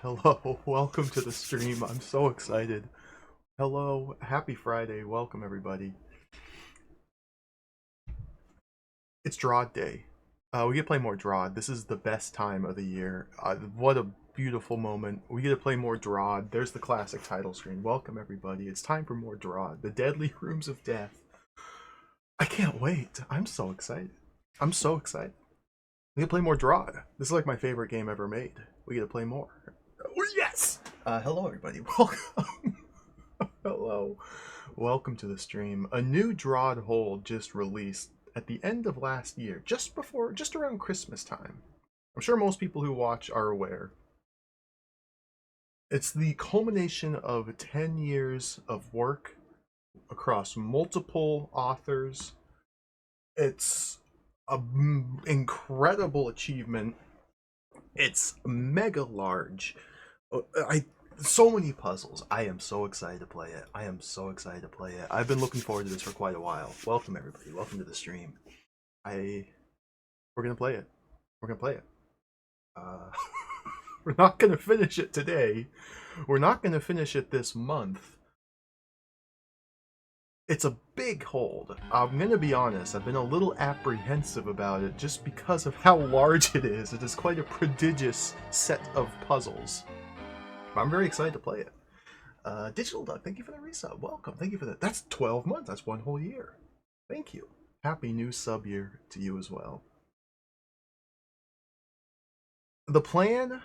Hello, welcome to the stream. I'm so excited. Hello, happy Friday. Welcome, everybody. It's DROD Day. We get to play more DROD. This is the best time of the year. What a beautiful moment. We get to play more DROD. There's the classic title screen. Welcome, everybody. It's time for more DROD. The Deadly Rooms of Death. I can't wait. I'm so excited. I'm so excited. We get to play more DROD. This is like my favorite game ever made. We get to play more. Oh, yes! Hello, everybody. Welcome. Hello. Welcome to the stream. A new DROD hold just released at the end of last year, just around Christmas time. I'm sure most people who watch are aware. It's the culmination of 10 years of work across multiple authors. It's an incredible achievement. It's mega large. I So many puzzles. I am so excited to play it. I am so excited to play it. I've been looking forward to this for quite a while. Welcome, everybody. Welcome to the stream. We're gonna play it. We're gonna play it. Uh, we're not gonna finish it today. We're not gonna finish it this month. It's a big hold. I'm gonna be honest. I've been a little apprehensive about it just because of how large it is. It is quite a prodigious set of puzzles. I'm very excited to play it. Digital Duck, thank you for the resub. Welcome. Thank you for that. That's 12 months. That's one whole year. Thank you. Happy new sub year to you as well. The plan,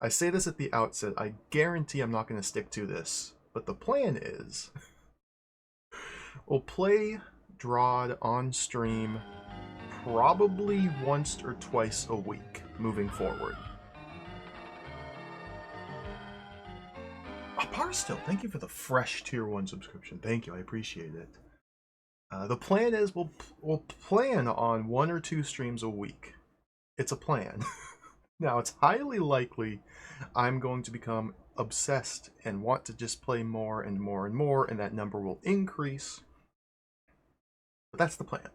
I say this at the outset, I guarantee I'm not going to stick to this, but the plan is we'll play DROD on stream probably once or twice a week moving forward. Parstill, thank you for the fresh tier 1 subscription. Thank you, I appreciate it. The plan is we'll plan on 1 or 2 streams a week. It's a plan. Now, it's highly likely I'm going to become obsessed and want to just play more and more and more, and that number will increase. But that's the plan.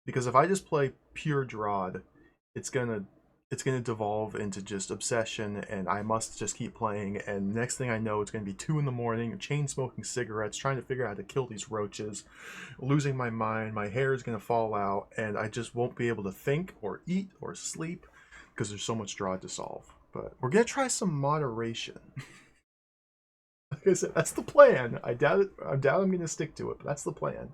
Because if I just play pure DROD, it's gonna devolve into just obsession, and I must just keep playing, and next thing I know, it's gonna be 2 in the morning, chain smoking cigarettes, trying to figure out how to kill these roaches, losing my mind, my hair is gonna fall out, and I just won't be able to think or eat or sleep because there's so much DROD to solve. But we're gonna try some moderation. Like I said, that's the plan. I doubt I'm gonna stick to it, but that's the plan.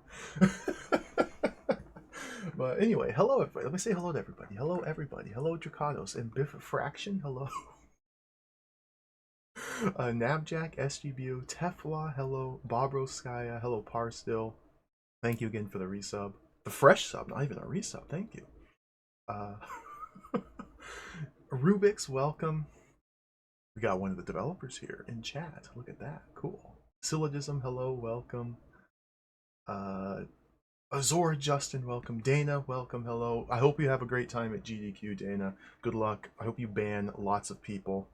But anyway, hello everybody. Let me say hello to everybody. Hello everybody. Hello Dracados and Biff Fraction. Hello. Nabjack, SGBU, Tefla, hello. Bobroskaya, hello Parstill. Thank you again for the resub. The fresh sub, not even a resub. Thank you. Rubik's, welcome. We got one of the developers here in chat. Look at that. Cool. Syllogism, hello, welcome. Azor, Justin, welcome. Dana, welcome, hello. I hope you have a great time at GDQ, Dana. Good luck. I hope you ban lots of people.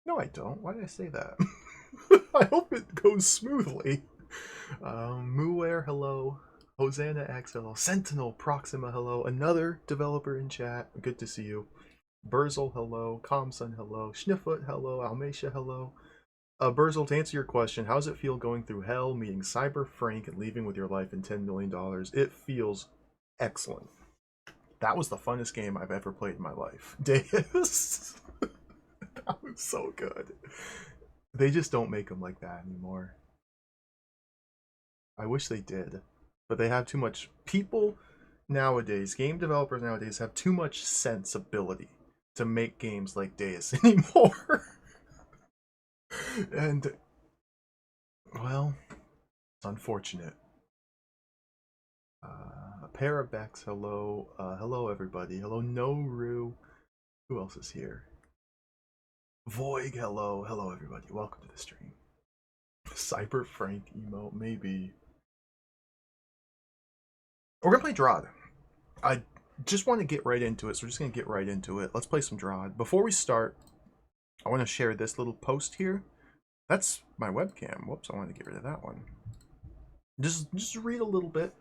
No, I don't. Why did I say that? I hope it goes smoothly. Muware, hello. Hosanna X, hello. Sentinel, Proxima, hello. Another developer in chat. Good to see you. Burzel, hello. Comsun, hello. Schniffut, hello. Almecia, hello. Burzel, to answer your question, how does it feel going through hell, meeting Cyber Frank, and leaving with your life and $10 million? It feels excellent. That was the funnest game I've ever played in my life. Deus. That was so good. They just don't make them like that anymore. I wish they did. But they have too much. People nowadays, game developers nowadays, have too much sensibility to make games like Deus anymore. And, well, it's unfortunate. Parabex, hello. Hello, everybody. Hello, Noru. Who else is here? Voig, hello. Hello, everybody. Welcome to the stream. Cyber Frank emote, maybe. We're gonna play DROD. I just want to get right into it, so we're just gonna get right into it. Let's play some DROD. Before we start, I want to share this little post here. That's my webcam. Whoops, I want to get rid of that one. Just read a little bit.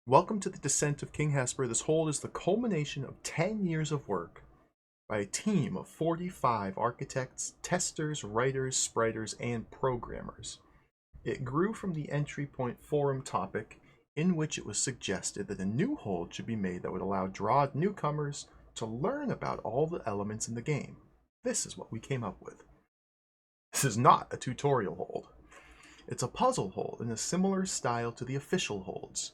Welcome to the descent of King Hesper. This hold is the culmination of 10 years of work by a team of 45 architects, testers, writers, spriters, and programmers. It grew from the entry point forum topic in which it was suggested that a new hold should be made that would allow DROD newcomers to learn about all the elements in the game. This is what we came up with. This is not a tutorial hold. It's a puzzle hold in a similar style to the official holds,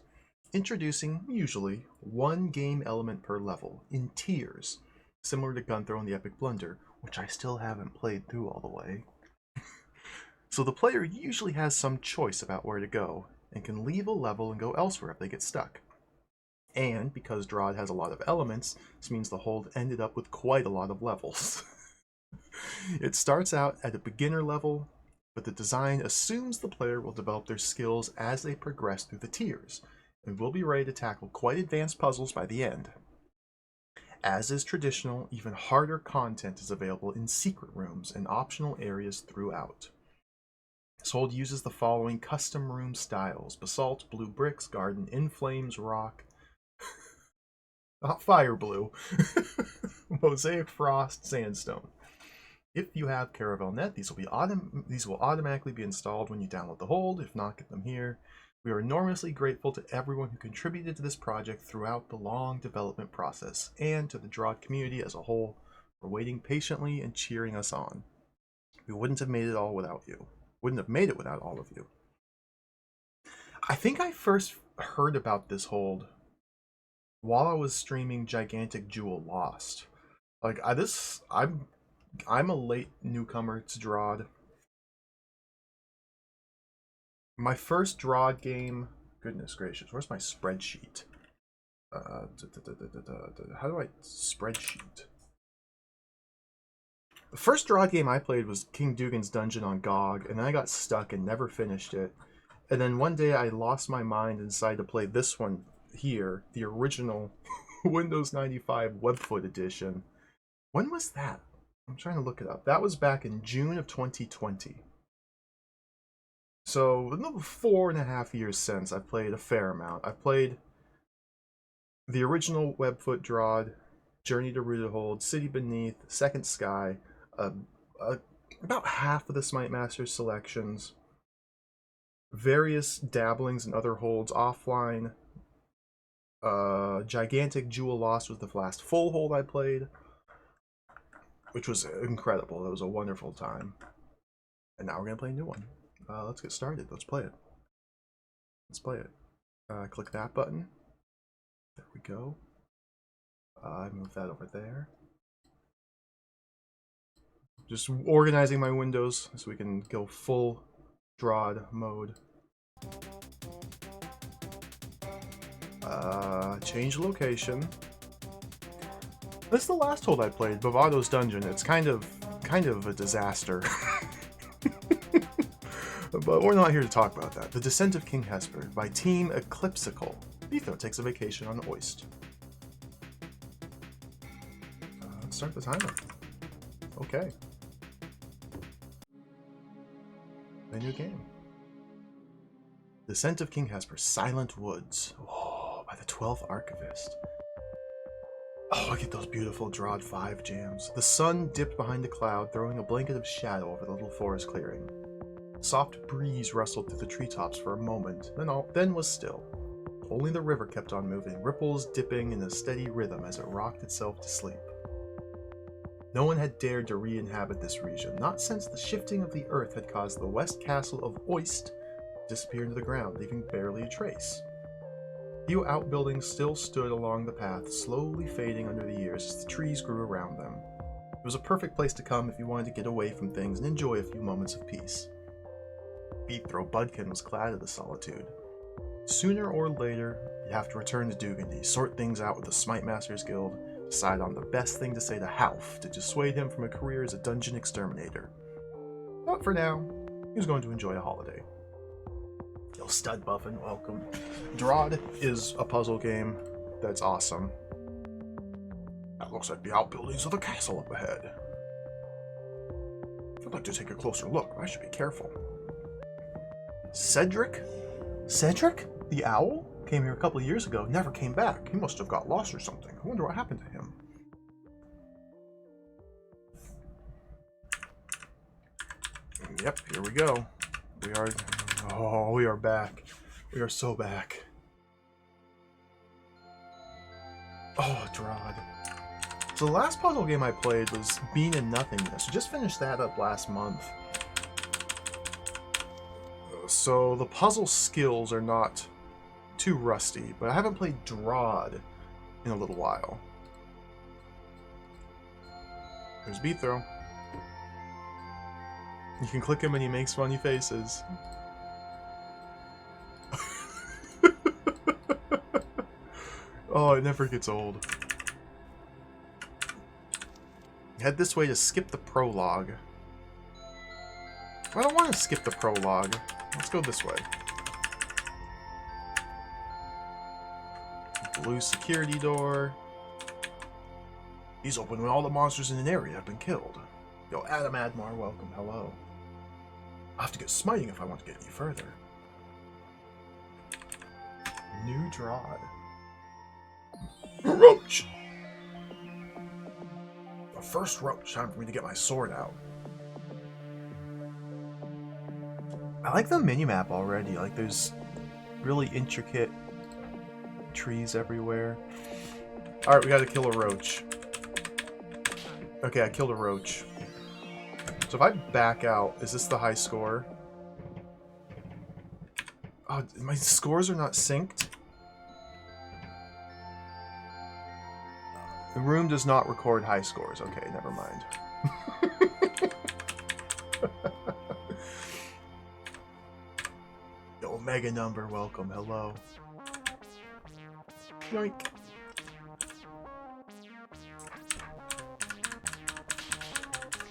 introducing, usually, one game element per level, in tiers, similar to Gunthrow and the Epic Blunder, which I still haven't played through all the way. So the player usually has some choice about where to go, and can leave a level and go elsewhere if they get stuck. And because DROD has a lot of elements, this means the hold ended up with quite a lot of levels. It starts out at a beginner level, but the design assumes the player will develop their skills as they progress through the tiers, and will be ready to tackle quite advanced puzzles by the end. As is traditional, even harder content is available in secret rooms and optional areas throughout. This hold uses the following custom room styles: basalt, blue bricks, garden, in flames, rock, not fire blue, mosaic frost, sandstone. If you have Caravel.net, these will automatically be installed when you download the hold. If not, get them here. We are enormously grateful to everyone who contributed to this project throughout the long development process, and to the DROD community as a whole for waiting patiently and cheering us on. We wouldn't have made it all without you. Wouldn't have made it without all of you. I think I first heard about this hold while I was streaming Gigantic Jewel Lost. Like I'm a late newcomer to DROD. My first DROD game, goodness gracious, where's my spreadsheet? How do I spreadsheet? The first DROD game I played was King Dugan's Dungeon on GOG, and then I got stuck and never finished it. And then one day I lost my mind and decided to play this one here, the original Windows 95 Webfoot edition. When was that? I'm trying to look it up. That was back in June of 2020. So, another 4.5 years since, I've played a fair amount. I've played the original Webfoot DROD, Journey to Rooted Hold, City Beneath, Second Sky, about half of the Smite Masters selections, various dabblings in other holds offline. Gigantic Jewel Lost was the last full hold I played, which was incredible. It was a wonderful time. And now we're going to play a new one. Let's get started. Let's play it. Let's play it. Click that button. There we go. Move that over there. Just organizing my windows so we can go full DROD mode. Change location. This is the last hold I played, Bavado's Dungeon. It's kind of a disaster. But we're not here to talk about that. The Descent of King Hesper by Team Eclipsical. Etho takes a vacation on Oist. Let's start the timer. Okay. A new game. Descent of King Hesper, Silent Woods. Oh, by the 12th Archivist. Oh, look at those beautiful DROD 5 jams. The sun dipped behind a cloud, throwing a blanket of shadow over the little forest clearing. A soft breeze rustled through the treetops for a moment, then was still. Only the river kept on moving, ripples dipping in a steady rhythm as it rocked itself to sleep. No one had dared to re-inhabit this region, not since the shifting of the earth had caused the west castle of Oist to disappear into the ground, leaving barely a trace. Few outbuildings still stood along the path, slowly fading under the years as the trees grew around them. It was a perfect place to come if you wanted to get away from things and enjoy a few moments of peace. Beathrow Budkin was glad of the solitude. Sooner or later, you'd have to return to Dugandy, sort things out with the Smite Masters Guild, decide on the best thing to say to Half to dissuade him from a career as a dungeon exterminator. But for now, he was going to enjoy a holiday. Yo, Stud Buffin, welcome. DROD is a puzzle game that's awesome. That looks like the outbuildings of the castle up ahead. I'd like to take a closer look, but I should be careful. Cedric? Cedric? The owl? Came here a couple of years ago, never came back. He must have got lost or something. I wonder what happened to him. Yep, here we go. We are... Oh, we are back. We are so back. Oh, DROD. So the last puzzle game I played was Being in Nothingness. Just finished that up last month. So the puzzle skills are not too rusty, but I haven't played DROD in a little while. There's beat throw. You can click him and he makes funny faces. Oh, it never gets old. Head this way to skip the prologue. I don't want to skip the prologue. Let's go this way. Blue security door. He's open when all the monsters in an area have been killed. Yo, Adam Admar, welcome. Hello. I have to get smiting if I want to get any further. New DROD. Roach! The first roach. Time for me to get my sword out. I like the minimap already. Like, there's really intricate trees everywhere. Alright, we gotta kill a roach. Okay, I killed a roach. So if I back out, is this the high score? Oh, my scores are not synced? The room does not record high scores. Okay, never mind. The Omega number, welcome, hello. Yoink.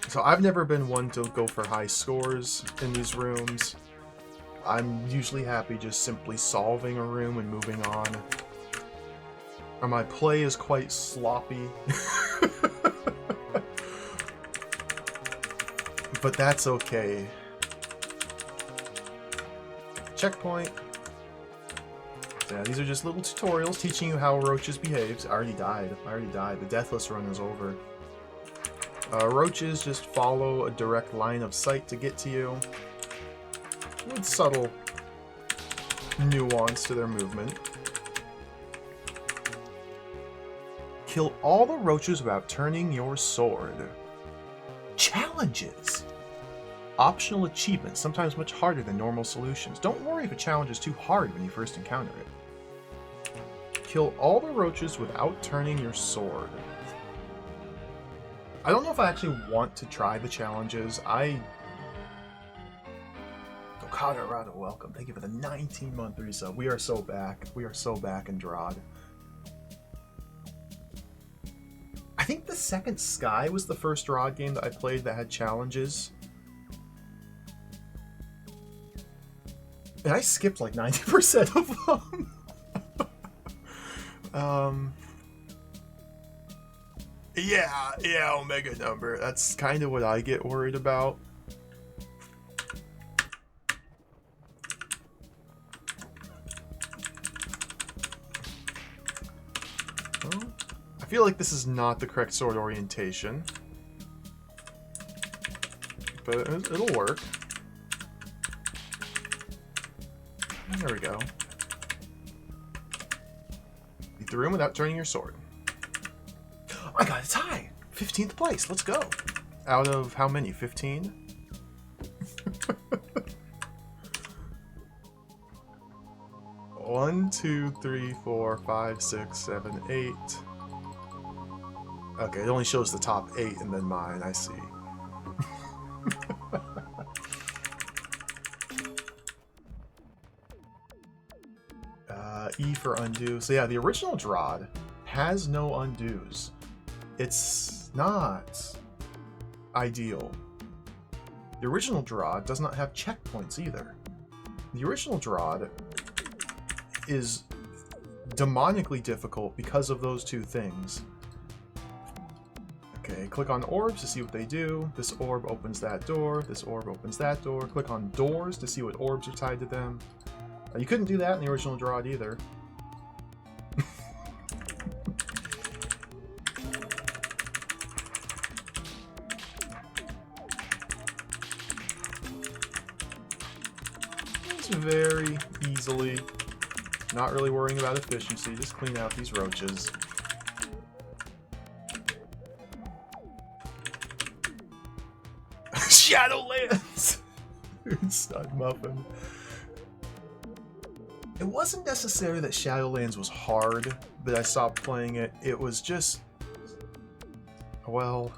So I've never been one to go for high scores in these rooms. I'm usually happy just simply solving a room and moving on. Or my play is quite sloppy. But that's okay. Checkpoint. Yeah, these are just little tutorials teaching you how roaches behave. I already died. The deathless run is over. Roaches just follow a direct line of sight to get to you. With subtle nuance to their movement. Kill all the roaches without turning your sword. Challenges! Optional achievements, sometimes much harder than normal solutions. Don't worry if a challenge is too hard when you first encounter it. Kill all the roaches without turning your sword. I don't know if I actually want to try the challenges. Colorado, welcome. Thank you for the 19-month resub. We are so back. We are so back in DROD. I think the second Sky was the first DROD game that I played that had challenges. And I skipped like 90% of them. Yeah, Omega number. That's kind of what I get worried about. Well, I feel like this is not the correct sword orientation. But it'll work. There we go. Beat the room without turning your sword. I got a tie! 15th place, let's go! Out of how many? 15? One, two, three, 4, 5, 6, 7, 8. Okay, it only shows the top 8 and then mine, I see. E for undo. So yeah, the original DROD has no undos. It's not ideal. The original DROD does not have checkpoints either. The original DROD is demonically difficult because of those two things. Okay, click on orbs to see what they do. This orb opens that door. This orb opens that door. Click on doors to see what orbs are tied to them. You couldn't do that in the original DROD either. very easily. Not really worrying about efficiency, just clean out these roaches. Shadowlands! Stud Muffin. It wasn't necessarily that Shadowlands was hard that I stopped playing it. It was just... well...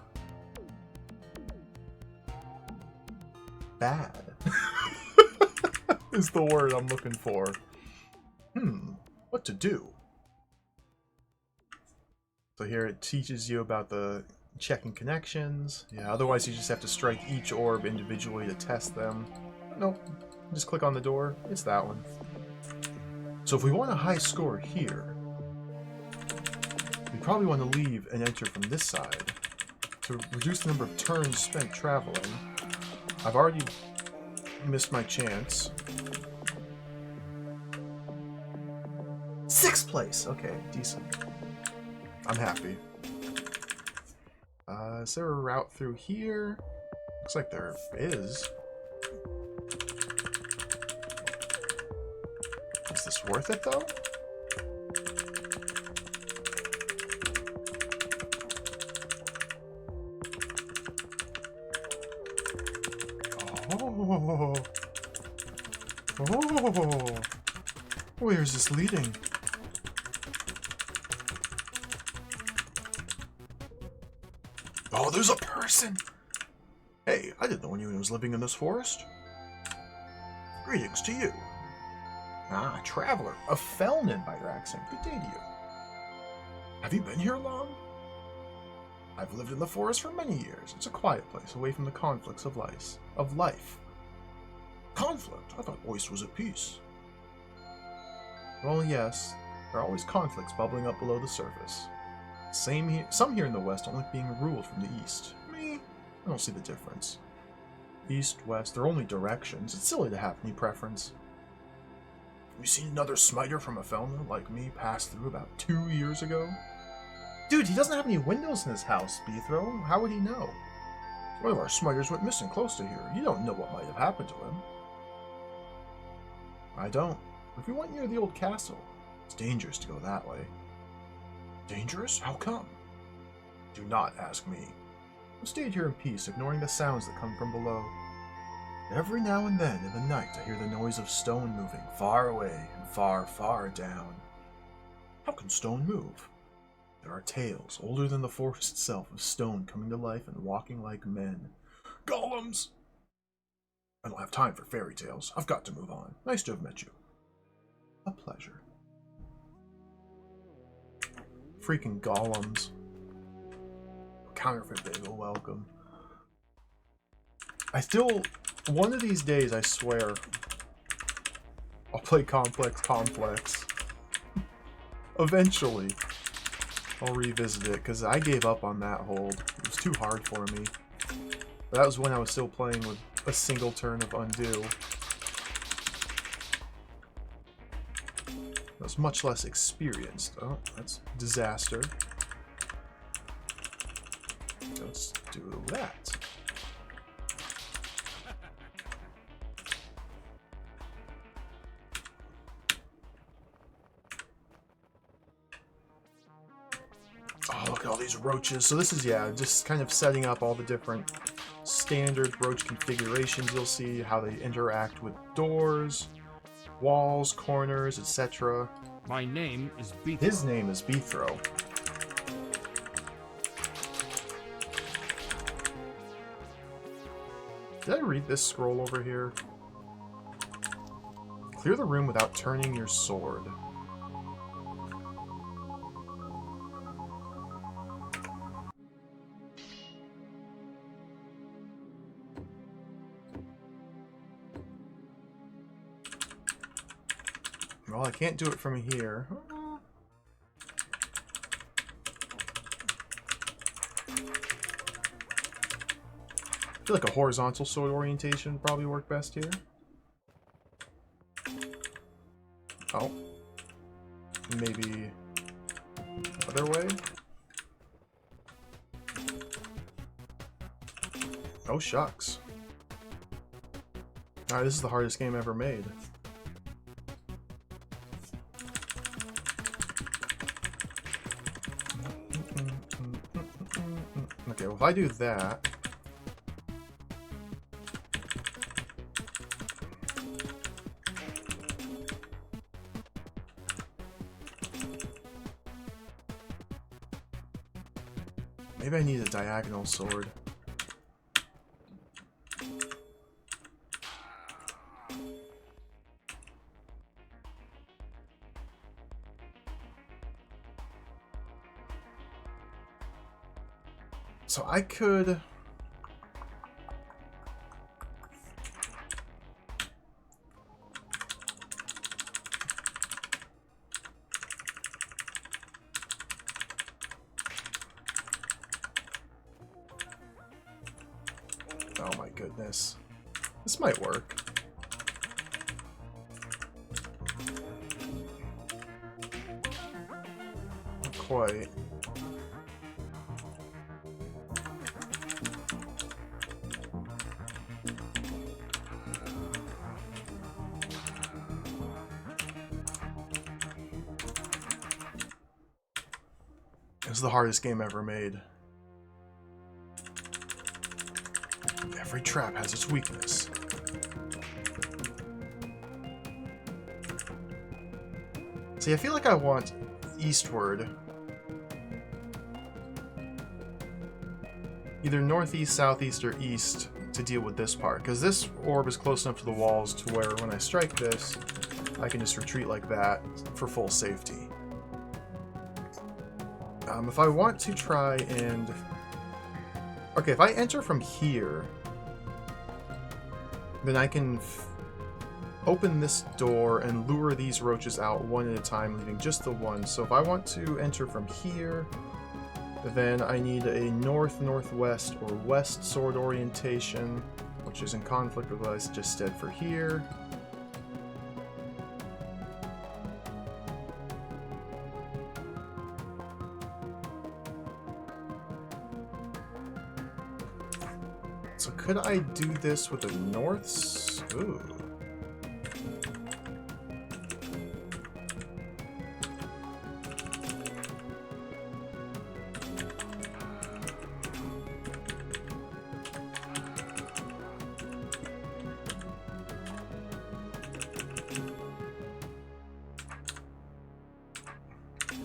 bad. Is the word I'm looking for. What to do? So here it teaches you about the checking connections. Yeah, otherwise you just have to strike each orb individually to test them. Nope. Just click on the door. It's that one. So if we want a high score here, we probably want to leave and enter from this side to reduce the number of turns spent traveling. I've already missed my chance. 6th place! Okay, decent. I'm happy. Is there a route through here? Looks like there is. Is this worth it, though? Oh. Oh. Where's this leading? Oh, there's a person! Hey, I didn't know anyone was living in this forest. Greetings to you. Ah, traveler. A Felnin by your accent. Good day to you. Have you been here long? I've lived in the forest for many years. It's a quiet place, away from the conflicts of life. Conflict? I thought Oyst was at peace. Well, yes. There are always conflicts bubbling up below the surface. Same here. Some here in the west don't like being ruled from the east. Me, I don't see the difference. East, west, they're only directions. It's silly to have any preference. Have you seen another smiter from a Felna like me pass through about 2 years ago? Dude, he doesn't have any windows in his house, Beethro. How would he know? One of our smiters went missing close to here. You don't know what might have happened to him. I don't. If we went near the old castle, it's dangerous to go that way. Dangerous? How come? Do not ask me. I stayed here in peace, ignoring the sounds that come from below. Every now and then, in the night, I hear the noise of stone moving far away and far, far down. How can stone move? There are tales, older than the forest itself, of stone coming to life and walking like men. Golems! I don't have time for fairy tales. I've got to move on. Nice to have met you. A pleasure. Freaking golems. Counterfeit bagel, welcome. One of these days, I swear, I'll play Complex. Eventually, I'll revisit it, because I gave up on that hold. It was too hard for me. But that was when I was still playing with a single turn of undo. I was much less experienced. Oh, that's disaster. Let's do that. Oh, look at all these roaches. So this is, yeah, just kind of setting up all the different standard roach configurations you'll see, how they interact with doors, walls, corners, etc. My name is Beethro. His name is Beethro. Did I read this scroll over here? Clear the room without turning your sword. Well, I can't do it from here. I feel like a horizontal sword orientation would probably work best here. Oh. Maybe other way? Oh, shucks. Alright, this is the hardest game ever made. Okay, well if I do that... Maybe I need a diagonal sword. So I could... Oh my goodness. This might work. Not quite. This is the hardest game ever made. Every trap has its weakness. See, I feel like I want eastward. Either northeast, southeast, or east to deal with this part. Because this orb is close enough to the walls to where when I strike this, I can just retreat like that for full safety. If I want to try and... Okay, if I enter from here, then I can open this door and lure these roaches out one at a time, leaving just the one. So if I want to enter from here, then I need a north, northwest, or west sword orientation, which is in conflict with what I just said for here. So could I do this with the norths? Ooh.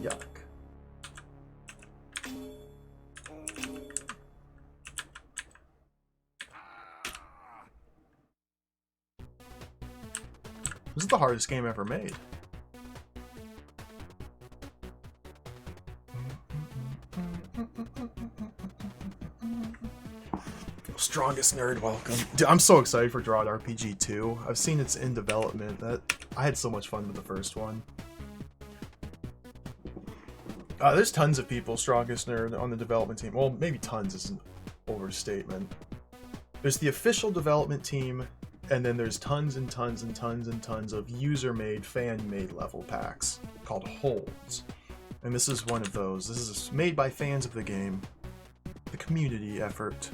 Yuck. This is the hardest game ever made. Strongest nerd, welcome. Dude, I'm so excited for DROD RPG 2. I've seen it's in development. I had so much fun with the first one. There's tons of people, strongest nerd, on the development team. Well, maybe tons is an overstatement. There's the official development team, and then there's tons and tons and tons and tons of user-made, fan-made level packs called holds. And this is one of those. This is made by fans of the game. The community effort.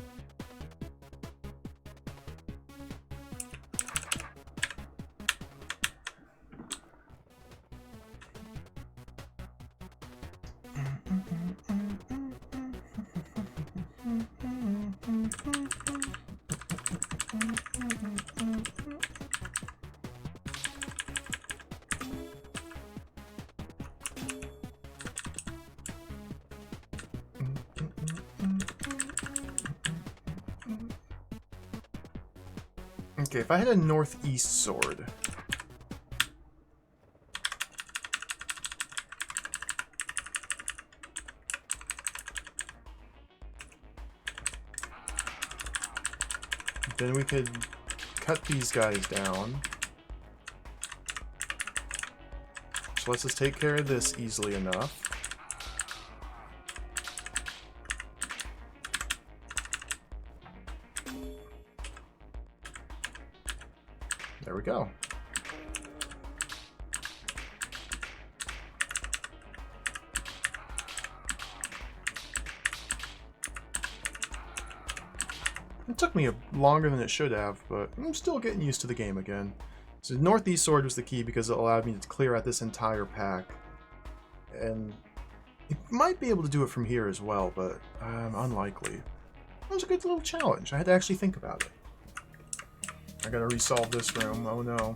Okay, if I had a northeast sword. Then we could cut these guys down. So let's just take care of this easily enough. There we go. It took me longer than it should have, but I'm still getting used to the game again. So Northeast Sword was the key because it allowed me to clear out this entire pack. And might be able to do it from here as well, but unlikely. That was a good little challenge. I had to actually think about it. I gotta resolve this room. Oh no.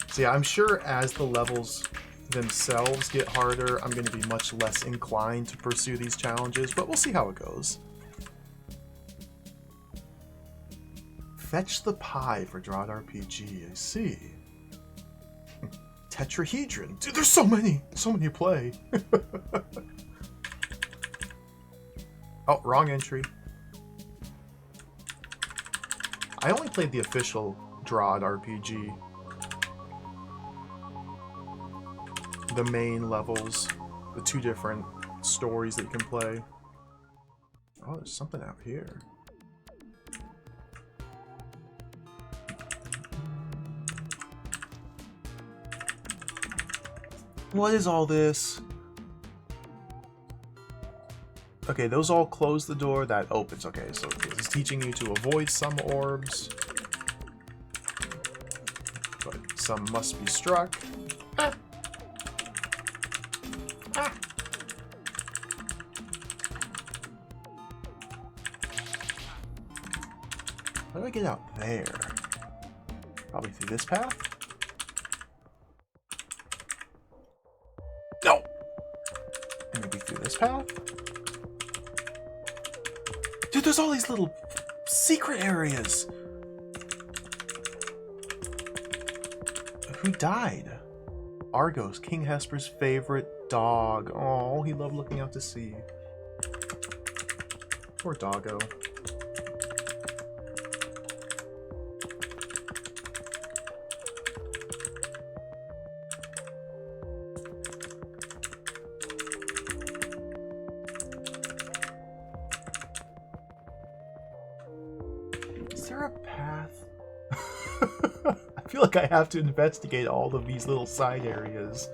So yeah, I'm sure as the levels themselves get harder, I'm going to be much less inclined to pursue these challenges, but we'll see how it goes. Fetch the pie for DROD RPG. I see. Tetrahedron. Dude, there's so many to play. Oh, wrong entry. I only played the official DROD RPG. The main levels, the 2 different stories that you can play. Oh, there's something out here. What is all this? Okay, those all close the door, that opens. Okay, so this is teaching you to avoid some orbs. But some must be struck. Ah. Ah. How do I get out there? Probably through this path? No! Maybe through this path? Dude, there's all these little secret areas! Who died? Argos, King Hesper's favorite dog. Oh, he loved looking out to sea. Poor doggo. Is there a path? I feel like I have to investigate all of these little side areas.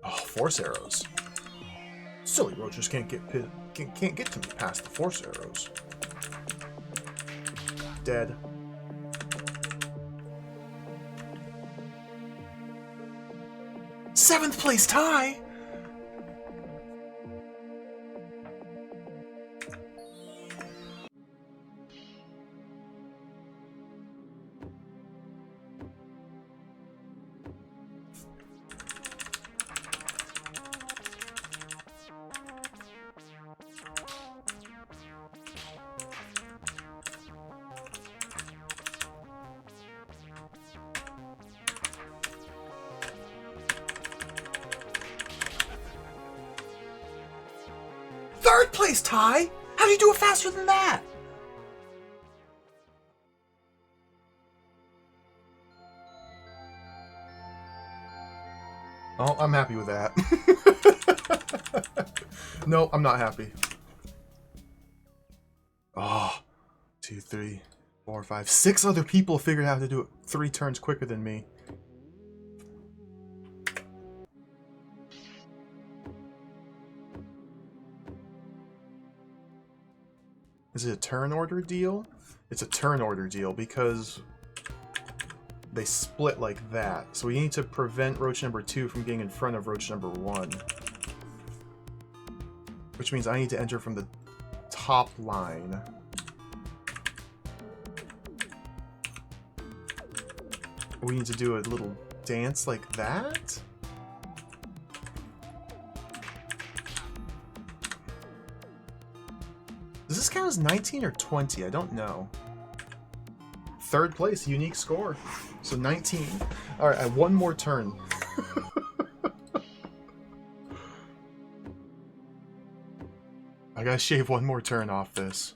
Oh, force arrows. Silly roaches can't get to me past the force arrows. Dead. Seventh place tie! Third place tie? How do you do it faster than that? Oh, I'm happy with that. No, I'm not happy. Oh, 2, 3, 4, 5, 6 other people figured out how to do it 3 turns quicker than me. Is it a turn order deal? It's a turn order deal because they split like that. So we need to prevent roach number 2 from getting in front of roach number 1. Which means I need to enter from the top line. We need to do a little dance like that? Does this count as 19 or 20? I don't know. Third place, unique score. So 19. Alright, I have 1 more turn. I gotta shave 1 more turn off this.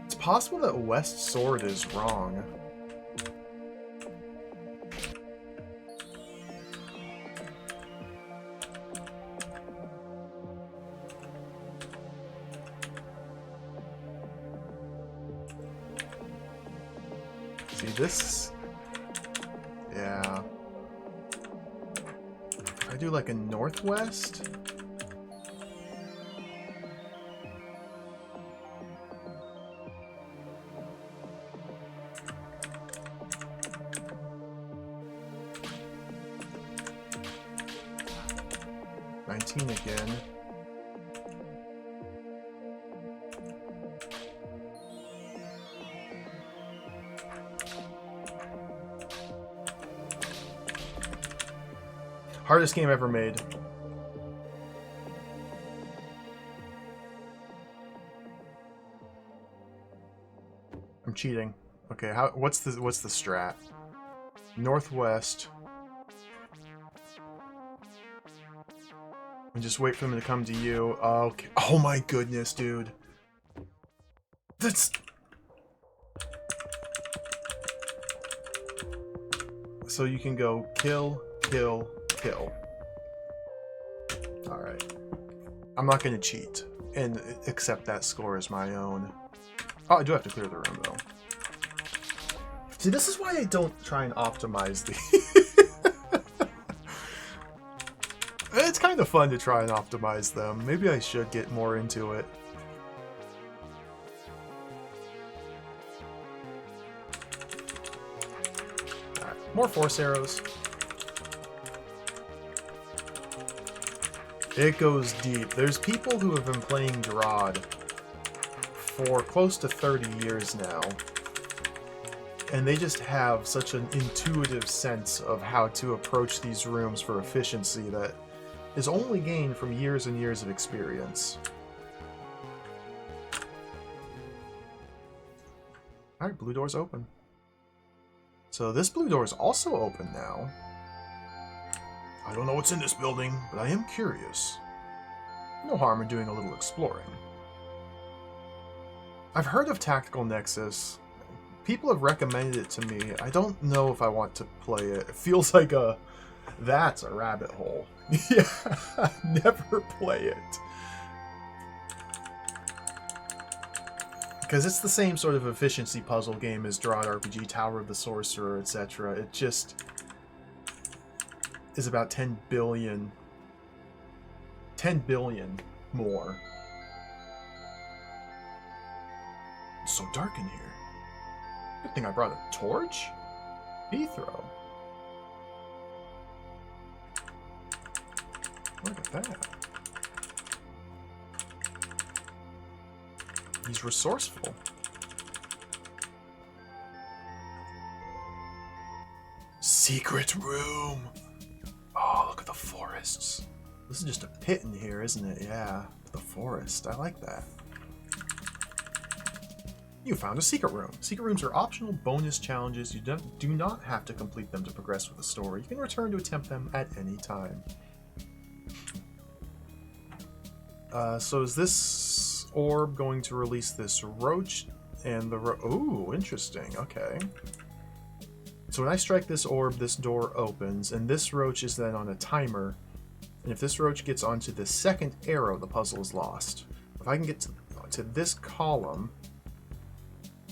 It's possible that West Sword is wrong. See this? Yeah. I do like a northwest. Again. Hardest game ever made. I'm cheating. Okay, what's the strat? Northwest. And just wait for them to come to you. Okay. Oh my goodness, dude. That's... So you can go kill, kill, kill. Alright. I'm not going to cheat and accept that score as my own. Oh, I do have to clear the room, though. See, this is why I don't try and optimize these. It's kind of fun to try and optimize them. Maybe I should get more into it. Alright, more force arrows. It goes deep. There's people who have been playing DROD for close to 30 years now. And they just have such an intuitive sense of how to approach these rooms for efficiency that is only gained from years and years of experience. Alright, blue door's open. So this blue door is also open now. I don't know what's in this building, but I am curious. No harm in doing a little exploring. I've heard of Tactical Nexus. People have recommended it to me. I don't know if I want to play it. It feels like that's a rabbit hole. Yeah, never play it. Because it's the same sort of efficiency puzzle game as DROD RPG, Tower of the Sorcerer, etc. It just is about 10 billion more. It's so dark in here. Good thing I brought a torch? Throw. Look at that. He's resourceful. Secret room! Oh, look at the forests. This is just a pit in here, isn't it? Yeah, the forest. I like that. You found a secret room. Secret rooms are optional bonus challenges. You do not have to complete them to progress with the story. You can return to attempt them at any time. So is this orb going to release this roach? And the ooh, interesting. Okay. So when I strike this orb, this door opens, and this roach is then on a timer. And if this roach gets onto the second arrow, the puzzle is lost. If I can get to this column,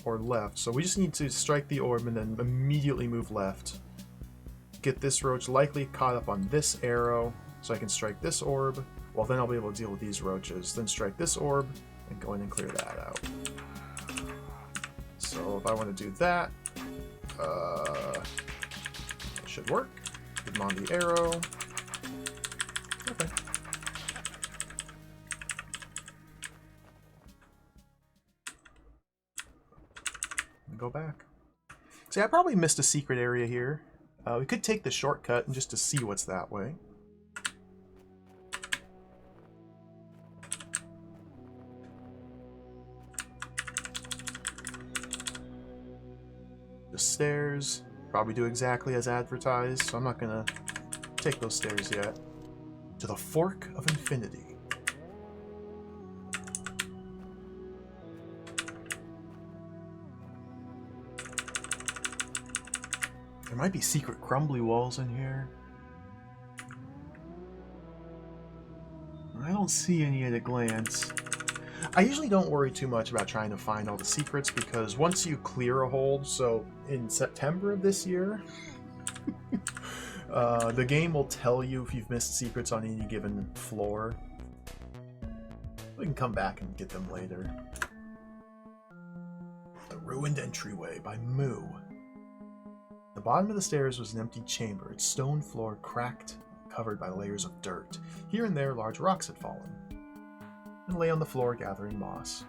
or left, so we just need to strike the orb and then immediately move left. Get this roach likely caught up on this arrow, so I can strike this orb. Well, then I'll be able to deal with these roaches. Then strike this orb, and go in and clear that out. So if I want to do that, it should work. Put them on the arrow. Okay. Go back. See, I probably missed a secret area here. We could take the shortcut and just to see what's that way. The stairs probably do exactly as advertised, so I'm not gonna take those stairs yet. To the Fork of Infinity. There might be secret crumbly walls in here. I don't see any at a glance. I usually don't worry too much about trying to find all the secrets, because once you clear a hold, so in September of this year, the game will tell you if you've missed secrets on any given floor. We can come back and get them later. The Ruined Entryway by Moo. The bottom of the stairs was an empty chamber, its stone floor cracked, covered by layers of dirt. Here and there, large rocks had fallen and lay on the floor gathering moss.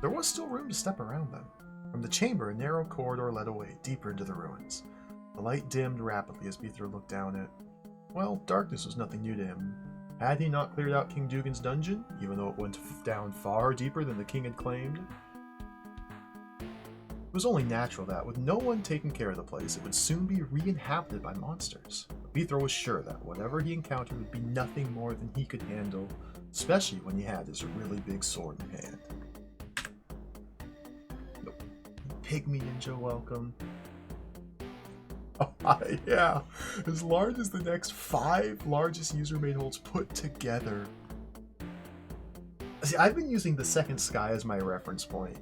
There was still room to step around them. From the chamber, a narrow corridor led away, deeper into the ruins. The light dimmed rapidly as Beethro looked down it. Well, darkness was nothing new to him. Had he not cleared out King Dugan's dungeon, even though it went down far deeper than the king had claimed? It was only natural that, with no one taking care of the place, it would soon be re-inhabited by monsters. Beethro was sure that whatever he encountered would be nothing more than he could handle, especially when he had his really big sword in hand. Nope. Pygmy Ninja, welcome. Oh, yeah, as large as the next 5 largest user-made holds put together. See, I've been using the Second Sky as my reference point.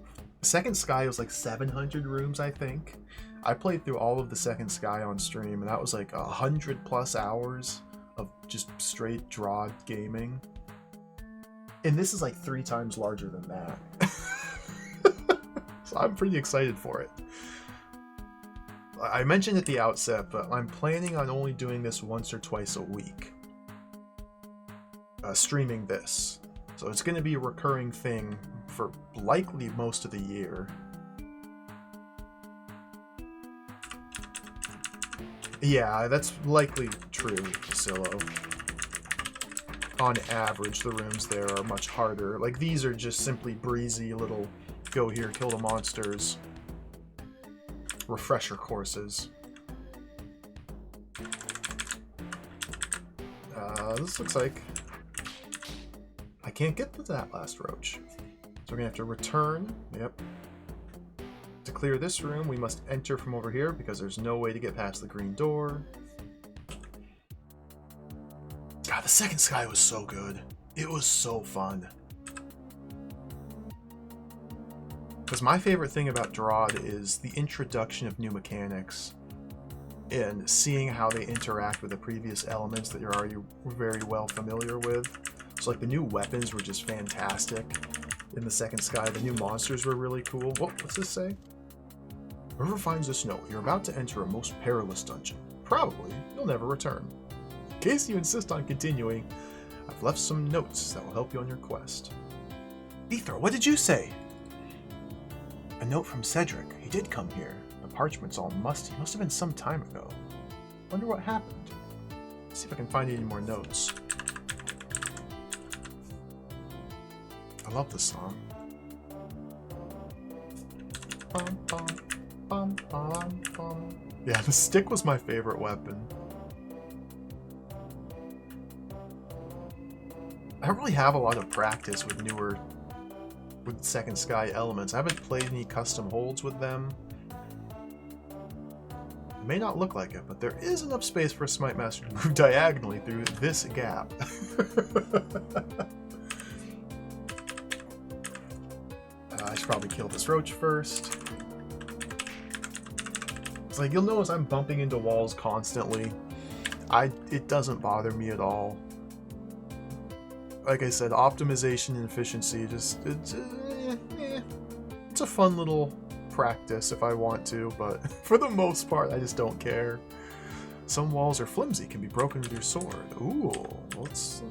Second Sky was like 700 rooms, I think. I played through all of the Second Sky on stream, and that was like 100+ hours of just straight DROD gaming. And this is like 3 times larger than that. So I'm pretty excited for it. I mentioned at the outset, but I'm planning on only doing this once or twice a week. Streaming this. So it's going to be a recurring thing for likely most of the year. Yeah, that's likely true, Silo. On average, the rooms there are much harder. Like, these are just simply breezy little go here, kill the monsters refresher courses. This looks like I can't get to that last roach. So we're gonna have to return. Yep. To clear this room, we must enter from over here because there's no way to get past the green door. God, the Second Sky was so good. It was so fun. Because my favorite thing about DROD is the introduction of new mechanics and seeing how they interact with the previous elements that you're already very well familiar with. So like the new weapons were just fantastic in the Second Sky. The new monsters were really cool. What's this say? Whoever finds this note, you're about to enter a most perilous dungeon. Probably you'll never return. In case you insist on continuing, I've left some notes that will help you on your quest. Beethro, what did you say? A note from Cedric. He did come here. The parchment's all musty. Must have been some time ago. Wonder what happened. Let's see if I can find any more notes. I love this song. Bum, bum, bum, bum, bum. Yeah, the stick was my favorite weapon. I don't really have a lot of practice with Second Sky elements. I haven't played any custom holds with them. It may not look like it, but there is enough space for a Smite Master to move diagonally through this gap. I should probably kill this roach first. It's like, you'll notice I'm bumping into walls constantly. It doesn't bother me at all. Like I said, optimization and efficiency, it's a fun little practice if I want to, but for the most part, I just don't care. Some walls are flimsy, can be broken with your sword. Ooh, let's...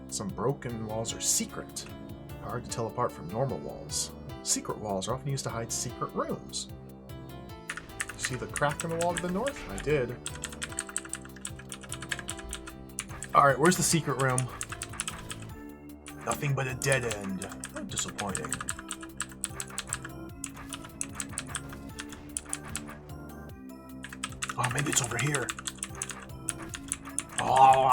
Some broken walls are secret. Hard to tell apart from normal walls. Secret walls are often used to hide secret rooms. See the crack in the wall to the north? I did. Alright, where's the secret room? Nothing but a dead end. Oh, disappointing. Oh, maybe it's over here. Oh.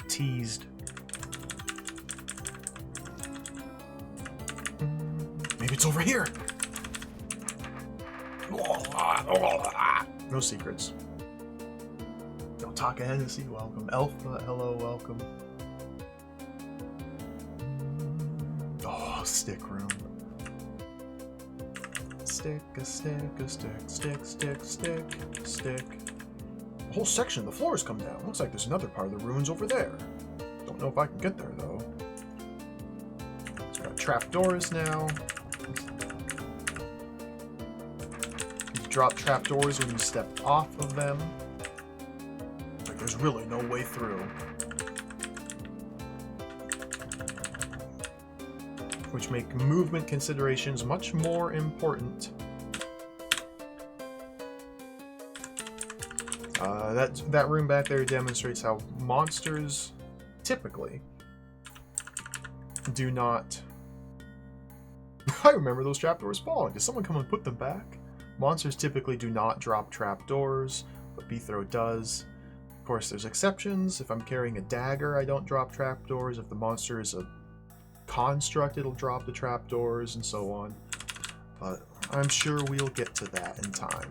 Teased. Maybe it's over here. No secrets. Don't talk Hennessy, welcome. Alpha, hello, welcome. Oh, stick room. Stick, a stick, a stick, stick, stick, stick, stick. The whole section of the floor has come down. Looks like there's another part of the ruins over there. Don't know if I can get there, though. It's got trapdoors now. You drop trapdoors when you step off of them. Like there's really no way through. Which make movement considerations much more important. That room back there demonstrates how monsters typically do not... I remember those trapdoors falling. Did someone come and put them back? Monsters typically do not drop trapdoors, but Bithro does. Of course, there's exceptions. If I'm carrying a dagger, I don't drop trapdoors. If the monster is a construct, it'll drop the trapdoors, and so on. But I'm sure we'll get to that in time.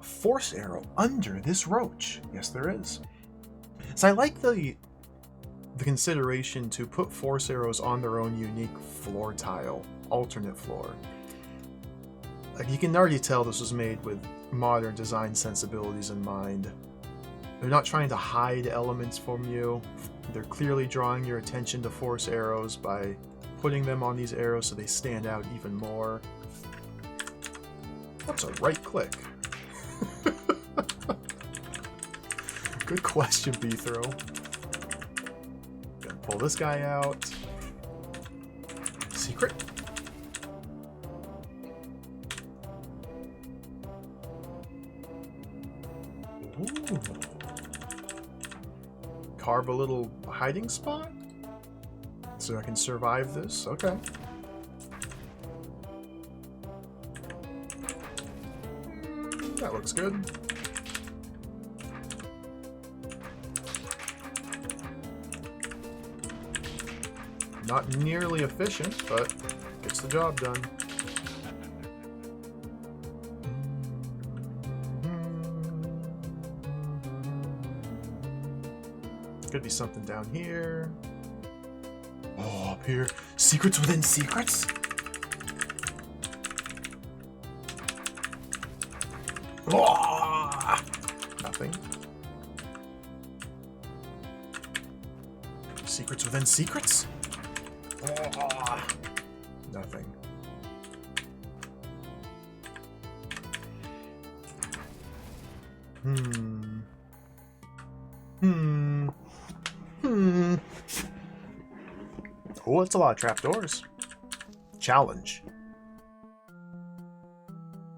Force arrow under this roach. Yes, there is. So I like the consideration to put force arrows on their own unique floor tile, alternate floor. Like you can already tell this was made with modern design sensibilities in mind. They're not trying to hide elements from you. They're clearly drawing your attention to force arrows by putting them on these arrows so they stand out even more. What's a right click? Good question, Bithro. Gonna pull this guy out. Secret. Ooh. Carve a little hiding spot so I can survive this. Okay. That looks good. Not nearly efficient, but gets the job done. Could be something down here. Oh, up here. Secrets within secrets? Oh, nothing. Secrets within secrets? Oh, nothing. Oh, it's a lot of trapdoors. Challenge.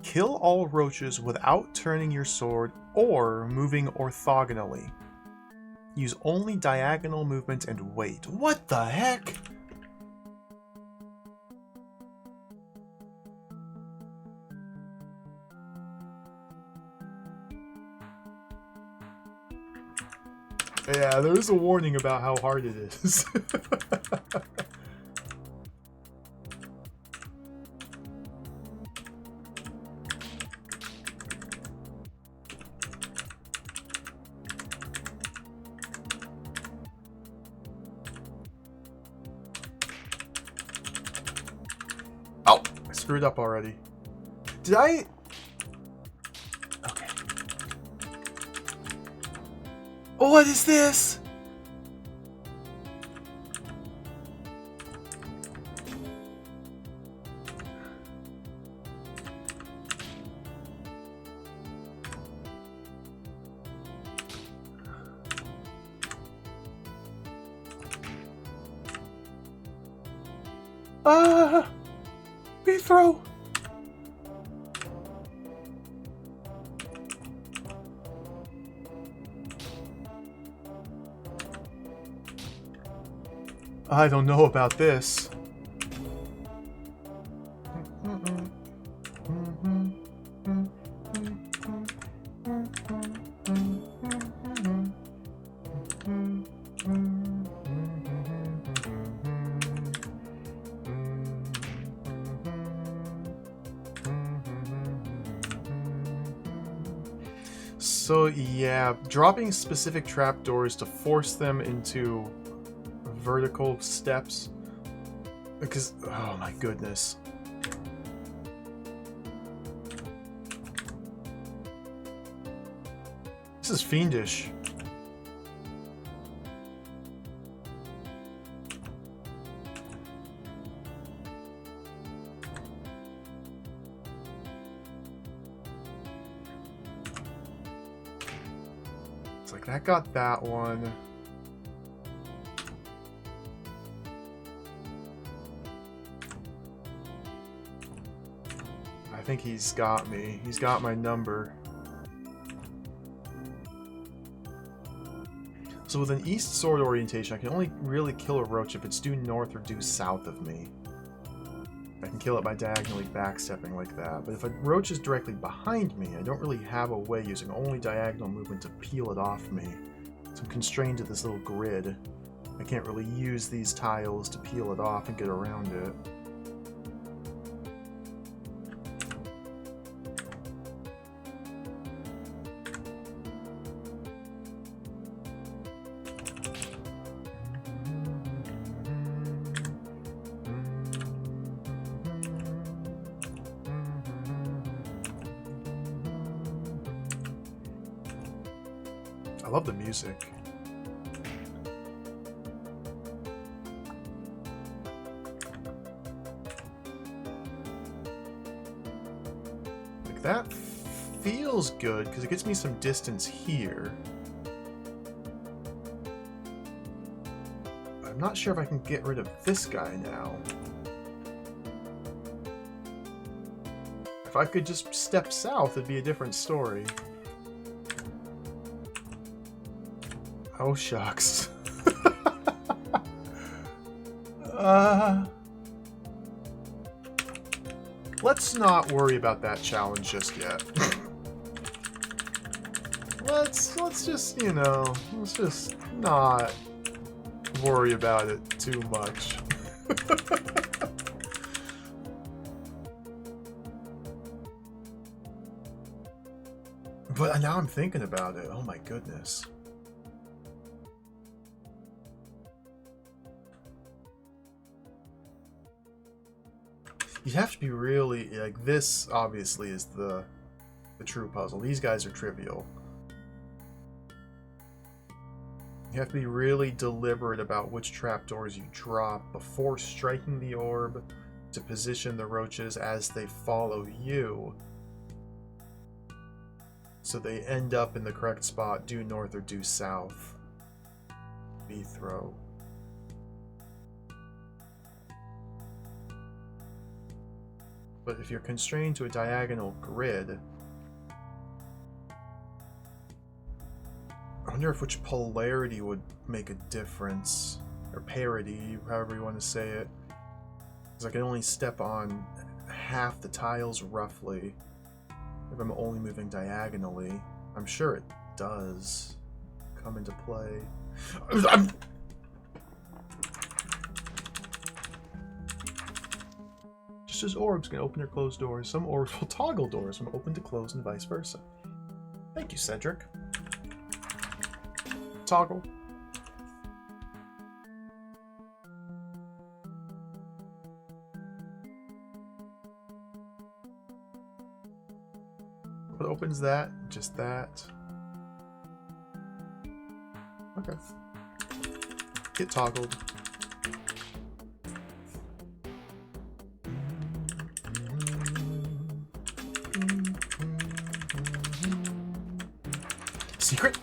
Kill all roaches without turning your sword or moving orthogonally. Use only diagonal movement and wait. What the heck? Yeah, there is a warning about how hard it is. Oh, I screwed up already. Did I? Okay. Oh, what is this? Bithro. I don't know about this. So yeah, dropping specific trapdoors to force them into vertical steps. Because, oh my goodness. This is fiendish. It's like, that got that one. I think he's got me. He's got my number. So with an east sword orientation, I can only really kill a roach if it's due north or due south of me. I can kill it by diagonally backstepping like that. But if a roach is directly behind me, I don't really have a way using only diagonal movement to peel it off me. So I'm constrained to this little grid. I can't really use these tiles to peel it off and get around it. I love the music. Like, that feels good because it gets me some distance here. I'm not sure if I can get rid of this guy now. If I could just step south, it'd be a different story. Oh, shucks. Let's not worry about that challenge just yet. let's just, you know, let's just not worry about it too much. But now I'm thinking about it. Oh my goodness. You have to be really, like, this obviously is the true puzzle. These guys are trivial. You have to be really deliberate about which trapdoors you drop before striking the orb to position the roaches as they follow you, so they end up in the correct spot, due north or due south. B throw. But if you're constrained to a diagonal grid, I wonder if which polarity would make a difference. Or parity, however you want to say it. Because I can only step on half the tiles roughly if I'm only moving diagonally. I'm sure it does come into play. Just as orbs can open or close doors, some orbs will toggle doors from open to close and vice versa. Thank you, Cedric. Toggle. What opens that? Just that. Okay. Get toggled. Secret?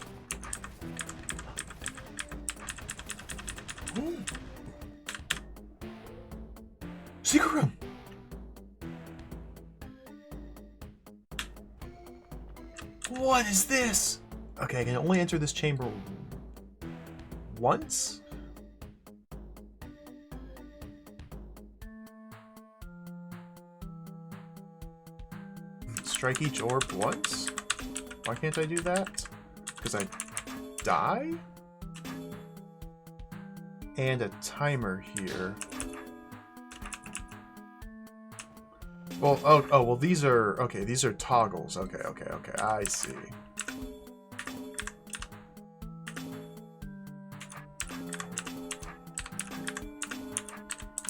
Ooh. Secret room! What is this? Okay, I can only enter this chamber once? Strike each orb once? Why can't I do that? Because I die? And a timer here. Well, oh, well, these are, okay, these are toggles. Okay, I see.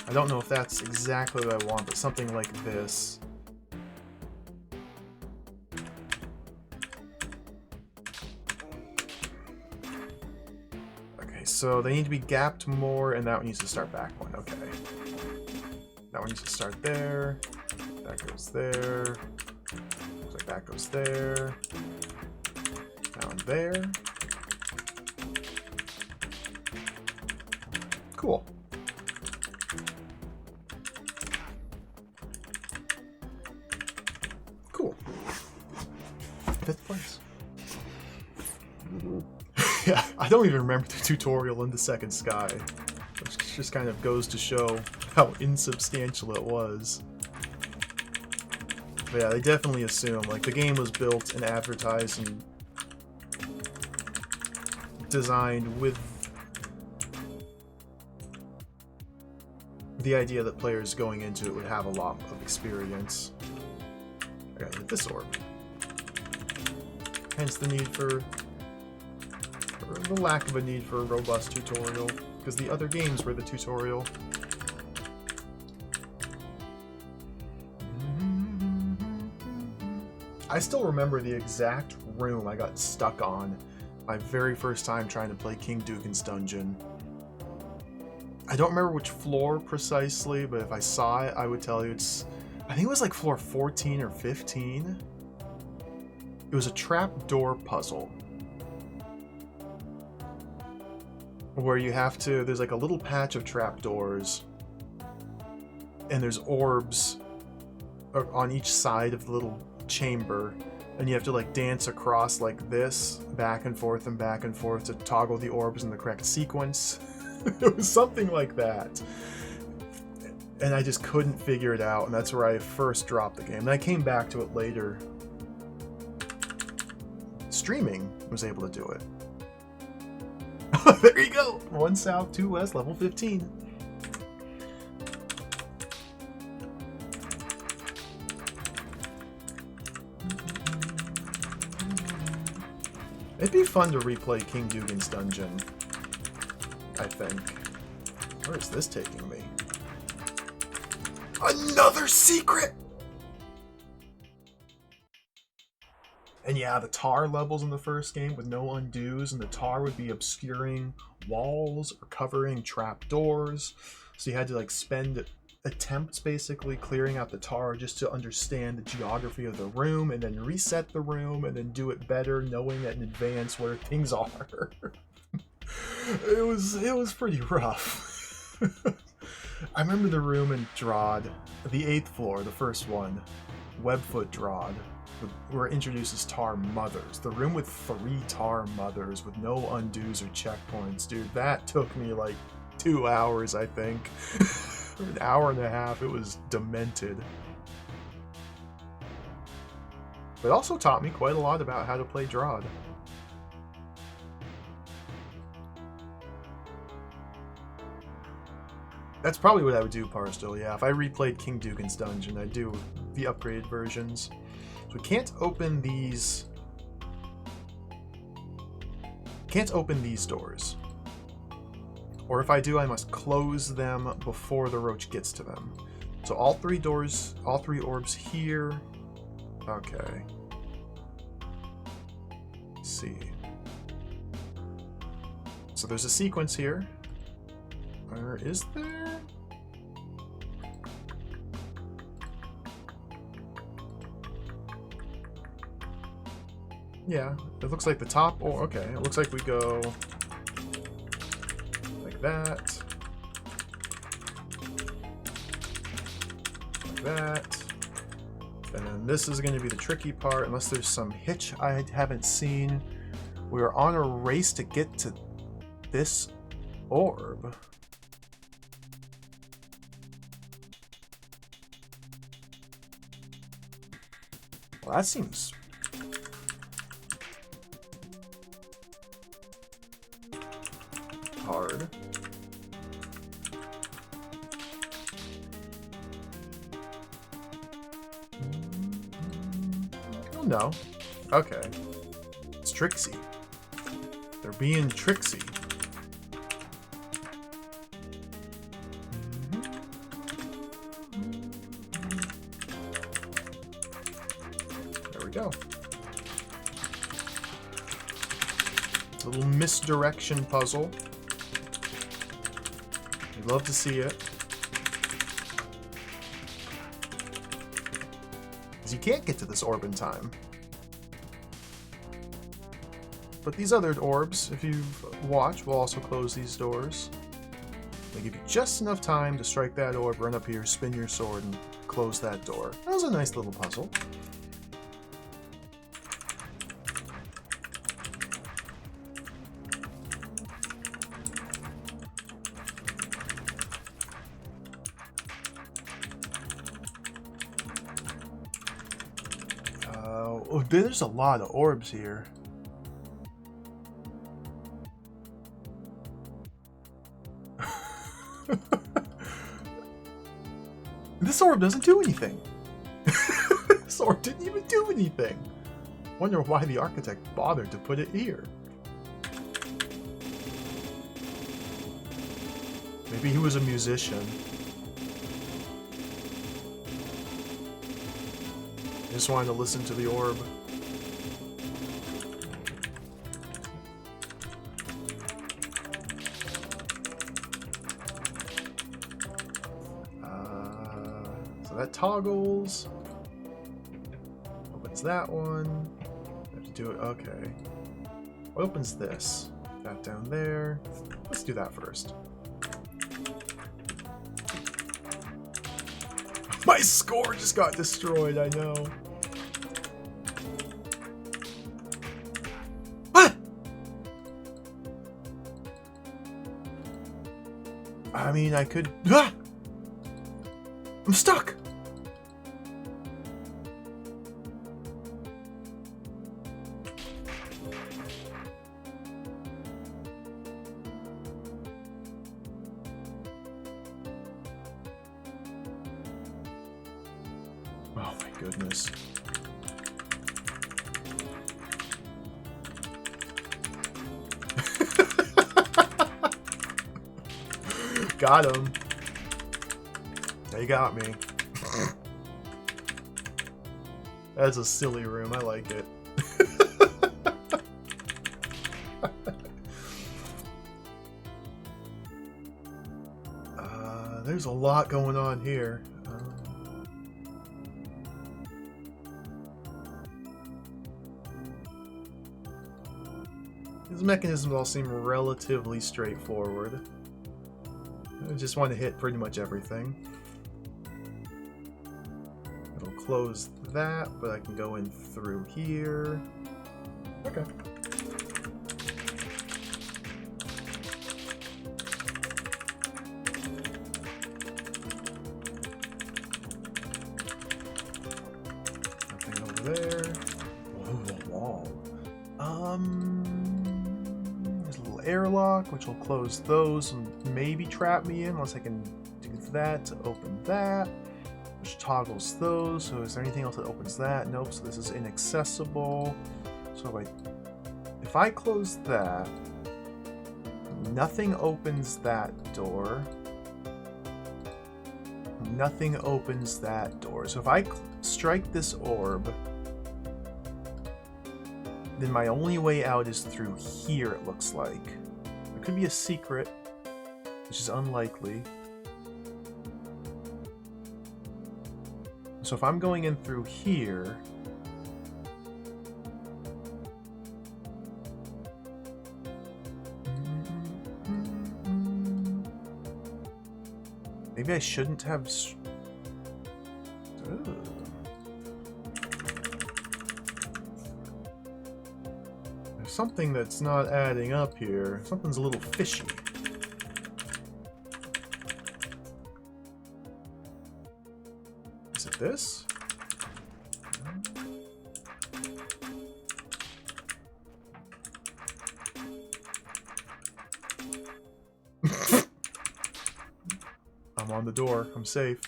I don't know if that's exactly what I want, but something like this. Okay, so they need to be gapped more, and that one needs to start back one. Okay. That one needs to start there. That goes there. Looks like that goes there. Down there. Cool. Cool. 5th place. Yeah, I don't even remember the tutorial in the second sky, which just kind of goes to show how insubstantial it was. But yeah, they definitely assume, like, the game was built and advertised and designed with the idea that players going into it would have a lot of experience. I gotta hit this orb. Hence the need for, or the lack of a need for a robust tutorial, because the other games were the tutorial. I still remember the exact room I got stuck on my very first time trying to play King Dugan's Dungeon. I don't remember which floor precisely, but if I saw it, I would tell you it's... I think it was like floor 14 or 15. It was a trapdoor puzzle. Where you have to... There's like a little patch of trapdoors. And there's orbs on each side of the little chamber. And you have to like dance across like this, back and forth to toggle the orbs in the correct sequence. It was something like that. And I just couldn't figure it out, and that's where I first dropped the game. And I came back to it later. Streaming was able to do it. There you go! 1 south, 2 west, level 15. It'd be fun to replay King Dugan's Dungeon, I think. Where is this taking me? Another secret! And yeah, the tar levels in the first game with no undos, and the tar would be obscuring walls or covering trapdoors. So you had to like spend attempts basically clearing out the tar just to understand the geography of the room, and then reset the room, and then do it better knowing in advance where things are. It was pretty rough. I remember the room in DROD, the 8th floor, the first one, Webfoot DROD, where it introduces tar mothers. The room with 3 tar mothers with no undos or checkpoints, dude, that took me like 2 hours, I think. An hour and a half. It was demented. But it also taught me quite a lot about how to play DROD. That's probably what I would do, Parstill, yeah. If I replayed King Dugan's Dungeon, I'd do the upgraded versions. So we can't open these... Can't open these doors. Or if I do, I must close them before the roach gets to them. So all 3 doors, all 3 orbs here. Okay. Let's see. So there's a sequence here. Or is there? Yeah, it looks like the top. Oh, okay. It looks like we go like that. Like that. And then this is going to be the tricky part, unless there's some hitch I haven't seen. We are on a race to get to this orb. Well, that seems hard. Oh no. Okay. It's tricksy. They're being tricksy. go. Little misdirection puzzle. You'd love to see it. Because you can't get to this orb in time. But these other orbs, if you've watched, will also close these doors. They give you just enough time to strike that orb, run up here, spin your sword, and close that door. That was a nice little puzzle. Oh, there's a lot of orbs here. This orb doesn't do anything. This orb didn't even do anything. Wonder why the architect bothered to put it here. Maybe he was a musician. Just wanted to listen to the orb. So that toggles. Opens that one. I have to do it. Okay. What opens this? That down there. Let's do that first. My score just got destroyed, I know. What? I mean, I could... Ah! I'm stuck! Oh my goodness. Got him. They got me. That's a silly room. I like it. There's a lot going on here. These mechanisms all seem relatively straightforward. I just want to hit pretty much everything. It'll close that, but I can go in through here. Okay. Nothing over there. Oh, a wall. There's a little airlock, which will close those and maybe trap me in, unless I can do that to open that, which toggles those. So is there anything else that opens that? Nope, so this is inaccessible. So if I close that, nothing opens that door. Nothing opens that door. So if I strike this orb, then my only way out is through here, it looks like. There could be a secret, which is unlikely. So if I'm going in through here... Maybe I shouldn't have... Ooh. There's something that's not adding up here. Something's a little fishy. Is it this? I'm on the door. I'm safe.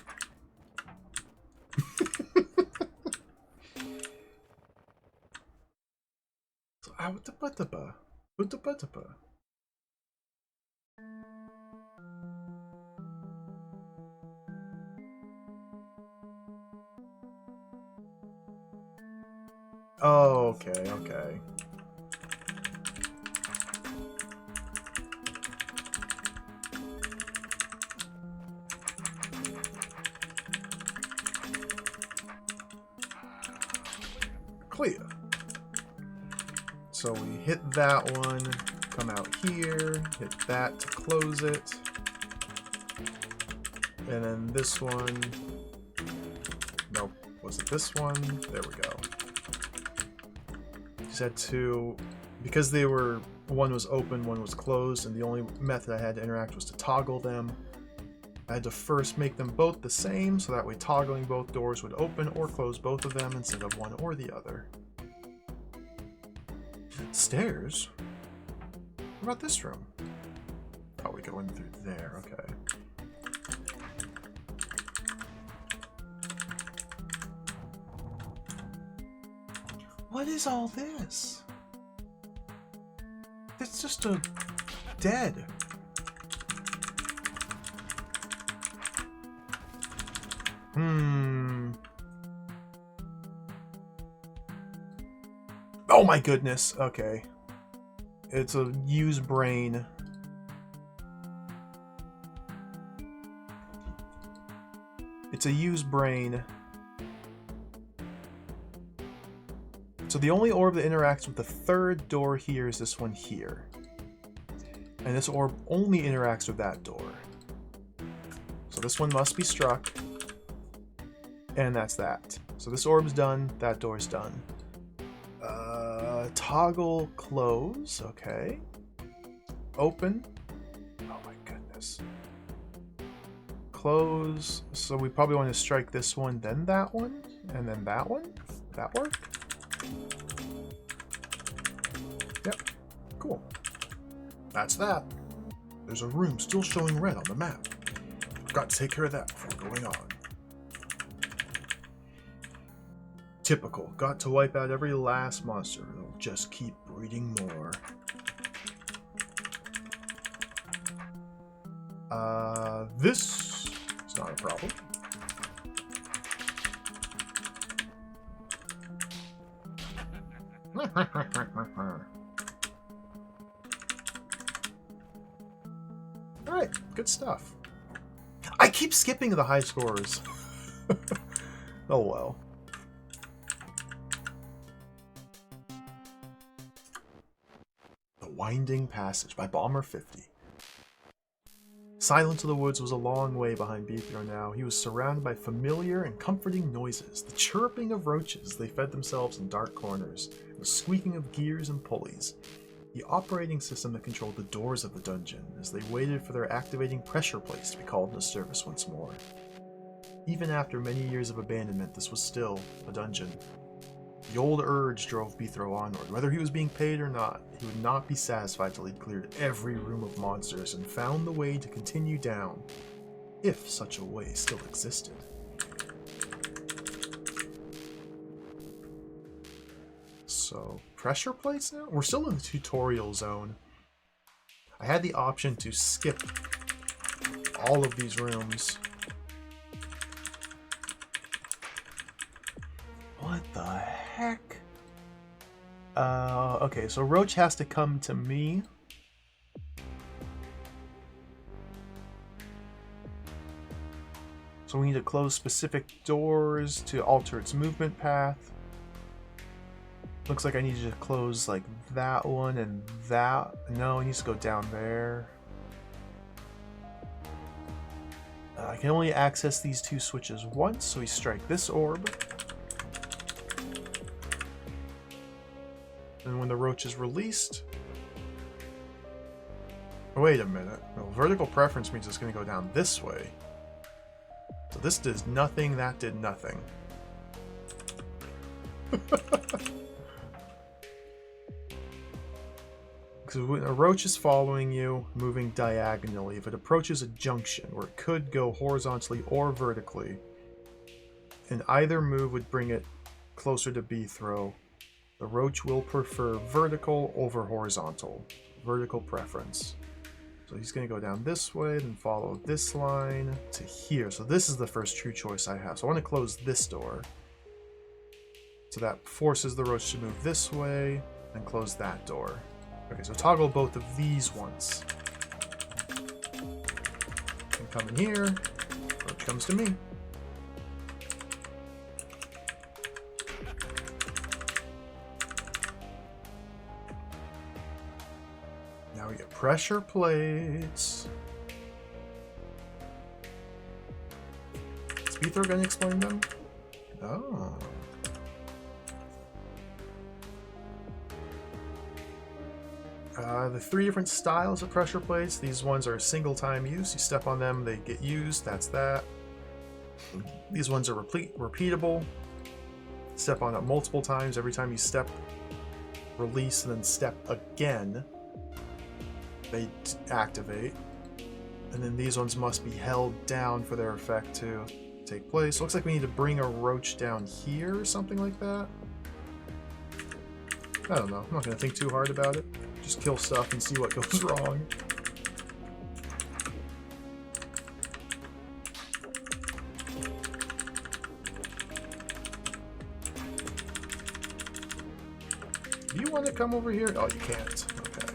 So, Oh, okay, okay. Clear. So we hit that one, come out here, hit that to close it. And then this one. Nope. Was it this one? There we go. Just had to, because they were, one was open, one was closed, and the only method I had to interact was to toggle them. I had to first make them both the same, so that way toggling both doors would open or close both of them instead of one or the other. Stairs? What about this room? Oh, we go in through there, okay. What is all this? It's just a dead. Oh my goodness. Okay. It's a used brain. It's a used brain. So the only orb that interacts with the third door here is this one here. And this orb only interacts with that door. So this one must be struck. And that's that. So this orb's done, that door's done. Toggle close, okay. Open. Oh my goodness. Close. So we probably want to strike this one, then that one, and then that one. Would that work? Yep. Cool. That's that. There's a room still showing red on the map. Got to take care of that before going on. Typical. Got to wipe out every last monster. They'll just keep breeding more. This is not a problem. Alright, good stuff. I keep skipping the high scores. Oh well. The Winding Passage by Bomber 50. Silence of the Woods was a long way behind Beethro now. He was surrounded by familiar and comforting noises. The chirruping of roaches, they fed themselves in dark corners. The squeaking of gears and pulleys. The operating system that controlled the doors of the dungeon as they waited for their activating pressure plates to be called into service once more. Even after many years of abandonment, this was still a dungeon. The old urge drove Beethro onward. Whether he was being paid or not, he would not be satisfied till he'd cleared every room of monsters and found the way to continue down, if such a way still existed. So, pressure plates now? We're still in the tutorial zone. I had the option to skip all of these rooms. What the heck? Okay, so Roach has to come to me. So we need to close specific doors to alter its movement path. Looks like I need to close like that one and that. No, it needs to go down there. I can only access these two switches once, so we strike this orb. And when the roach is released... Oh, wait a minute. Well, vertical preference means it's going to go down this way. So this does nothing, that did nothing. Because when a roach is following you, moving diagonally, if it approaches a junction where it could go horizontally or vertically, and either move would bring it closer to Beethro, the roach will prefer vertical over horizontal. Vertical preference. So he's going to go down this way, then follow this line to here. So this is the first true choice I have. So I want to close this door. So that forces the roach to move this way and close that door. Okay, so toggle both of these once. And come in here. Roach comes to me. Now we get pressure plates. Is Beethor going to explain them? Oh. The 3 different styles of pressure plates. These ones are single time use. You step on them, they get used. That's that. These ones are repeatable. Step on it multiple times. Every time you step, release, and then step again, they activate. And then these ones must be held down for their effect to take place. Looks like we need to bring a roach down here or something like that. I don't know. I'm not going to think too hard about it. Just kill stuff and see what goes wrong. Do you want to come over here? Oh, you can't. Okay.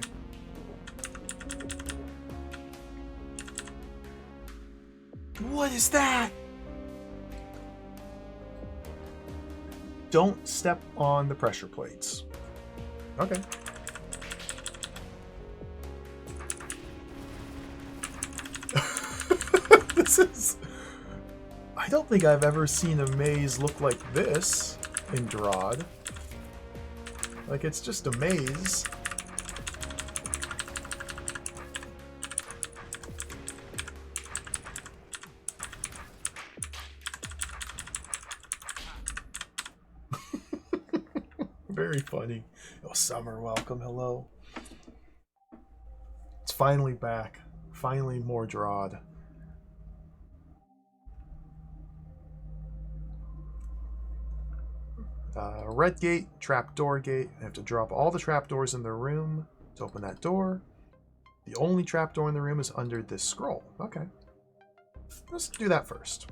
What is that? Don't step on the pressure plates. Okay. This is... I don't think I've ever seen a maze look like this in DROD. Like, it's just a maze. Very funny. Oh, Summer, welcome. Hello. It's finally back. Finally more DROD. Red gate, trapdoor gate. I have to drop all the trapdoors in the room to open that door. The only trapdoor in the room is under this scroll. Okay. Let's do that first.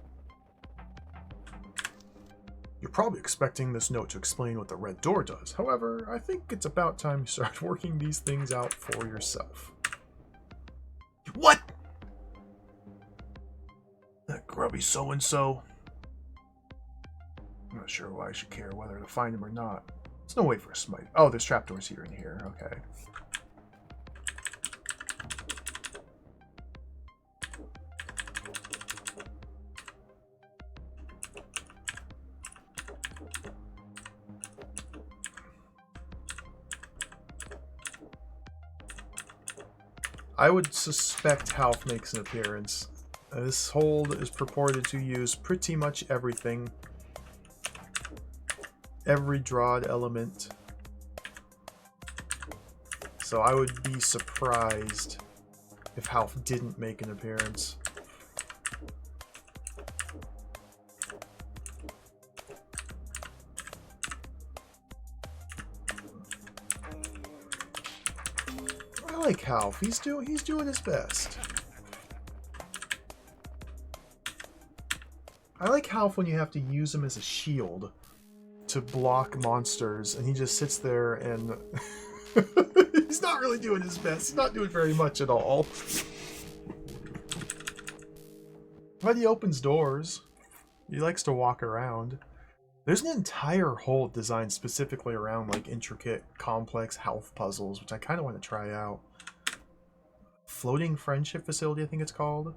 You're probably expecting this note to explain what the red door does. However, I think it's about time you start working these things out for yourself. What? That grubby so-and-so. I'm not sure why I should care whether to find him or not. There's no way for a smite. Oh, there's trapdoors here and here. Okay. I would suspect Half makes an appearance. This hold is purported to use pretty much everything. Every DROD element. So I would be surprised if Half didn't make an appearance. I like Half. He's doing his best. I like Half when you have to use him as a shield to block monsters, and he just sits there and he's not really doing his best. He's not doing very much at all. But he opens doors. He likes to walk around. There's an entire hold designed specifically around like intricate, complex health puzzles, which I kind of want to try out. Floating Friendship Facility, I think it's called.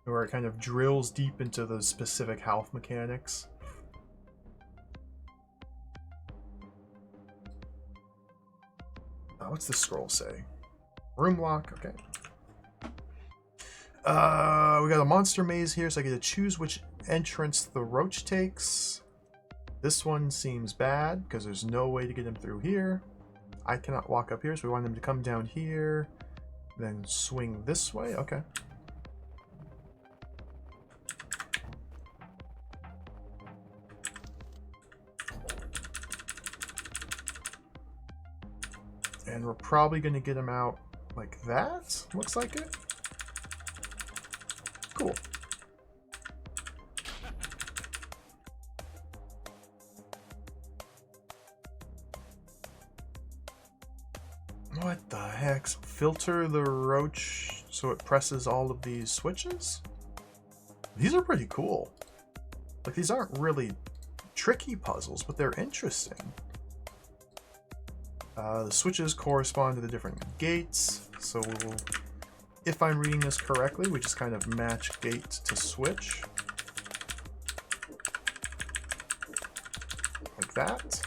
Where it kind of drills deep into the specific health mechanics. What's the scroll say? Room lock, okay. We got a monster maze here, so I get to choose which entrance the roach takes. This one seems bad, because there's no way to get him through here. I cannot walk up here, so we want him to come down here, then swing this way, okay. And we're probably going to get him out like that. Looks like it. Cool. What the heck? Filter the roach so it presses all of these switches? These are pretty cool. Like, these aren't really tricky puzzles, but they're interesting. The switches correspond to the different gates, so we'll, if I'm reading this correctly, we just kind of match gate to switch. Like that.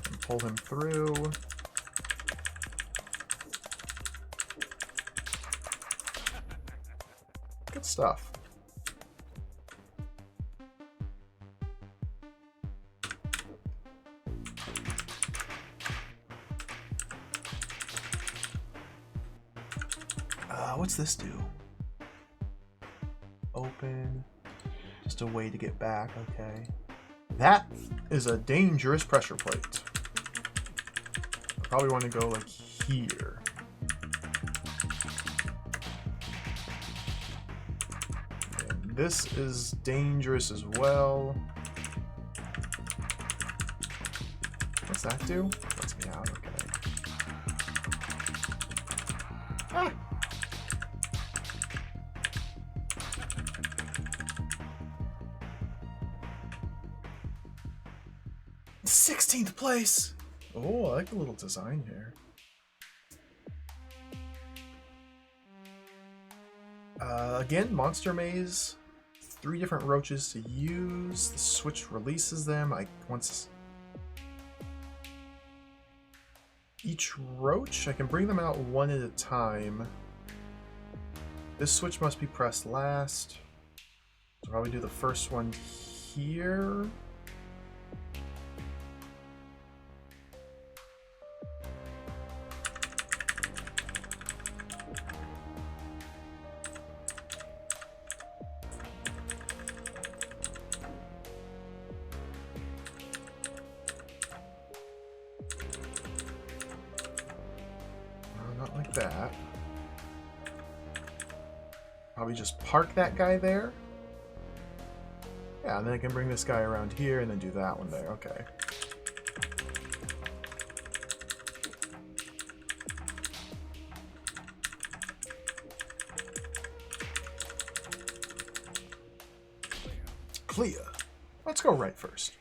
And pull him through. Good stuff. What's this do? Open. Just a way to get back, okay. That is a dangerous pressure plate. I probably want to go like here. And this is dangerous as well. What's that do? Lets me out, okay. Ah! 16th place! Oh, I like the little design here. Again, Monster Maze. 3 different roaches to use. The switch releases them. Each roach, I can bring them out one at a time. This switch must be pressed last. So probably do the first one here. Not like that. Probably just park that guy there. Yeah, and then I can bring this guy around here and then do that one there. Okay. Clea. Let's go right first.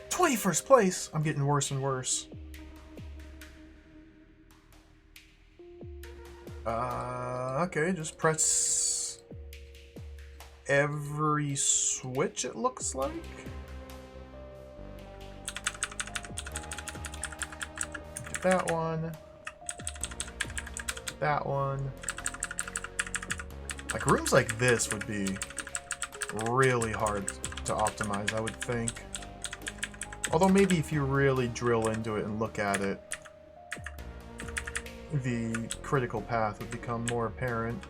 21st place! I'm getting worse and worse. Okay, just press every switch, it looks like. Get that one. That one. Like, rooms like this would be really hard to optimize, I would think. Although maybe if you really drill into it and look at it, the critical path would become more apparent.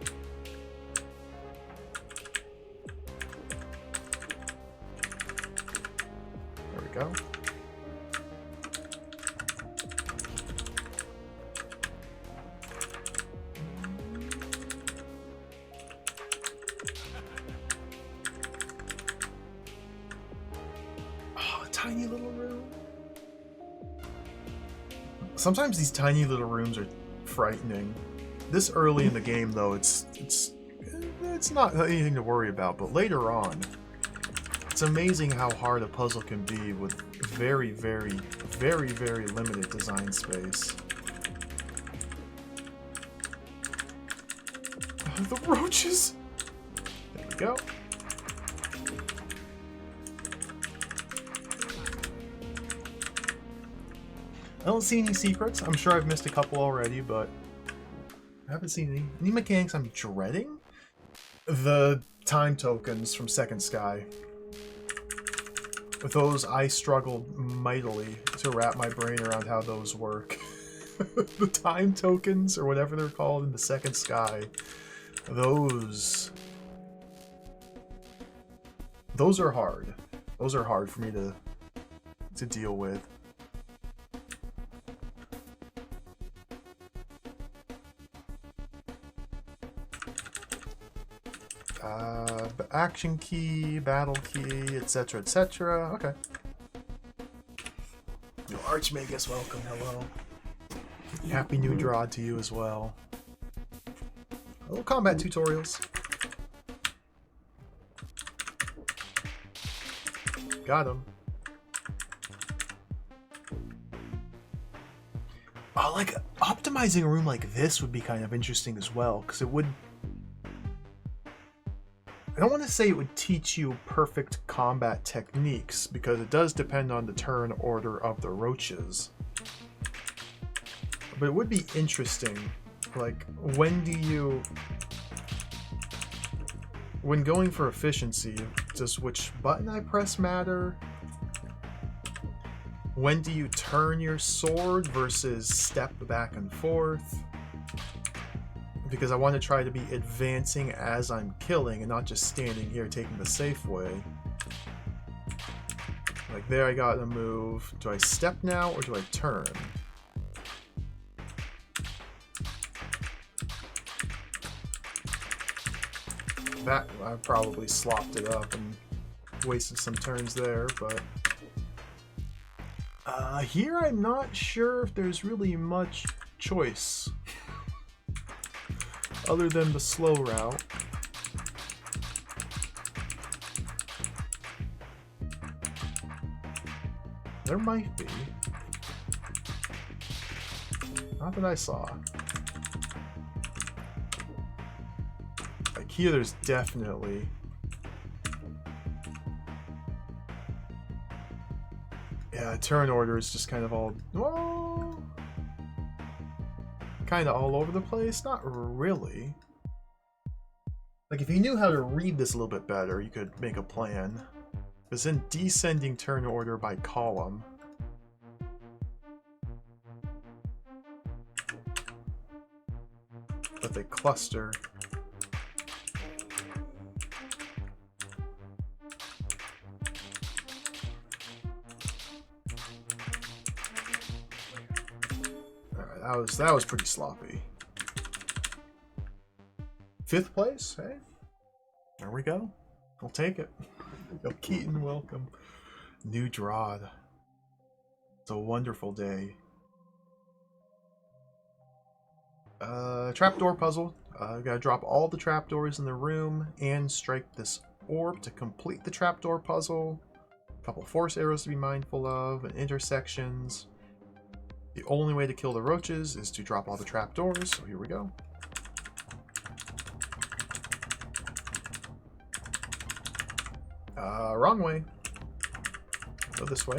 There we go. Oh, a tiny little room. Sometimes these tiny little rooms are frightening. This early in the game, though, it's not anything to worry about, but later on, it's amazing how hard a puzzle can be with very, very, very, very limited design space. The roaches! There we go. I don't see any secrets. I'm sure I've missed a couple already, but I haven't seen any mechanics I'm dreading. The time tokens from Second Sky. With those, I struggled mightily to wrap my brain around how those work. The time tokens, or whatever they're called in the Second Sky, those are hard. Those are hard for me to deal with. action key, battle key, etc., etc. Okay. New Archmagus, welcome, hello. Happy new DROD to you as well. A little combat tutorials. Got him. Oh, like, optimizing a room like this would be kind of interesting as well, because it would... I don't want to say it would teach you perfect combat techniques, because it does depend on the turn order of the roaches. But it would be interesting, like, when do you... When going for efficiency, does which button I press matter? When do you turn your sword versus step back and forth? Because I want to try to be advancing as I'm killing and not just standing here taking the safe way. Like there I got a move. Do I step now or do I turn? That, I probably slopped it up and wasted some turns there, but... here I'm not sure if there's really much choice. Other than the slow route. There might be. Not that I saw. Like here there's definitely... Yeah, turn order is just kind of all... Well, kind of all over the place? Not really. Like, if you knew how to read this a little bit better, you could make a plan. It's in descending turn order by column. But they cluster. That was pretty sloppy. 5th place, hey? There we go. I'll take it. Yo, Keaton, welcome. New DROD. It's a wonderful day. Trapdoor puzzle. Gotta drop all the trapdoors in the room and strike this orb to complete the trapdoor puzzle. A couple force arrows to be mindful of, and intersections. The only way to kill the roaches is to drop all the trapdoors, so here we go. Wrong way. Go this way.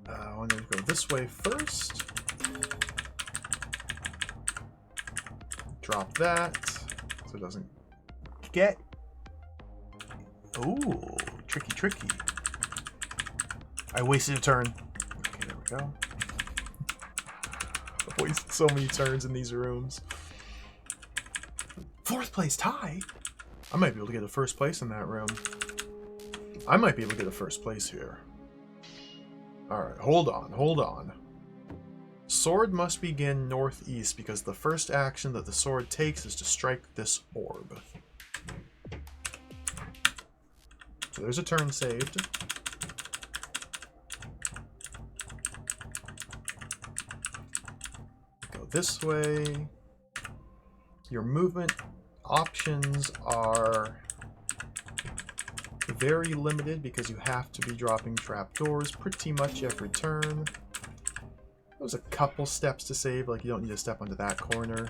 I want to go this way first. Drop that, so it doesn't get... Ooh, tricky, tricky. I wasted a turn. Okay, there we go. I've wasted so many turns in these rooms. 4th place tie? I might be able to get a 1st place in that room. I might be able to get a 1st place here. Alright, hold on, hold on. Sword must begin northeast because the first action that the sword takes is to strike this orb. So there's a turn saved. Go this way. Your movement options are very limited because you have to be dropping trapdoors pretty much every turn. There's a couple steps to save, like you don't need to step onto that corner.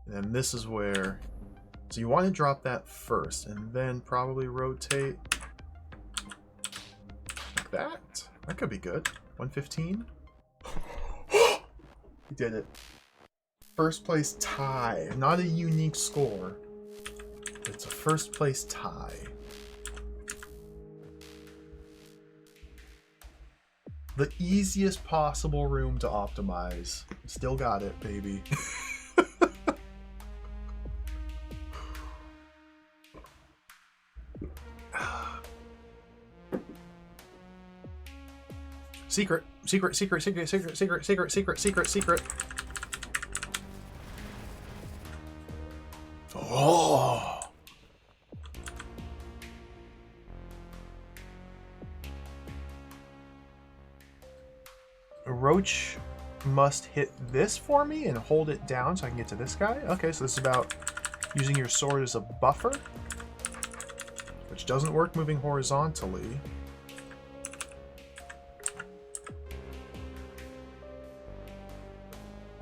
And this is where... So you want to drop that first, and then probably rotate... Like that? That could be good. 115? We did it. 1st place tie. Not a unique score. It's a 1st place tie. The easiest possible room to optimize. Still got it, baby. Secret, secret, secret, secret, secret, secret, secret, secret, secret, secret. Oh! A roach must hit this for me and hold it down so I can get to this guy. Okay, so this is about using your sword as a buffer, which doesn't work moving horizontally.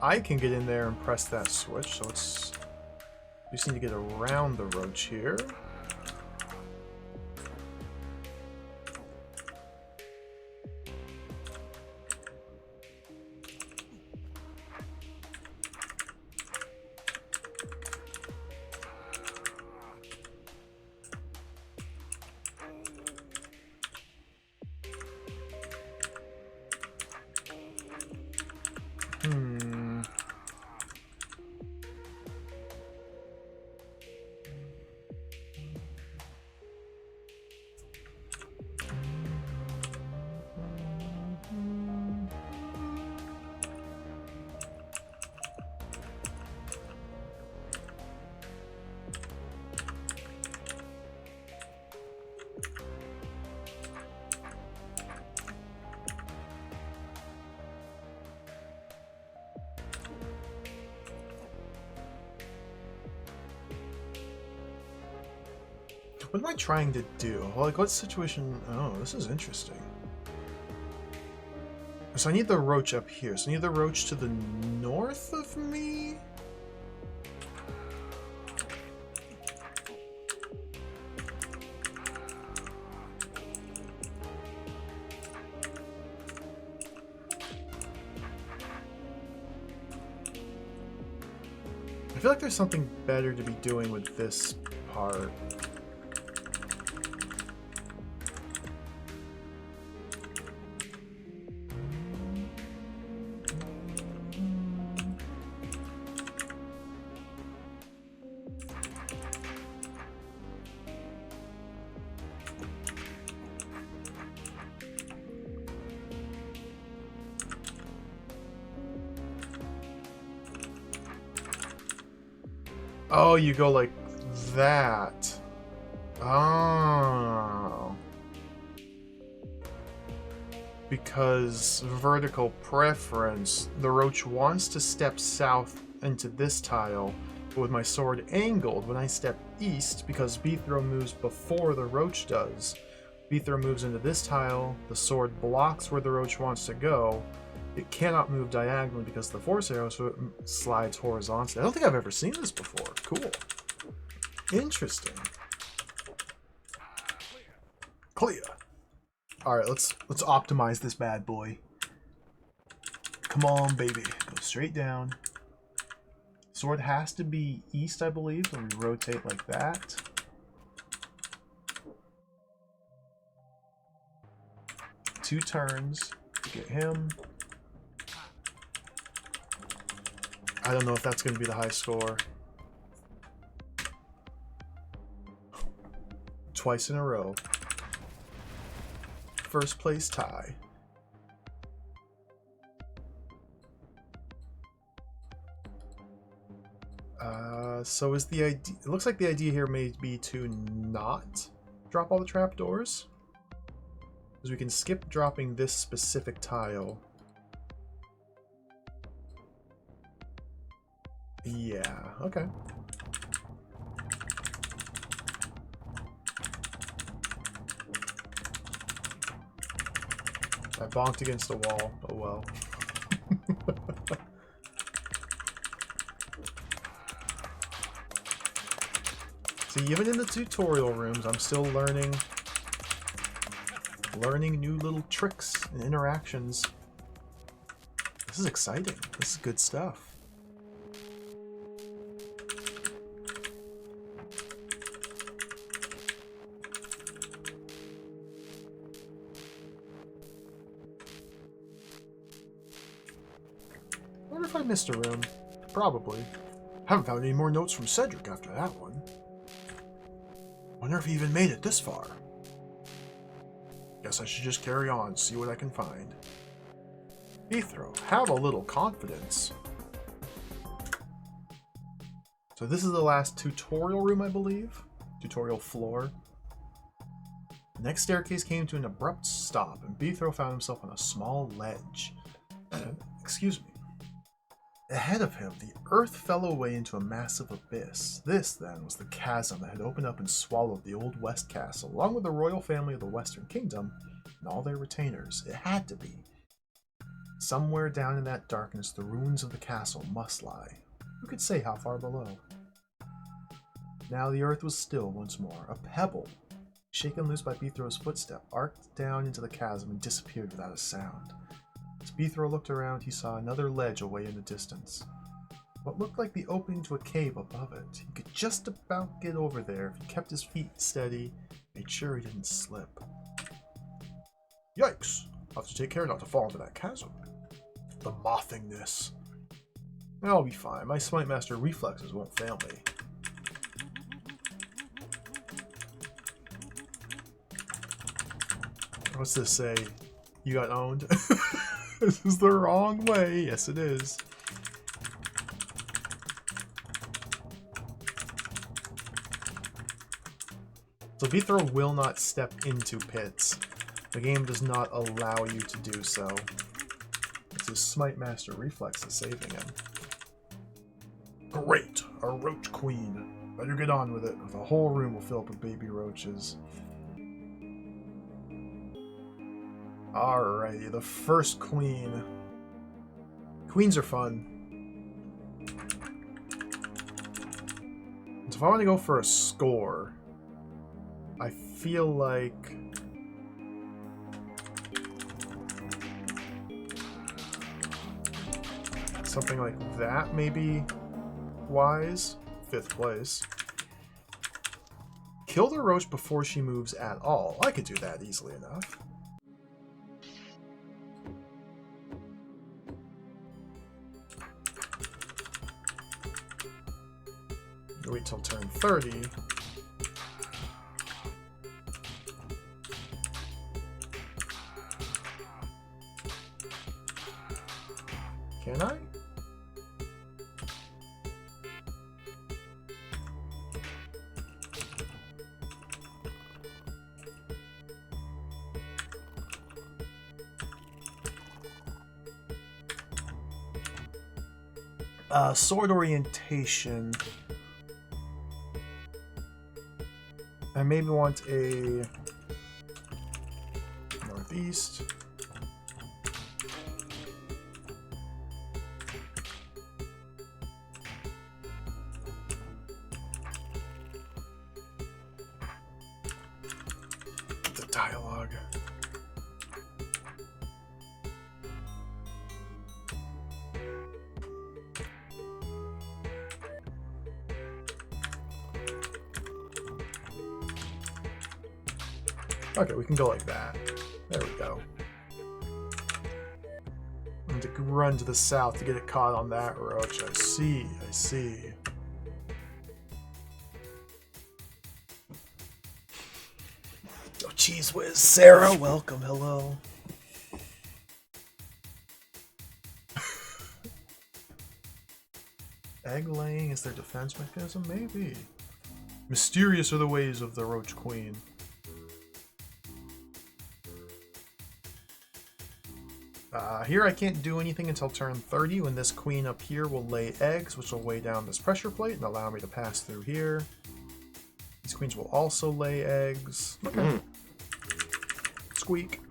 I can get in there and press that switch, so it's... We just need to get around the roach here. What am I trying to do? Like, what situation? Oh, this is interesting. So I need the roach up here. So I need the roach to the north of me? I feel like there's something better to be doing with this part. Oh, you go like that. Oh. Because vertical preference, the roach wants to step south into this tile, but with my sword angled, when I step east, because B-throw moves before the roach does, B-throw moves into this tile, the sword blocks where the roach wants to go. It cannot move diagonally because of the force arrow, so it slides horizontally. I don't think I've ever seen this before. Cool. Interesting. Clear. Alright, let's optimize this bad boy. Come on, baby. Go straight down. Sword has to be east, I believe, when we rotate like that. Two turns to get him. I don't know if that's going to be the high score. Twice in a row. First place tie. So is the idea... It looks like the idea here may be to not drop all the trapdoors. Because we can skip dropping this specific tile. Yeah, okay. I bonked against the wall. Oh well. See, even in the tutorial rooms, I'm still learning new little tricks and interactions. This is exciting. This is good stuff. I wonder if I missed a room. Probably. Haven't found any more notes from Cedric after that one. Wonder if he even made it this far. Guess guess I should just carry on, see what I can find. Beethro, have a little confidence. So this is the last tutorial room, I believe. Tutorial floor. The next staircase came to an abrupt stop, and Beethro found himself on a small ledge. Excuse me. Ahead of him, the earth fell away into a massive abyss. This, then, was the chasm that had opened up and swallowed the old West Castle, along with the royal family of the Western Kingdom and all their retainers. It had to be. Somewhere down in that darkness, the ruins of the castle must lie. Who could say how far below? Now the earth was still once more. A pebble, shaken loose by Beethro's footstep, arced down into the chasm and disappeared without a sound. As Beethro looked around, he saw another ledge away in the distance. What looked like the opening to a cave above it. He could just about get over there if he kept his feet steady, made sure he didn't slip. Yikes! I'll have to take care not to fall into that chasm. The mothingness. I'll be fine. My Smite Master reflexes won't fail me. What's this say? You got owned? This is the wrong way. Yes, it is. So Beethro will not step into pits. The game does not allow you to do so. It's his Smite Master reflexes saving him. Great! A roach queen. Better get on with it, or the whole room will fill up with baby roaches. Alrighty, the first queen. Queens are fun. So if I want to go for a score, I feel like something like that may be wise. 5th place. Kill the roach before she moves at all. I could do that easily enough. Wait till turn 30. Can I? Sword orientation. I maybe want a northeast. The dialogue. Okay, we can go like that. There we go. And to run to the south to get it caught on that roach. I see, I see. Oh, Cheese Whiz. Sarah, welcome, hello. Egg laying is their defense mechanism? Maybe. Mysterious are the ways of the Roach Queen. Here I can't do anything until turn 30 when this queen up here will lay eggs, which will weigh down this pressure plate and allow me to pass through here. These queens will also lay eggs. Okay. Squeak.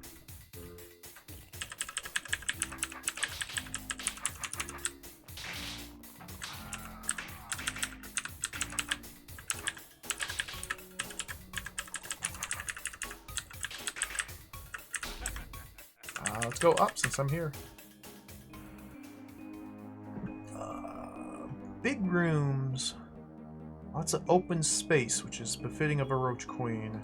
Let's go up since I'm here. Big rooms. Lots of open space, which is befitting of a Roach Queen.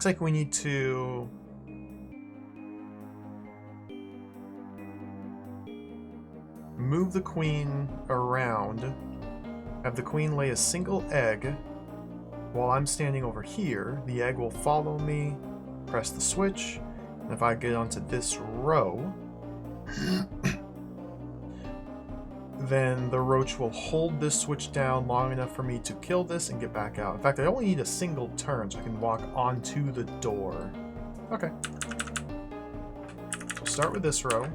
Looks like we need to... move the queen around, have the queen lay a single egg while I'm standing over here. The egg will follow me, press the switch, and if I get onto this row, then the roach will hold this switch down long enough for me to kill this and get back out. In fact, I only need a single turn so I can walk onto the door. Okay. So start with this row.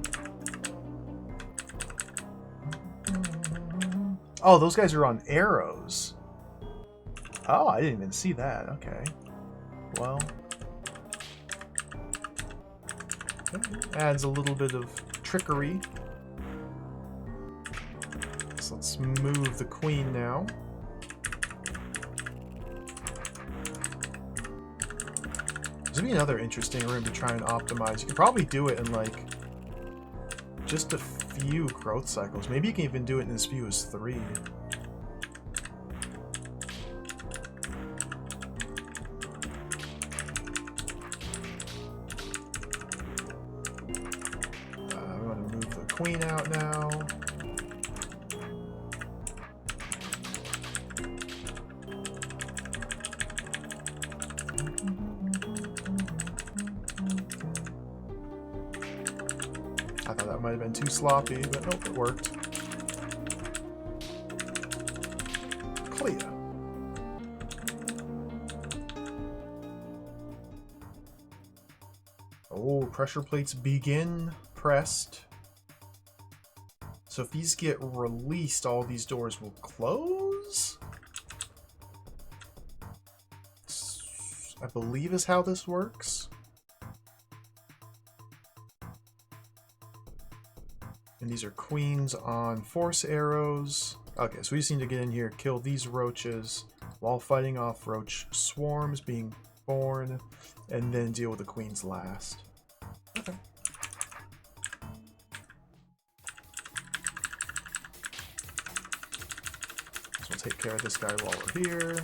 Oh, those guys are on arrows. Oh, I didn't even see that. Okay. Well. Adds a little bit of trickery. So let's move the queen now. This would be another interesting room to try and optimize. You can probably do it in like just a few growth cycles. Maybe you can even do it in as few as 3. I'm going to move the queen out now. I thought that might have been too sloppy, but nope, it worked. Clear. Oh, pressure plates begin pressed. So if these get released, all these doors will close? I believe is how this works. And these are queens on force arrows. Okay, so we just need to get in here, kill these roaches while fighting off roach swarms being born, and then deal with the queens last. Okay. So we'll take care of this guy while we're here.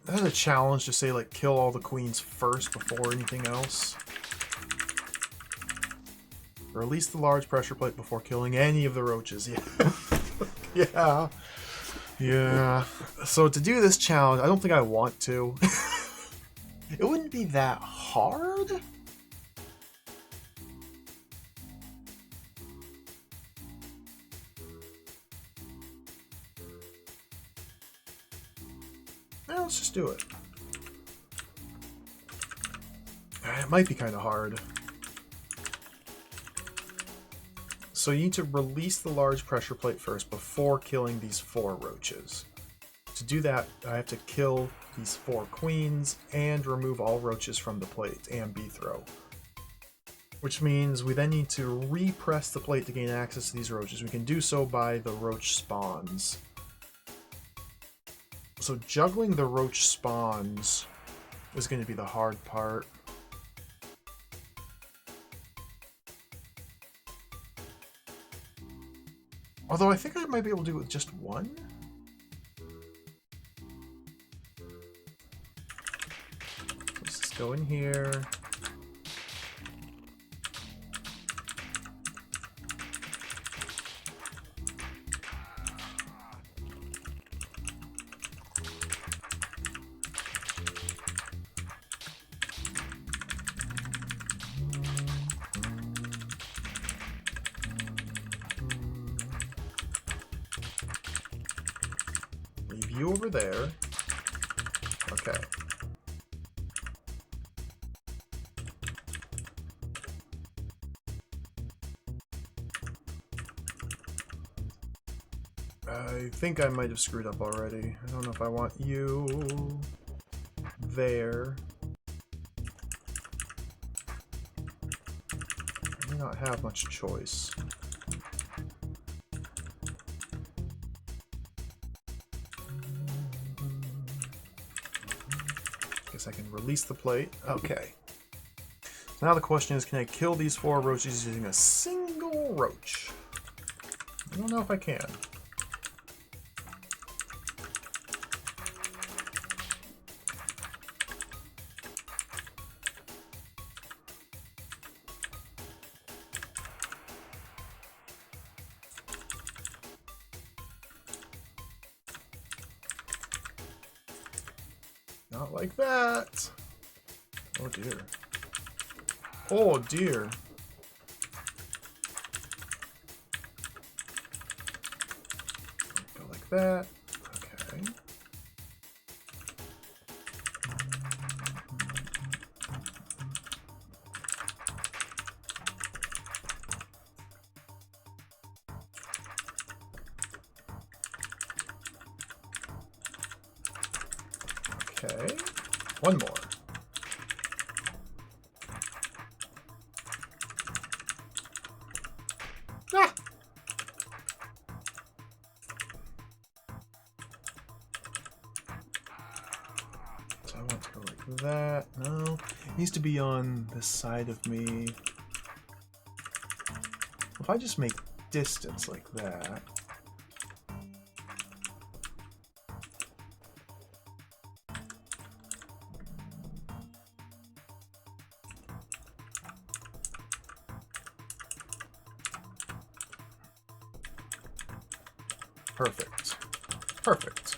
That's a challenge to say, like, kill all the queens first before anything else. Release the large pressure plate before killing any of the roaches. Yeah. Yeah. So to do this challenge, I don't think I want to. It wouldn't be that hard. Well, let's just do it. It might be kind of hard. So you need to release the large pressure plate first before killing these 4 roaches. To do that, I have to kill these 4 queens and remove all roaches from the plate and B-throw. Which means we then need to repress the plate to gain access to these roaches. We can do so by the roach spawns. So juggling the roach spawns is going to be the hard part. Although I think I might be able to do it with just 1. Let's just go in here. You over there. Okay. I think I might have screwed up already. I don't know if I want you there. I may not have much choice. I can release the plate. Okay. So now the question is, can I kill these 4 roaches using a single roach? I don't know if I can. Not like that. Oh dear. Oh dear. Go like that. Okay. Okay. One more. Ah! So I want to go like that. No. It needs to be on this side of me. If I just make distance like that. Perfect. Perfect.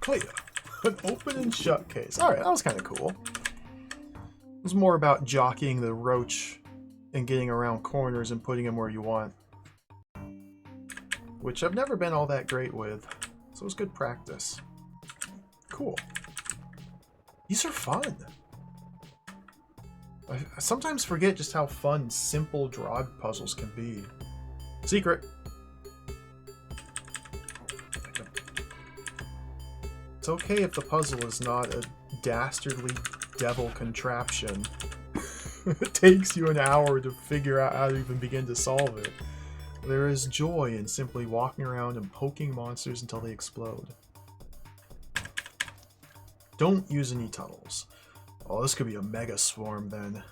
Clear. An open and shut case. Alright, that was kind of cool. It was more about jockeying the roach and getting around corners and putting him where you want. Which I've never been all that great with. So it was good practice. Cool. These are fun. I sometimes forget just how fun simple DROD puzzles can be. Secret! It's okay if the puzzle is not a dastardly devil contraption. It takes you an hour to figure out how to even begin to solve it. There is joy in simply walking around and poking monsters until they explode. Don't use any tunnels. Oh, this could be a mega swarm then.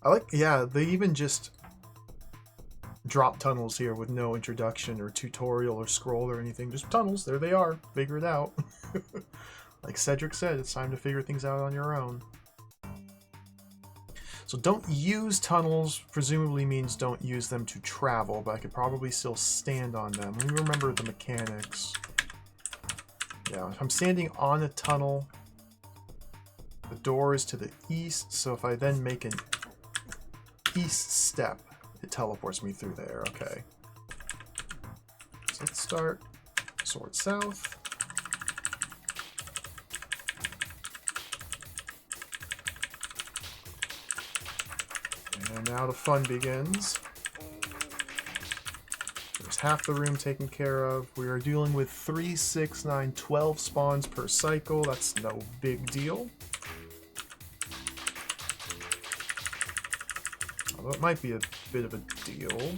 I like, yeah, they even just drop tunnels here with no introduction or tutorial or scroll or anything. Just tunnels, there they are. Figure it out. Like Cedric said, it's time to figure things out on your own. So don't use tunnels, presumably means don't use them to travel, but I could probably still stand on them. Let me remember the mechanics. Yeah, if I'm standing on a tunnel, the door is to the east, so if I then make an east step, it teleports me through there. Okay. So let's start sword south. And now the fun begins. There's half the room taken care of. We are dealing with 3, 6, 9, 12 spawns per cycle. That's no big deal. Although it might be a bit of a deal.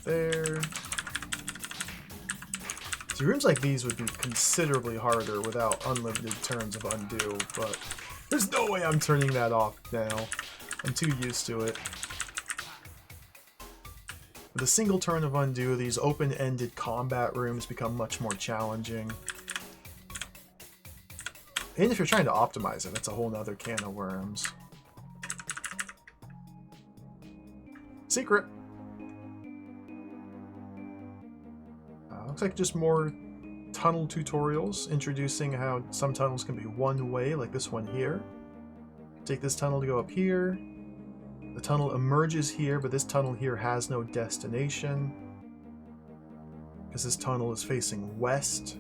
There. See, rooms like these would be considerably harder without unlimited turns of undo, but there's no way I'm turning that off now. I'm too used to it. With a single turn of undo, these open-ended combat rooms become much more challenging. And if you're trying to optimize it, that's a whole nother can of worms. Secret! Looks like just more tunnel tutorials, introducing how some tunnels can be one way, like this one here. Take this tunnel to go up here. The tunnel emerges here, but this tunnel here has no destination. Because this tunnel is facing west.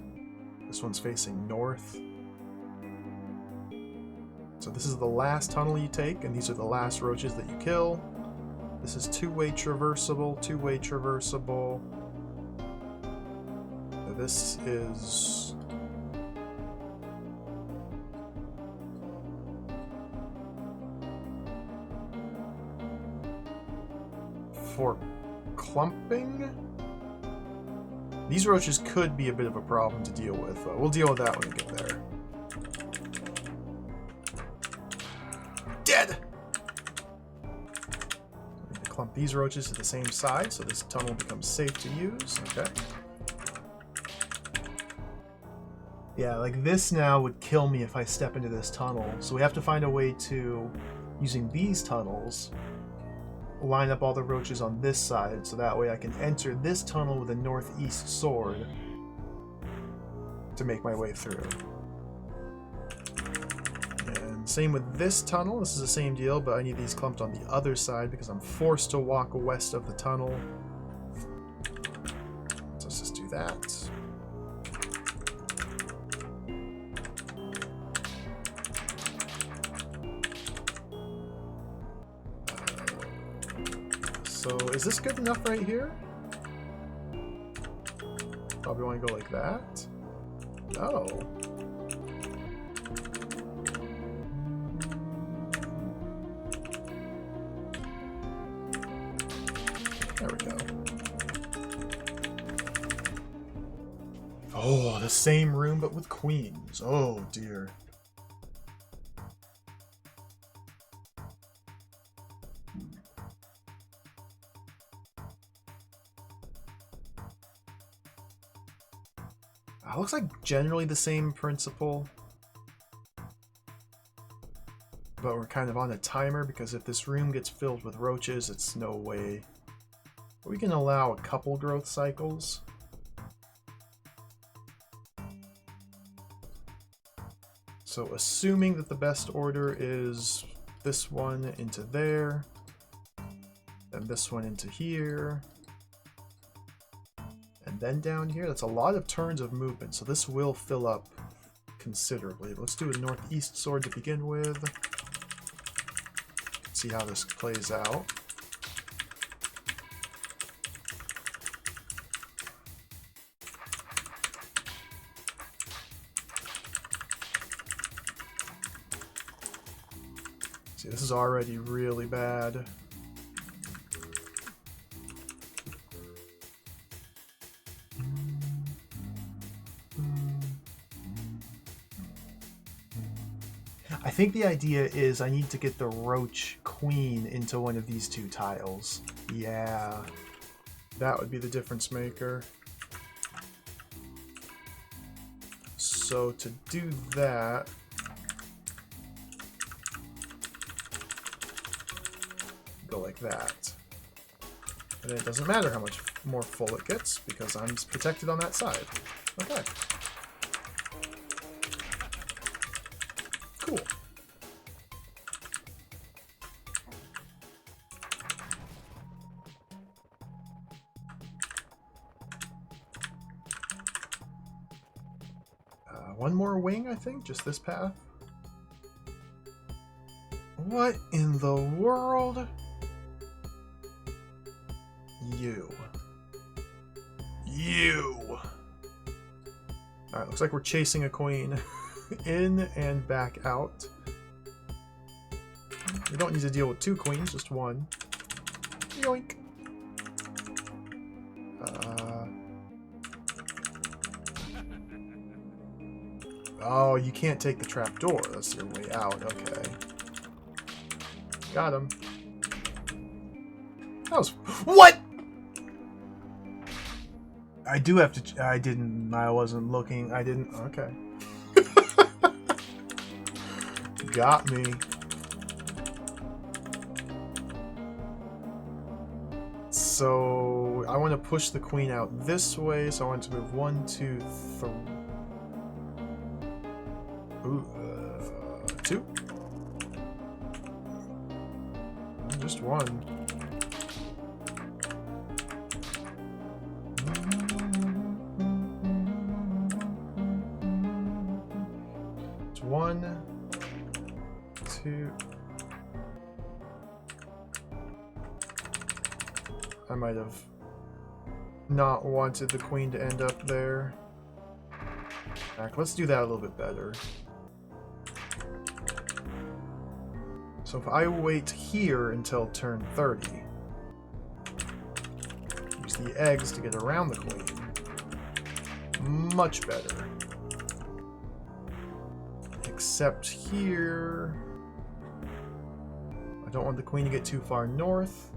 This one's facing north. So this is the last tunnel you take, and these are the last roaches that you kill. This is two-way traversable, two-way traversable. This is... for clumping? These roaches could be a bit of a problem to deal with. We'll deal with that when we get there. dead! I need to clump these roaches to the same side so this tunnel becomes safe to use. Okay. Yeah, like this now would kill me if I step into this tunnel. So we have to find a way to, using these tunnels, line up all the roaches on this side so that way I can enter this tunnel with a northeast sword to make my way through. And same with this tunnel. This is the same deal, but I need these clumped on the other side because I'm forced to walk west of the tunnel. So let's just do that. So is this good enough right here? Probably want to go like that. Oh. There we go. Oh, the same room but with queens. Oh dear. Looks like generally the same principle, but we're kind of on a timer because if this room gets filled with roaches, it's no way. We can allow a couple growth cycles. So assuming that the best order is this one into there, then this one into here, and then down here, that's a lot of turns of movement, so this will fill up considerably. Let's do a northeast sword to begin with. See how this plays out. See, this is already really bad. I think the idea is I need to get the roach queen into one of these two tiles. Yeah, that would be the difference maker. So to do that, go like that. And then it doesn't matter how much more full it gets because I'm protected on that side. Okay. Cool. One more wing, I think, just this path. What in the world? You. Alright, looks like we're chasing a queen. In and back out. We don't need to deal with two queens, just one. Yoink. Oh, you can't take the trapdoor. That's your way out. Okay. Got him. That was... What?! I do have to... I wasn't looking. I didn't... Okay. Got me. So I want to push the queen out this way, so I want to move 1, 2, 3. Ooh, 2. Just 1. It's 1, 2. I might have not wanted the queen to end up there. Let's do that a little bit better. So if I wait here until turn 30, use the eggs to get around the queen, much better. Except here, don't want the queen to get too far north.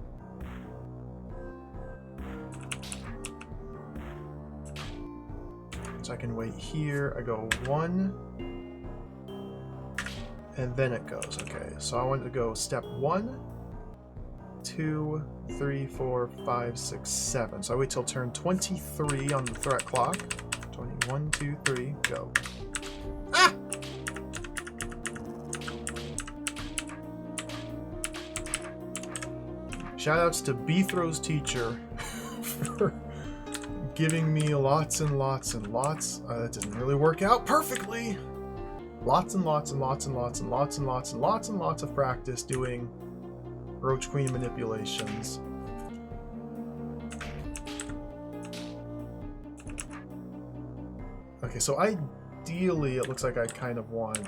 So I can wait here. I go 1. And then it goes. Okay, so I wanted to go step 1, 2, 3, 4, 5, 6, 7. So I wait till turn 23 on the threat clock. 21, 2, 3, go. Ah! Shoutouts to Bethro's teacher for giving me lots and lots and lots. That didn't really work out perfectly. Lots and lots and lots and lots and lots and lots and lots and lots of practice doing Roach Queen manipulations. Okay, so ideally it looks like I kind of want...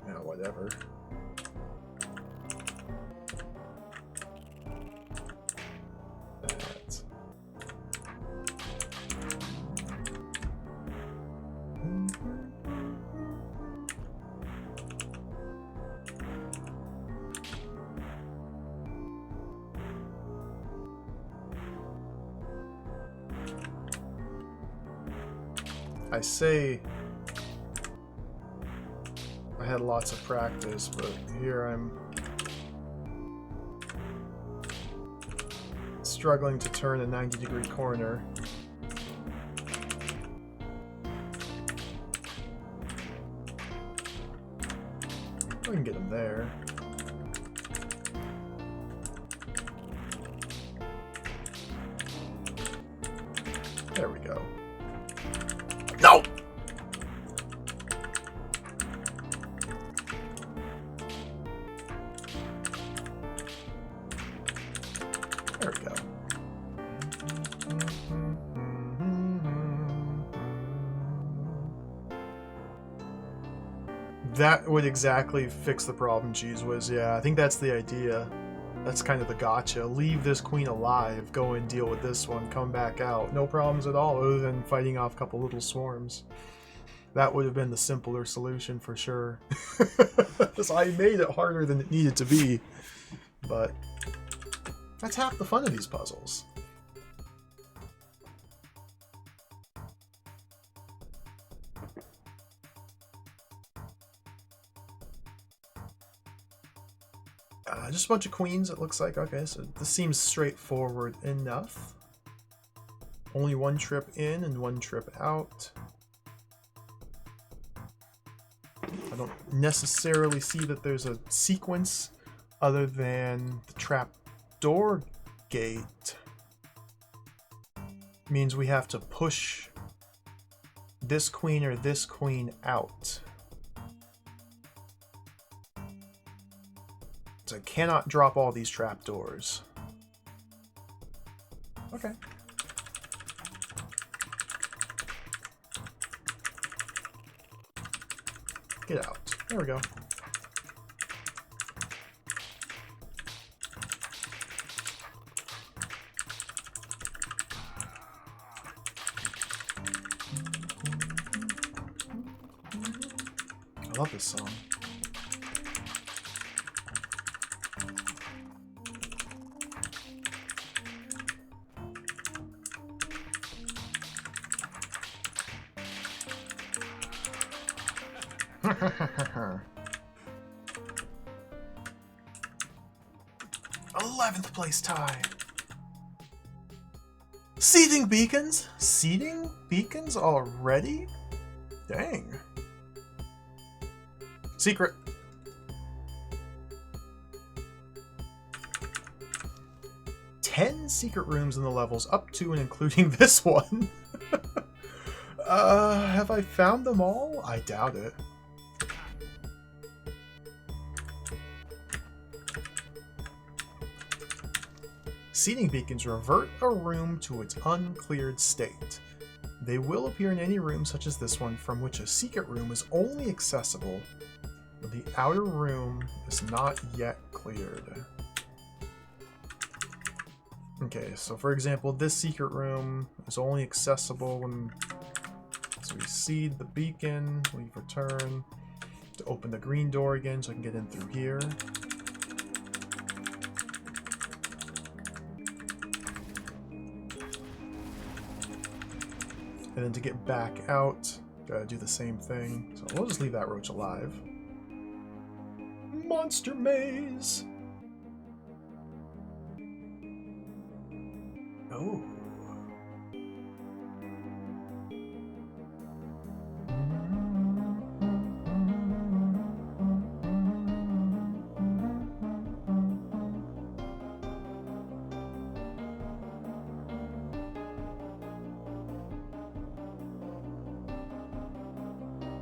Yeah, whatever. That. I say I had lots of practice, but here I'm struggling to turn a 90-degree corner. I can get him there. There we go. No! There we go. That would exactly fix the problem, Cheese Whiz. Yeah, I think that's the idea. That's kind of the gotcha. Leave this queen alive, go and deal with this one, come back out. No problems at all, other than fighting off a couple little swarms. That would have been the simpler solution for sure. So I made it harder than it needed to be. But that's half the fun of these puzzles. Just a bunch of queens, it looks like. Okay, so this seems straightforward enough. Only one trip in and one trip out. I don't necessarily see that there's a sequence other than the trap door gate. Means we have to push this queen or this queen out. So I cannot drop all these trapdoors. Okay. Get out. There we go. I love this song. '11th place tie. Seeding beacons? Seeding beacons already? Dang. Secret. Ten secret rooms in the levels up to and including this one. Have I found them all? I doubt it. Seeding beacons revert a room to its uncleared state. They will appear in any room such as this one from which a secret room is only accessible when the outer room is not yet cleared. Okay, so for example, this secret room is only accessible when... So we seed the beacon, leave return. to open the green door again so I can get in through here. And then to get back out, gotta do the same thing. So we'll just leave that roach alive. Monster maze! Oh.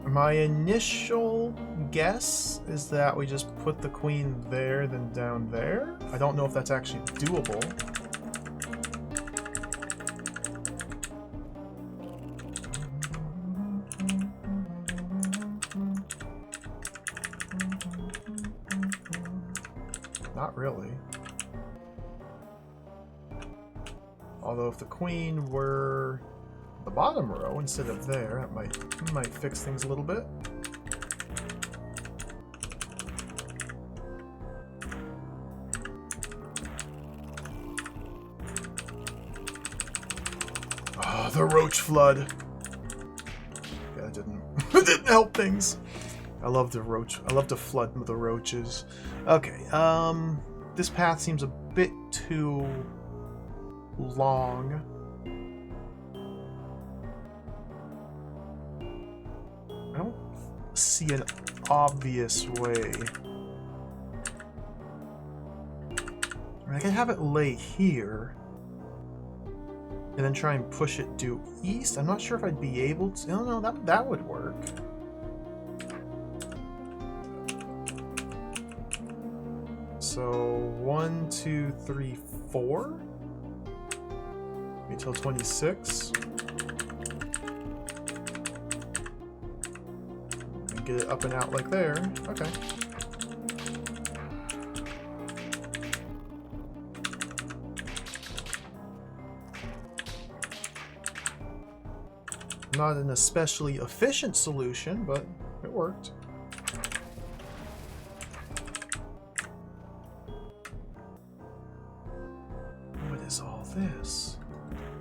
My initial guess is that we just put the queen there, then down there. I don't know if that's actually doable. Not really. Although if the queen were the bottom row instead of there, that might fix things a little bit. Oh, the roach flood. Yeah, that didn't it didn't help things. I love the roach. I love to flood with the roaches. Okay, this path seems a bit too long. I don't see an obvious way. I can have it lay here and then try and push it due east. I'm not sure if I'd be able to. No, that would work. So 1, 2, 3, 4 until 26. And get it up and out like there. Okay. Not an especially efficient solution, but it worked. What is all this?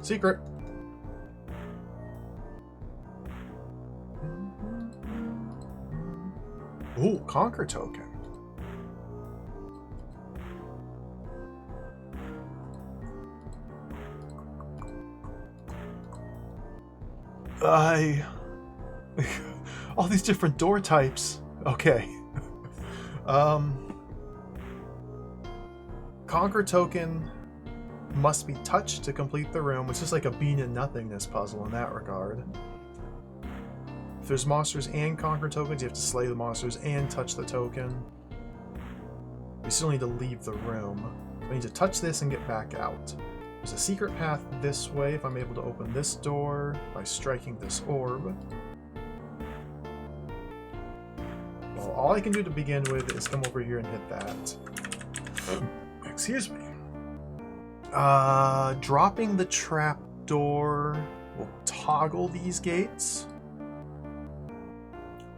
Secret. Ooh, conquer token. All these different door types. Okay. Conquer token must be touched to complete the room. It's just like a bean and nothingness puzzle in that regard. If there's monsters and conquer tokens, you have to slay the monsters and touch the token. We still need to leave the room. I need to touch this and get back out. There's a secret path this way if I'm able to open this door by striking this orb. Well, all I can do to begin with is come over here and hit that. Excuse me. Dropping the trap door will toggle these gates.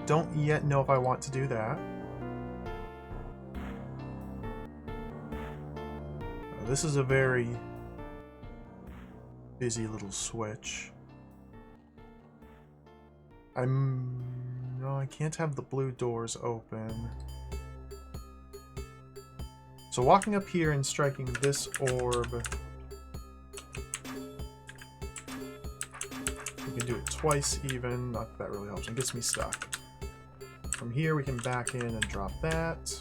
Don't yet know if I want to do that. This is a very busy little switch. No, I can't have the blue doors open. So walking up here and striking this orb, we can do it twice even. Not that that really helps. It gets me stuck. From here we can back in and drop that.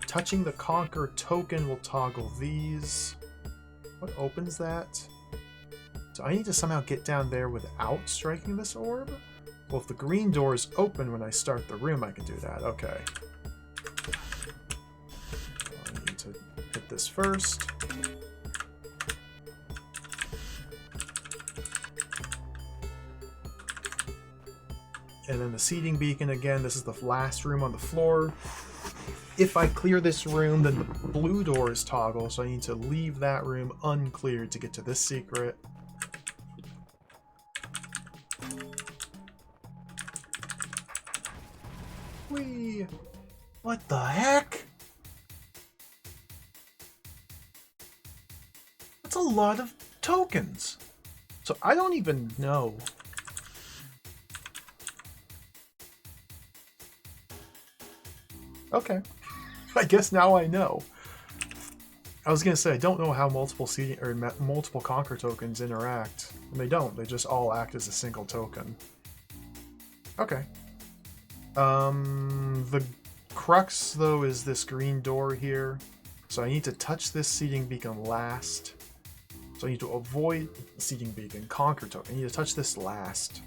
Touching the conquer token will toggle these. What opens that? So I need to somehow get down there without striking this orb? Well, if the green door is open when I start the room, I can do that. Okay. I need to hit this first. And then the seating beacon again. This is the last room on the floor. If I clear this room, then the blue door is toggle, so I need to leave that room uncleared to get to this secret. What the heck? That's a lot of tokens. So I don't even know. Okay. I guess now I know. I was gonna say, I don't know how multiple seeding or multiple conquer tokens interact. And they don't. They just all act as a single token. Okay. The crux, though, is this green door here. So I need to touch this seeding beacon last. So I need to avoid seeding beacon, conquer token. I need to touch this last.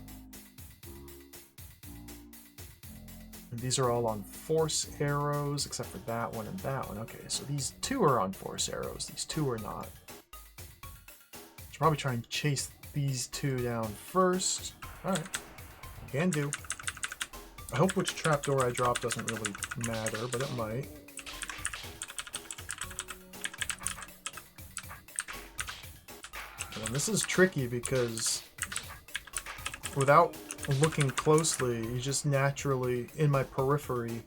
And these are all on force arrows, except for that one and that one. Okay, so these two are on force arrows. These two are not. Should probably try and chase these two down first. Alright. Can do. I hope which trapdoor I drop doesn't really matter, but it might. And this is tricky because without looking closely, you just naturally, in my periphery,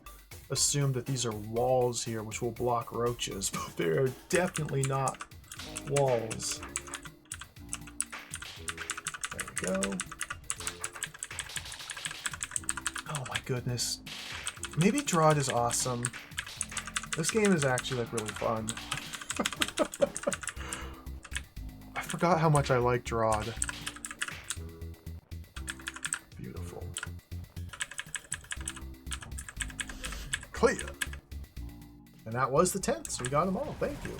assume that these are walls here which will block roaches, but they are definitely not walls. There we go. Oh my goodness. Maybe DROD is awesome. This game is actually like really fun. I forgot how much I like DROD. Beautiful. Clear. And that was the 10th, so we got them all. Thank you.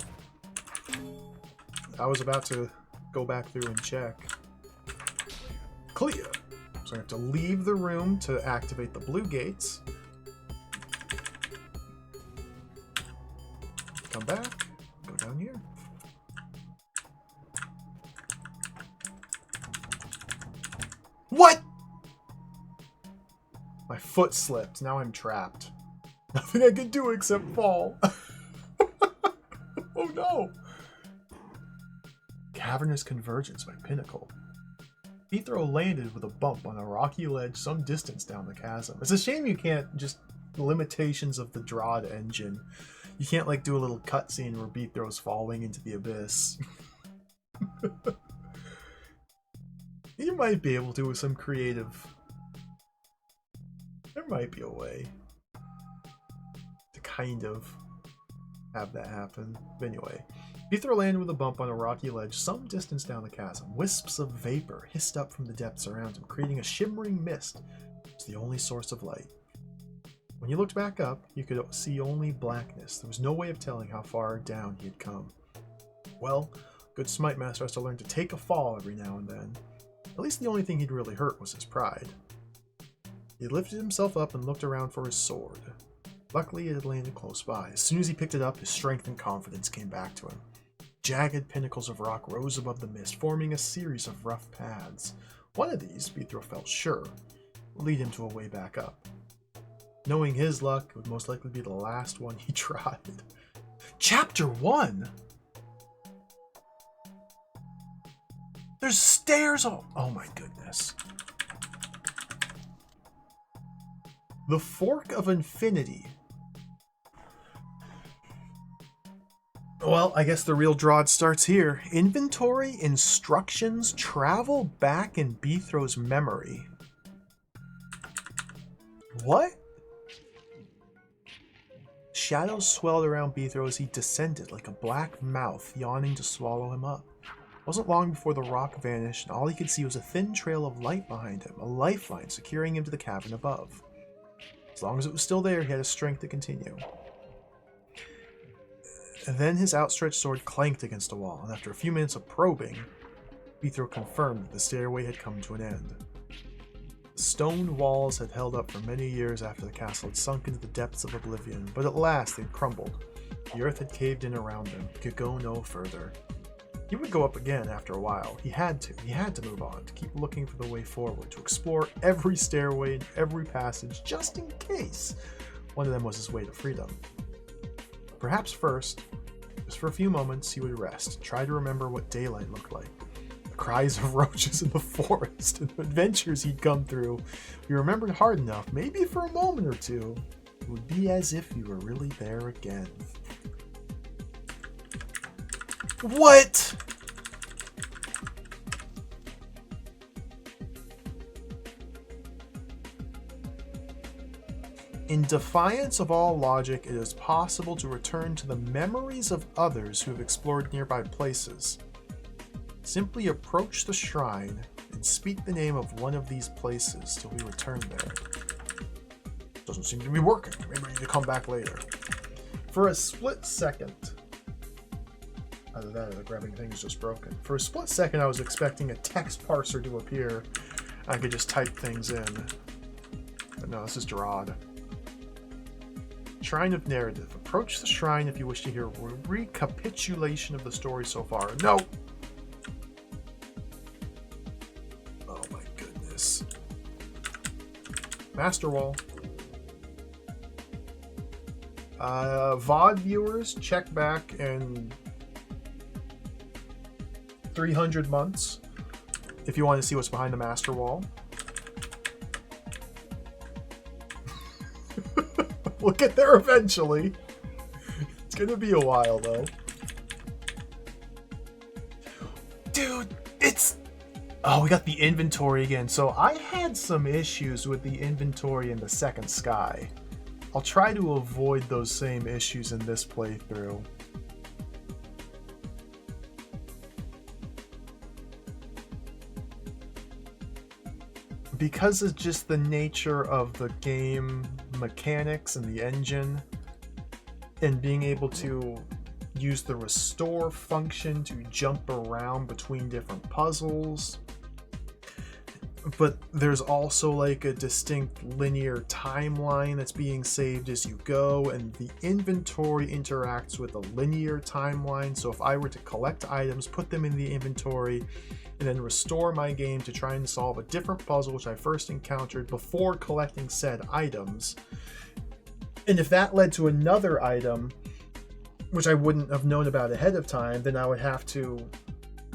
I was about to go back through and check. Clear. So I have to leave the room to activate the blue gates. Come back. Go down here. What? My foot slipped. Now I'm trapped. Nothing I can do except fall. Oh no. Cavernous Convergence by Pinnacle. Bethro landed with a bump on a rocky ledge some distance down the chasm. It's a shame you can't just... limitations of the DROD engine. You can't like do a little cutscene where Bethro's falling into the abyss. You might be able to with some creative... There might be a way to kind of have that happen. But anyway, Bethro landed with a bump on a rocky ledge some distance down the chasm. Wisps of vapor hissed up from the depths around him, creating a shimmering mist. It's the only source of light. When you looked back up, you could see only blackness. There was no way of telling how far down he had come. Well, good Smite Master has to learn to take a fall every now and then. At least the only thing he'd really hurt was his pride. He lifted himself up and looked around for his sword. Luckily, it had landed close by. As soon as he picked it up, his strength and confidence came back to him. Jagged pinnacles of rock rose above the mist, forming a series of rough paths. One of these, Bethro felt sure, would lead him to a way back up. Knowing his luck, it would most likely be the last one he tried. Chapter 1? There's stairs all... Oh my goodness. The Fork of Infinity. Well, I guess the real DROD starts here. Inventory, instructions, travel back in Bethro's memory. What? Shadows swelled around Bethro as he descended like a black mouth yawning to swallow him up. It wasn't long before the rock vanished and all he could see was a thin trail of light behind him, a lifeline securing him to the cavern above. As long as it was still there, he had the strength to continue. And then his outstretched sword clanked against a wall, and after a few minutes of probing, Bethro confirmed that the stairway had come to an end. The stone walls had held up for many years after the castle had sunk into the depths of oblivion, but at last they had crumbled. The earth had caved in around him. He could go no further. He would go up again after a while. He had to move on, to keep looking for the way forward, to explore every stairway and every passage, just in case one of them was his way to freedom. Perhaps first, just for a few moments, he would rest, try to remember what daylight looked like. The cries of roaches in the forest and the adventures he'd come through. He remembered hard enough, maybe for a moment or two, It would be as if you were really there again. What? In defiance of all logic, it is possible to return to the memories of others who have explored nearby places. Simply approach the shrine and speak the name of one of these places till we return there. Doesn't seem to be working. Maybe we need to come back later. For a split second, either that or the grabbing thing is just broken. For a split second, I was expecting a text parser to appear. I could just type things in. But no, this is DROD. Shrine of Narrative. Approach the shrine if you wish to hear a recapitulation of the story so far. No! Oh my goodness. Master Wall. VOD viewers, check back in 300 months if you want to see what's behind the Master Wall. We'll get there eventually. It's gonna be a while though. Dude, it's... Oh, we got the inventory again. So I had some issues with the inventory in the second Sky. I'll try to avoid those same issues in this playthrough. Because it's just the nature of the game mechanics and the engine, and being able to use the restore function to jump around between different puzzles. But there's also like a distinct linear timeline that's being saved as you go, and the inventory interacts with a linear timeline. So if I were to collect items, put them in the inventory, and then restore my game to try and solve a different puzzle which I first encountered before collecting said items, and if that led to another item which I wouldn't have known about ahead of time, then I would have to,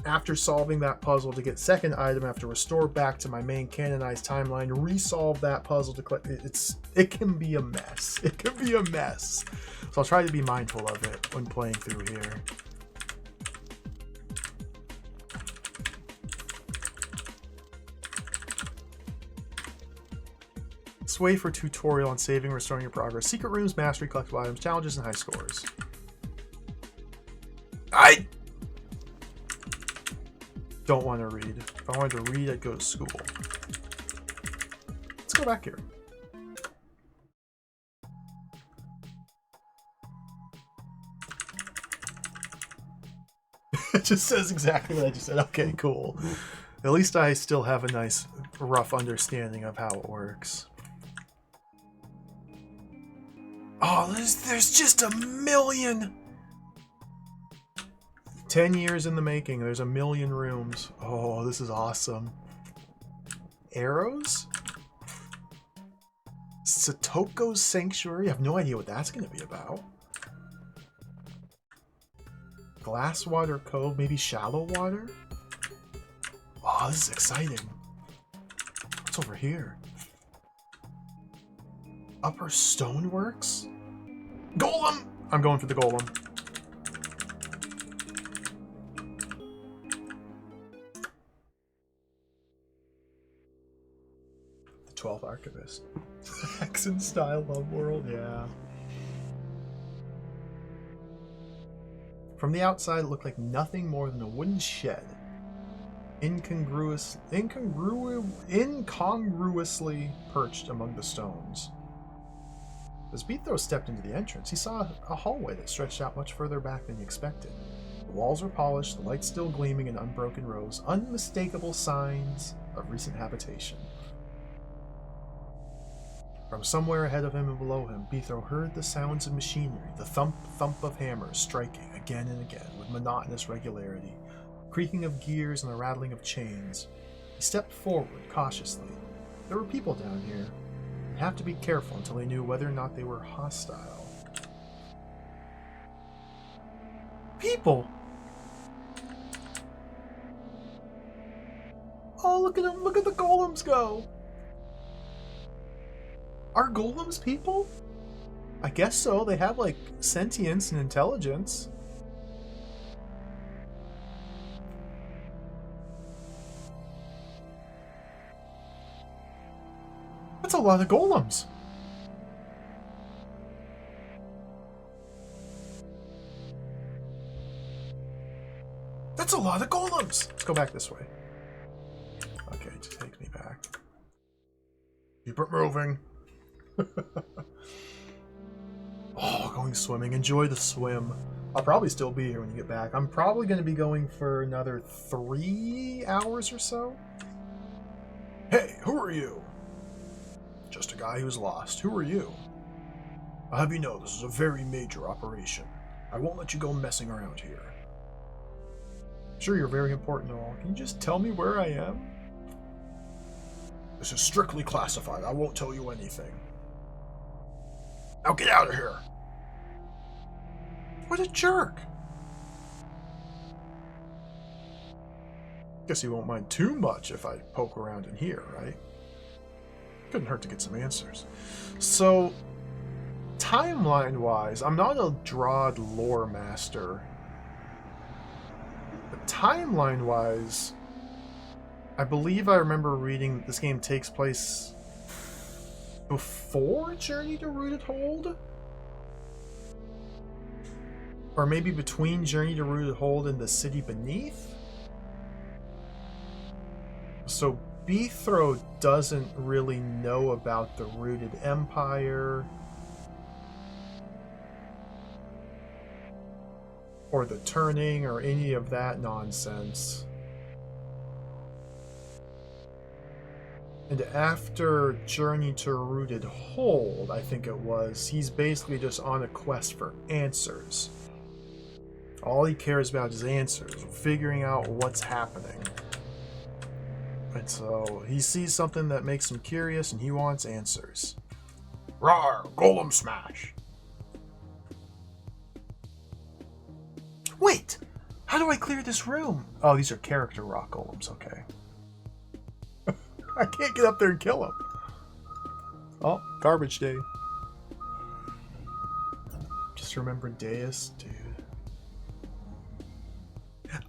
after solving that puzzle to get second item, I have to restore back to my main canonized timeline, resolve that puzzle to collect. It can be a mess. It can be a mess. So I'll try to be mindful of it when playing through here. Sway for tutorial on saving, restoring your progress. Secret rooms, mastery, collectible items, challenges, and high scores. I don't want to read. If I wanted to read, I'd go to school. Let's go back here. It just says exactly what I just said. Okay, cool. At least I still have a nice, rough understanding of how it works. Oh, there's just a million. 10 years in the making. There's a million rooms. Oh, this is awesome. Arrows? Satoko's Sanctuary? I have no idea what that's going to be about. Glasswater Cove? Maybe Shallow Water? Oh, this is exciting. What's over here? Upper Stoneworks? Golem! I'm going for the Golem. The 12th Archivist. Hexen style love world, yeah. From the outside, it looked like nothing more than a wooden shed. Incongruously perched among the stones. As Beathro stepped into the entrance, he saw a hallway that stretched out much further back than he expected. The walls were polished, the lights still gleaming in unbroken rows, unmistakable signs of recent habitation. From somewhere ahead of him and below him, Beathro heard the sounds of machinery, the thump of hammers striking again and again with monotonous regularity, creaking of gears and the rattling of chains. He stepped forward cautiously. There were people down here. He'd have to be careful until he knew whether or not they were hostile. People! Oh, look at them! Look at the golems go! Are golems people? I guess so. They have, like, sentience and intelligence. That's a lot of golems. That's a lot of golems. Let's go back this way. Okay, just take me back. Keep it moving. Oh, going swimming. Enjoy the swim. I'll probably still be here when you get back. I'm probably going to be going for another 3 hours or so. Hey, who are you? Just a guy who's lost. Who are you? I'll have you know this is a very major operation. I won't let you go messing around here. Sure, you're very important and all. Can you just tell me where I am? This is strictly classified. I won't tell you anything. Now get out of here! What a jerk! Guess he won't mind too much if I poke around in here, right? Couldn't hurt to get some answers. So, timeline-wise, I'm not a DROD lore master. But timeline-wise, I believe I remember reading that this game takes place before Journey to Rooted Hold? Or maybe between Journey to Rooted Hold and the City Beneath? So Beethro doesn't really know about the Rooted Empire or the Turning or any of that nonsense. And after Journey to Rooted Hold, I think it was, he's basically just on a quest for answers. All he cares about is answers, figuring out what's happening. And so he sees something that makes him curious and he wants answers. Rawr, golem smash! Wait! How do I clear this room? Oh, these are character rock golems, okay. I can't get up there and kill him. Oh, garbage day. Just remember Deus, dude.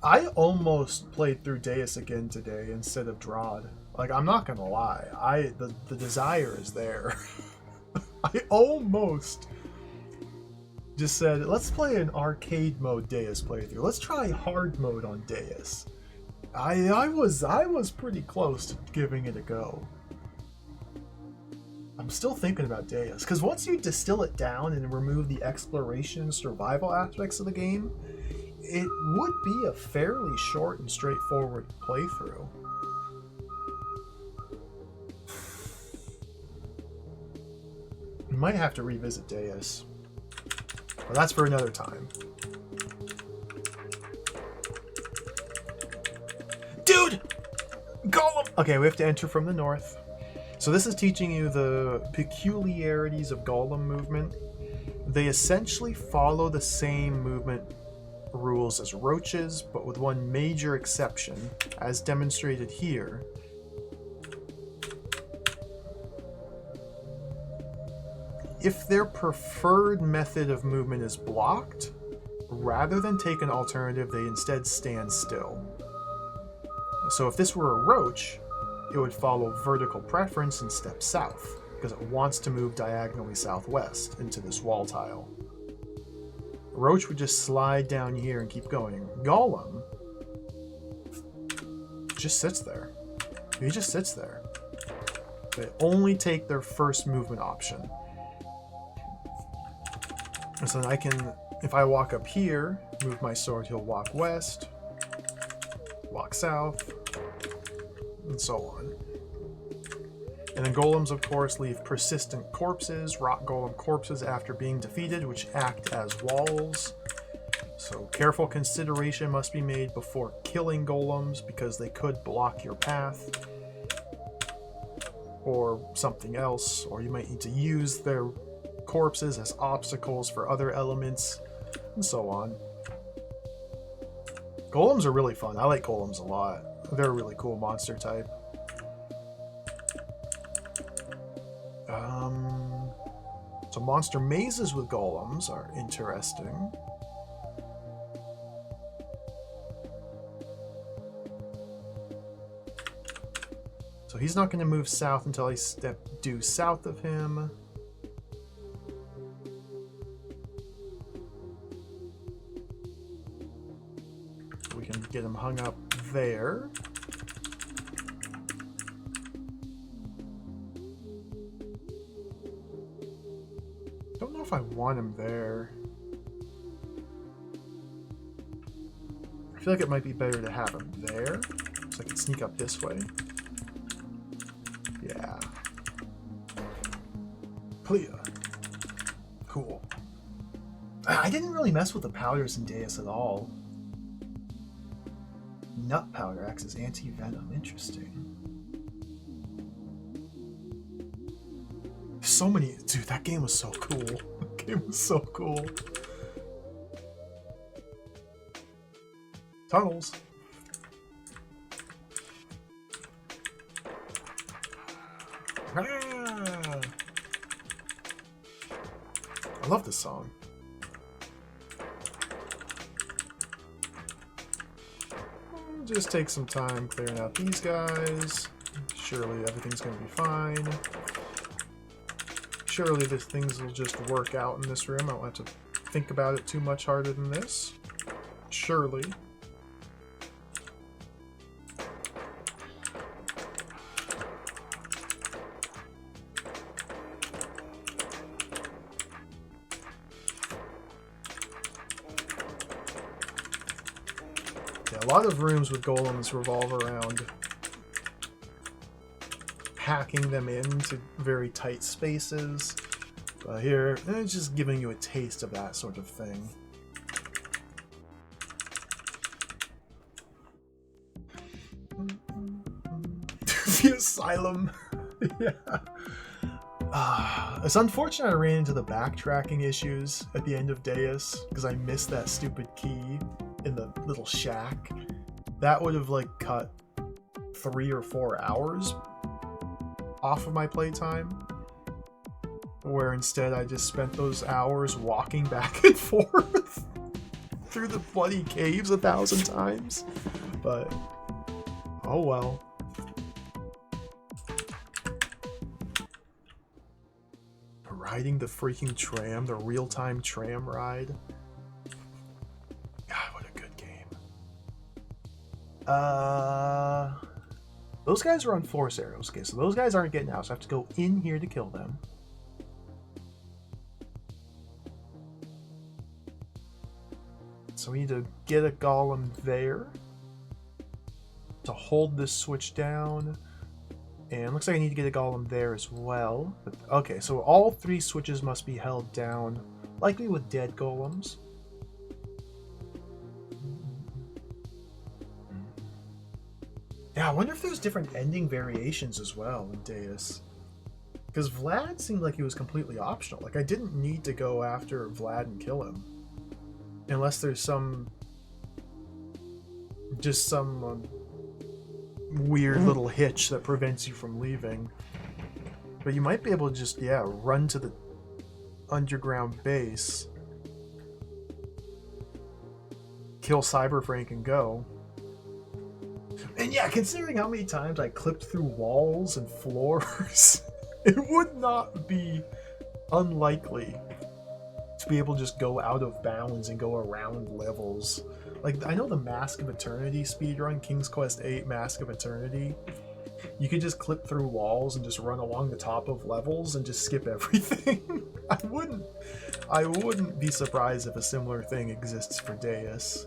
I almost played through Deus again today instead of DROD. Like, I'm not gonna lie. The desire is there. I almost just said, let's play an arcade mode Deus playthrough. Let's try hard mode on Deus. I was pretty close to giving it a go. I'm still thinking about Deus, because once you distill it down and remove the exploration and survival aspects of the game, it would be a fairly short and straightforward playthrough. We might have to revisit Deus. But that's for another time. Dude! Golem! Okay, we have to enter from the north. So this is teaching you the peculiarities of golem movement. They essentially follow the same movement rules as roaches, but with one major exception, as demonstrated here. If their preferred method of movement is blocked, rather than take an alternative, they instead stand still. So if this were a roach, it would follow vertical preference and step south, because it wants to move diagonally southwest into this wall tile. Roach would just slide down here and keep going. Golem just sits there. He just sits there. They only take their first movement option. And so then I can, if I walk up here, move my sword, he'll walk west, walk south, and so on. And then golems, of course, leave persistent corpses, rock golem corpses after being defeated, which act as walls. So careful consideration must be made before killing golems, because they could block your path or something else, or you might need to use their corpses as obstacles for other elements, and so on. Golems are really fun. I like golems a lot. They're a really cool monster type. So monster mazes with golems are interesting. So he's not going to move south until I step due south of him. We can get him hung up there. Don't know if I want him there. I feel like it might be better to have him there, so I can sneak up this way. Yeah. Clear. Cool. I didn't really mess with the powders in Deus at all. Nut powder acts as anti-venom. Interesting. So many... Dude, that game was so cool. That game was so cool. Tunnels. Ah! I love this song. Just take some time clearing out these guys. Surely everything's going to be fine. Surely these things will just work out in this room. I don't have to think about it too much harder than this. Surely. A lot of rooms with golems revolve around hacking them into very tight spaces. But here, it's just giving you a taste of that sort of thing. The asylum. Yeah. It's unfortunate I ran into the backtracking issues at the end of Deus because I missed that stupid key in the little shack. That would have like cut 3 or 4 hours off of my playtime, where instead I just spent those hours walking back and forth through the bloody caves 1,000 times. But oh well. Riding the freaking tram, the real-time tram ride. God, what a good game. Those guys are on force arrows. Okay, so those guys aren't getting out, so I have to go in here to kill them. So we need to get a golem there to hold this switch down. And looks like I need to get a golem there as well. But, okay, so all 3 switches must be held down, likely with dead golems. Yeah, I wonder if there's different ending variations as well in Deus. Because Vlad seemed like he was completely optional. Like, I didn't need to go after Vlad and kill him. Unless there's some... just some... weird little hitch that prevents you from leaving. But you might be able to just, yeah, run to the underground base, kill Cyberfrank and go. And yeah, considering how many times I clipped through walls and floors, it would not be unlikely to be able to just go out of bounds and go around levels. Like, I know the Mask of Eternity speedrun, King's Quest VIII Mask of Eternity, you could just clip through walls and just run along the top of levels and just skip everything. I wouldn't be surprised if a similar thing exists for Deus.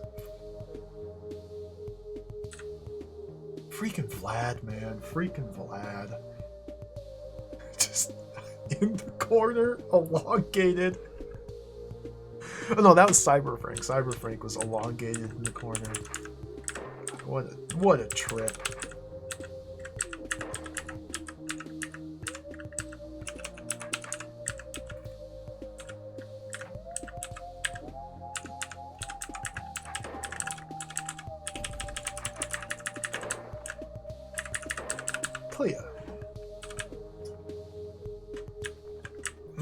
Freaking Vlad, man. Freaking Vlad. Just in the corner, elongated. Oh no, that was Cyberfrank. Cyberfrank was elongated in the corner. What a trip. Clea.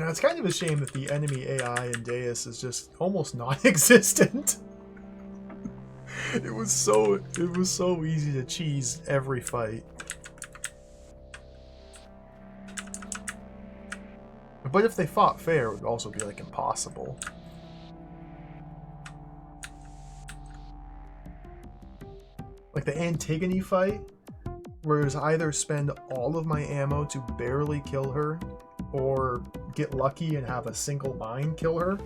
Yeah, it's kind of a shame that the enemy AI in Deus is just almost non-existent. It was so easy to cheese every fight. But if they fought fair, it would also be like impossible. Like the Antigone fight, where it was either spend all of my ammo to barely kill her, or get lucky and have a single mine kill her.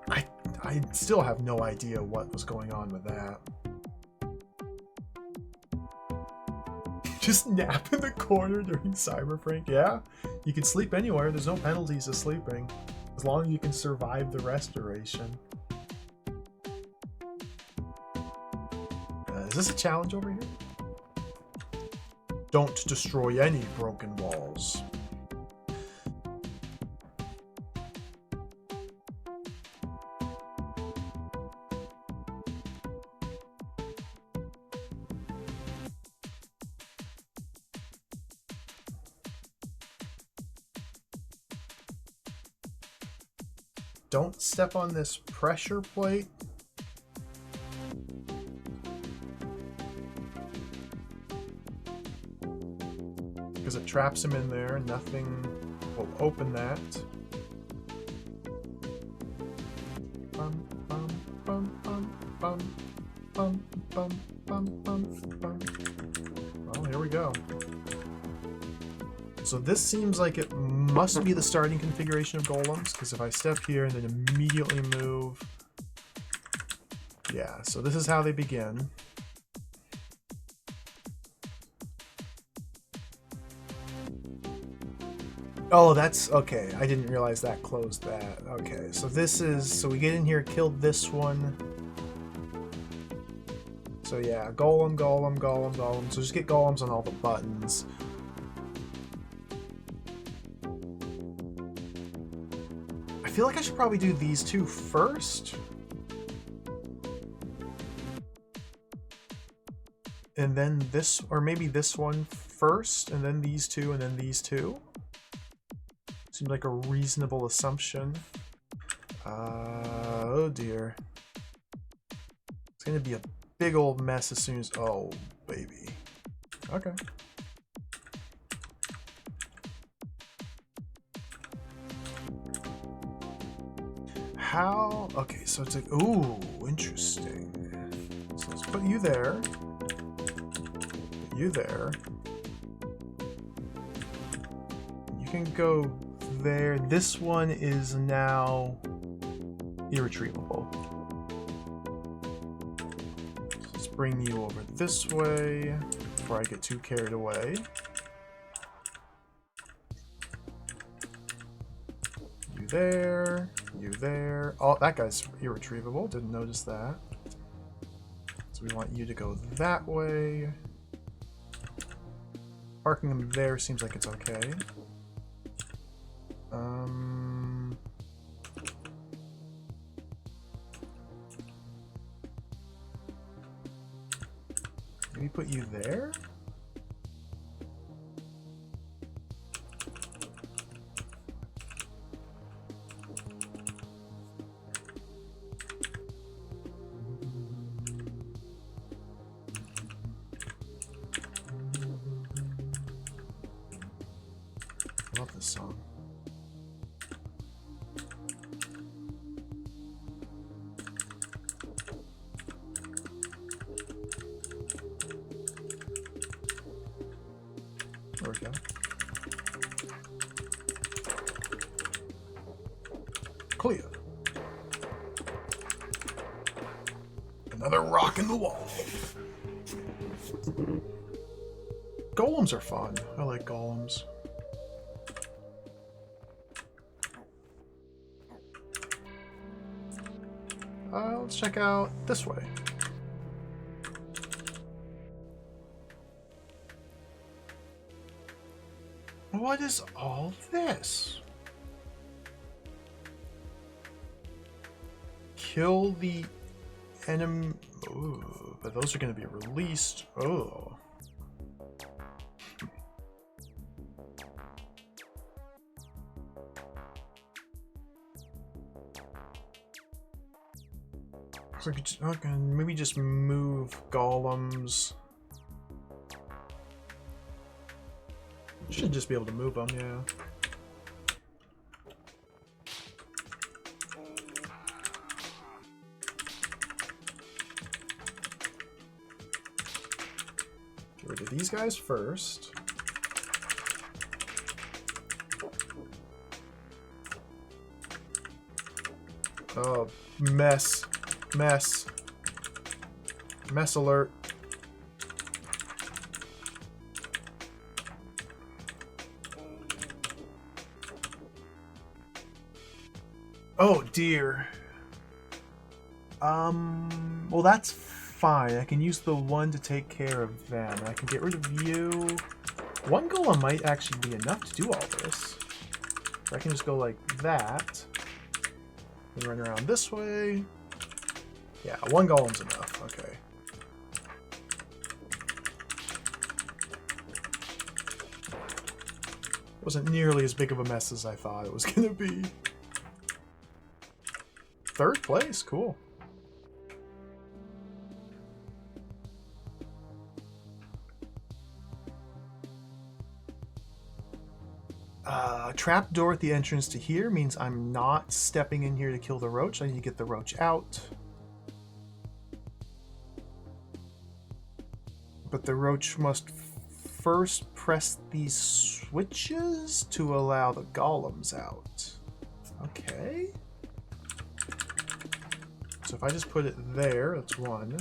I still have no idea what was going on with that. Just nap in the corner during Cyberprank. Yeah, you can sleep anywhere. There's no penalties to sleeping, as long as you can survive the restoration. Is this a challenge over here? Don't destroy any broken walls. Don't step on this pressure plate. Because it traps him in there. Nothing will open that. Bum, bum, bum, bum, bum, bum, bum, bum, bum, bum. Well, here we go. So this seems like it must be the starting configuration of golems, because if I step here and then immediately move... Yeah, so this is how they begin. Oh, that's... okay, I didn't realize that closed that. Okay, so this is... so we get in here, killed this one. So yeah, golem, golem, golem, golem. So just get golems on all the buttons. I feel like I should probably do these two first. And then this, or maybe this one first, and then these two, and then these two. Seems like a reasonable assumption. Oh dear. It's gonna be a big old mess as soon as, oh baby. Okay. How? Okay, so it's like, ooh, interesting. So let's put you there. Put you there. You can go there. This one is now irretrievable. So let's bring you over this way before I get too carried away. You there. You there. Oh, that guy's irretrievable. Didn't notice that. So we want you to go that way. Parking him there seems like it's okay. Maybe put you there? I love this song. There we go. Clear. Another rock in the wall. Golems are fun. I like golems. Let's check out this way. What is all this? Kill the enemy. Ooh, but those are going to be released. Oh. we could just, okay, maybe just move golems. Should just be able to move them, yeah. Get rid of these guys first. Oh, mess. Mess. Mess alert. Oh dear. Well that's fine. I can use the one to take care of them. I can get rid of you. One golem might actually be enough to do all this. Or I can just go like that. And run around this way. Yeah, one golem's enough. Okay. Wasn't nearly as big of a mess as I thought it was gonna be. Third place, cool. Trap door at the entrance to here means I'm not stepping in here to kill the roach. I need to get the roach out. But the roach must first press these switches to allow the golems out. Okay. So if I just put it there, that's one.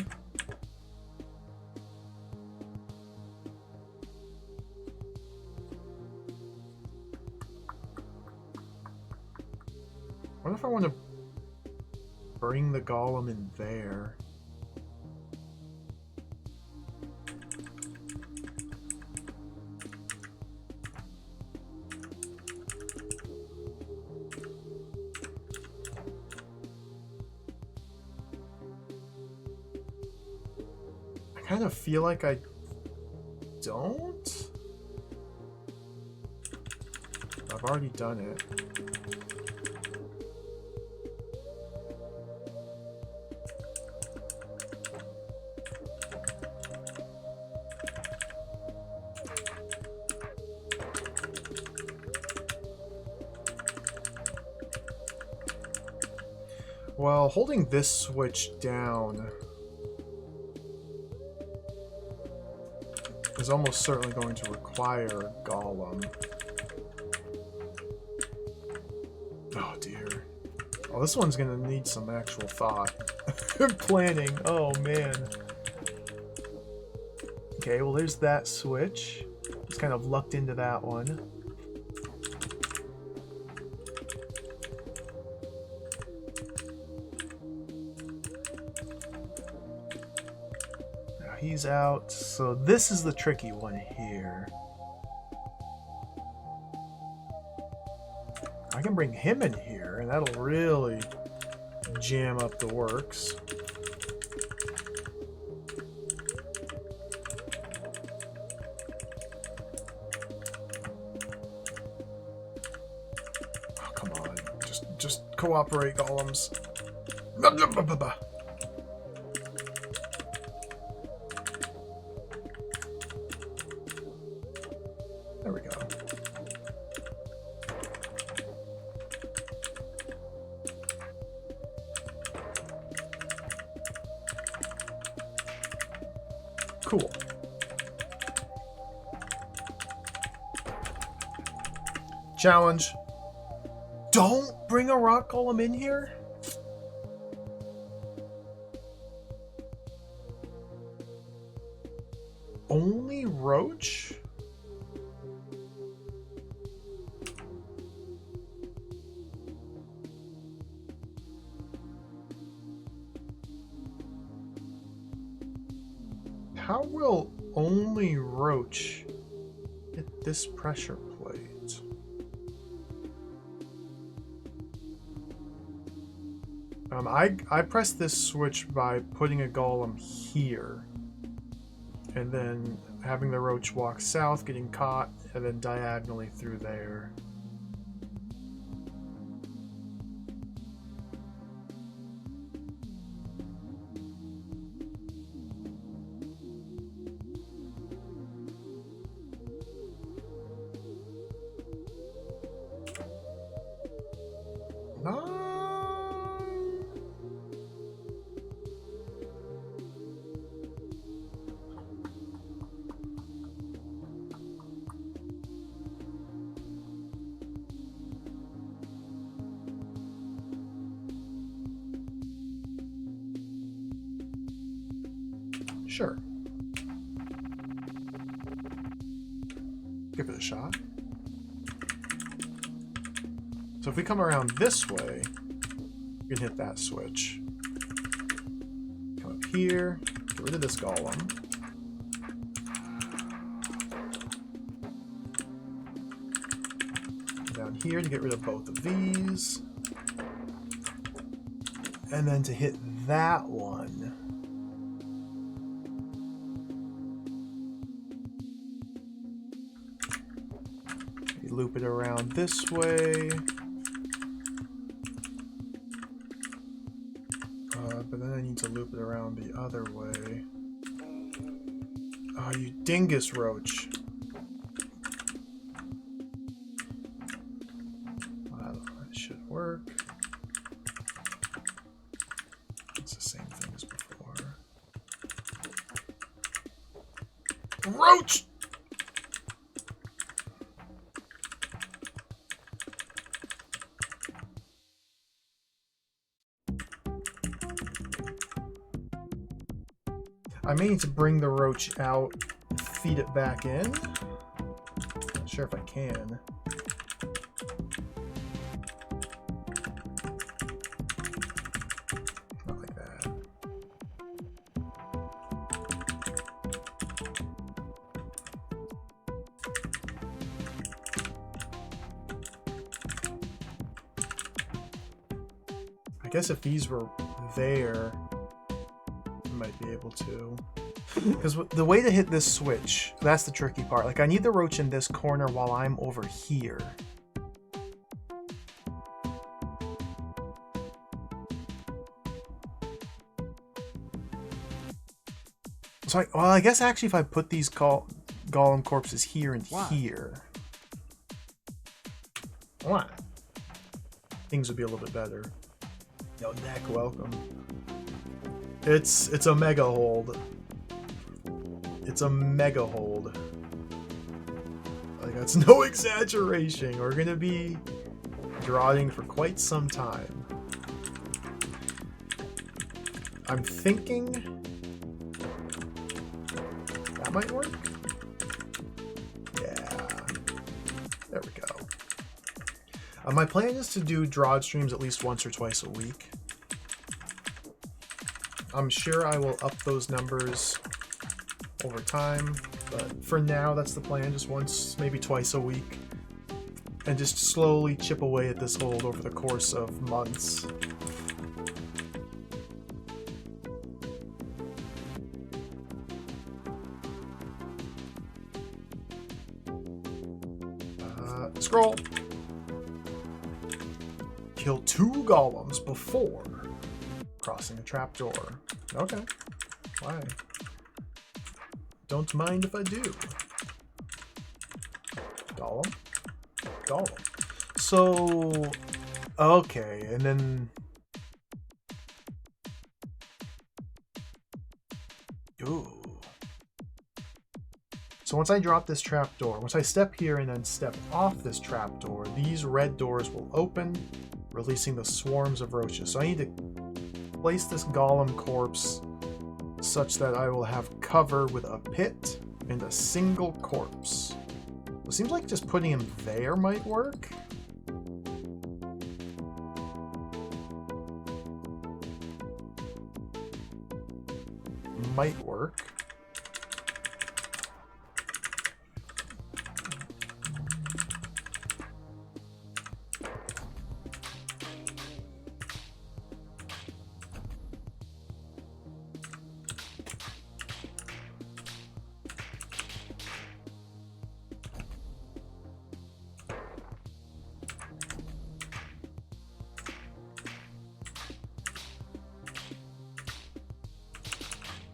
What if I want to bring the golem in there? I kind of feel like I don't. I've already done it. Well, holding this switch down is almost certainly going to require a golem. Oh dear. Oh, this one's gonna need some actual thought. Planning. Oh man. Okay, well there's that switch. Just kind of lucked into that one. He's out, so this is the tricky one here. I can bring him in here, and that'll really jam up the works. Oh, come on. Just cooperate, golems. There we go. Cool. Challenge. Don't bring a rock golem in here? Only roach? How will only roach hit this pressure plate? I press this switch by putting a golem here, and then having the roach walk south, getting caught, and then diagonally through there. Sure. Give it a shot. So if we come around this way, we can hit that switch. Come up here, get rid of this golem. Down here to get rid of both of these. And then to hit that one. We loop it around this way. But then I need to loop it around the other way. Oh, you dingus roach. Well, that should work. It's the same thing as before. Roach! I may need to bring the roach out, feed it back in. Not sure if I can. Not like that. I guess if these were there, might be able to, because the way to hit this switch, that's the tricky part. Like, I need the roach in this corner while I'm over here. So I guess actually if I put these golem corpses here and here, what? Things would be a little bit better. Yo, Neck, welcome. It's a mega hold. It's a mega hold. Like, that's no exaggeration. We're gonna be DRODing for quite some time. I'm thinking that might work. Yeah. There we go. My plan is to do DROD streams at least once or twice a week. I'm sure I will up those numbers over time, but for now, that's the plan. Just once, maybe twice a week. And just slowly chip away at this hold over the course of months. Scroll. Kill 2 golems before crossing a trapdoor. Okay. Why? Don't mind if I do. Golem. Golem. So, okay, and then... Ooh. So once I drop this trapdoor, once I step here and then step off this trapdoor, these red doors will open, releasing the swarms of roaches. So I need to place this golem corpse such that I will have cover with a pit and a single corpse. It seems like just putting him there might work. Might work.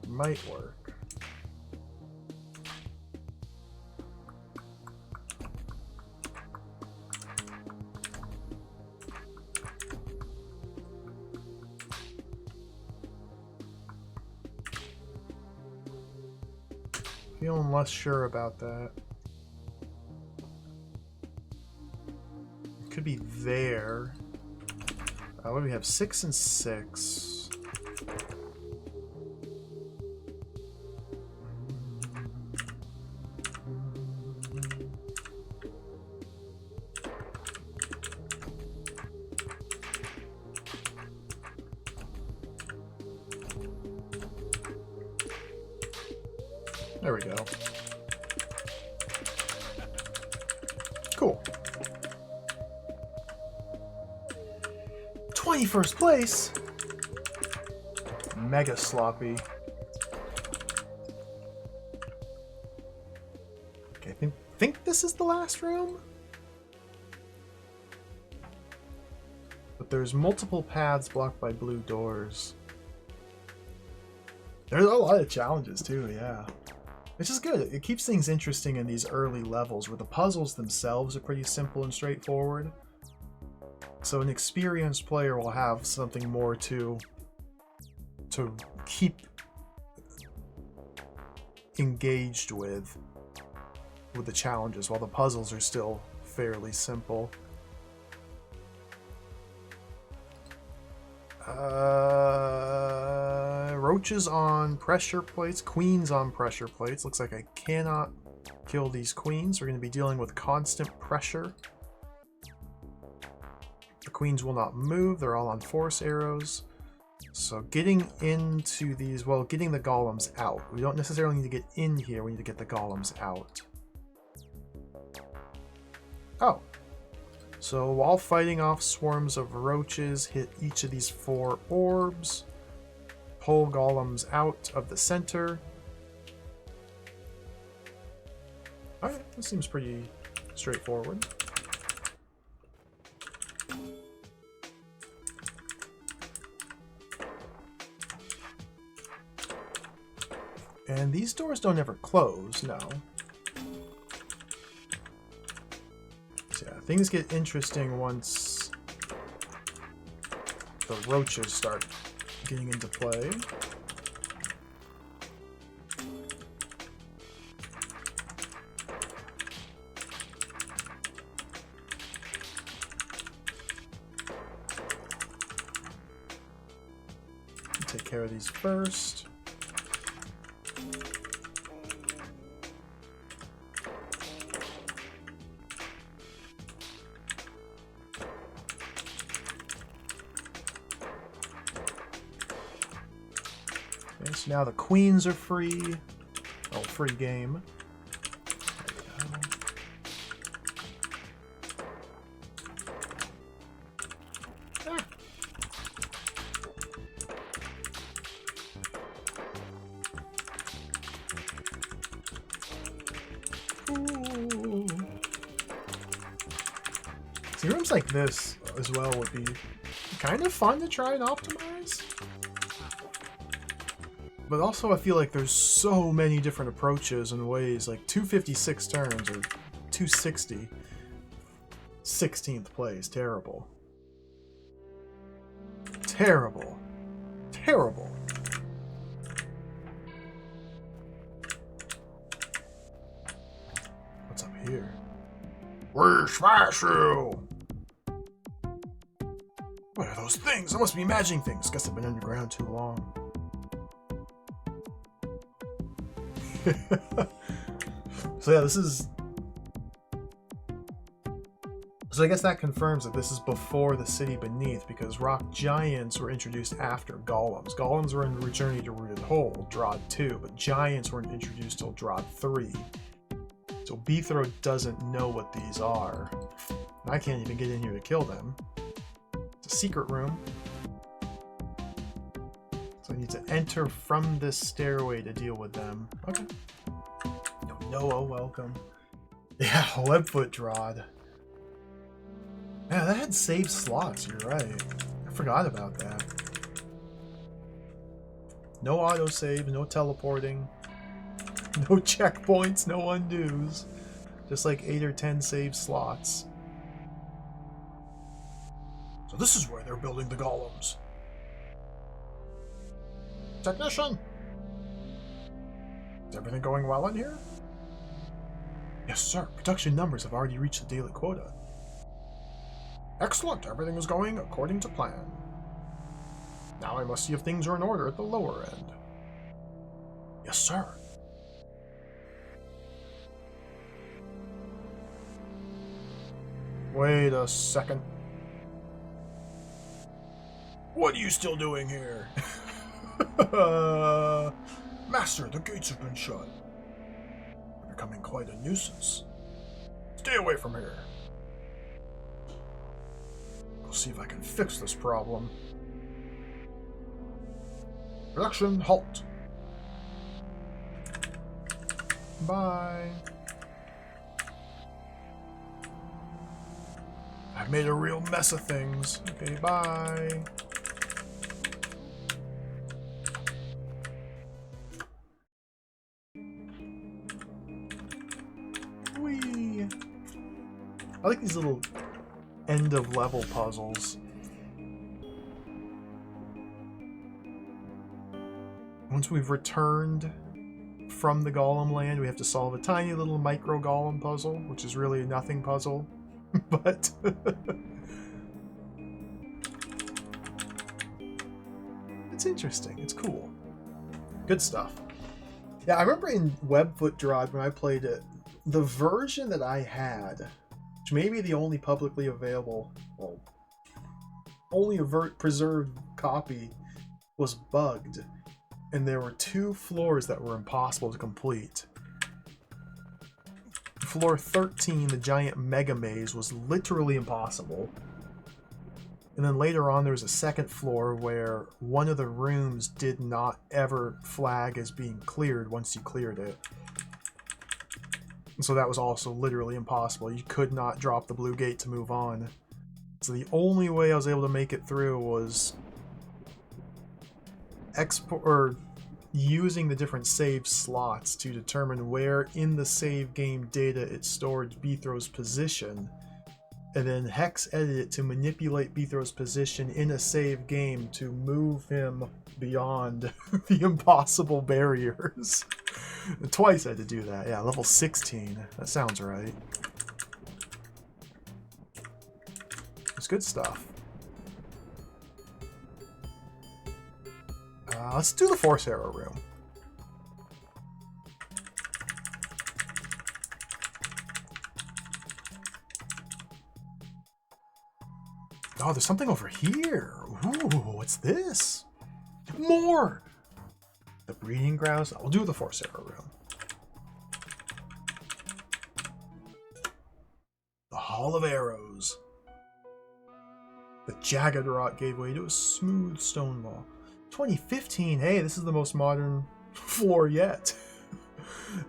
Might work. Feeling less sure about that. It could be there. What do we have? 6 and 6. There we go. Cool. 21st place? Mega sloppy. Okay, I think this is the last room? But there's multiple paths blocked by blue doors. There's a lot of challenges too, yeah. Which is good. It keeps things interesting in these early levels where the puzzles themselves are pretty simple and straightforward. So an experienced player will have something more to keep engaged with the challenges while the puzzles are still fairly simple. Roaches on pressure plates, queens on pressure plates. Looks like I cannot kill these queens. We're going to be dealing with constant pressure. The queens will not move. They're all on force arrows. So getting into these, well, getting the golems out. We don't necessarily need to get in here. We need to get the golems out. Oh. So while fighting off swarms of roaches, hit each of these 4 orbs. Pull golems out of the center. Alright, this seems pretty straightforward. And these doors don't ever close, no. So yeah, things get interesting once the roaches start getting into play. Take care of these first. So now the queens are free. Oh, free game. There we go. Ah. Ooh. See, rooms like this as well would be kind of fun to try and optimize. But also I feel like there's so many different approaches and ways, like 256 turns or 260. 16th place, terrible. Terrible. Terrible. What's up here? We smash you! What are those things? I must be imagining things. Guess I've been underground too long. So yeah, this is... So I guess that confirms that this is before the city beneath, because rock giants were introduced after golems. Golems were in Returning to Rooted Hole, DROD 2, but giants weren't introduced till DROD 3. So Beethro doesn't know what these are. And I can't even get in here to kill them. It's a secret room. So I need to enter from this stairway to deal with them. Okay. Noah, welcome. Yeah, Webfoot DROD. Yeah, that had save slots, you're right. I forgot about that. No autosave, no teleporting, no checkpoints, no undos. Just like 8 or 10 save slots. So this is where they're building the golems. Technician! Is everything going well in here? Yes, sir. Production numbers have already reached the daily quota. Excellent. Everything is going according to plan. Now I must see if things are in order at the lower end. Yes, sir. Wait a second. What are you still doing here? Master, the gates have been shut. becoming quite a nuisance. Stay away from here. I'll see if I can fix this problem. Production halt. Bye. I've made a real mess of things. Okay, bye. Whee! I like these little end of level puzzles. Once we've returned from the golem land, we have to solve a tiny little micro golem puzzle, which is really a nothing puzzle. But it's interesting. It's cool. Good stuff. Yeah, I remember in Webfoot DROD when I played it, the version that I had, which may be the only publicly available, well, only preserved copy, was bugged. And there were 2 floors that were impossible to complete. Floor 13, the giant mega maze, was literally impossible. And then later on there was a second floor where one of the rooms did not ever flag as being cleared once you cleared it. And so that was also literally impossible. You could not drop the blue gate to move on. So the only way I was able to make it through was using the different save slots to determine where in the save game data it stored Beethro's position, and then hex edit it to manipulate Beethro's position in a save game to move him beyond the impossible barriers. Twice I had to do that. Yeah, level 16. That sounds right. It's good stuff. Let's do the Force Arrow room. Oh, there's something over here. Ooh, what's this? More! The breeding grounds. We'll do the Force Arrow room. The Hall of Arrows. The jagged rock gave way to a smooth stone wall. 2015, hey, this is the most modern floor yet.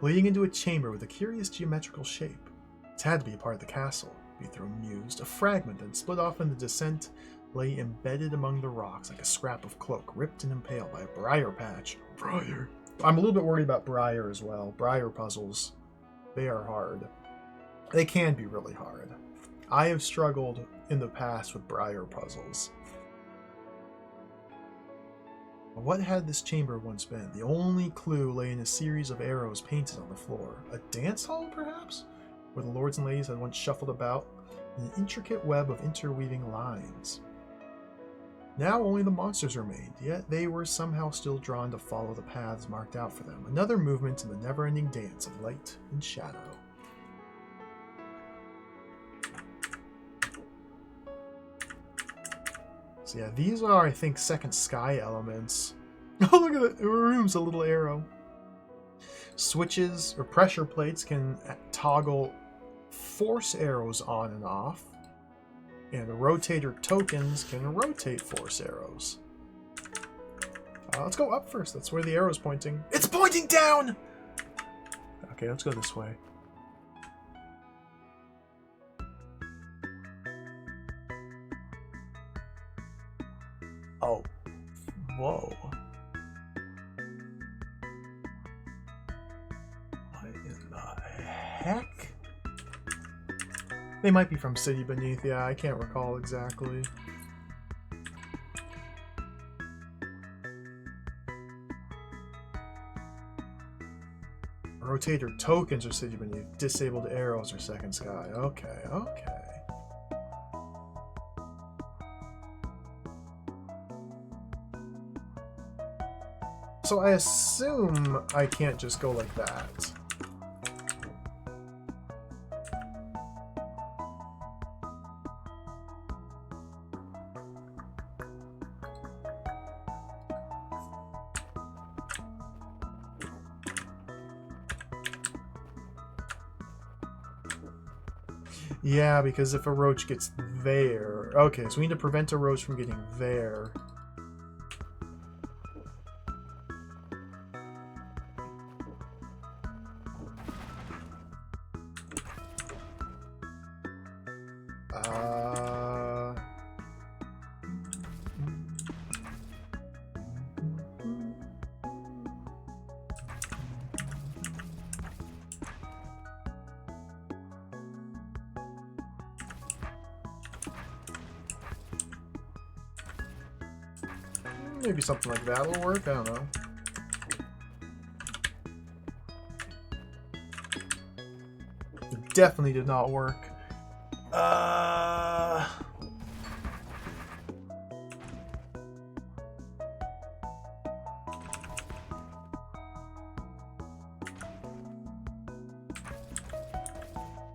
Leading into a chamber with a curious geometrical shape. It had to be a part of the castle, Beethro mused. A fragment that split off in the descent lay embedded among the rocks like a scrap of cloak, ripped and impaled by a briar patch. Briar. I'm a little bit worried about briar as well. Briar puzzles, they are hard. They can be really hard. I have struggled in the past with briar puzzles. What had this chamber once been? The only clue lay in a series of arrows painted on the floor. A dance hall, perhaps? Where the lords and ladies had once shuffled about in an intricate web of interweaving lines. Now only the monsters remained, yet they were somehow still drawn to follow the paths marked out for them. Another movement in the never-ending dance of light and shadow. So yeah, these are, I think, second sky elements. Oh, look at it! The room's a little arrow. Switches or pressure plates can toggle force arrows on and off. And rotator tokens can rotate force arrows. Let's go up first. That's where the arrow's pointing. It's pointing down! Okay, let's go this way. Oh. Whoa. What in the heck? They might be from City Beneath, yeah, I can't recall exactly. Rotator tokens are City Beneath. Disabled arrows are Second Sky. Okay, okay. So I assume I can't just go like that. Yeah, because if a roach gets there... Okay, so we need to prevent a roach from getting there. Maybe something like that will work, I don't know. It definitely did not work.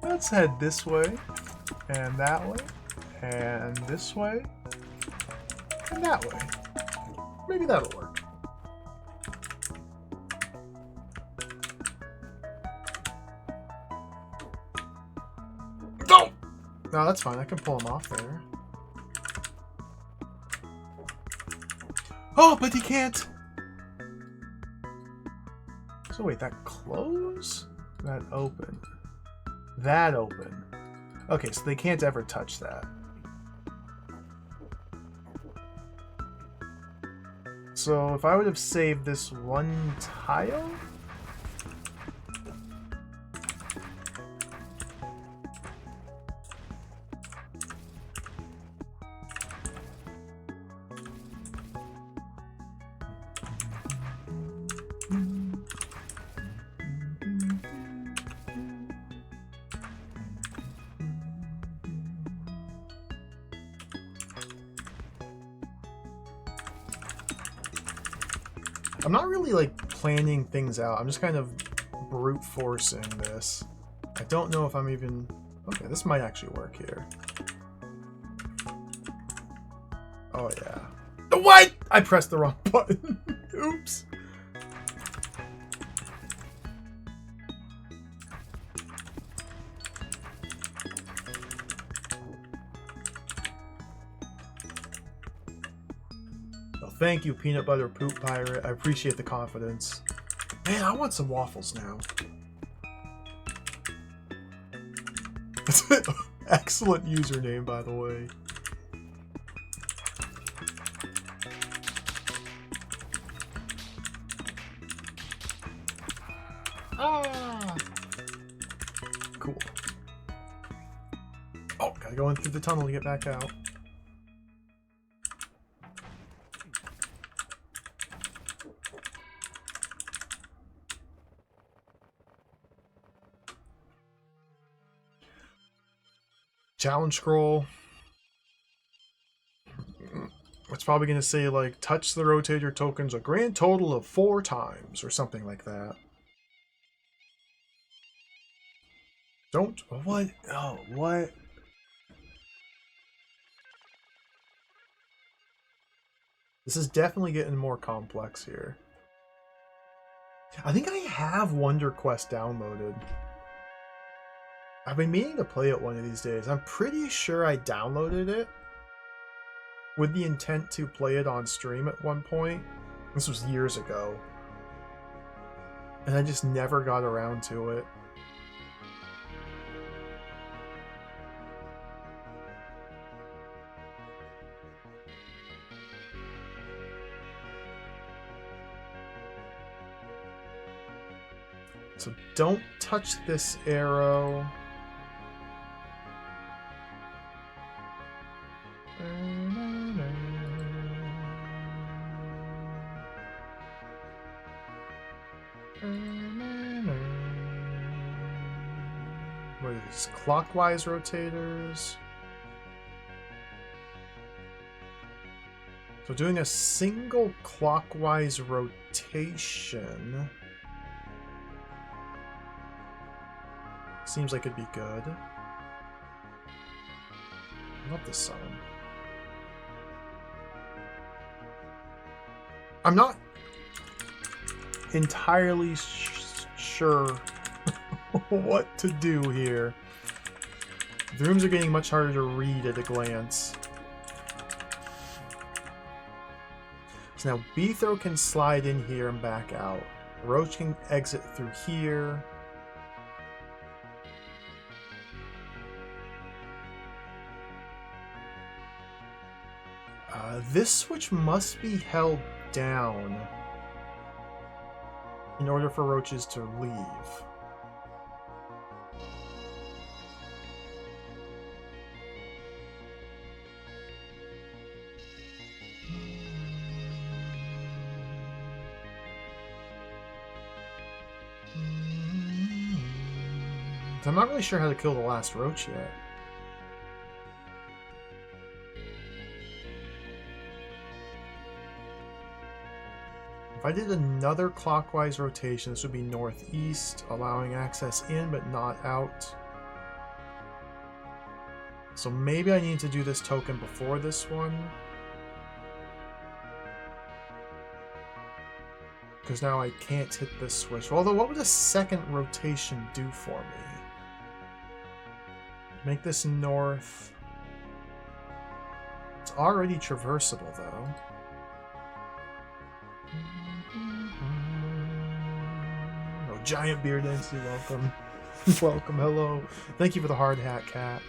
Let's head this way, and that way, and this way, and that way. Maybe that'll work. Go! No, that's fine. I can pull him off there. Oh, but he can't! So wait, that close? That open? That open. Okay, so they can't ever touch that. So if I would have saved this one tile... I'm not really like planning things out. I'm just kind of brute forcing this. I don't know if I'm even... Okay, this might actually work here. Oh yeah. What? I pressed the wrong button. Oops. Thank you, Peanut Butter Poop Pirate. I appreciate the confidence. Man, I want some waffles now. That's an excellent username, by the way. Ah! Cool. Oh, gotta go in through the tunnel to get back out. Challenge scroll. It's probably going to say, like, touch the rotator tokens a grand total of 4 times, or something like that. Don't... What? Oh, what? This is definitely getting more complex here. I think I have Wonder Quest downloaded. I've been meaning to play it one of these days. I'm pretty sure I downloaded it with the intent to play it on stream at one point. This was years ago. And I just never got around to it. So don't touch this arrow. What are these? Clockwise rotators. So doing a single clockwise rotation seems like it'd be good. I love the sun. I'm not entirely sure what to do here. The rooms are getting much harder to read at a glance. So now Beethro can slide in here and back out. Roach can exit through here. This switch must be held down in order for roaches to leave. I'm not really sure how to kill the last roach yet. If I did another clockwise rotation, this would be northeast, allowing access in but not out. So maybe I need to do this token before this one. Because now I can't hit this switch. Although, what would a second rotation do for me? Make this north. It's already traversable, though. Oh, Giant Beard Nancy, welcome. Welcome, hello. Thank you for the hard hat, cat.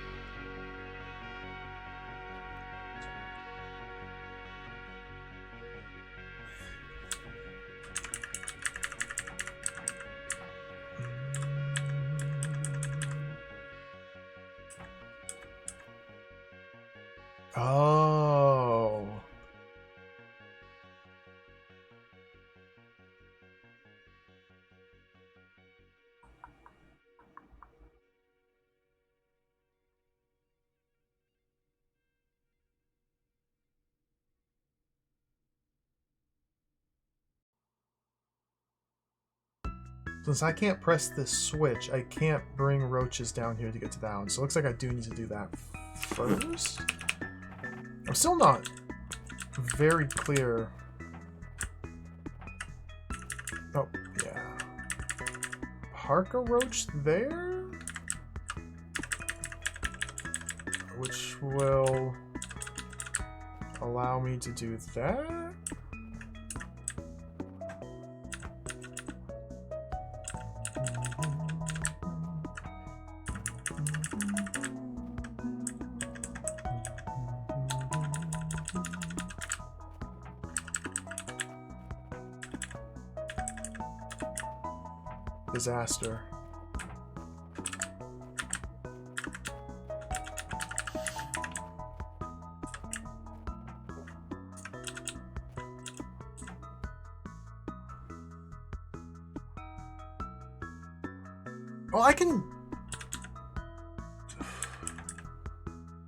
Oh. Since I can't press this switch, I can't bring roaches down here to get to that one. So it looks like I do need to do that first. I'm still not very clear. Oh, yeah. Park a roach there? Which will allow me to do that? Disaster. Well, I can...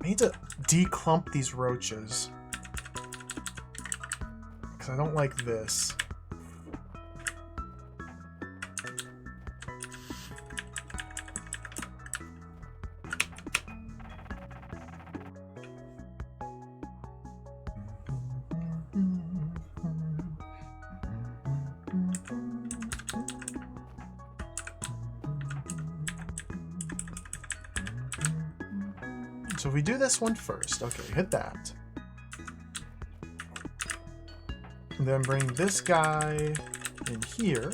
I need to declump these roaches. Because I don't like this. So if we do this one first, okay, hit that. And then bring this guy in here.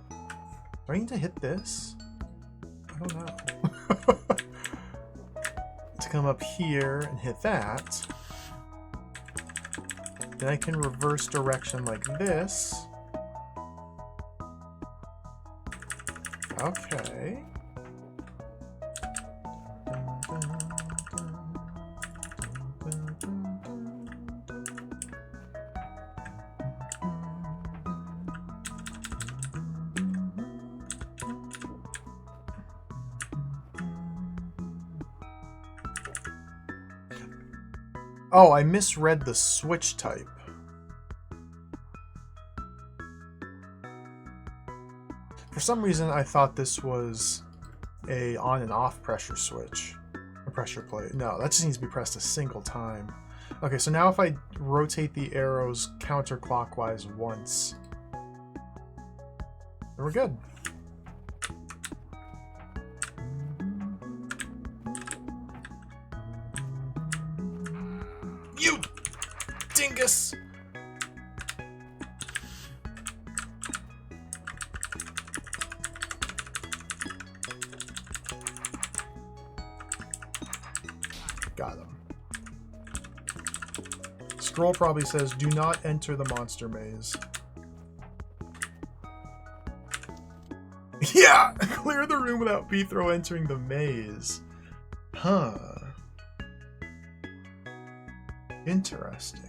Do I need to hit this? I don't know. To come up here and hit that. Then I can reverse direction like this. Okay. Oh, I misread the switch type. For some reason, I thought this was a on and off pressure switch. A pressure plate. No, that just needs to be pressed a single time. Okay, so now if I rotate the arrows counterclockwise once, we're good. You dingus! Got him. Scroll probably says, do not enter the monster maze. Yeah! Clear the room without Beethro entering the maze. Huh. Interesting.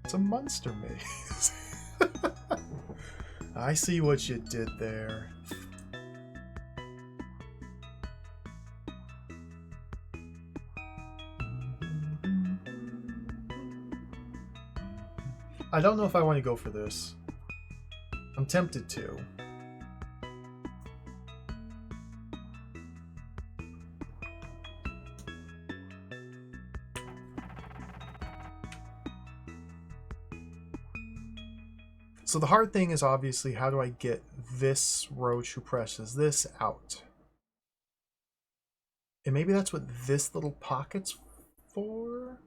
It's a monster maze. I see what you did there. I don't know if I want to go for this. I'm tempted to. So the hard thing is obviously how do I get this roach who presses this out? And maybe that's what this little pocket's for?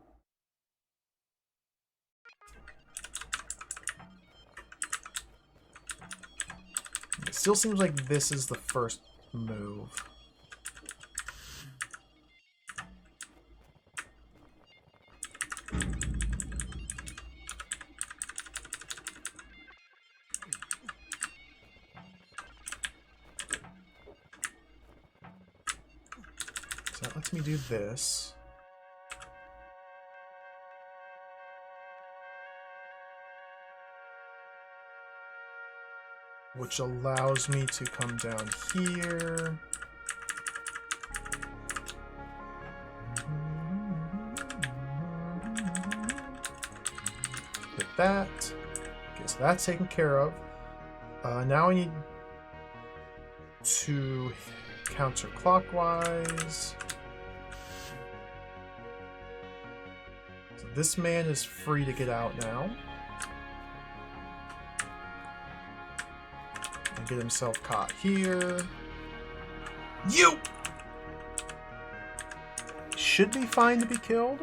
It still seems like this is the first move. So that lets me do this. Which allows me to come down here. Hit that. Okay, so that's taken care of. Now I need to counterclockwise. So this man is free to get out now. And get himself caught here. You! Should be fine to be killed.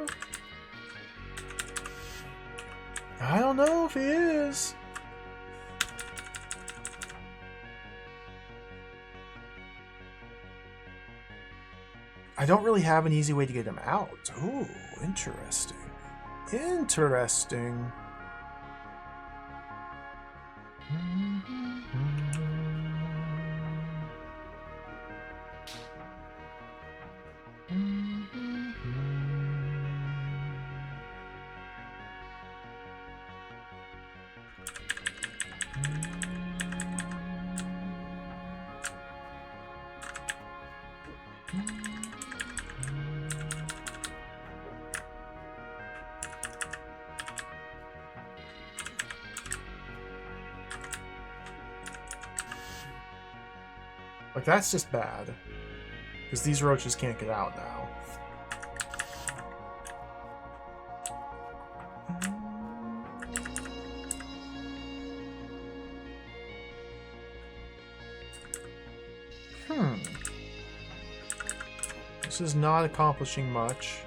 I don't know if he is. I don't really have an easy way to get him out. Ooh, interesting. Interesting. Like, that's just bad. Because these roaches can't get out now. This is not accomplishing much.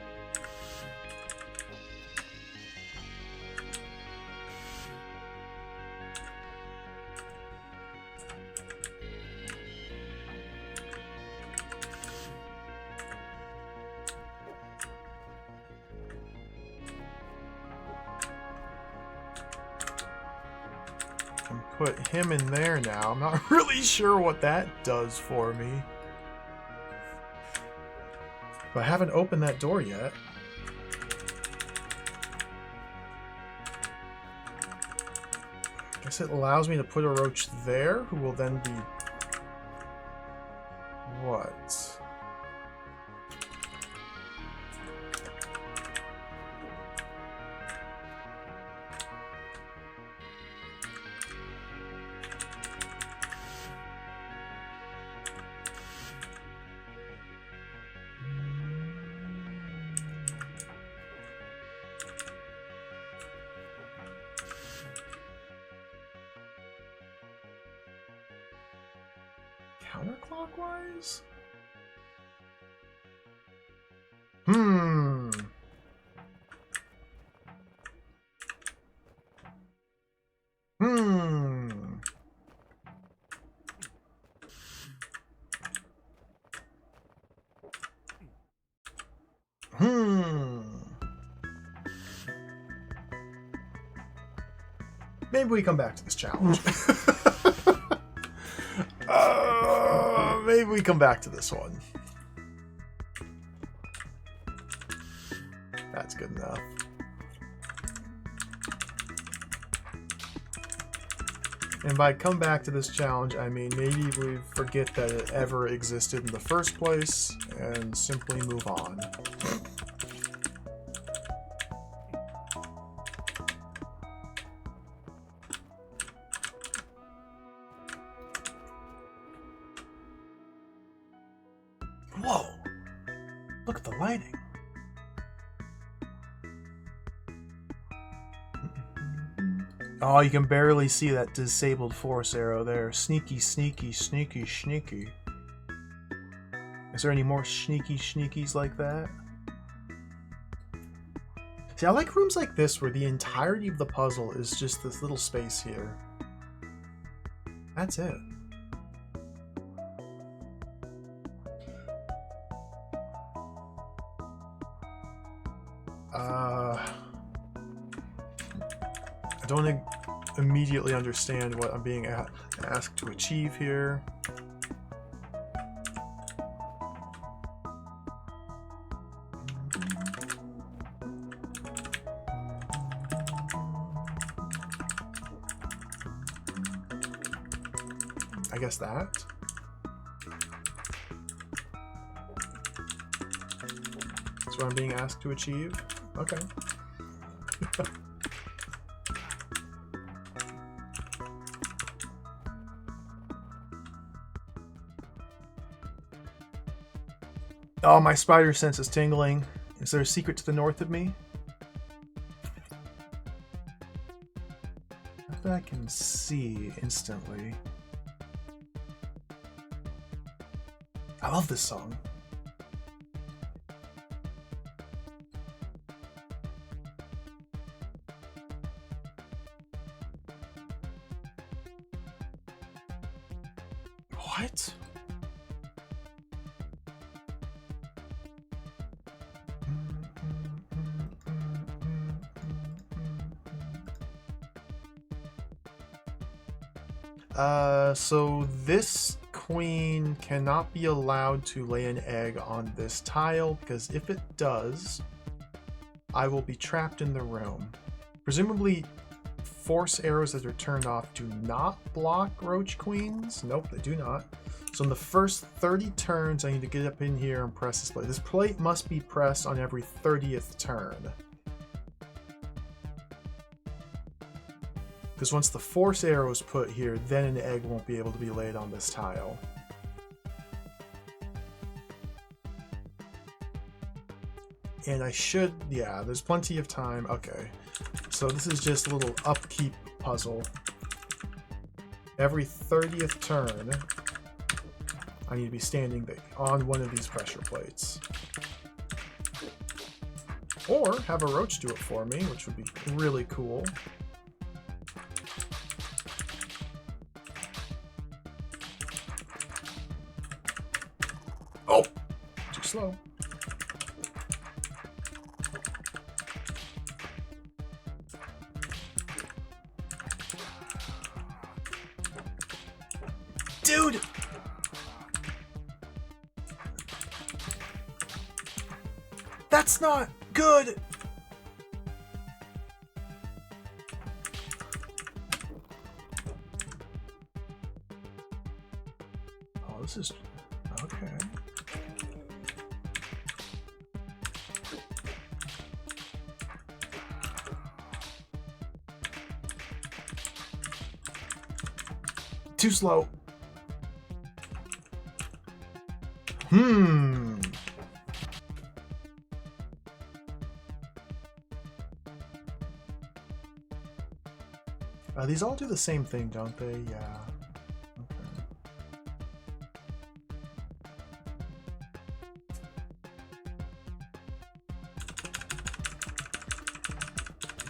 Put him in there now. I'm not really sure what that does for me. But I haven't opened that door yet. I guess it allows me to put a roach there, who will then be... what? Counterclockwise? Maybe we come back to this challenge. Maybe we come back to this one. That's good enough. And by come back to this challenge, I mean maybe we forget that it ever existed in the first place and simply move on. Whoa! Look at the lighting. Oh, you can barely see that disabled force arrow there. Sneaky, sneaky, sneaky, sneaky. Is there any more sneaky sneakies like that? See, I like rooms like this where the entirety of the puzzle is just this little space here. That's it. I don't immediately understand what I'm being asked to achieve here. I guess that. That's what I'm being asked to achieve. Okay. Oh, my spider sense is tingling. Is there a secret to the north of me? Not that I can see instantly. I love this song. What? So this queen cannot be allowed to lay an egg on this tile, because if it does, I will be trapped in the room. Presumably, force arrows that are turned off do not block roach queens. Nope, they do not. So in the first 30 turns, I need to get up in here and press this plate. This plate must be pressed on every 30th turn. Because once the force arrow is put here, then an egg won't be able to be laid on this tile. And I should, yeah, there's plenty of time. Okay, so this is just a little upkeep puzzle. Every 30th turn, I need to be standing on one of these pressure plates. Or have a roach do it for me, which would be really cool. Oh! Too slow. Dude! That's not good! Oh, this is... okay. Too slow. These all do the same thing, don't they? Yeah. Okay.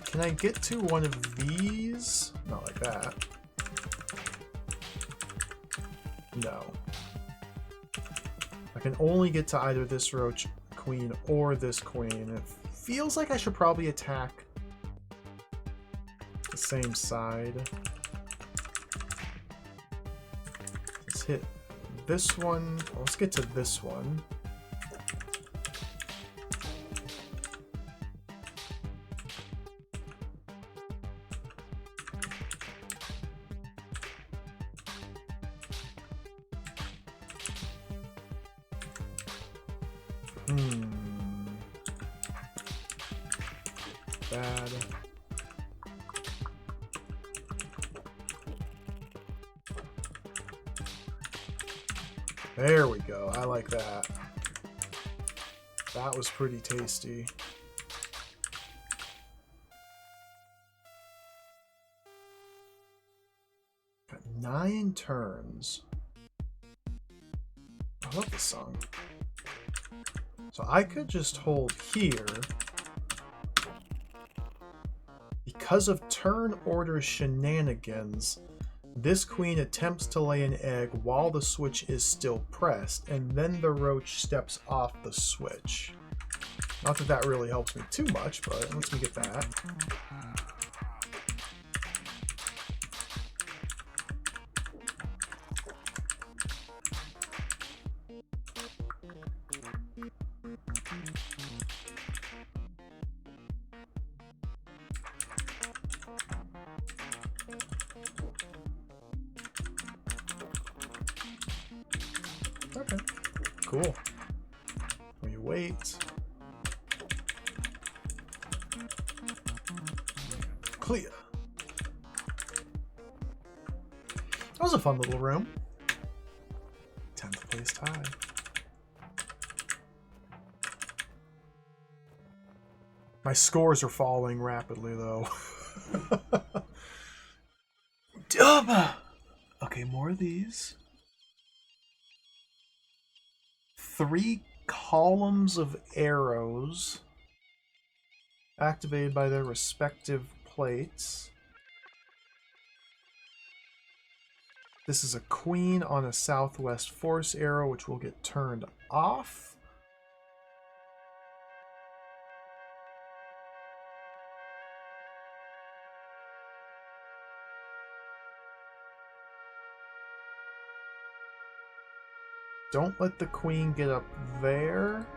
Can I get to one of these? these. Not like that. No. I can only get to either this roach queen or this queen. It feels like I should probably attack the same side. Let's hit this one. Let's get to this one. Bad. There we go. I like that. That was pretty tasty. Got 9 turns. I love this song. So I could just hold here. Because of turn order shenanigans, this queen attempts to lay an egg while the switch is still pressed, and then the roach steps off the switch. Not that that really helps me too much, but it lets me get that. Okay, cool. We wait. Clear. That was a fun little room. 10th place tie. My scores are falling rapidly, though. Dub! Okay, more of these. 3 columns of arrows activated by their respective plates. This is a queen on a southwest force arrow, which will get turned off. Don't let the queen get up there.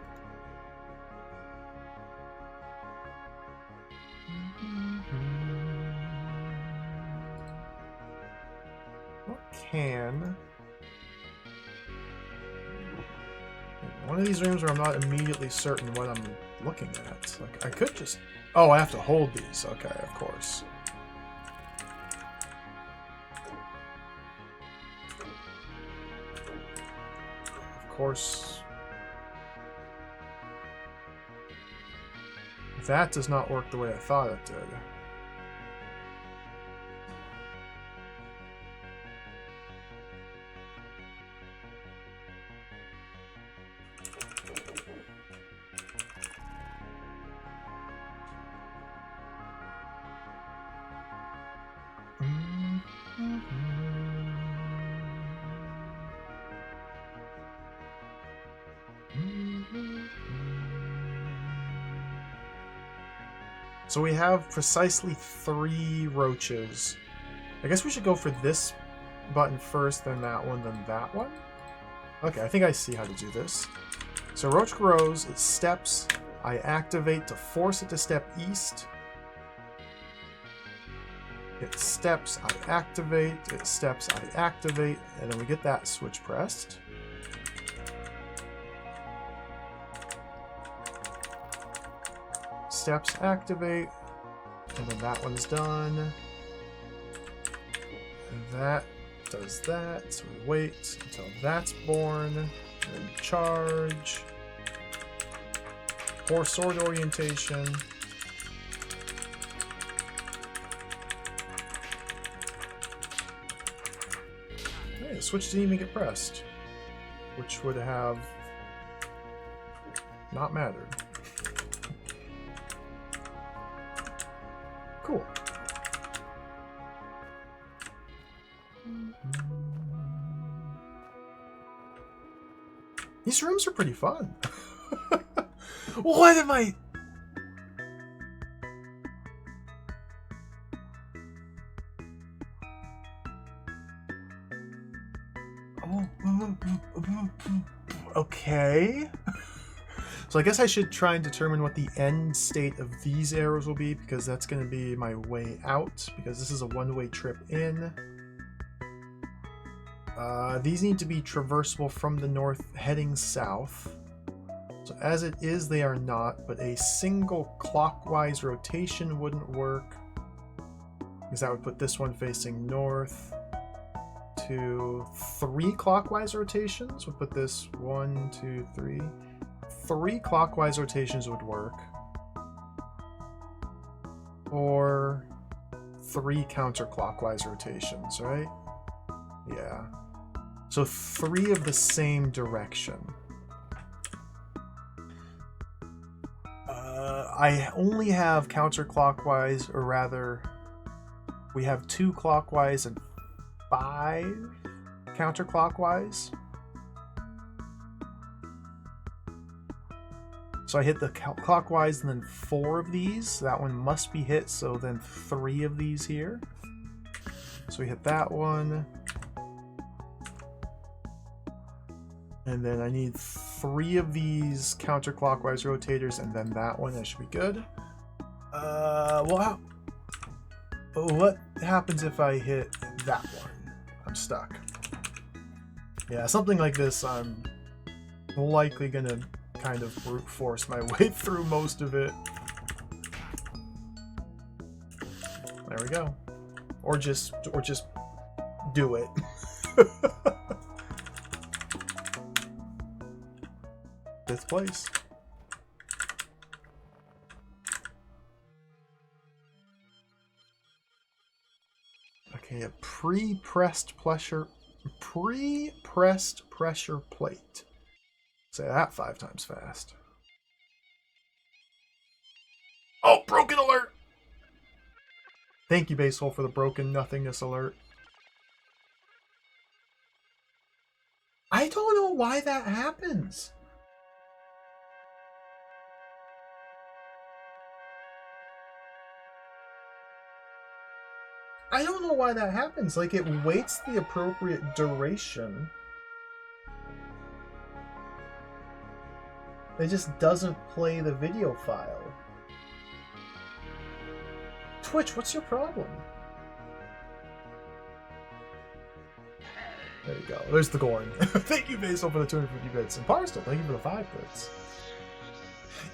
What can? One of these rooms where I'm not immediately certain what I'm looking at. Like, I could just... Oh, I have to hold these. Okay, of course. Of course. That does not work the way I thought it did. So we have precisely 3 roaches. I guess we should go for this button first, then that one, then that one. Okay, I think I see how to do this. So roach grows, it steps, I activate to force it to step east. It steps, I activate, it steps, I activate, and then we get that switch pressed. Steps activate, and then that one's done. And that does that, so we wait until that's born, and charge. Or sword orientation. Hey, the switch didn't even get pressed, which would have not mattered. Cool. These rooms are pretty fun. What am I... Okay. So I guess I should try and determine what the end state of these arrows will be, because that's going to be my way out, because this is a one-way trip in. These need to be traversable from the north heading south. So as it is, they are not, but a single clockwise rotation wouldn't work, because that would put this one facing north. 2, 3 clockwise rotations would put this 1, 2, 3. 3 clockwise rotations would work. Or 3 counterclockwise rotations, right? Yeah. So 3 of the same direction. I only have counterclockwise, or rather, we have 2 clockwise and 5 counterclockwise. So I hit the clockwise and then 4 of these. That one must be hit, so then 3 of these here. So we hit that one. And then I need 3 of these counterclockwise rotators, and then that one. That should be good. Well, what happens if I hit that one? I'm stuck. Yeah, something like this, I'm likely gonna kind of brute force my way through most of it. There we go. Or just do it. Fifth place. Okay, a pre-pressed pressure plate. Say that 5 times fast. Oh, broken alert! Thank you, Basehole, for the broken nothingness alert. I don't know why that happens. I don't know why that happens. Like, it waits the appropriate duration. It just doesn't play the video file. Twitch, what's your problem? There you go. There's the Gorn. Thank you, Basil, for the 250 bits. And Parstel, thank you for the 5 bits.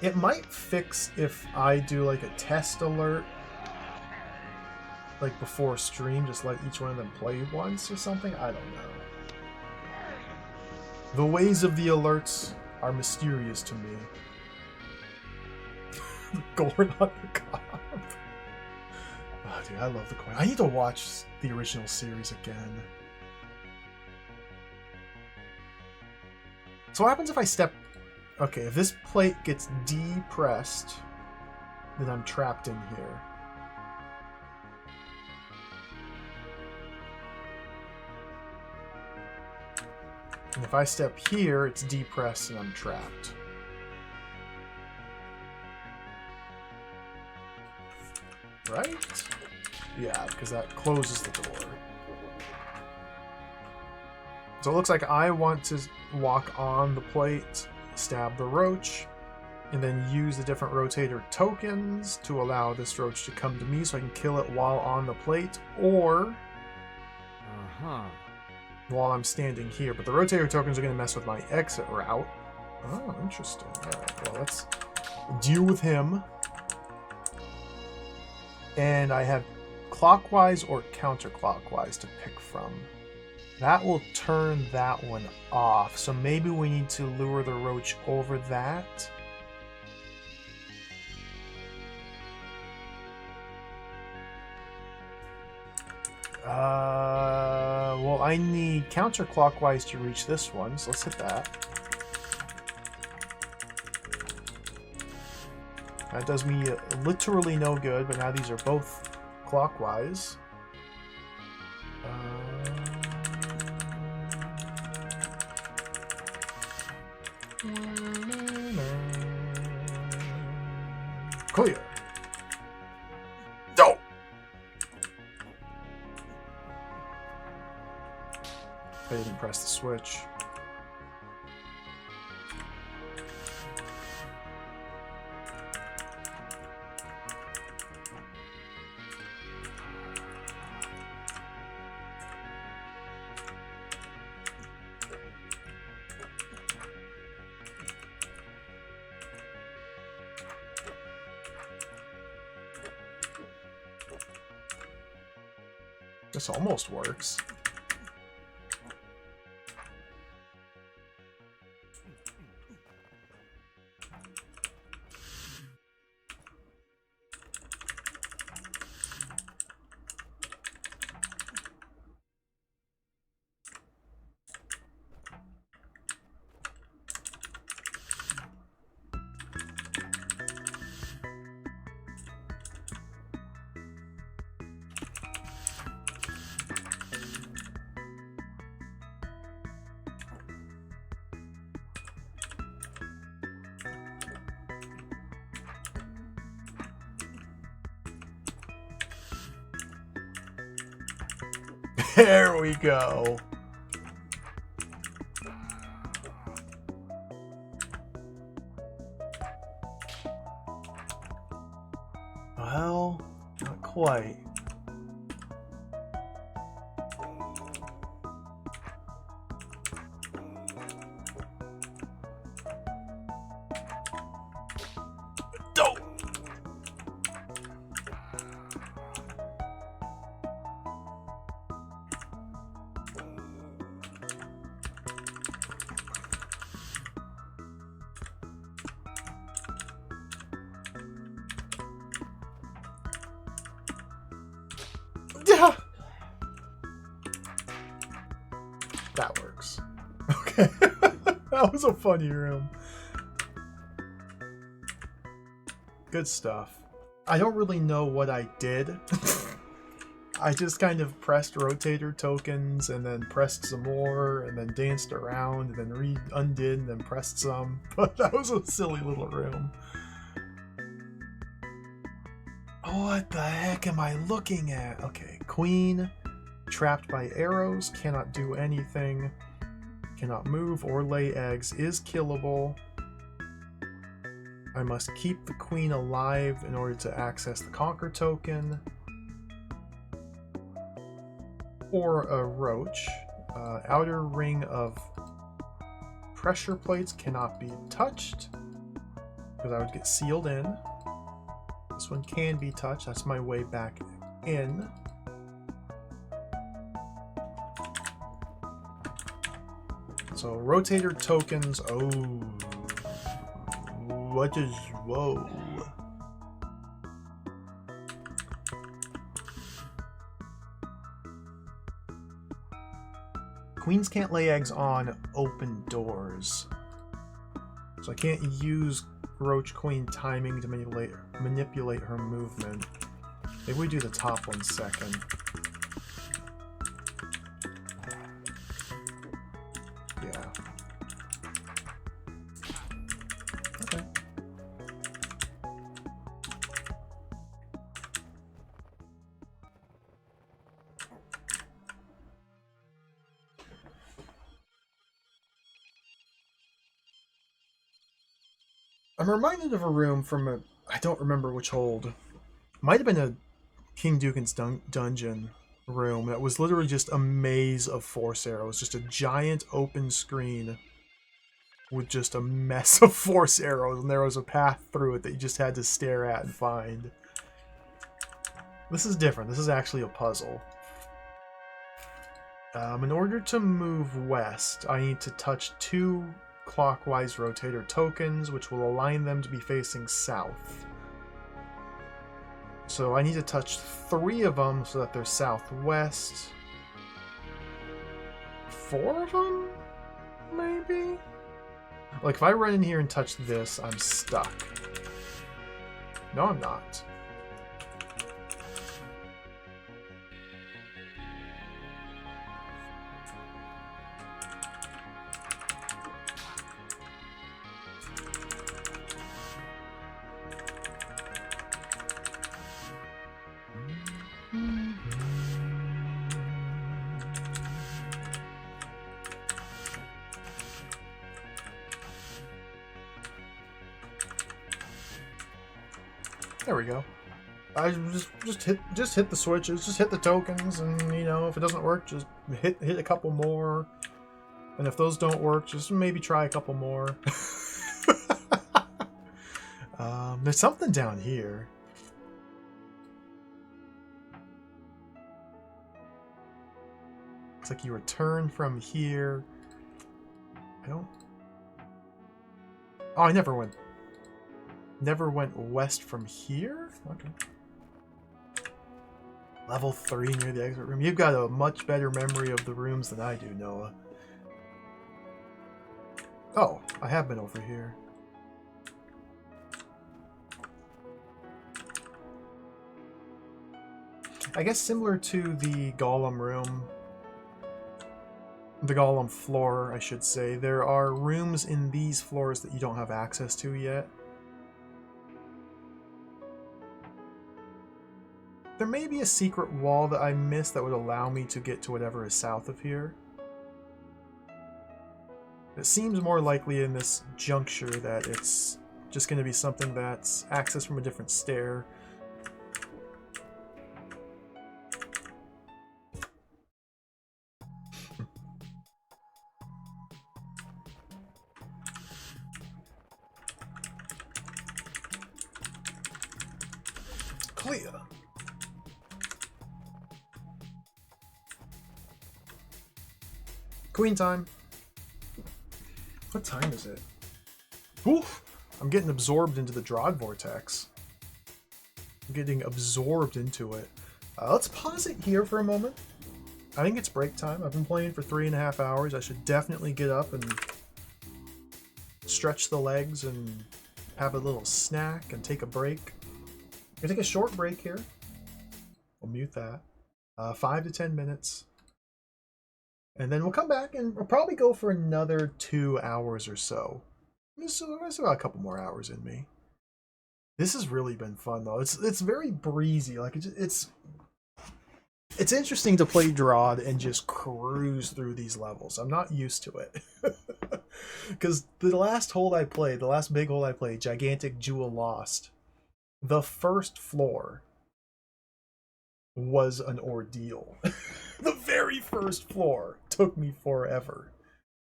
It might fix if I do like a test alert, like before stream, just let each one of them play once or something. I don't know. The ways of the alerts are mysterious to me. Gorn on the cob. Oh, dude, I love the coin. I need to watch the original series again. So what happens if I step... Okay, if this plate gets depressed, then I'm trapped in here. And if I step here, it's depressed and I'm trapped. Right? Yeah, because that closes the door. So it looks like I want to walk on the plate, stab the roach, and then use the different rotator tokens to allow this roach to come to me so I can kill it while on the plate, or while I'm standing here. But the rotator tokens are going to mess with my exit route. Oh, interesting. Alright, well, let's deal with him. And I have clockwise or counterclockwise to pick from. That will turn that one off. So maybe we need to lure the roach over that. Well, I need counterclockwise to reach this one, so let's hit that. That does me literally no good, but now these are both clockwise. Clear. Don't. I didn't press the switch. This almost works. There we go. Well, not quite. Don't. Yeah. That works. Okay. That was a funny room. Good stuff. I don't really know what I did. I just kind of pressed rotator tokens and then pressed some more and then danced around and then undid and then pressed some. But that was a silly little room. What the heck am I looking at? Okay, queen, trapped by arrows, cannot do anything, cannot move or lay eggs, is killable. I must keep the queen alive in order to access the conquer token. Or a roach. Outer ring of pressure plates cannot be touched because I would get sealed in. This one can be touched. That's my way back in. So rotator tokens. Oh, what is whoa? Queens can't lay eggs on open doors, so I can't use Roach Queen timing to manipulate her movement. Maybe we do the top one second. Yeah. Okay. I'm reminded of a room from a, I don't remember which hold. Might have been a King Dukin's dungeon room that was literally just a maze of force arrows. Just a giant open screen with just a mess of force arrows, and there was a path through it that you just had to stare at and find. This is different. This is actually a puzzle. In order to move west, I need to touch 2 clockwise rotator tokens, which will align them to be facing south. So I need to touch 3 of them so that they're southwest. 4 of them? Maybe? Like, if I run in here and touch this, I'm stuck. No, I'm not. There we go. I just hit the switches, just hit the tokens, and you know, if it doesn't work, just hit a couple more. And if those don't work, just maybe try a couple more. There's something down here. It's like you return from here. I don't... Oh, I never went west from here? Okay. Level 3 near the exit room. You've got a much better memory of the rooms than I do, Noah. Oh, I have been over here. I guess similar to the Golem room, the Golem floor, I should say, there are rooms in these floors that you don't have access to yet. There may be a secret wall that I missed that would allow me to get to whatever is south of here. It seems more likely in this juncture that it's just going to be something that's accessed from a different stair. Clear. Queen time. What time is it? Oof! I'm getting absorbed into the DROD vortex. I'm getting absorbed into it. Let's pause it here for a moment. I think it's break time. I've been playing for 3.5 hours. I should definitely get up and stretch the legs and have a little snack and take a break. I'm gonna take a short break here. I'll mute that. 5 to 10 minutes. And then we'll come back and we'll probably go for another 2 hours or so. So I've got a couple more hours in me. This has really been fun though. It's very breezy. Like it's interesting to play DROD and just cruise through these levels. I'm not used to it. Because the last hole I played, the last big hole I played, Gigantic Jewel Lost, the first floor was an ordeal. The very first floor took me forever.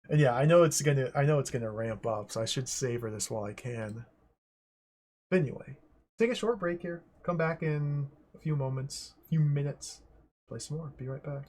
And yeah, I know it's gonna ramp up, so I should savor this while I can. But anyway, take a short break here. Come back in a few moments, a few minutes. Play some more. Be right back.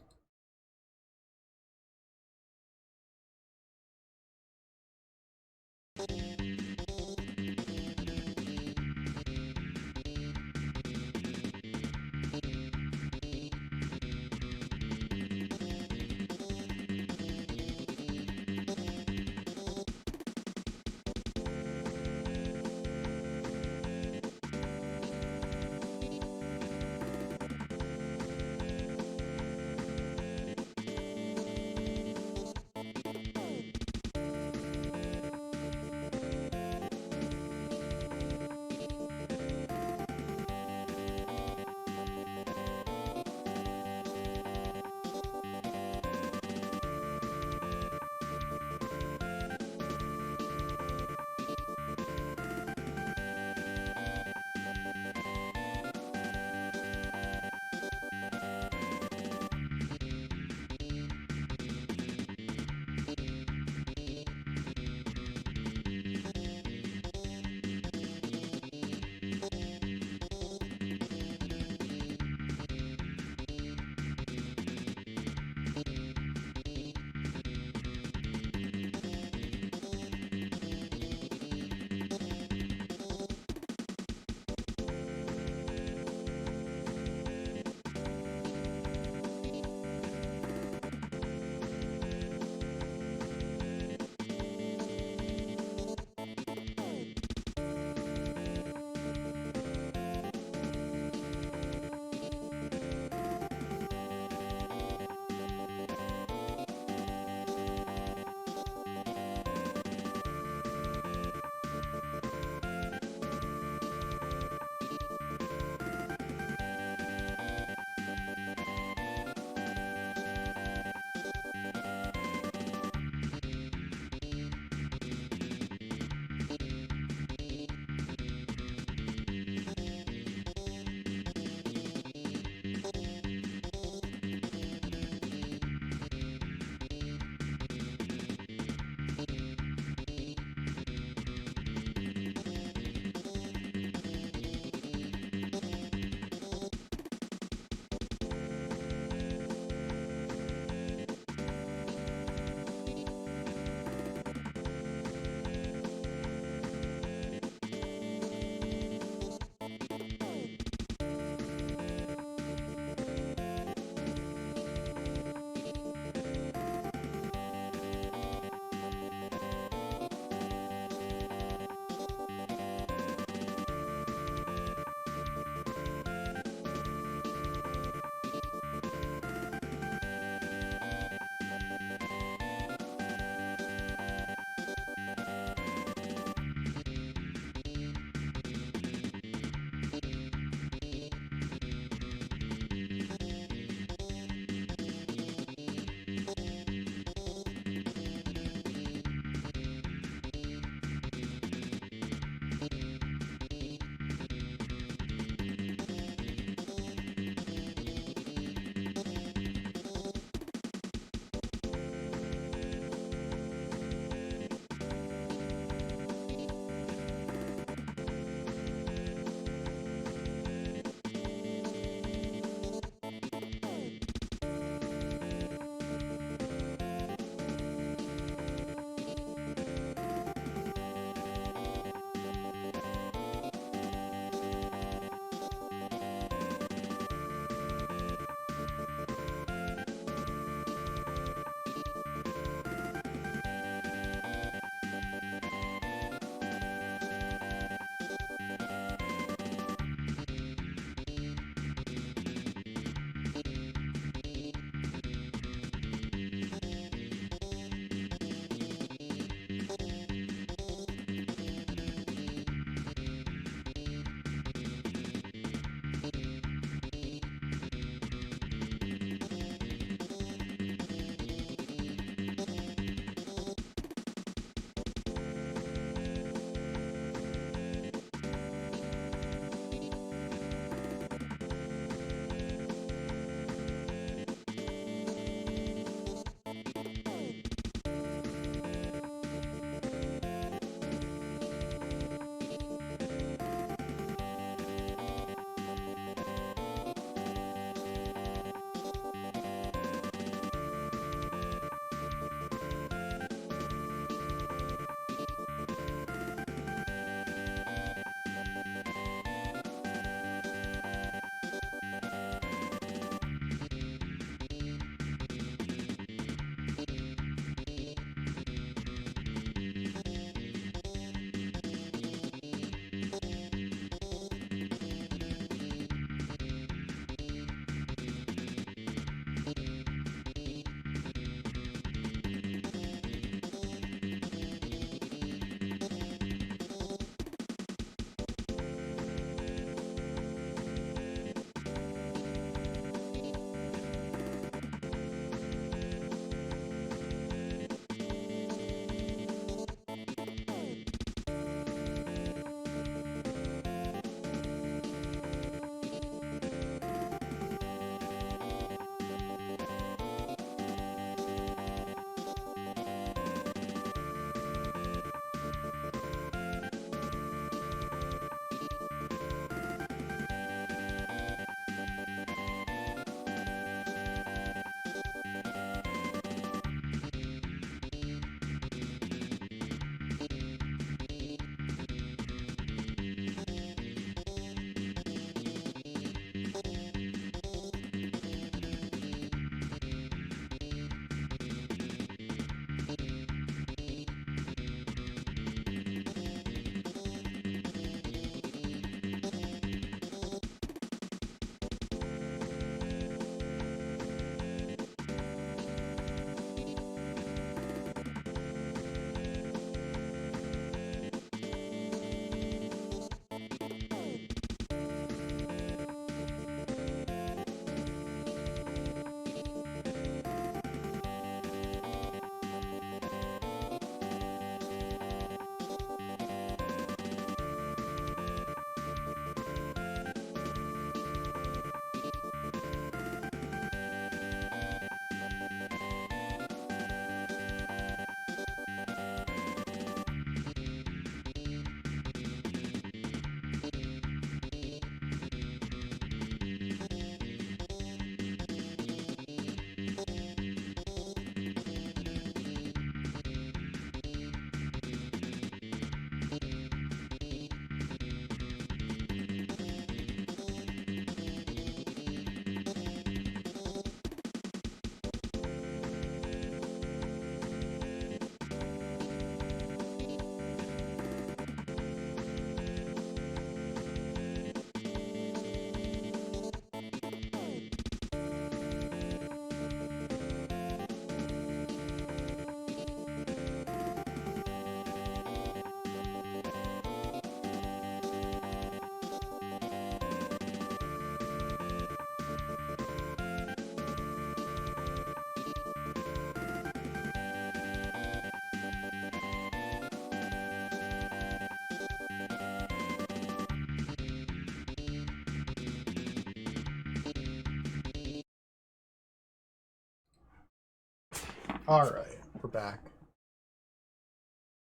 Alright, we're back.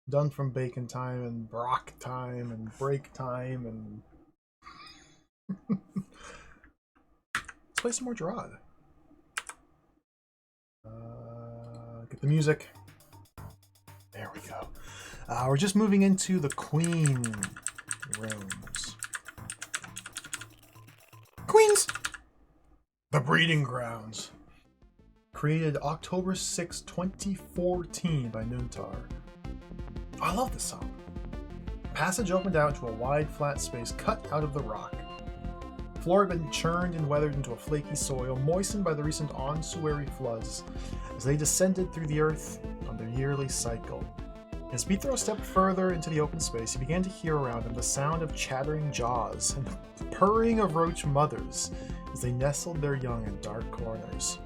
Done from bacon time and Brock time and break time and... Let's play some more DROD. Get the music. There we go. We're just moving into the Queen rooms. Queens! The Breeding Grounds. Created October 6, 2014 by Noontar. I love this song. Passage opened out into a wide, flat space cut out of the rock. The floor had been churned and weathered into a flaky soil, moistened by the recent ensuary floods as they descended through the earth on their yearly cycle. As Beathrow stepped further into the open space, he began to hear around him the sound of chattering jaws and the purring of roach mothers as they nestled their young in dark corners.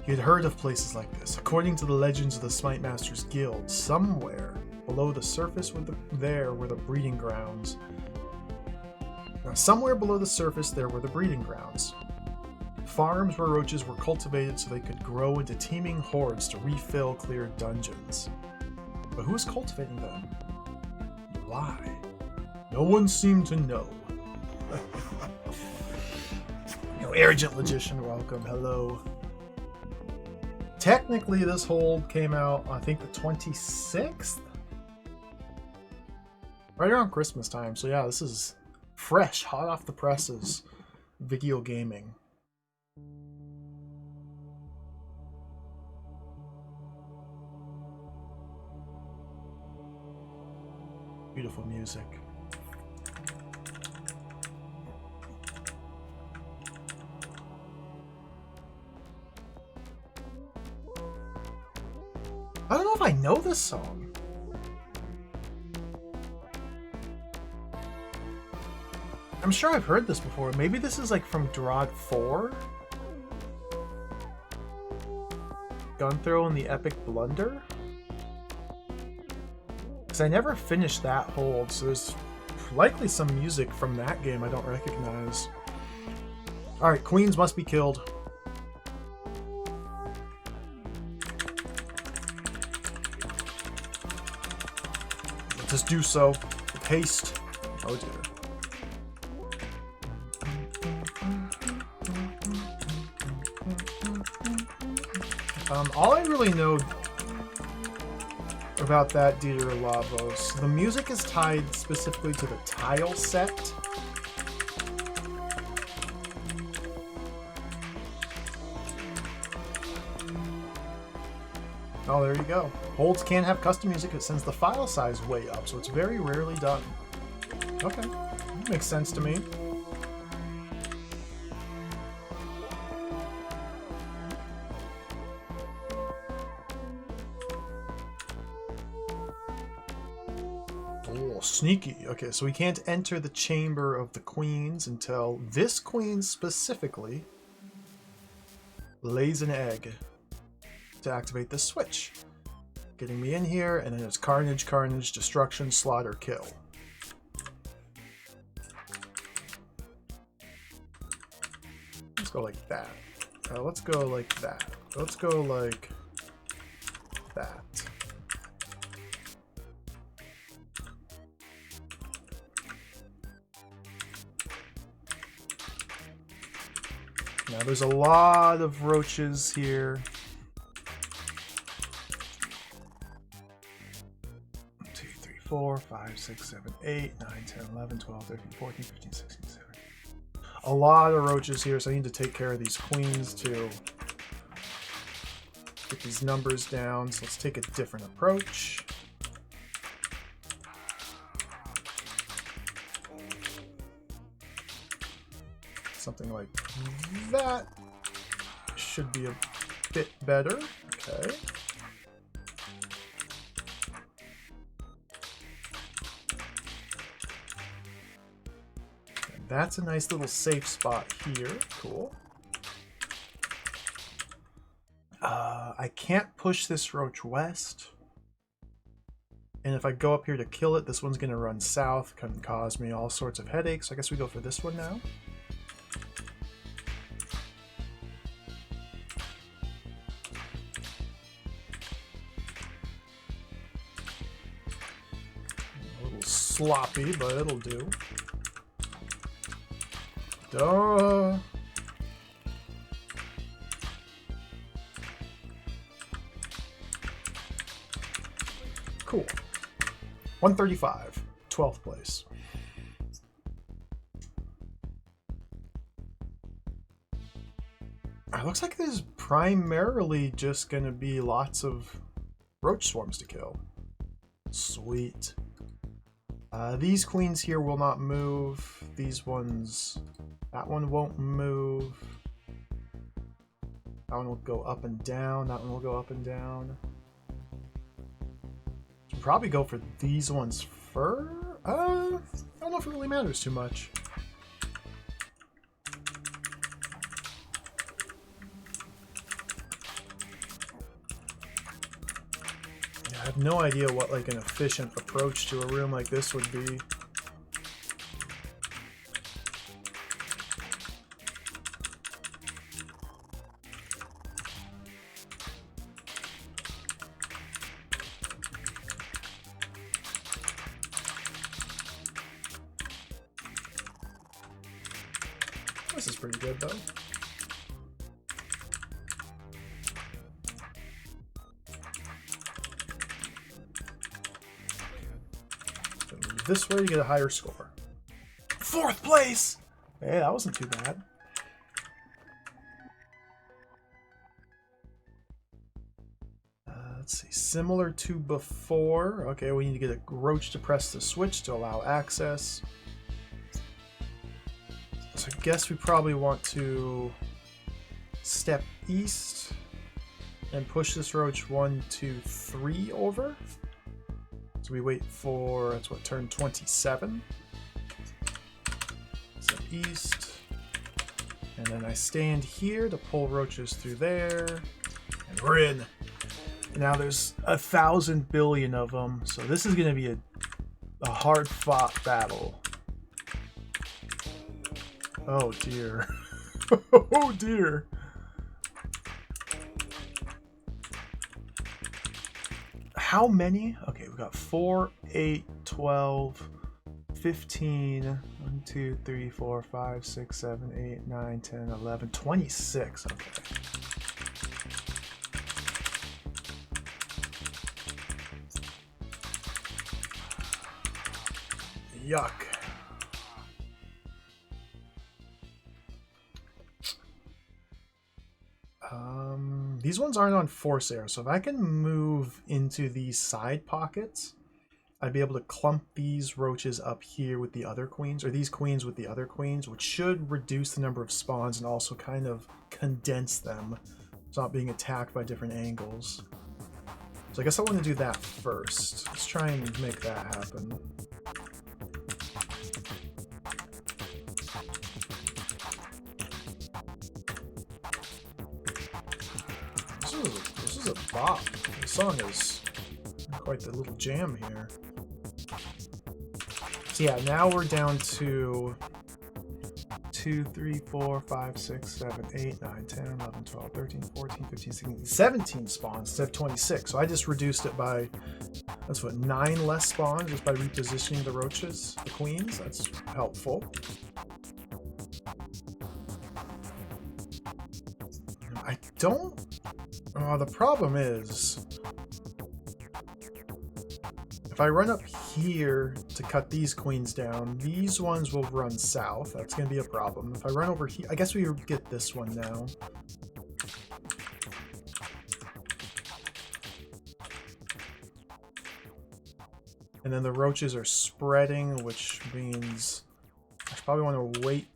He had heard of places like this. According to the legends of the Smite Masters Guild, somewhere below the surface there were the breeding grounds. Now, somewhere below the surface there were the breeding grounds. Farms where roaches were cultivated so they could grow into teeming hordes to refill cleared dungeons. But who was cultivating them? Why? No one seemed to know. Arrogant Logician, welcome. Hello. Technically, this hold came out, I think, the 26th? Right around Christmas time. So yeah, this is fresh, hot off the presses. Video gaming. Beautiful music. I don't know if I know this song. I'm sure I've heard this before. Maybe this is like from DROD 4? Gunthrow and the Epic Blunder? Because I never finished that hold, so there's likely some music from that game I don't recognize. Alright, queens must be killed. Let us do so with haste. Oh dear. All I really know about that Dieter Lavos, the music is tied specifically to the tile set. Oh, there you go. Holds can't have custom music. It sends the file size way up, so it's very rarely done. Okay, makes sense to me. Oh, sneaky. Okay, so we can't enter the chamber of the queens until this queen specifically lays an egg to activate this switch. Getting me in here, and then it's carnage, carnage, destruction, slaughter, kill. Let's go like that. Let's go like that. Let's go like that. Now there's a lot of roaches here. 4, 5, 6, 7, 8, 9, 10, 11, 12, 13, 14, 15, 16, 17. A lot of roaches here, so I need to take care of these queens to get these numbers down. So let's take a different approach. Something like that should be a bit better. Okay. That's a nice little safe spot here. Cool. I can't push this roach west. And if I go up here to kill it, this one's going to run south. Can cause me all sorts of headaches. I guess we go for this one now. sloppy, but it'll do. Duh. Cool. 135. 12th place. It looks like there's primarily just going to be lots of roach swarms to kill. Sweet. These queens here will not move. These ones... That one won't move. That one will go up and down. That one will go up and down. Should probably go for these ones first. I don't know if it really matters too much. Yeah, I have no idea what like an efficient approach to a room like this would be. This is pretty good, though. So move this way to get a higher score. 4th place! Hey, that wasn't too bad. Let's see. Similar to before. Okay, we need to get a roach to press the switch to allow access. So I guess we probably want to step east and push this roach 1, 2, 3 over. So we wait for, that's what, turn 27. Step east. And then I stand here to pull roaches through there. And we're in. Now there's 1,000 billion of them. So this is going to be a hard-fought battle. Oh dear. Oh dear. How many? Okay, we got 4, 8, 12, 15, 1, 2, 3, 4, 5, 6, 7, 8, 9, 10, 11, 26. Okay. Yuck. These ones aren't on force air, so if I can move into these side pockets, I'd be able to clump these roaches up here with the other queens, or these queens with the other queens, which should reduce the number of spawns and also kind of condense them. It's not being attacked by different angles. So I guess I want to do that first. Let's try and make that happen. This is a bop. The song is quite the little jam here. So yeah, now we're down to 2, 3, 4, 5, 6, 7, 8, 9, 10, 11, 12, 13, 14, 15, 16, 17 spawns instead of 26. So I just reduced it by, that's what, 9 less spawns just by repositioning the roaches, the queens. That's helpful. I don't... the problem is, if I run up here to cut these queens down, these ones will run south. That's going to be a problem. If I run over here, I guess we get this one now. And then the roaches are spreading, which means I probably want to wait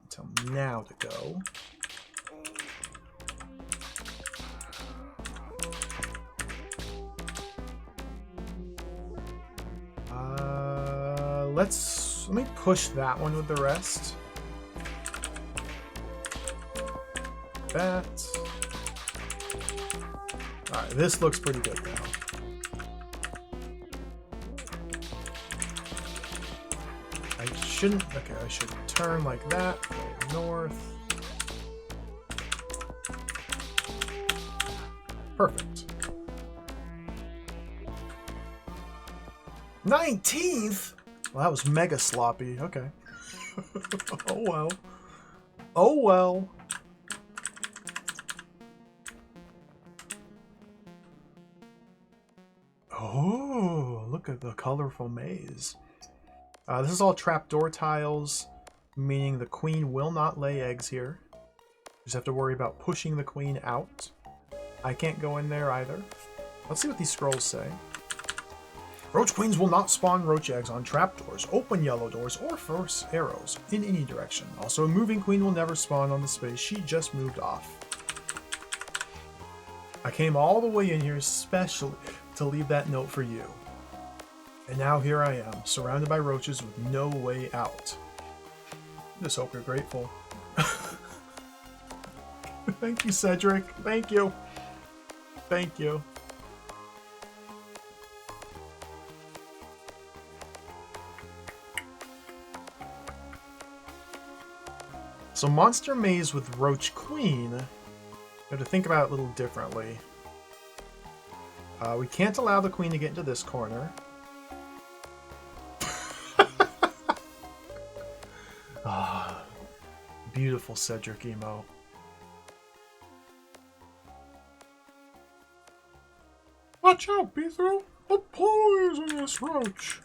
until now to go. Let me push that one with the rest. That. Alright, this looks pretty good now. I shouldn't, okay, I should turn like that, go north. Perfect. 19th? Well, that was mega sloppy. Okay. Oh well. Oh well. Oh, look at the colorful maze. This is all trapdoor tiles, meaning the queen will not lay eggs here. Just have to worry about pushing the queen out. I can't go in there either. Let's see what these scrolls say. Roach queens will not spawn roach eggs on trapdoors, open yellow doors, or force arrows in any direction. Also, a moving queen will never spawn on the space she just moved off. I came all the way in here especially to leave that note for you. And now here I am, surrounded by roaches with no way out. Just hope you're grateful. Thank you, Cedric. Thank you. Thank you. So Monster Maze with Roach Queen, you have to think about it a little differently. We can't allow the queen to get into this corner. Ah, beautiful Cedric emo. Watch out, Beethro! A poisonous roach!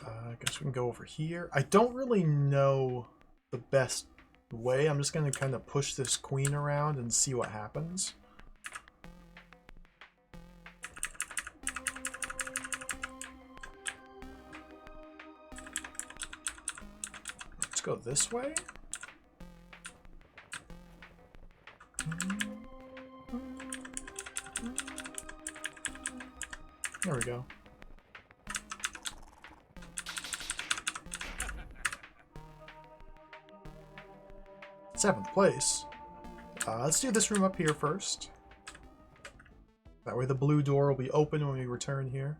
I guess we can go over here. I don't really know the best way. I'm just going to kind of push this queen around and see what happens. Let's go this way. There we go. Seventh place. Let's do this room up here first. That way the blue door will be open when we return here.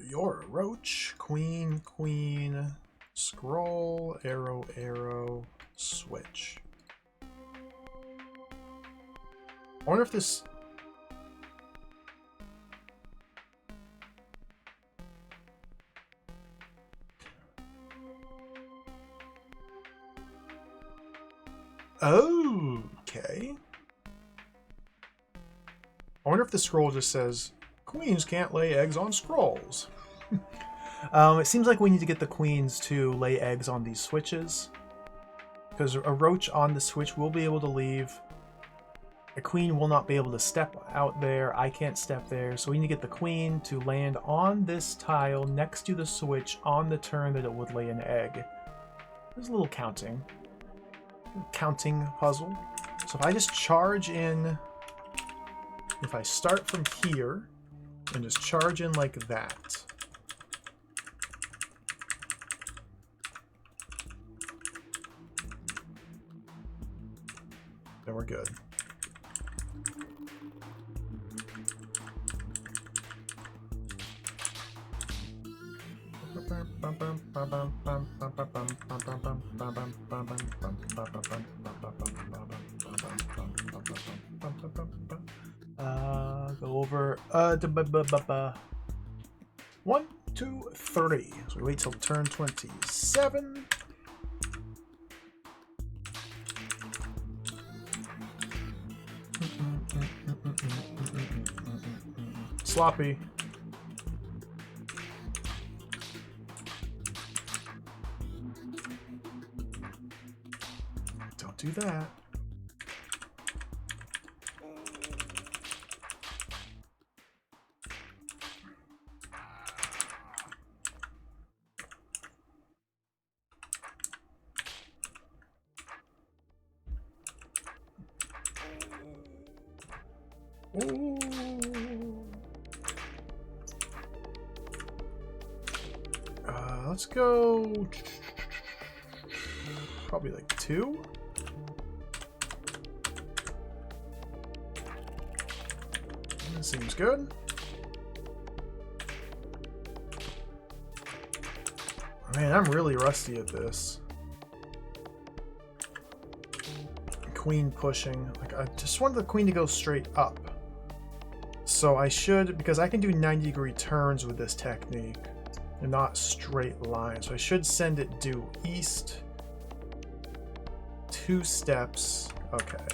You're a roach. Queen, queen. Scroll, arrow, arrow, switch. I wonder if this... Okay. I wonder if the scroll just says, queens can't lay eggs on scrolls. It seems like we need to get the queens to lay eggs on these switches. Because a roach on the switch will be able to leave. A queen will not be able to step out there. I can't step there. So we need to get the queen to land on this tile next to the switch on the turn that it would lay an egg. There's a little counting puzzle. So if I just charge in, if I start from here and just charge in like that, then we're good. Go over 1, 2, 3. So we wait till turn 27. Sloppy. Don't do that. Ooh. Let's go probably like 2. That seems good. Man, I'm really rusty at this. Queen pushing. Like, I just wanted the queen to go straight up. So I should, because I can do 90-degree turns with this technique, and not straight lines. So I should send it due east, 2 steps. Okay.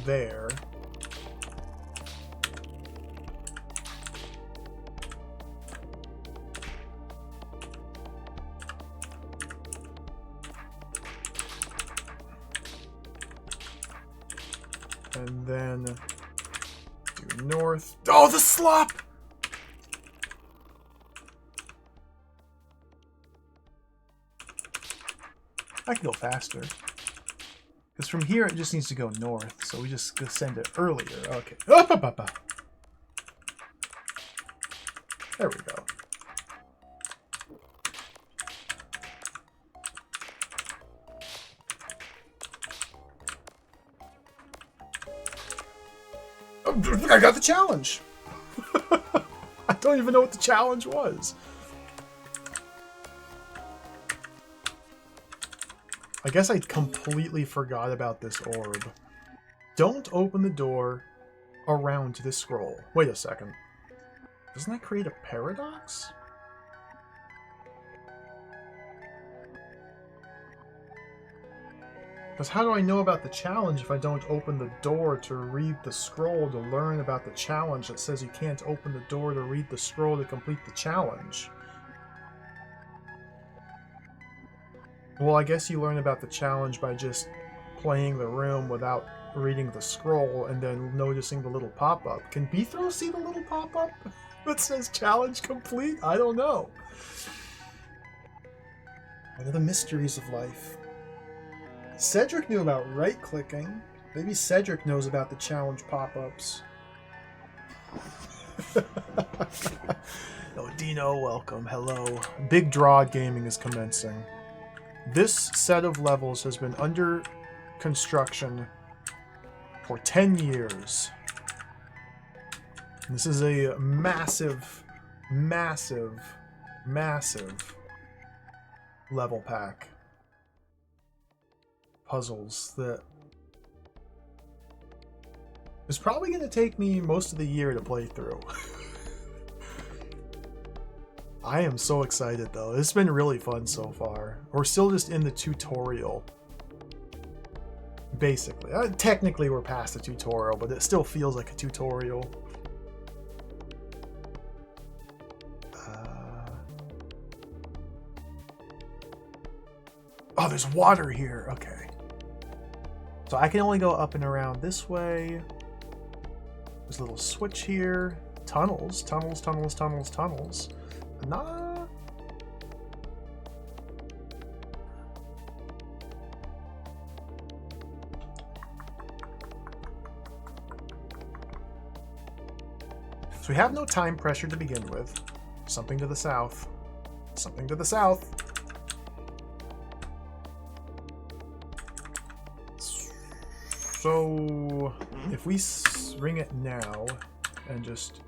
There. And then do north. Oh, the slop! I can go faster. Because from here it just needs to go north, so we just send it earlier. Okay. Up, up, up, up. There we go. I got the challenge! I don't even know what the challenge was. I guess I completely forgot about this orb. Don't open the door around this scroll. Wait a second. Doesn't that create a paradox? Because how do I know about the challenge if I don't open the door to read the scroll to learn about the challenge that says you can't open the door to read the scroll to complete the challenge? Well, I guess you learn about the challenge by just playing the room without reading the scroll and then noticing the little pop-up. Can Bethro see the little pop-up that says challenge complete? I don't know. What are the mysteries of life? Cedric knew about right-clicking. Maybe Cedric knows about the challenge pop-ups. Oh, Dino, welcome. Hello. Big DROD gaming is commencing. This set of levels has been under construction for 10 years. This is a massive, massive, massive level pack. Puzzles that is probably going to take me most of the year to play through. I am so excited though. It's been really fun so far. We're still just in the tutorial. Basically. Technically we're past the tutorial, but it still feels like a tutorial. Oh, there's water here. Okay. So I can only go up and around this way. There's a little switch here. Tunnels, tunnels, tunnels, tunnels, tunnels. Nah. So we have no time pressure to begin with. Something to the south. Something to the south. So if we ring it now and just...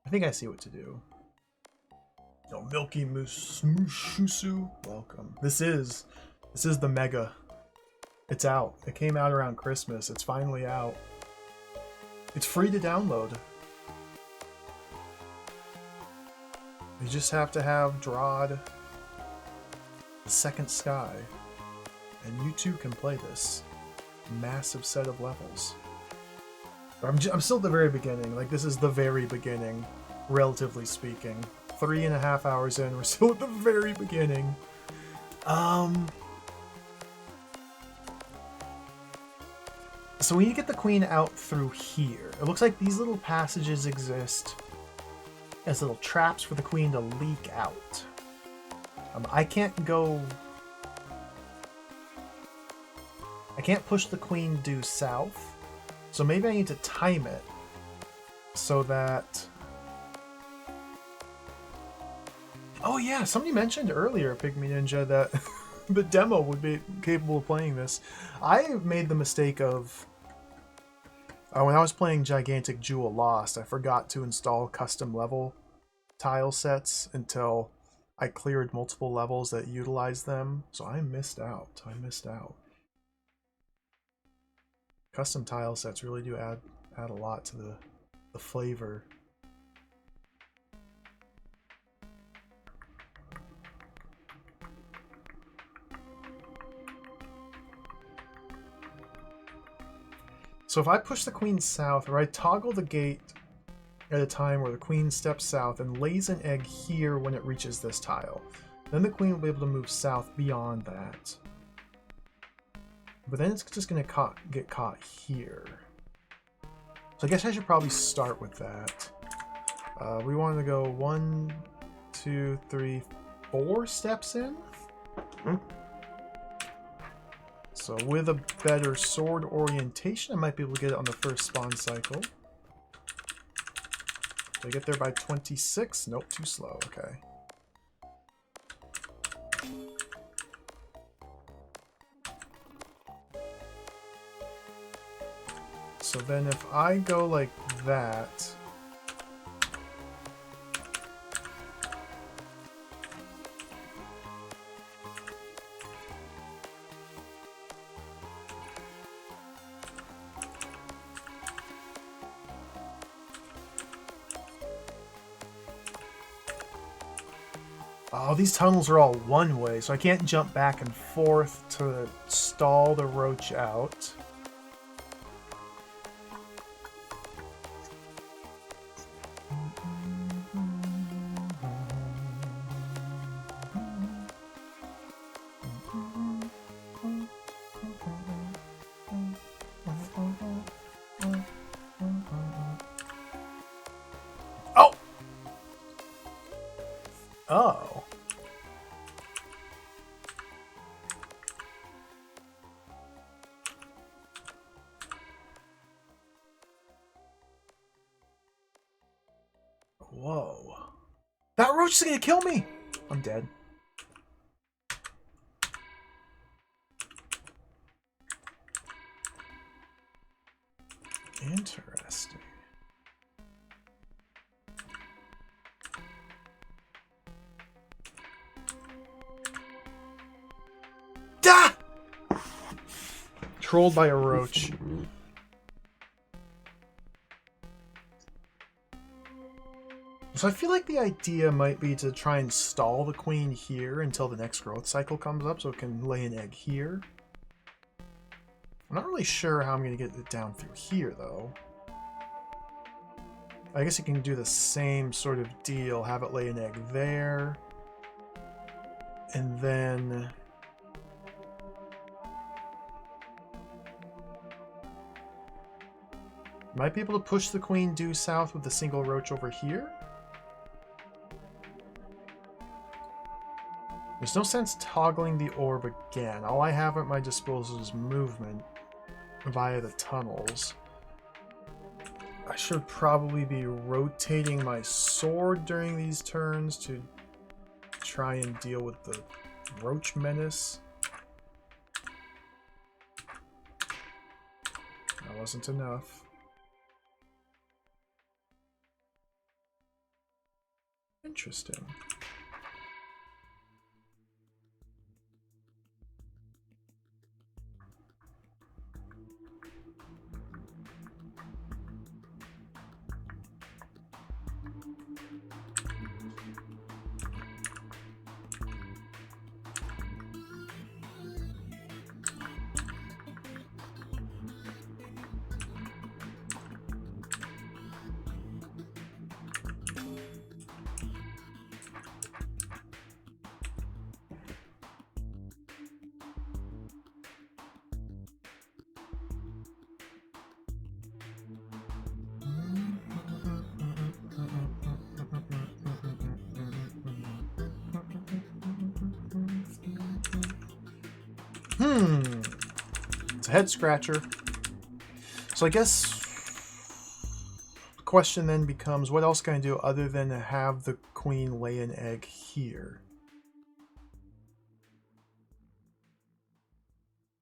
I think I see what to do. Oh, Milky Mushusu, welcome. This is the mega. It's out. It came out around Christmas. It's finally out. It's free to download. You just have to have DROD, the second sky, and you too can play this massive set of levels. I'm still at the very beginning. Like, this is the very beginning, relatively speaking. 3.5 hours in, we're still at the very beginning. So we need to get the queen out through here. It looks like these little passages exist as little traps for the queen to leak out. I can't push the queen due south, so maybe I need to time it so that... Oh yeah, somebody mentioned earlier, Pygmy Ninja, that the demo would be capable of playing this. I made the mistake of... when I was playing Gigantic Jewel Lost, I forgot to install custom level tile sets until I cleared multiple levels that utilized them. So I missed out. Custom tile sets really do add a lot to the flavor. So if I push the queen south, or I toggle the gate at a time where the queen steps south and lays an egg here when it reaches this tile, then the queen will be able to move south beyond that. But then it's just going to get caught here. So I guess I should probably start with that. We want to go 1, 2, 3, 4 steps in. So with a better sword orientation, I might be able to get it on the first spawn cycle. Did I get there by 26? Nope, too slow. Okay. So then if I go like that... Oh, these tunnels are all one way, so I can't jump back and forth to stall the roach out. Oh! Oh. Whoa. That roach is gonna kill me! I'm dead. Interesting. Ah! Trolled by a roach. So I feel like the idea might be to try and stall the queen here until the next growth cycle comes up so it can lay an egg here. I'm not really sure how I'm going to get it down through here, though. I guess you can do the same sort of deal, have it lay an egg there. And then... might be able to push the queen due south with a single roach over here. There's no sense toggling the orb again. All I have at my disposal is movement via the tunnels. I should probably be rotating my sword during these turns to try and deal with the roach menace. That wasn't enough. Interesting. It's a head scratcher. So I guess question then becomes, what else can I do other than to have the queen lay an egg here?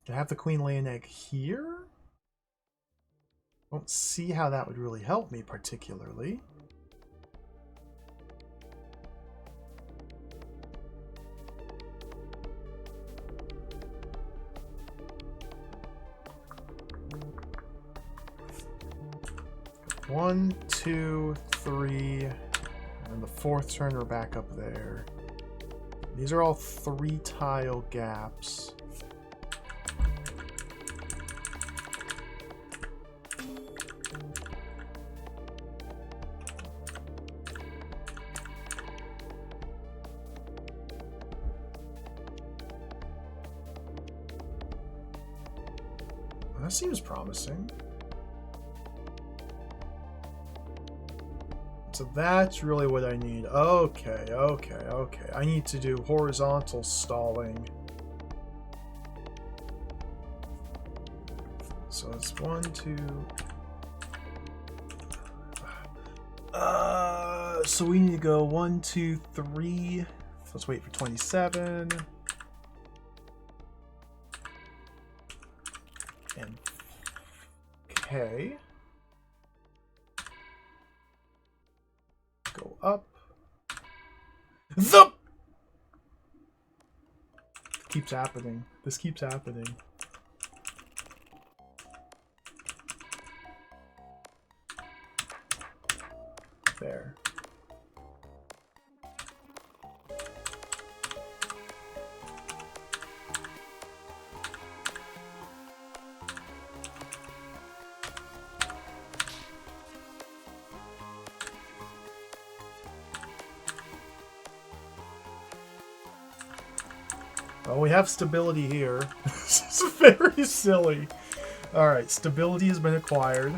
To have the queen lay an egg here? Don't see how that would really help me particularly. One, two, three, and the fourth turn we're back up there. These are all 3 tile gaps. That seems promising. So that's really what I need. Okay. I need to do horizontal stalling. So it's 1, 2. So we need to go 1, 2, 3. Let's wait for 27. And okay. Go up. The keeps happening. This keeps happening. There. Well, we have stability here. This is very silly. Alright, stability has been acquired.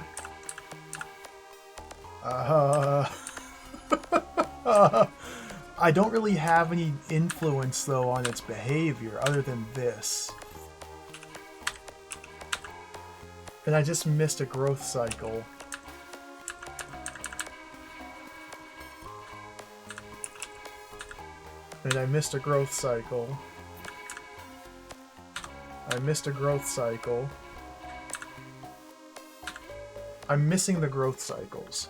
I don't really have any influence, though, on its behavior, other than this. And I just missed a growth cycle. And I missed a growth cycle. I missed a growth cycle. I'm missing the growth cycles.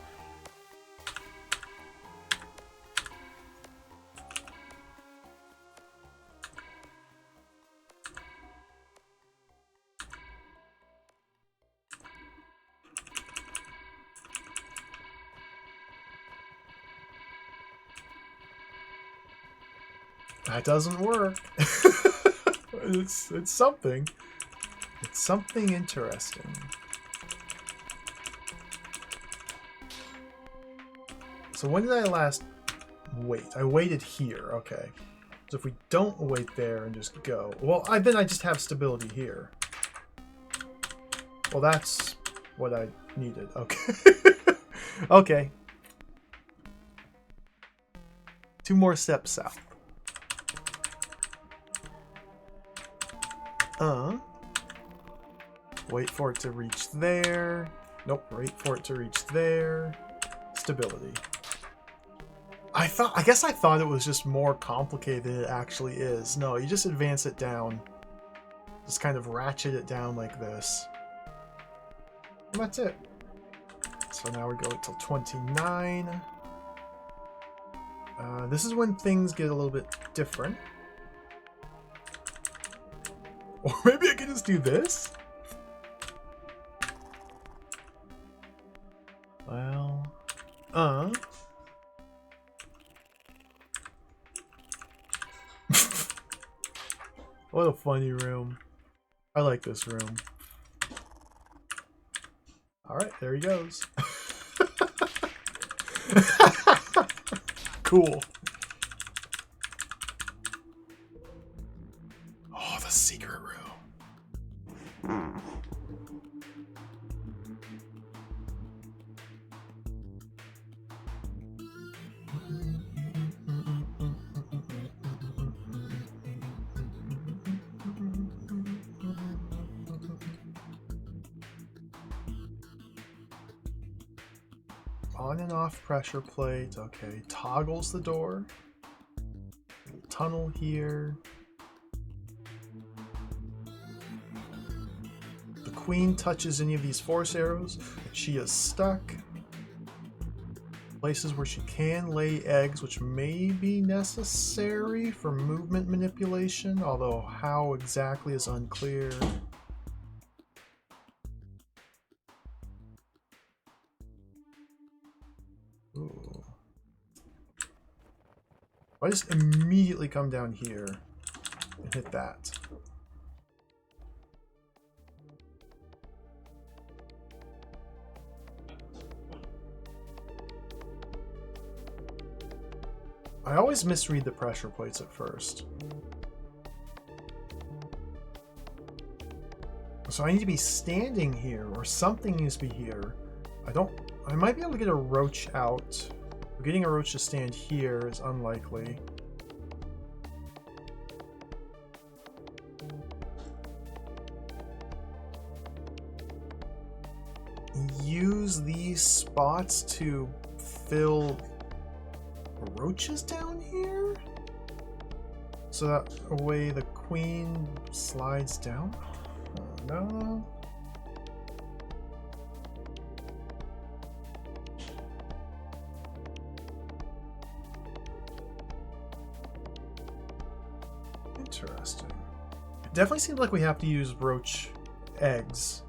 That doesn't work. It's something. It's something interesting. So when did I last wait? I waited here. Okay. So if we don't wait there and just go, well, then I just have stability here. Well, that's what I needed. Okay. Okay. 2 more steps south. Wait for it to reach there. Nope, wait for it to reach there. Stability. I guess I thought it was just more complicated than it actually is. No, you just advance it down. Just kind of ratchet it down like this. And that's it. So now we go till 29. This is when things get a little bit different. Or maybe I can just do this? Well, What a funny room. I like this room. Alright, there he goes. Cool. Oh, the secret room. On and off pressure plate. Okay, toggles the door. Tunnel here. The queen touches any of these force arrows, she is stuck. Places where she can lay eggs, which may be necessary for movement manipulation, although how exactly is unclear. Ooh. I just immediately come down here and hit that. I always misread the pressure plates at first. So I need to be standing here, or something needs to be here. I might be able to get a roach out. But getting a roach to stand here is unlikely. Use these spots to fill roaches down here? So that way the queen slides down? Oh, no. Interesting. It definitely seems like we have to use roach eggs.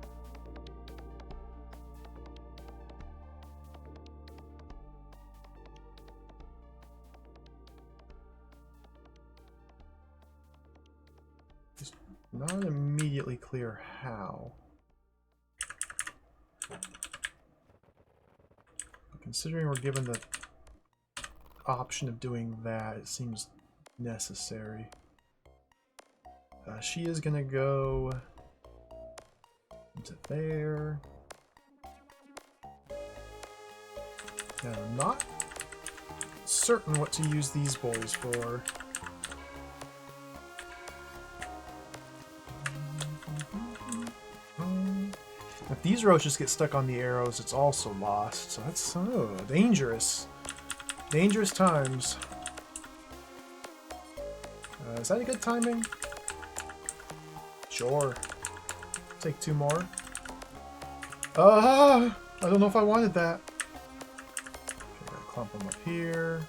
Just not immediately clear how. But considering we're given the option of doing that, it seems necessary. She is gonna go into there. Now, I'm not certain what to use these boys for. If these roaches get stuck on the arrows, it's also lost. So that's dangerous. Dangerous times. Is that a good timing? Sure. Take two more. I don't know if I wanted that. Okay, gotta clump them up here.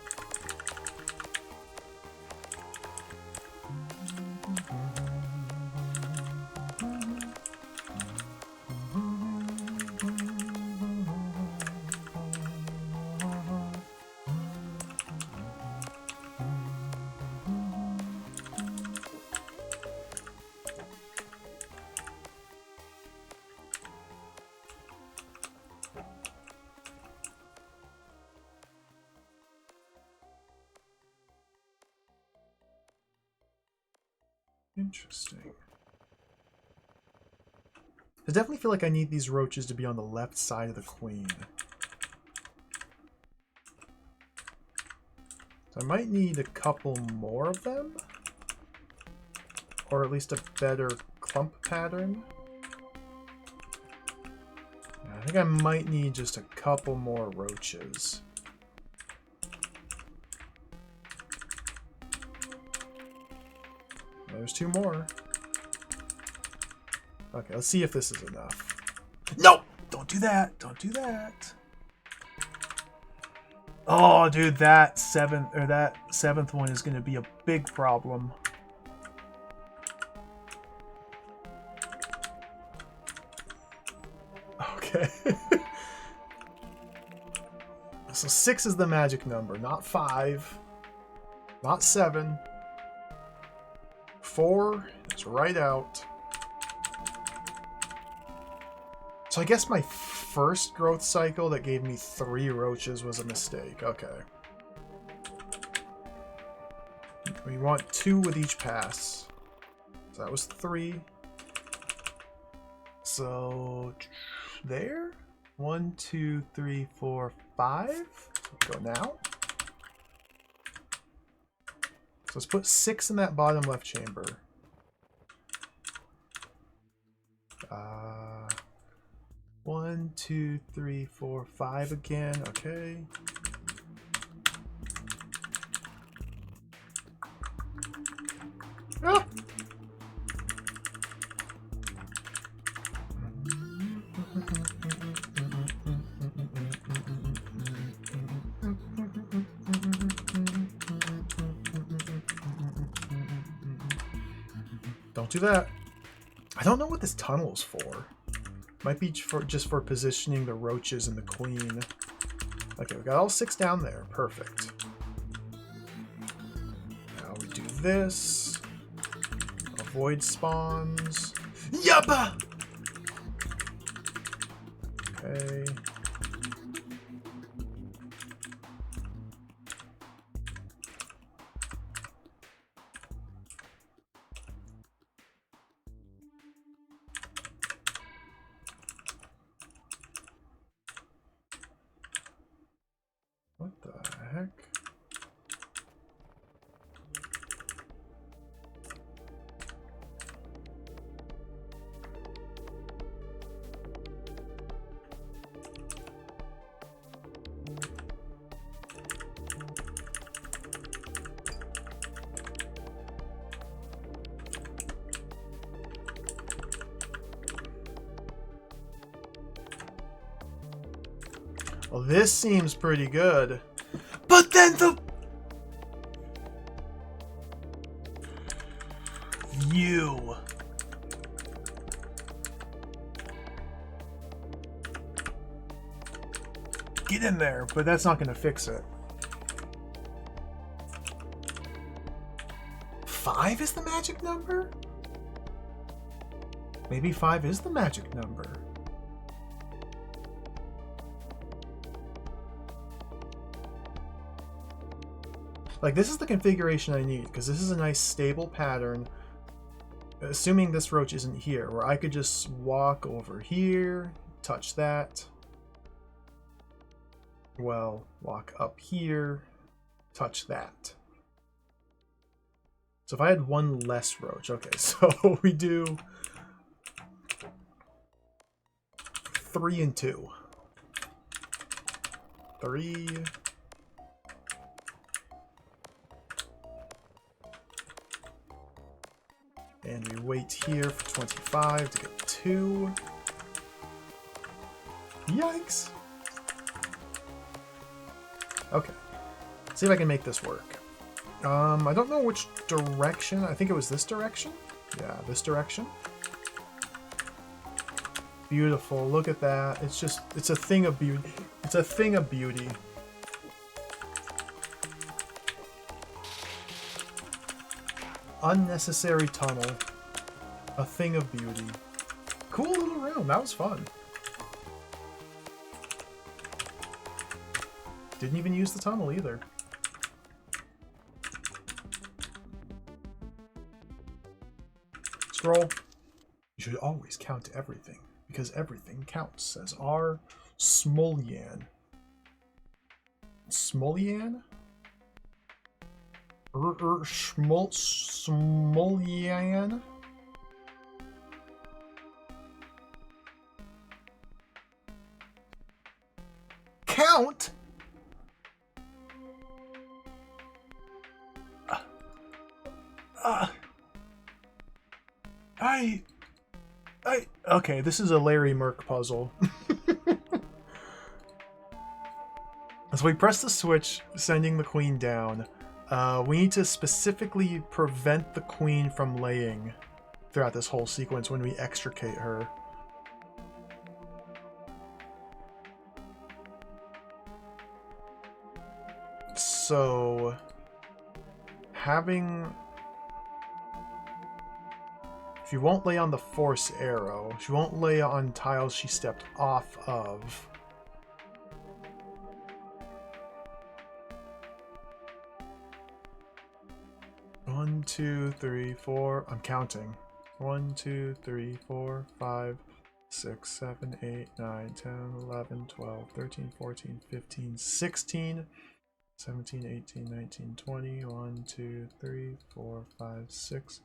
Interesting. I definitely feel like I need these roaches to be on the left side of the queen. So I might need a couple more of them. Or at least a better clump pattern. Yeah, I think I might need just a couple more roaches. There's two more. Okay, let's see if this is enough. Nope! Don't do that! Don't do that! Oh, dude, that seventh one is going to be a big problem. Okay. So 6 is the magic number, not 5. Not 7. 4 is right out. So I guess my first growth cycle that gave me 3 roaches was a mistake. Okay. We want 2 with each pass. So that was 3. So there. 1, 2, 3, 4, 5. Go now. So let's put 6 in that bottom left chamber. 1, 2, 3, 4, 5 again. Okay. Ah! Don't do that. I don't know what this tunnel is for. Might be for just for positioning the roaches and the queen. Okay, we got all 6 down there. Perfect. Now we do this. Avoid spawns. Yabba! Okay. What the heck? Well, this seems pretty good. But then the view. Get in there, but that's not going to fix it. 5 is the magic number? Maybe 5 is the magic number. Like, this is the configuration I need, because this is a nice stable pattern, assuming this roach isn't here, where I could just walk over here, touch that, well, walk up here, touch that. So if I had one less roach, okay, so we do 3 and 2. 3... And we wait here for 25 to get 2. Yikes! Okay. Let's see if I can make this work. I don't know which direction. I think it was this direction? Yeah, this direction. Beautiful. Look at that. It's just, it's a thing of beauty. It's a thing of beauty. Unnecessary tunnel. A thing of beauty. Cool little room. That was fun. Didn't even use the tunnel either. Scroll. You should always count everything, because everything counts, says R. Smolyan. Smolyan? Smolyan? Count? Okay, this is a Larry Merck puzzle. So we press the switch, sending the queen down. We need to specifically prevent the queen from laying throughout this whole sequence when we extricate her. So, having... She won't lay on the force arrow. She won't lay on tiles she stepped off of. One, 2, 3, 4. I'm counting. 1, 2, 3, 4, 5, 6, 7, 8, 9, 10, 11, 12, 13, 14, 15, 16, 17, 18, 19, 20. 1, 2, 3, 4, 5, 6,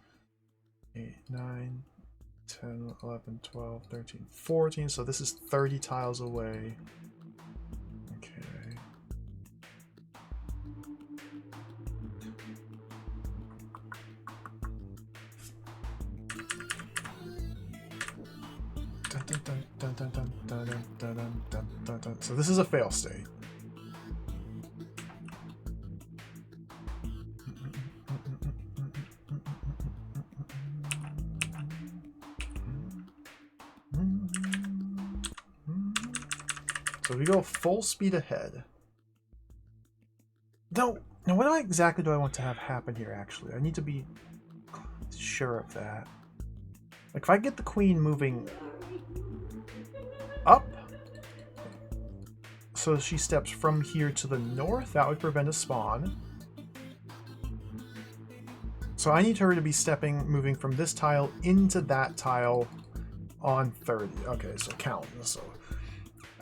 8, 9, 10, 11, 12, 13, 14. So this is 30 tiles away. Okay. So this is a fail state. So we go full speed ahead. No, now what exactly do I want to have happen here, actually? I need to be sure of that. Like, if I get the queen moving up, so she steps from here to the north, that would prevent a spawn. So I need her to be moving from this tile into that tile on 30. Okay, so count. So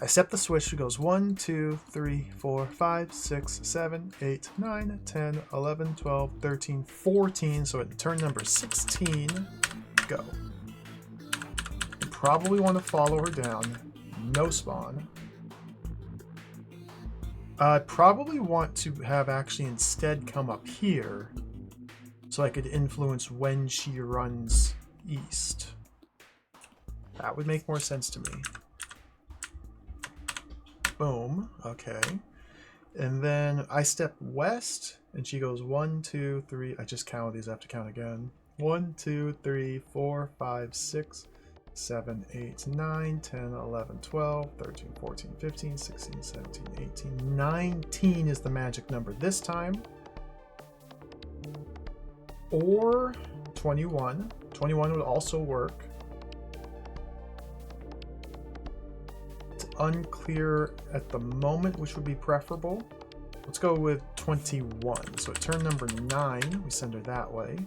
I step the switch, it goes 1, 2, 3, 4, 5, 6, 7, 8, 9, 10, 11, 12, 13, 14. So at turn number 16, go. You probably want to follow her down. No spawn. I'd probably want to have actually instead come up here so I could influence when she runs east. That would make more sense to me. Boom. Okay. And then I step west, and she goes 1, 2, 3. I just counted these. I have to count again. 1, 2, 3, 4, 5, 6, 7, 8, 9, 10, 11, 12, 13, 14, 15, 16, 17, 18, 19 is the magic number this time. Or 21. 21 would also work. It's unclear at the moment which would be preferable. Let's go with 21. So at turn number 9, we send her that way.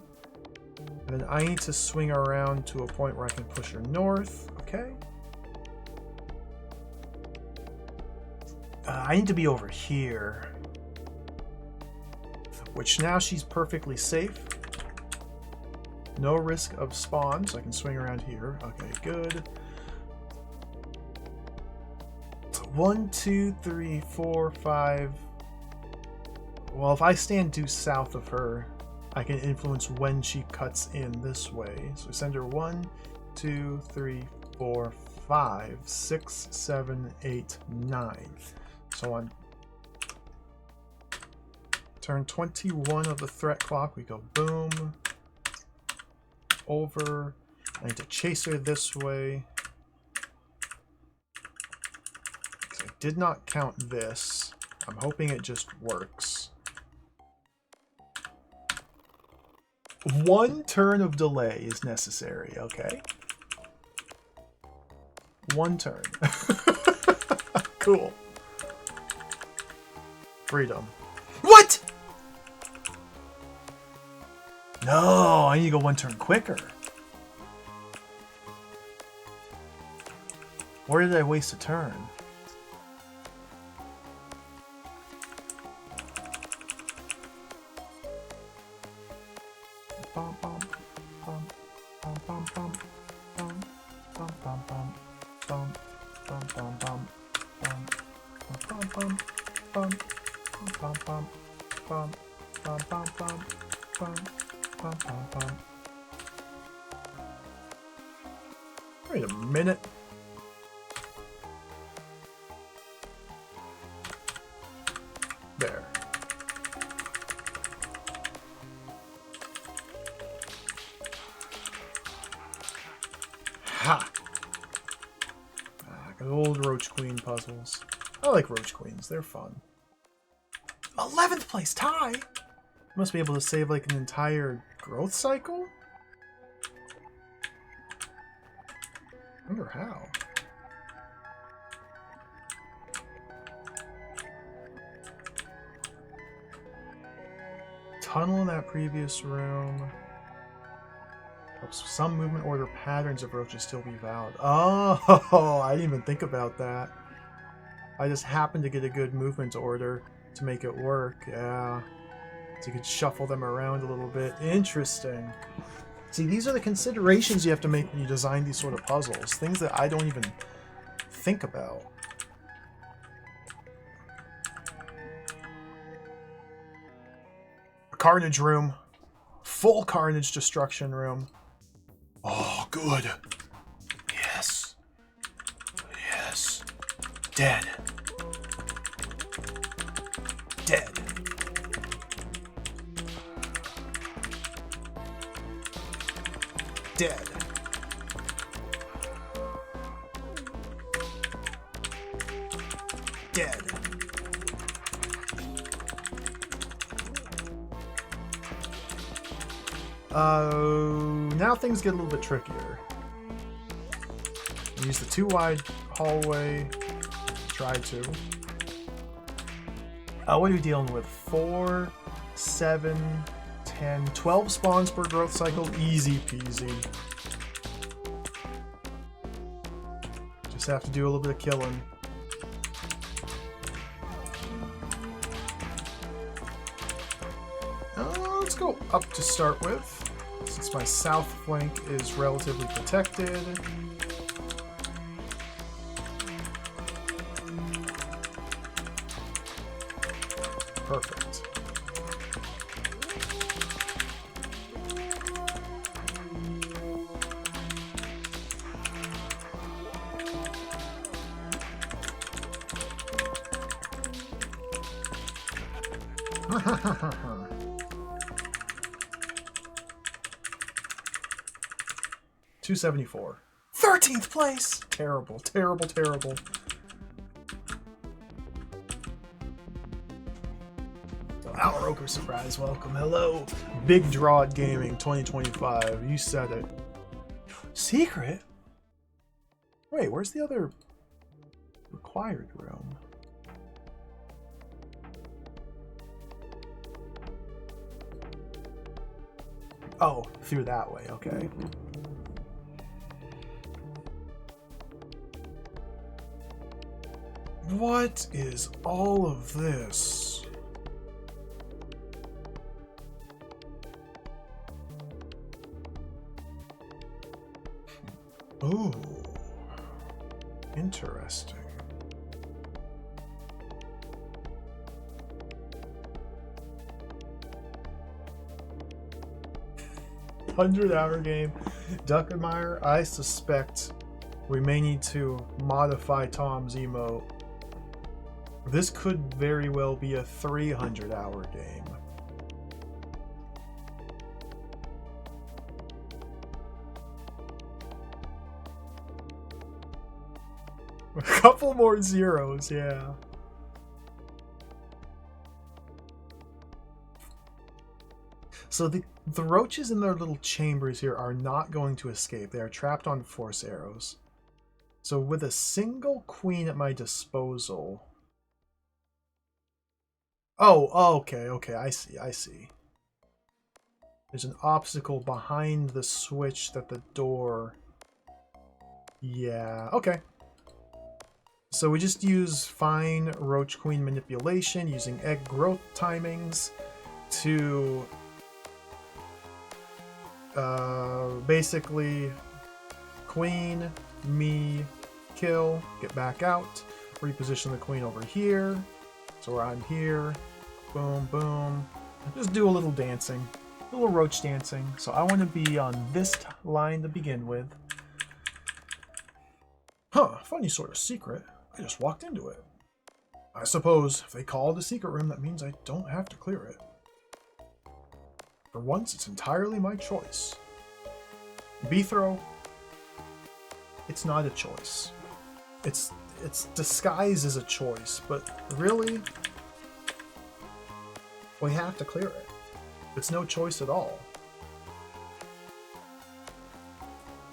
And then I need to swing around to a point where I can push her north. Okay. I need to be over here. Which now she's perfectly safe. No risk of spawn, so I can swing around here. Okay, good. So 1, 2, 3, 4, 5. Well, if I stand due south of her, I can influence when she cuts in this way. So send her 1, 2, 3, 4, 5, 6, 7, 8, 9. So on turn 21 of the threat clock, we go boom, over. I need to chase her this way. Because I did not count this. I'm hoping it just works. 1 turn of delay is necessary, okay? 1 turn. Cool. Freedom. What? No, I need to go 1 turn quicker. Where did I waste a turn? Wait a minute. There. Ha! Good old Roach Queen puzzles. I like Roach Queens, they're fun. 11th place tie? Must be able to save like an entire growth cycle? I wonder how. Tunnel in that previous room. Helps some movement order patterns of roaches still be valid. Oh, I didn't even think about that. I just happened to get a good movement order to make it work. Yeah. So you could shuffle them around a little bit. Interesting. See, these are the considerations you have to make when you design these sort of puzzles. Things that I don't even think about. A carnage room. Full carnage destruction room. Oh, good. Yes. Yes. Dead. Dead. Dead. Dead. Now things get a little bit trickier. Use the too wide hallway. Try to. What are we dealing with? 4, 7, 10, 12 spawns per growth cycle. Easy peasy. Just have to do a little bit of killing. Let's go up to start with, since my south flank is relatively protected. Perfect. $274. 13th place! Terrible, terrible, terrible. Our Ogre Surprise, welcome. Hello. Big DROD Gaming 2025. You said it. Secret? Wait, where's the other required room? Oh, through that way, okay. What is all of this? Ooh, interesting. $100-hour game. Duckenmeyer, I suspect we may need to modify Tom's emote. This could very well be a 300-hour game. A couple more zeros, yeah. So the roaches in their little chambers here are not going to escape. They are trapped on force arrows. So with a single queen at my disposal... Oh, okay, I see. There's an obstacle behind the switch that the door... Yeah, okay. So we just use fine roach queen manipulation using egg growth timings to basically queen, me, kill, get back out, reposition the queen over here, so I'm here, boom, boom, just do a little dancing, a little roach dancing. So I want to be on this line to begin with. Huh, funny sort of secret. I just walked into it. I suppose if they call it a secret room, that means I don't have to clear it. For once, it's entirely my choice. B-throw, it's not a choice. It's disguised as a choice, but really, we have to clear it. It's no choice at all.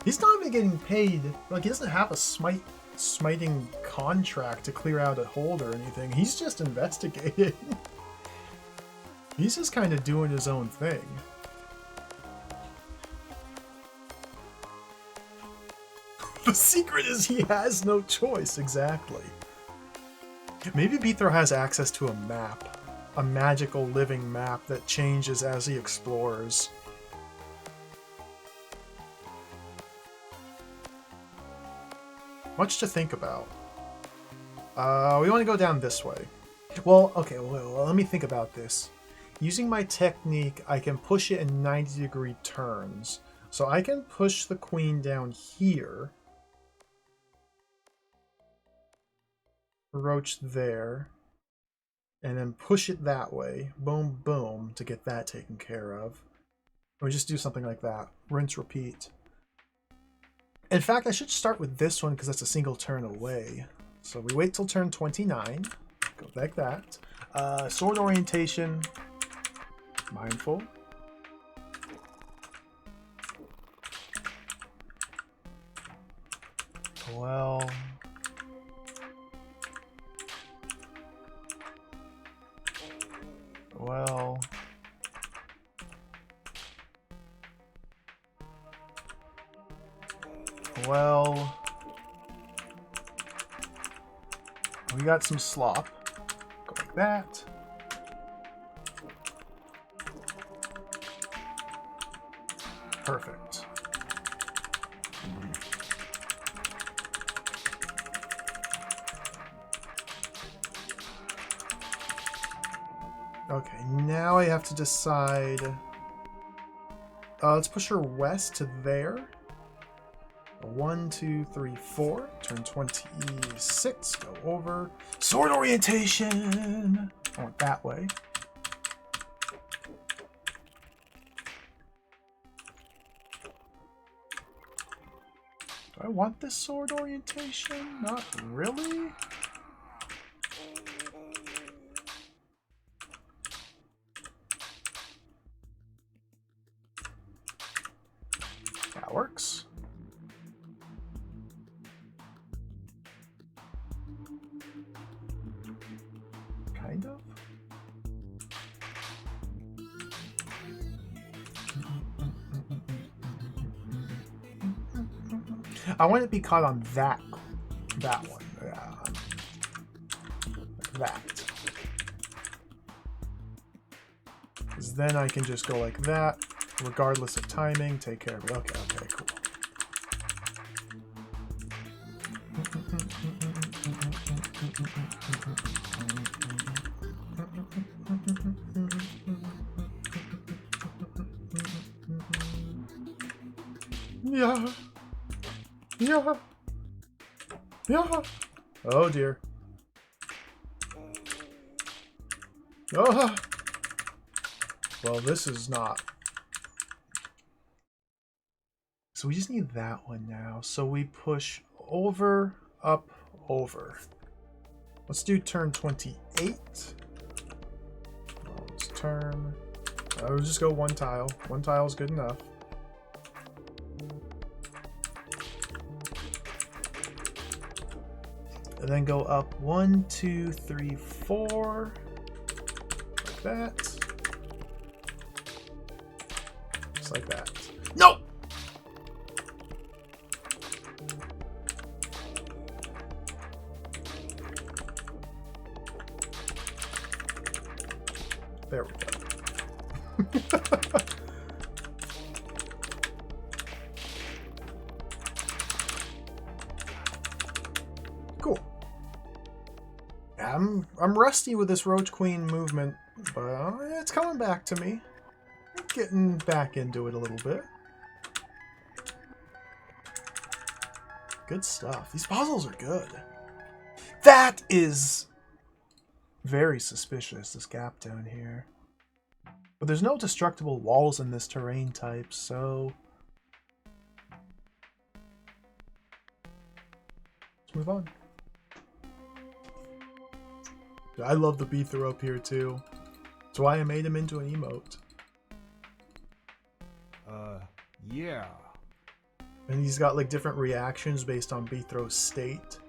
He's not even getting paid. Like, he doesn't have a smiting contract to clear out a hold or anything. He's just investigating. He's just kind of doing his own thing. The secret is he has no choice, exactly. Maybe Beathro has access to a map. A magical living map that changes as he explores. Much to think about. We want to go down this way. Well, okay, well, let me think about this. Using my technique, I can push it in 90-degree turns. So I can push the queen down here. Roach there. And then push it that way. Boom, boom, to get that taken care of. Or just do something like that. Rinse, repeat. In fact, I should start with this one because that's a single turn away. So we wait till turn 29. Go like that. Sword orientation. Mindful. Well... Well... Well... We got some slop. Go like that. Perfect. Okay, now I have to decide. Let's push her west to there. 1, 2, 3, 4. Turn 26. Go over. Sword orientation! I want that way. Do I want this sword orientation? Not really. That works. Kind of. I want it to be caught on that one. Yeah. Like that. Because then I can just go like that, regardless of timing, take care of it. Okay, okay, cool. Yeah. Yeah. Yeah. Oh dear. Oh. Well, this is not. So we just need that one now. So we push over, up, over. Let's do turn 28. Let's turn. We'll just go one tile. One tile is good enough. And then go up 1, 2, 3, 4. Like that. Just like that. No! There we go. Cool. I'm rusty with this Roach Queen movement, but it's coming back to me. I'm getting back into it a little bit. Good stuff. These puzzles are good. That is very suspicious, this gap down here. But there's no destructible walls in this terrain type, so let's move on. I love the Beether up here too. That's why I made him into an emote. Yeah. And he's got like different reactions based on Beethro's state.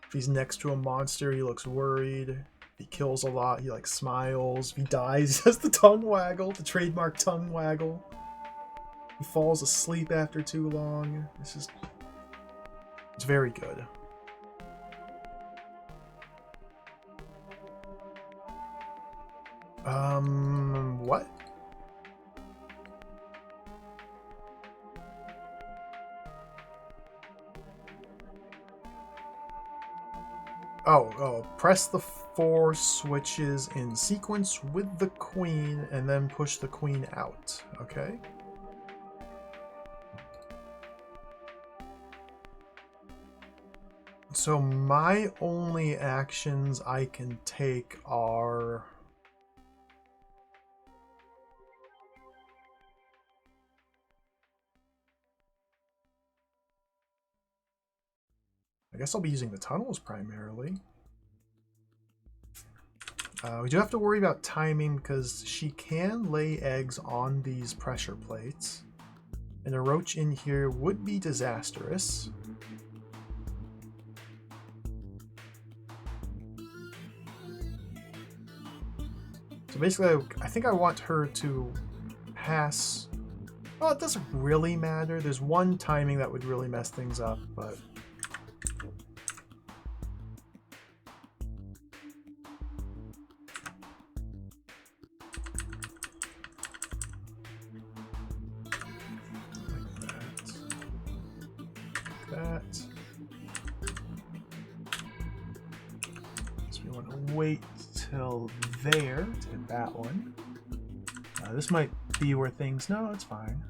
If he's next to a monster, he looks worried. If he kills a lot, he like smiles. If he dies, he has the tongue waggle, the trademark tongue waggle. He falls asleep after too long. It's very good. What? Press the 4 switches in sequence with the queen and then push the queen out. Okay. So my only actions I can take are... I guess I'll be using the tunnels primarily. We do have to worry about timing because she can lay eggs on these pressure plates. And a roach in here would be disastrous. So basically, I think I want her to pass... Well, it doesn't really matter. There's one timing that would really mess things up, but... Wait till there to hit that one. This might be where things... No, it's fine.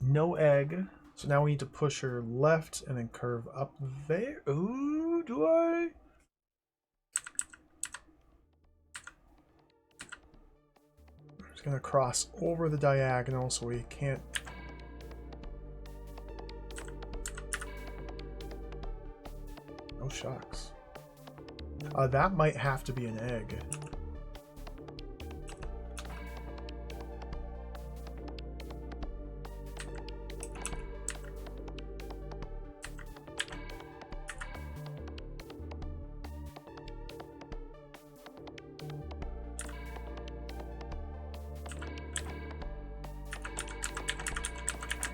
No egg. So now we need to push her left and then curve up there. Ooh, do I? I'm just going to cross over the diagonal so we can't... Oh, shucks. That might have to be an egg.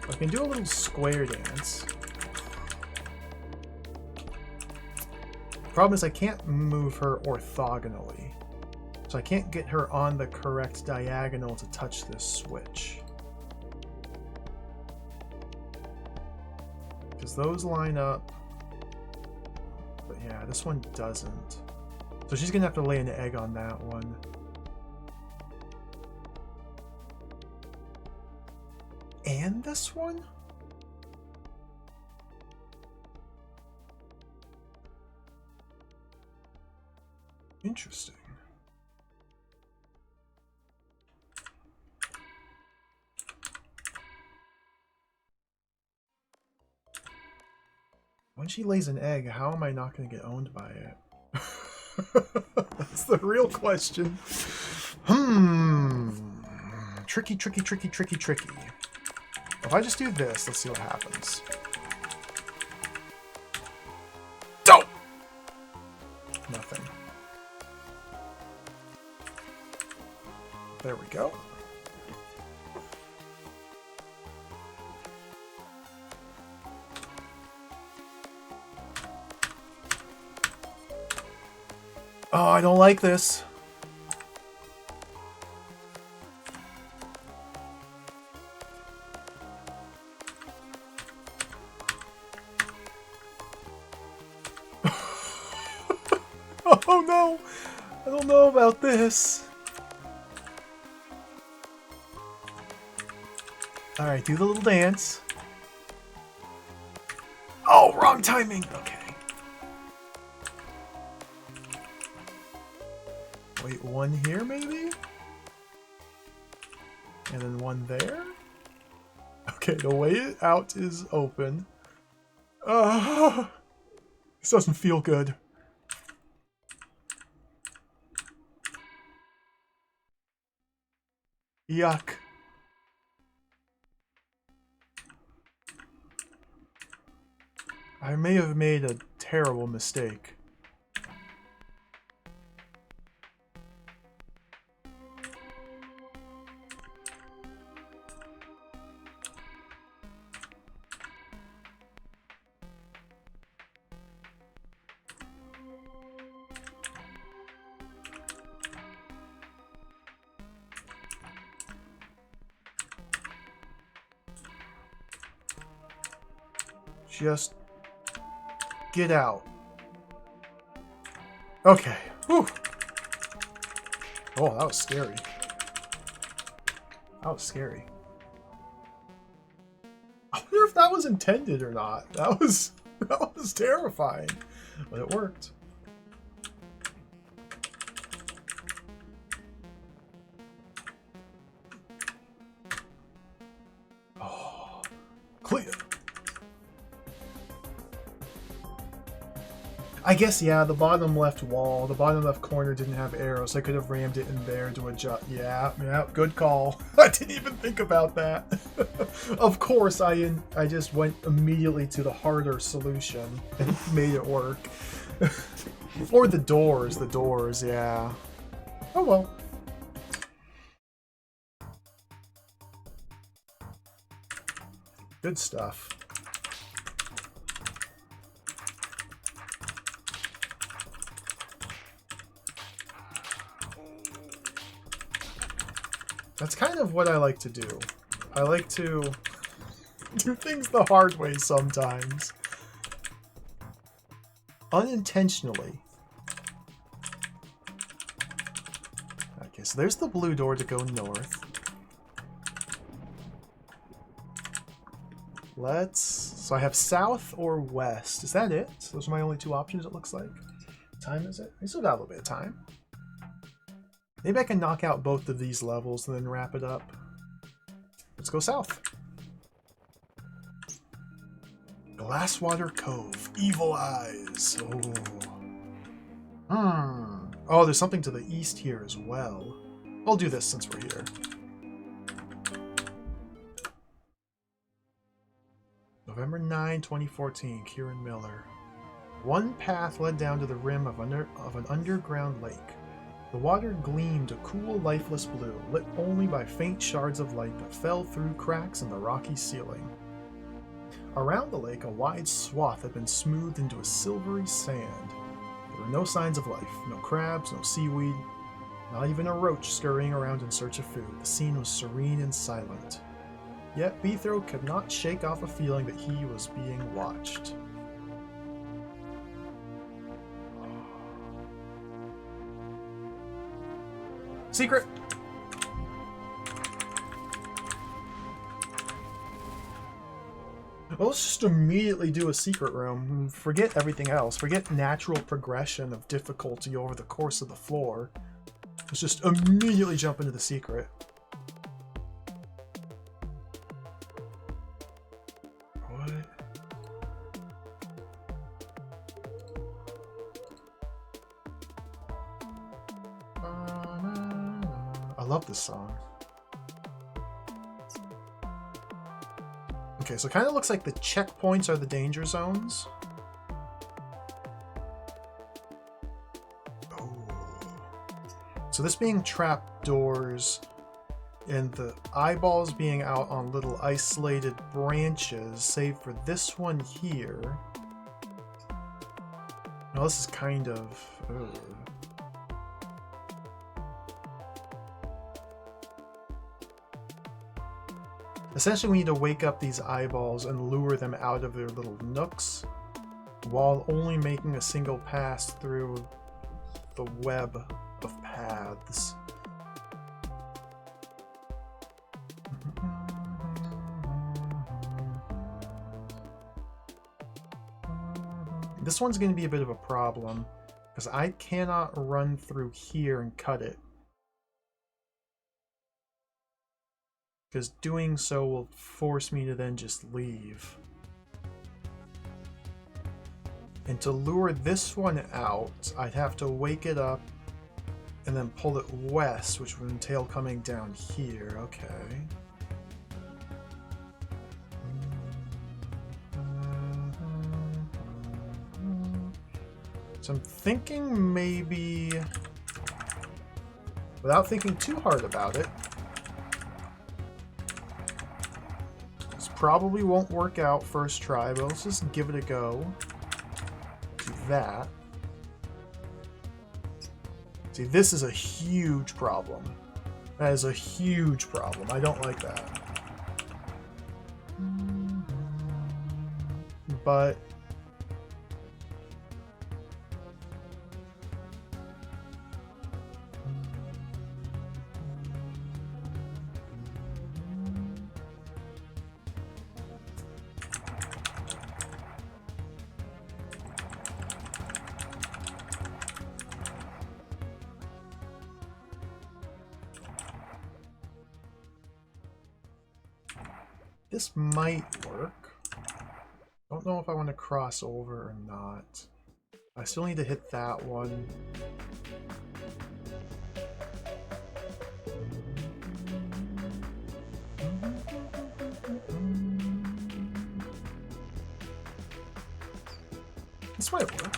I can do a little square dance. Problem is I can't move her orthogonally, so I can't get her on the correct diagonal to touch this switch, because those line up, but yeah, this one doesn't, so she's gonna have to lay an egg on that one. And this one? Interesting. When she lays an egg, how am I not going to get owned by it? That's the real question. Tricky, tricky, tricky, tricky, tricky. If I just do this, let's see what happens. Dope! Nothing. There we go. Oh, I don't like this. Oh no! I don't know about this. Alright, do the little dance. Oh, wrong timing! Okay. Wait, one here maybe? And then one there? Okay, the way out is open. This doesn't feel good. Yuck. I may have made a terrible mistake. Just get out. Okay. Whew. Oh, that was scary. That was scary. I wonder if that was intended or not. That was terrifying. But it worked. Oh, clear. I guess, yeah, the bottom left wall, the bottom left corner didn't have arrows. I could have rammed it in there to adjust. Yeah, good call. I didn't even think about that. Of course, I just went immediately to the harder solution and made it work. Or the doors, yeah. Oh well. Good stuff. That's kind of what I like to do. I like to do things the hard way sometimes. Unintentionally. Okay, so there's the blue door to go north. So I have south or west. Is that it? Those are my only two options, it looks like. What time is it? We still got a little bit of time. Maybe I can knock out both of these levels and then wrap it up. Let's go south. Glasswater Cove. Evil Eyes. Oh. Oh, there's something to the east here as well. I'll do this since we're here. November 9, 2014. Kieran Miller. One path led down to the rim of an underground lake. The water gleamed a cool, lifeless blue, lit only by faint shards of light that fell through cracks in the rocky ceiling. Around the lake, a wide swath had been smoothed into a silvery sand. There were no signs of life, no crabs, no seaweed, not even a roach scurrying around in search of food. The scene was serene and silent. Yet Beethro could not shake off a feeling that he was being watched. Secret! Well, let's just immediately do a secret room. Forget everything else. Forget natural progression of difficulty over the course of the floor. Let's just immediately jump into the secret. What? I love this song. Okay, so it kind of looks like the checkpoints are the danger zones. Oh. So this being trap doors and the eyeballs being out on little isolated branches, save for this one here. Now this is kind of... Essentially, we need to wake up these eyeballs and lure them out of their little nooks, while only making a single pass through the web of paths. This one's going to be a bit of a problem, because I cannot run through here and cut it. Because doing so will force me to then just leave. And to lure this one out, I'd have to wake it up and then pull it west, which would entail coming down here. Okay. So I'm thinking maybe, without thinking too hard about it, probably won't work out first try, but let's just give it a go. Do that. See, this is a huge problem. That is a huge problem. I don't like that. but this might work. Don't know if I want to cross over or not. I still need to hit that one. This might work.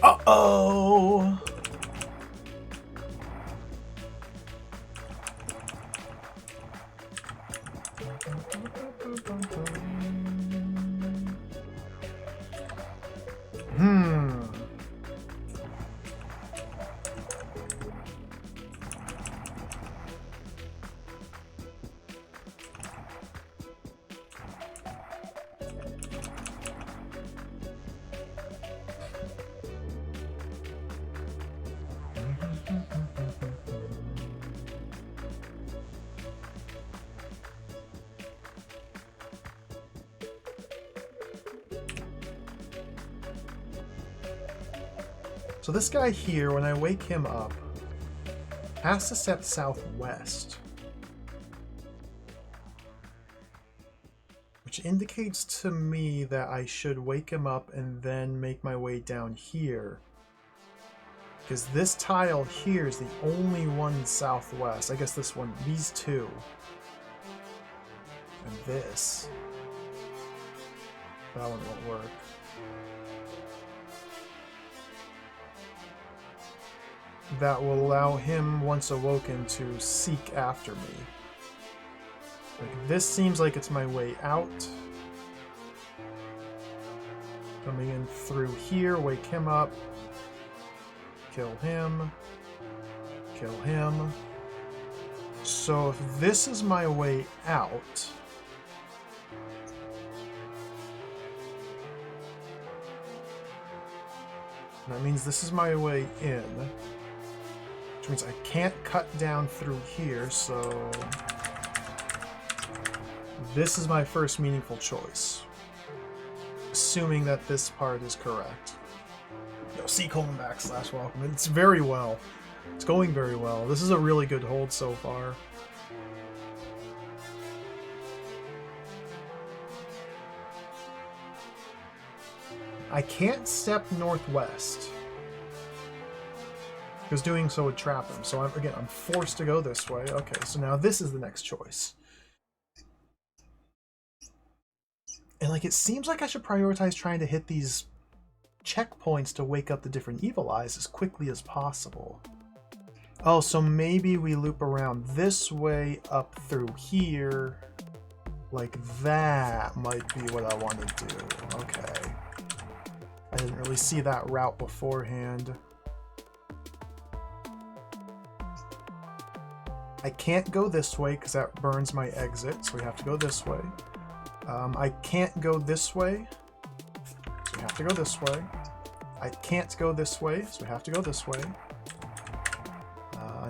Uh-oh! So this guy here, when I wake him up, has to step southwest. Which indicates to me that I should wake him up and then make my way down here. Because this tile here is the only one southwest. I guess this one, these two. And this. That one won't work. That will allow him, once awoken, to seek after me. Like, this seems like it's my way out. Coming in through here, wake him up. Kill him. Kill him. So if this is my way out... that means this is my way in. Which means I can't cut down through here, so... this is my first meaningful choice. Assuming that this part is correct. Yo, C:\welcome. It's very well. It's going very well. This is a really good hold so far. I can't step northwest. Because doing so would trap him. So I'm forced to go this way. Okay, so now this is the next choice. And like, it seems like I should prioritize trying to hit these checkpoints to wake up the different evil eyes as quickly as possible. Oh, so maybe we loop around this way up through here. Like, that might be what I want to do. Okay. I didn't really see that route beforehand. I can't go this way because that burns my exit, so we have to go this way. I can't go this way, so we have to go this way. I can't go this way, so we have to go this way.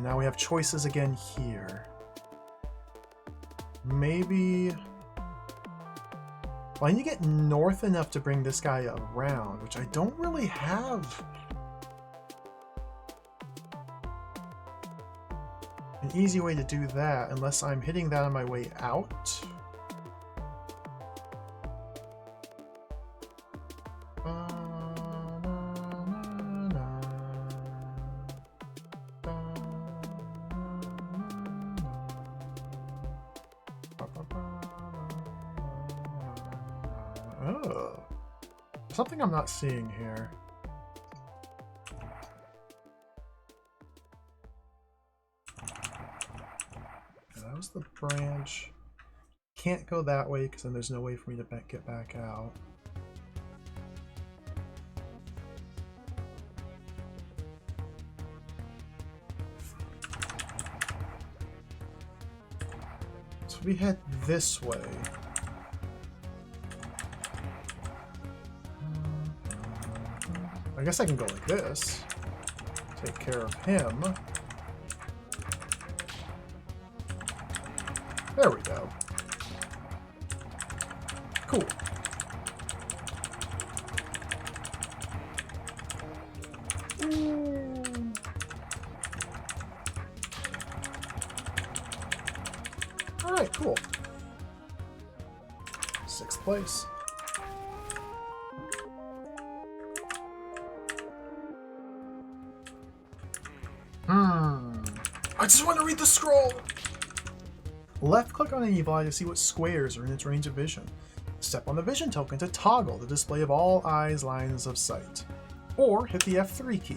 Now we have choices again here. Maybe... well, I need to get north enough to bring this guy around, which I don't really have an easy way to do that unless I'm hitting that on my way out. Oh, something I'm not seeing here. That was the branch. Can't go that way because then there's no way for me to get back out. So we head this way. I guess I can go like this. Take care of him. There we go. Cool. Alright, cool. 6th place. I just want to read the scroll! Left click on an evil eye to see what squares are in its range of vision. Step on the vision token to toggle the display of all eyes lines of sight. Or hit the F3 key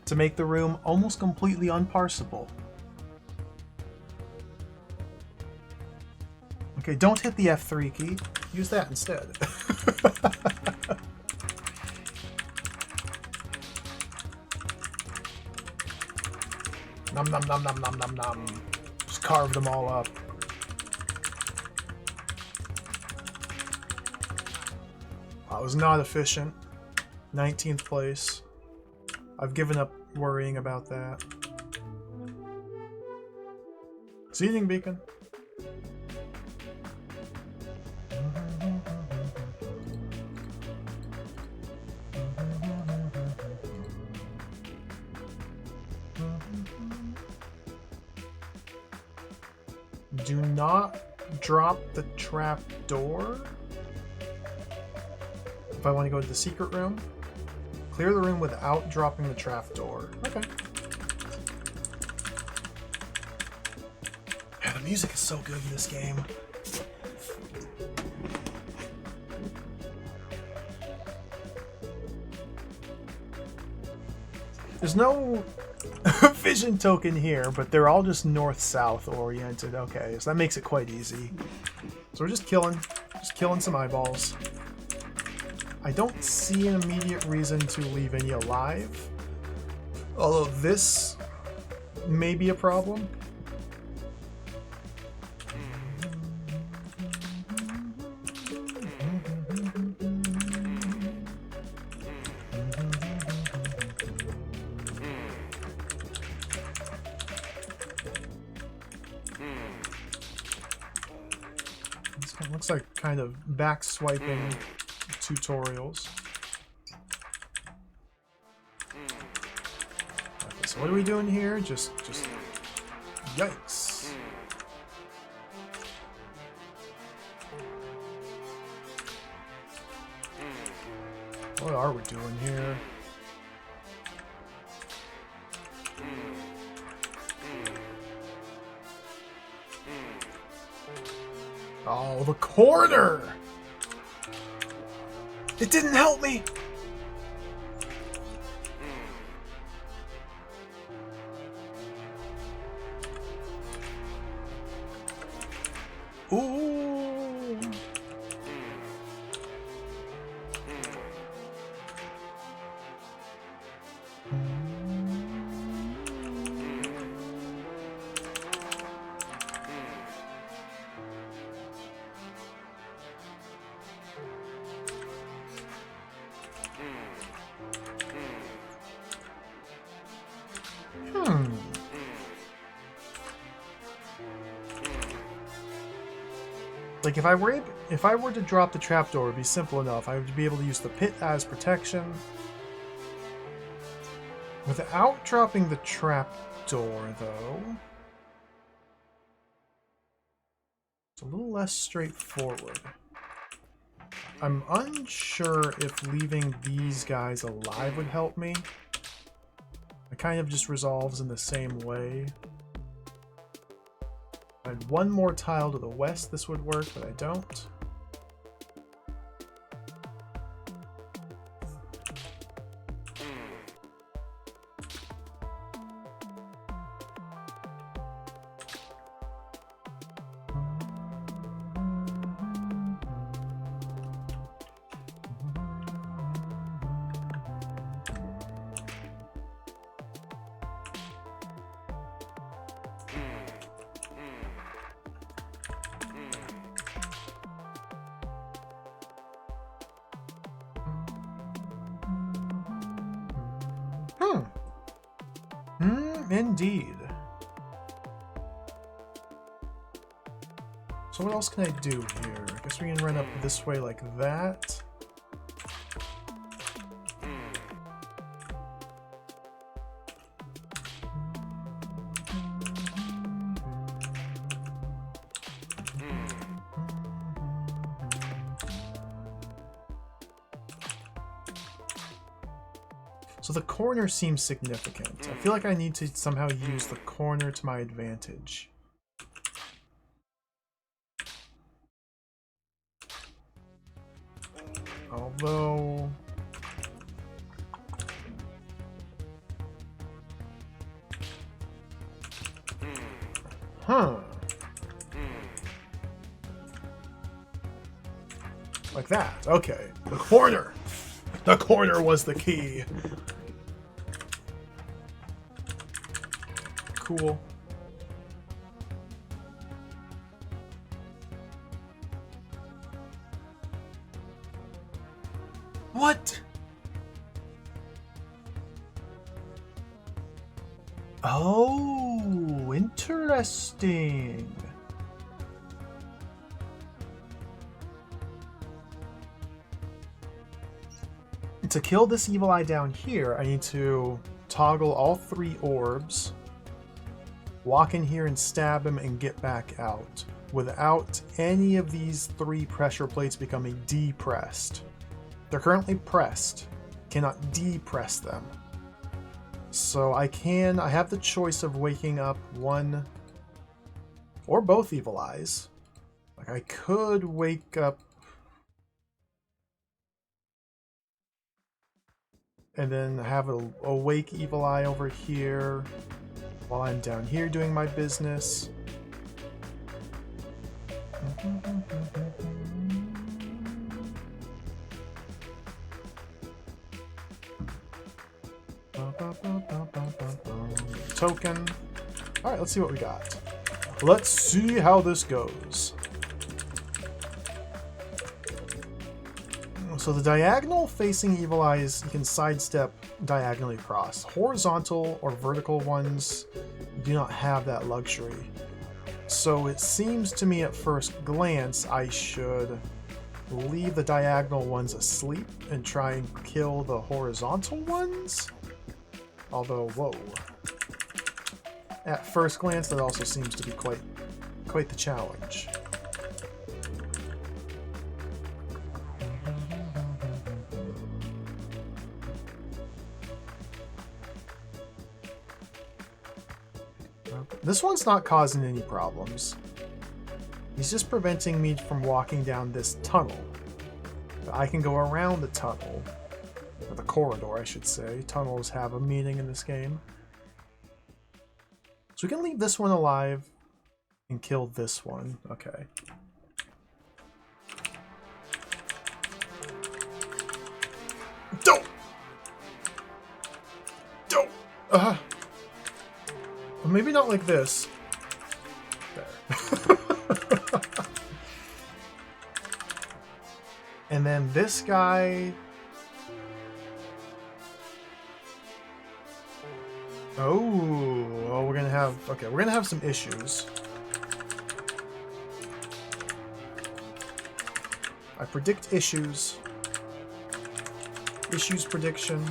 to make the room almost completely unparsable. Okay, don't hit the F3 key. Use that instead. Nom nom nom nom nom nom nom. Just carve them all up. That was not efficient. 19th place. I've given up worrying about that. Seating beacon. Do not drop the trap door. If I want to go to the secret room, clear the room without dropping the trap door. Okay. Yeah, the music is so good in this game. There's no vision token here, but they're all just north-south oriented. Okay, so that makes it quite easy. So we're just killing some eyeballs. I don't see an immediate reason to leave any alive, although this may be a problem. This looks like kind of back swiping tutorials. Okay, so what are we doing here? Just yikes. What are we doing here? Oh, the corner! It didn't help me! Ooh! Like if I were to drop the trapdoor, it'd be simple enough. I would be able to use the pit as protection without dropping the trapdoor, though. It's a little less straightforward. I'm unsure if leaving these guys alive would help me. It kind of just resolves in the same way. If I had one more tile to the west, this would work, but I don't. Indeed. So what else can I do here? I guess we can run up this way like that. So the corner seems significant. I feel like I need to somehow use the corner to my advantage. Although... Huh. Like that. Okay. The corner! The corner was the key. Cool. What? Oh, interesting. To kill this evil eye down here, I need to toggle all 3 orbs, walk in here and stab him and get back out without any of these 3 pressure plates becoming depressed. They're currently pressed, cannot depress them. So I have the choice of waking up one or both evil eyes. Like I could wake up and then have a awake evil eye over here while I'm down here doing my business. Token. Alright, let's see what we got. Let's see how this goes. So the diagonal facing evil eyes, you can sidestep diagonally across. Horizontal or vertical ones do not have that luxury. So it seems to me at first glance I should leave the diagonal ones asleep and try and kill the horizontal ones? Although, whoa. At first glance that also seems to be quite the challenge. This one's not causing any problems. He's just preventing me from walking down this tunnel. But I can go around the tunnel. Or the corridor, I should say. Tunnels have a meaning in this game. So we can leave this one alive and kill this one. Okay. Don't! Don't! Well, maybe not like this. There. And then this guy... Oh, we're gonna have some issues. I predict issues. Issues prediction.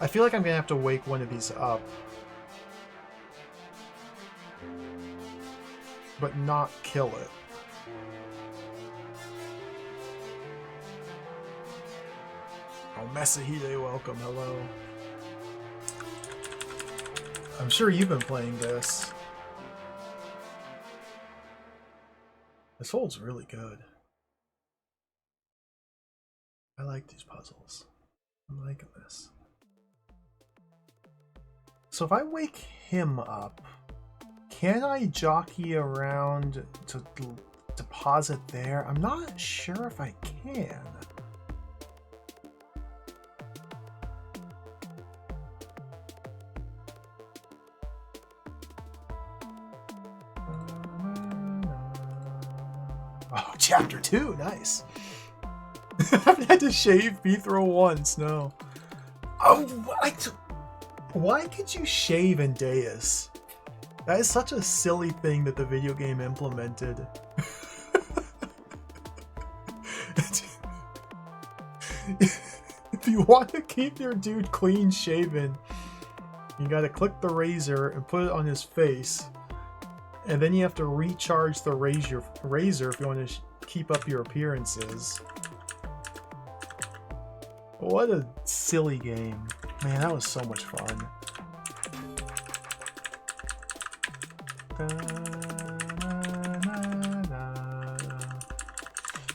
I feel like I'm gonna have to wake one of these up. But not kill it. Oh, Mesahide, welcome, hello. I'm sure you've been playing this. This hold's really good. I like these puzzles. I'm liking this. So if I wake him up, can I jockey around to deposit there? I'm not sure if I can. Oh, chapter 2, nice. I haven't had to shave Bethro once, no. Oh, why could you shave in Deus? That is such a silly thing that the video game implemented. If you want to keep your dude clean shaven, you gotta click the razor and put it on his face. And then you have to recharge the razor if you want to keep up your appearances. What a silly game. Man, that was so much fun.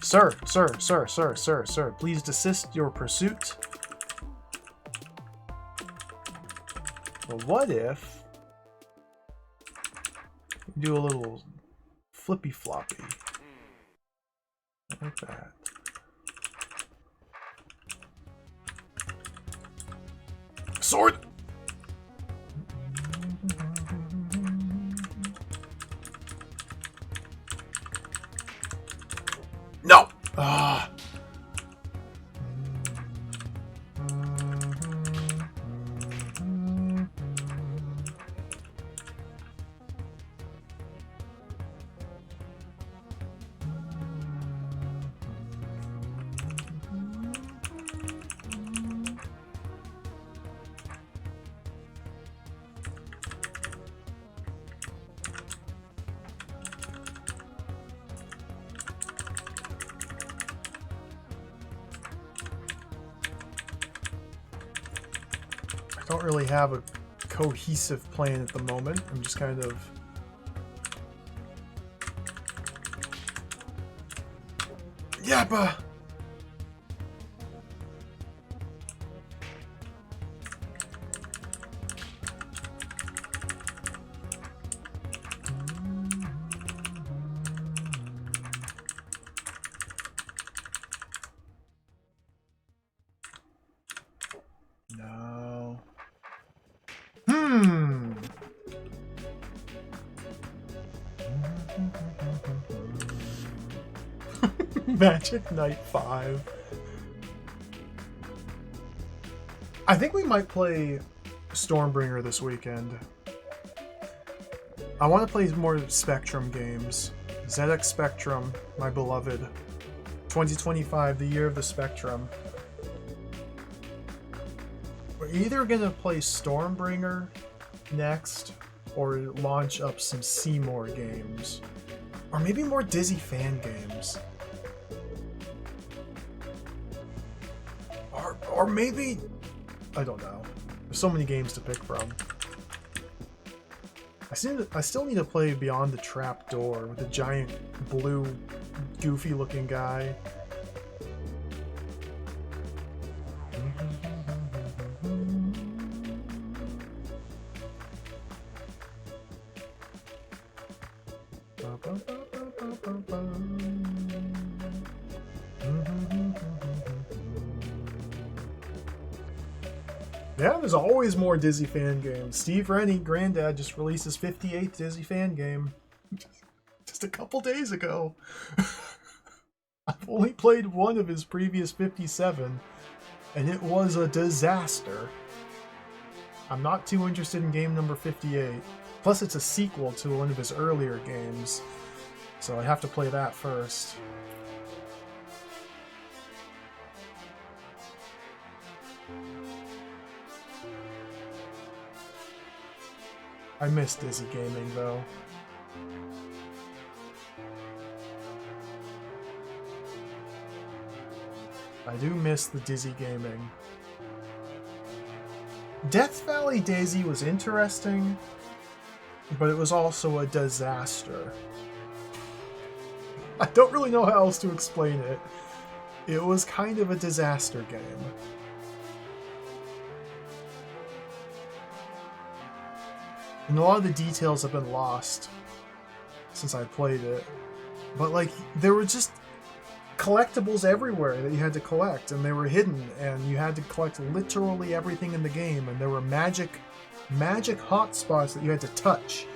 Sir, please desist your pursuit. Well, what if we do a little flippy floppy? Like that. Sword! No! Ah. I don't really have a cohesive plan at the moment. I'm just kind of... Yappa! No. Magic Knight 5. I think we might play Stormbringer this weekend. I want to play more Spectrum games. ZX Spectrum, my beloved. 2025, the year of the Spectrum. We're either going to play Stormbringer next or launch up some Seymour games. Or maybe more Dizzy fan games. Or maybe... I don't know. There's so many games to pick from. I still need to play Beyond the Trapdoor with the giant blue goofy looking guy. Yeah, there's always more Dizzy fan games. Steve Rennie, Granddad, just released his 58th Dizzy fan game. Just a couple days ago. I've only played one of his previous 57, and it was a disaster. I'm not too interested in game number 58. Plus, it's a sequel to one of his earlier games, so I have to play that first. I miss Dizzy gaming, though. I do miss the Dizzy gaming. Death Valley Daisy was interesting, but it was also a disaster. I don't really know how else to explain it. It was kind of a disaster game. And a lot of the details have been lost since I played it. But, like, there were just collectibles everywhere that you had to collect, and they were hidden, and you had to collect literally everything in the game, and there were magic hotspots that you had to touch.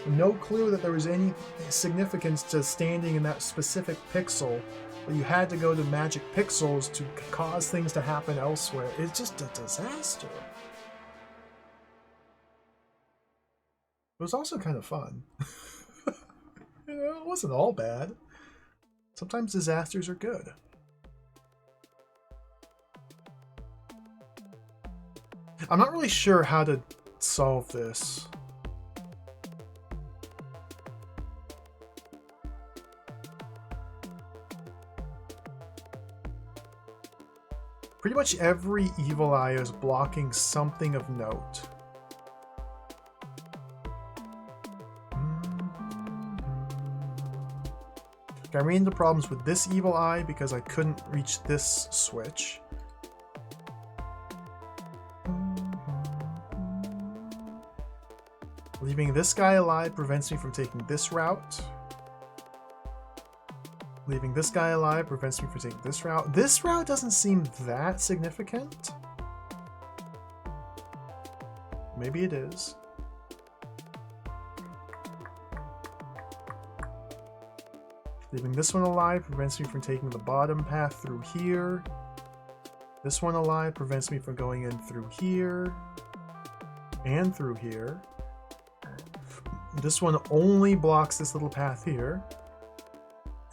No clue that there was any significance to standing in that specific pixel, but you had to go to magic pixels to cause things to happen elsewhere. It's just a disaster. It was also kind of fun. You know, it wasn't all bad. Sometimes disasters are good. I'm not really sure how to solve this. Pretty much every evil eye is blocking something of note. I ran into problems with this evil eye because I couldn't reach this switch. Leaving this guy alive prevents me from taking this route. Leaving this guy alive prevents me from taking this route. This route doesn't seem that significant. Maybe it is. Leaving this one alive prevents me from taking the bottom path through here. This one alive prevents me from going in through here. And through here. This one only blocks this little path here.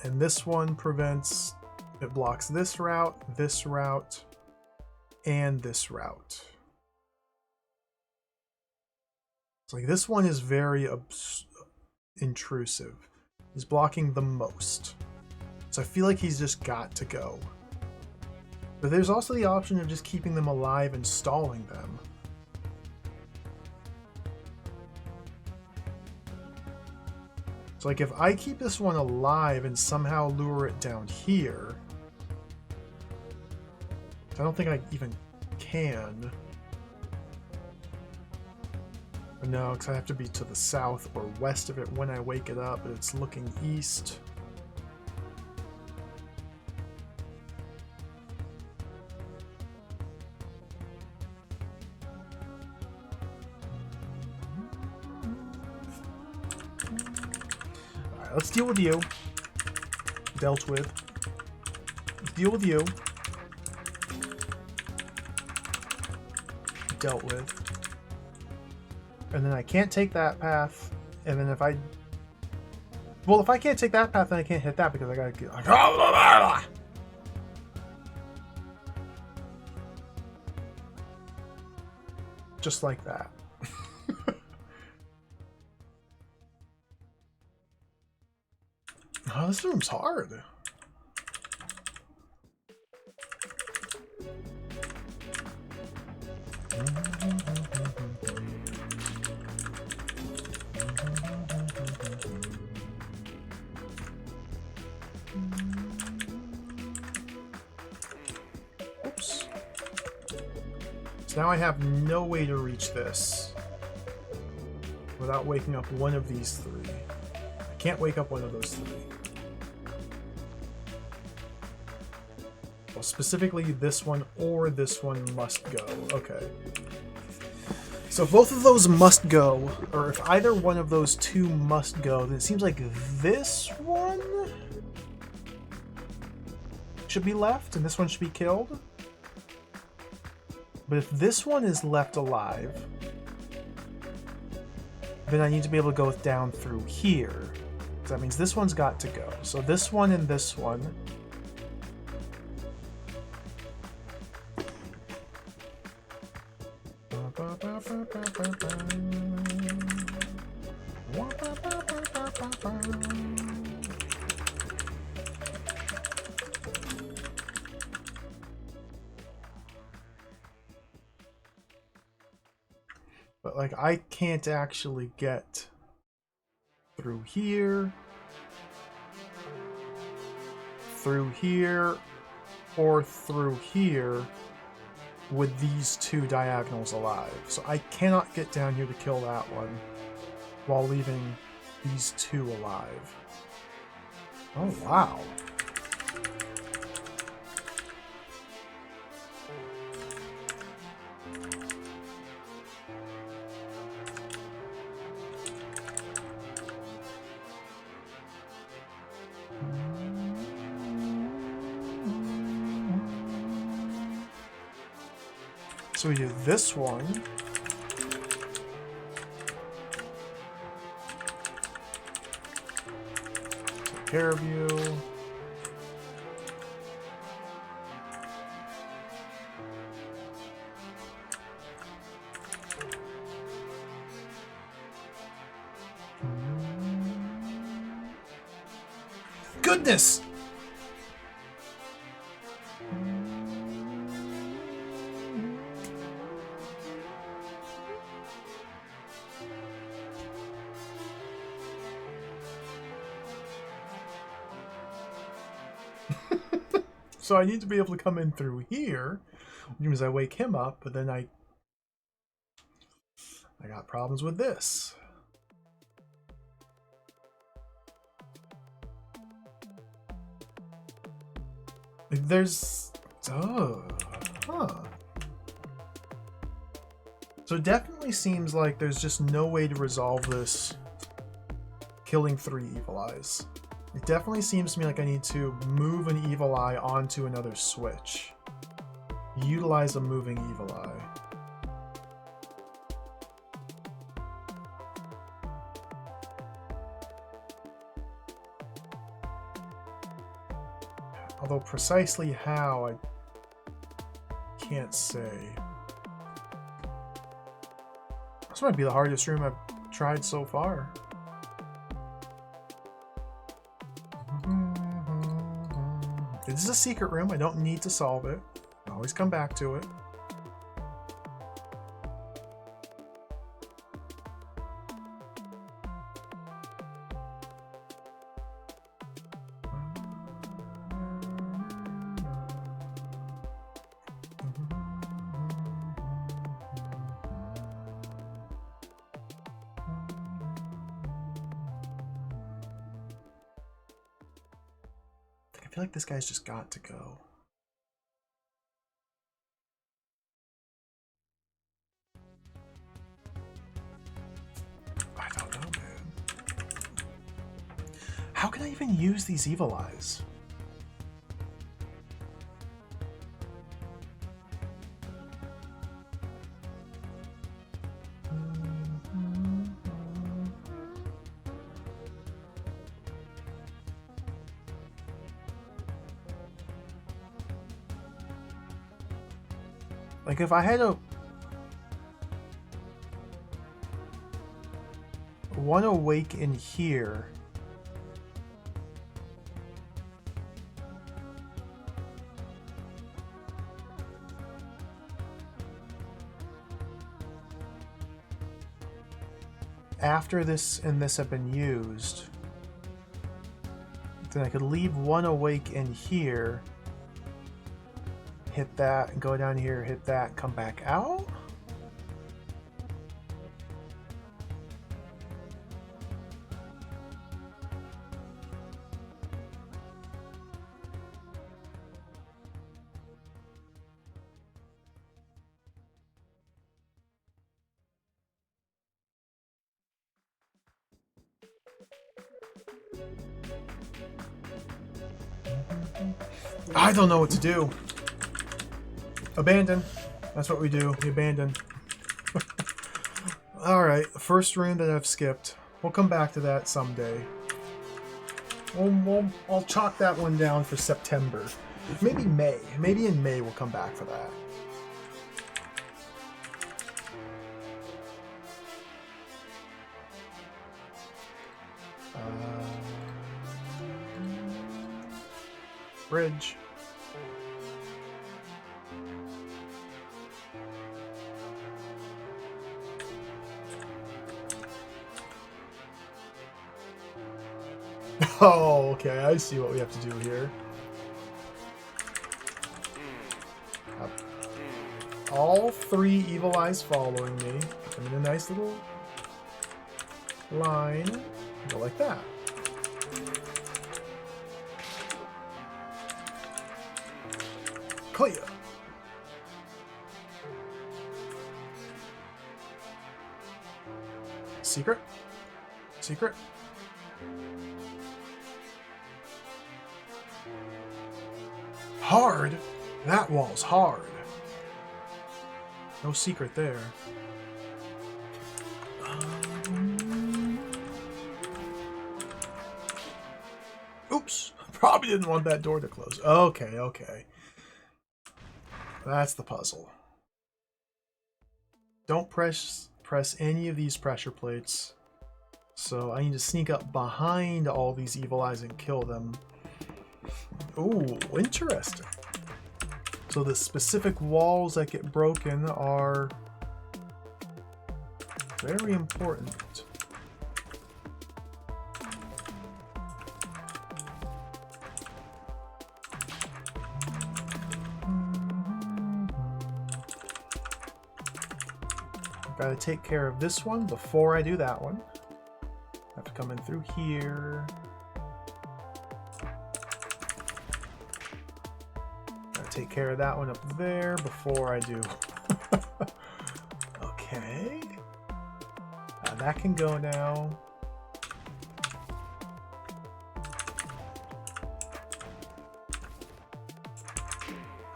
And this one prevents... It blocks this route, and this route. It's like this one is very intrusive. He's blocking the most. So I feel like he's just got to go. But there's also the option of just keeping them alive and stalling them. So like if I keep this one alive and somehow lure it down here, I don't think I even can. No, because I have to be to the south or west of it when I wake it up, but it's looking east. Alright, let's deal with you. Dealt with. Let's deal with you. Dealt with. And then I can't take that path, and then if I... Well, if I can't take that path, then I can't hit that because I gotta get... Just like that. Oh, this room's hard. Oops. So now I have no way to reach this without waking up one of these three. I can't wake up one of those three. Well, specifically this one or this one must go. Okay. So if both of those must go, or if either one of those two must go, then it seems like this one should be left and this one should be killed. But if this one is left alive, then I need to be able to go down through here. So that means this one's got to go. So this one and this one. But like I can't actually get through here, or through here with these two diagonals alive. So I cannot get down here to kill that one while leaving these two alive. Oh, wow. So we do this one. Take care of you. Goodness! So I need to be able to come in through here, which means I wake him up, but then I got problems with this. There's... oh, huh. So it definitely seems like there's just no way to resolve this killing 3 evil eyes. It definitely seems to me like I need to move an evil eye onto another switch. Utilize a moving evil eye. Although precisely how, I can't say. This might be the hardest room I've tried so far. This is a secret room. I don't need to solve it. I always come back to it. I feel like this guy's just got to go. I don't know, man. How can I even use these evil eyes? Like if I had one awake in here, after this and this have been used, then I could leave one awake in here, hit that, go down here, hit that, come back out? I don't know what to do. Abandon. That's what we do. We abandon. Alright, first room that I've skipped. We'll come back to that someday. I'll chalk that one down for September. Maybe May. Maybe in May we'll come back for that. Bridge. Oh, okay, I see what we have to do here. All 3 evil eyes following me. I'm in a nice little line. Go like that. Clear. Secret. Secret. Hard? That wall's hard. No secret there. Oops. Probably didn't want that door to close. Okay, okay. That's the puzzle. Don't press any of these pressure plates. So I need to sneak up behind all these evil eyes and kill them. Ooh, interesting. So the specific walls that get broken are very important. Gotta take care of this one before I do that one. Have to come in through here. Gotta take care of that one up there before I do. Okay. That can go now.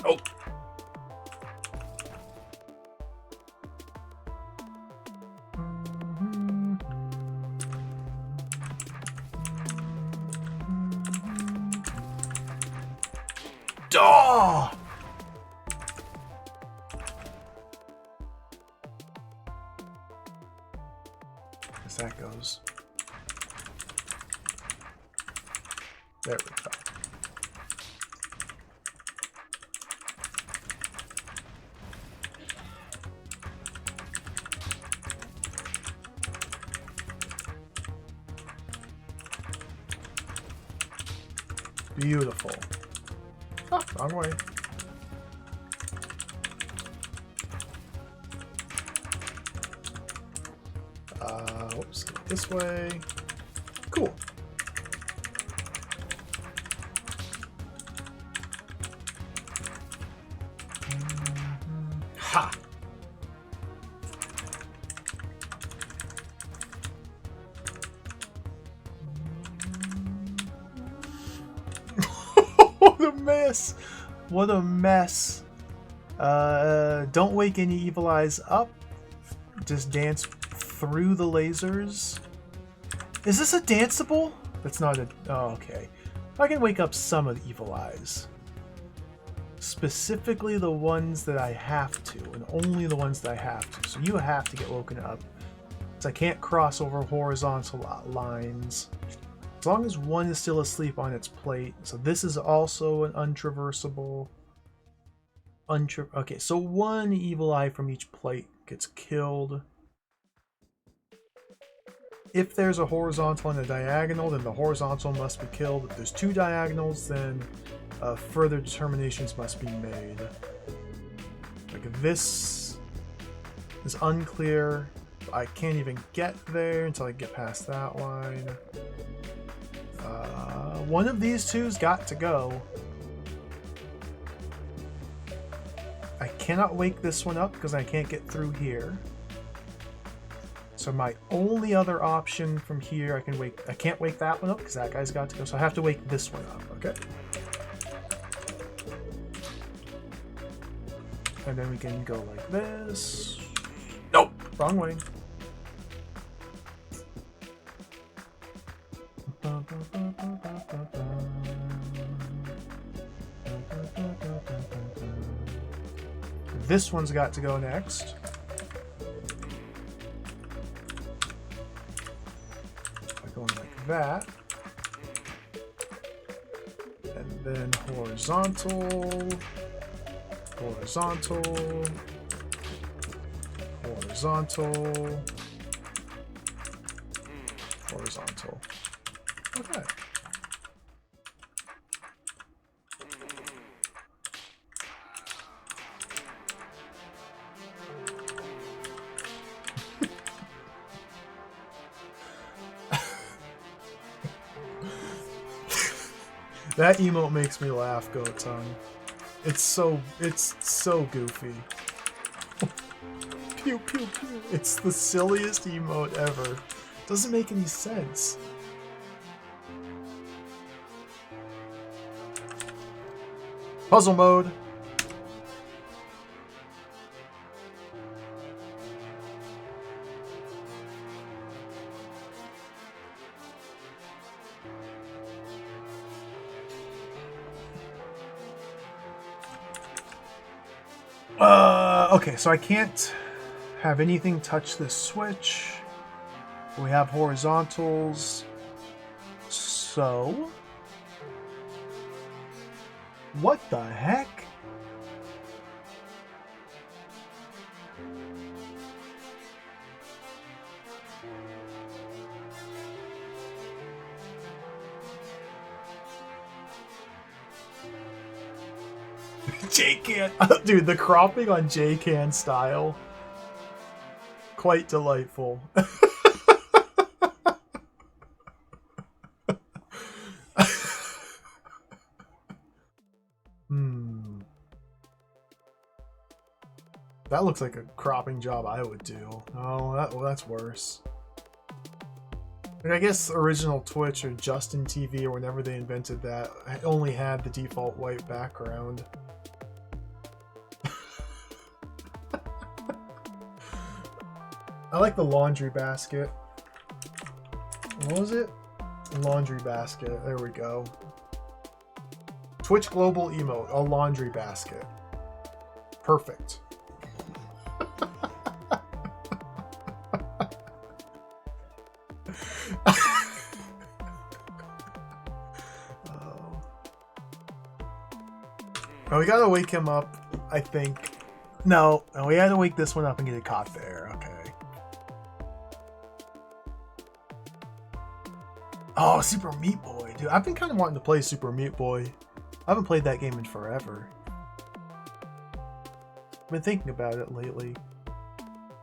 Oh! Oh! As that goes. There we go. Beautiful. Oh, wrong way. Whoops, this way. Cool. Ha! What a mess! What a mess. Don't wake any evil eyes up. Just dance through the lasers. Is this a danceable? That's not a... Oh, okay. I can wake up some of the evil eyes. Specifically the ones that I have to, and only the ones that I have to. So you have to get woken up. So I can't cross over horizontal lines. As long as one is still asleep on its plate. So this is also an untraversable. Okay, so one evil eye from each plate gets killed. If there's a horizontal and a diagonal, then the horizontal must be killed. If there's two diagonals, then further determinations must be made. Like this is unclear. I can't even get there until I get past that line. One of these two's got to go. I cannot wake this one up because I can't get through here. So my only other option from here, I can't wake that one up because that guy's got to go. So I have to wake this one up, okay? And then we can go like this. Nope, wrong way. This one's got to go next. By going like that. And then horizontal, horizontal, horizontal, horizontal. Okay. That emote makes me laugh, Goat Tongue. It's so goofy. Pew pew pew. It's the silliest emote ever. Doesn't make any sense. Puzzle mode. Okay, so I can't have anything touch this switch. We have horizontals. So, what the heck? J-Can. Dude, the cropping on J-Can style. Quite delightful. That looks like a cropping job I would do. Oh, that's worse. I guess original Twitch or Justin TV or whenever they invented that only had the default white background. I like the laundry basket. What was it? Laundry basket. There we go. Twitch global emote. A laundry basket. Perfect. Oh, we gotta wake him up, I think. No, we had to wake this one up and get it caught there. Okay. Oh, Super Meat Boy. Dude, I've been kind of wanting to play Super Meat Boy. I haven't played that game in forever. I've been thinking about it lately.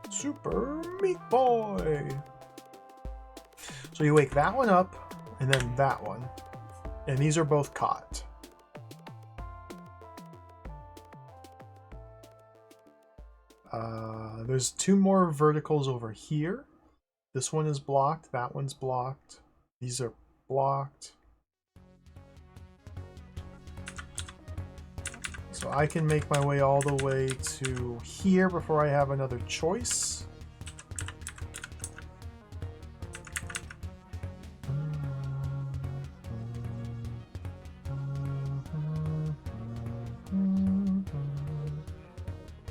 Super Meat Boy. So you wake that one up, and then that one. And these are both caught. There's two more verticals over here. This one is blocked. That one's blocked. These are blocked. So I can make my way all the way to here before I have another choice.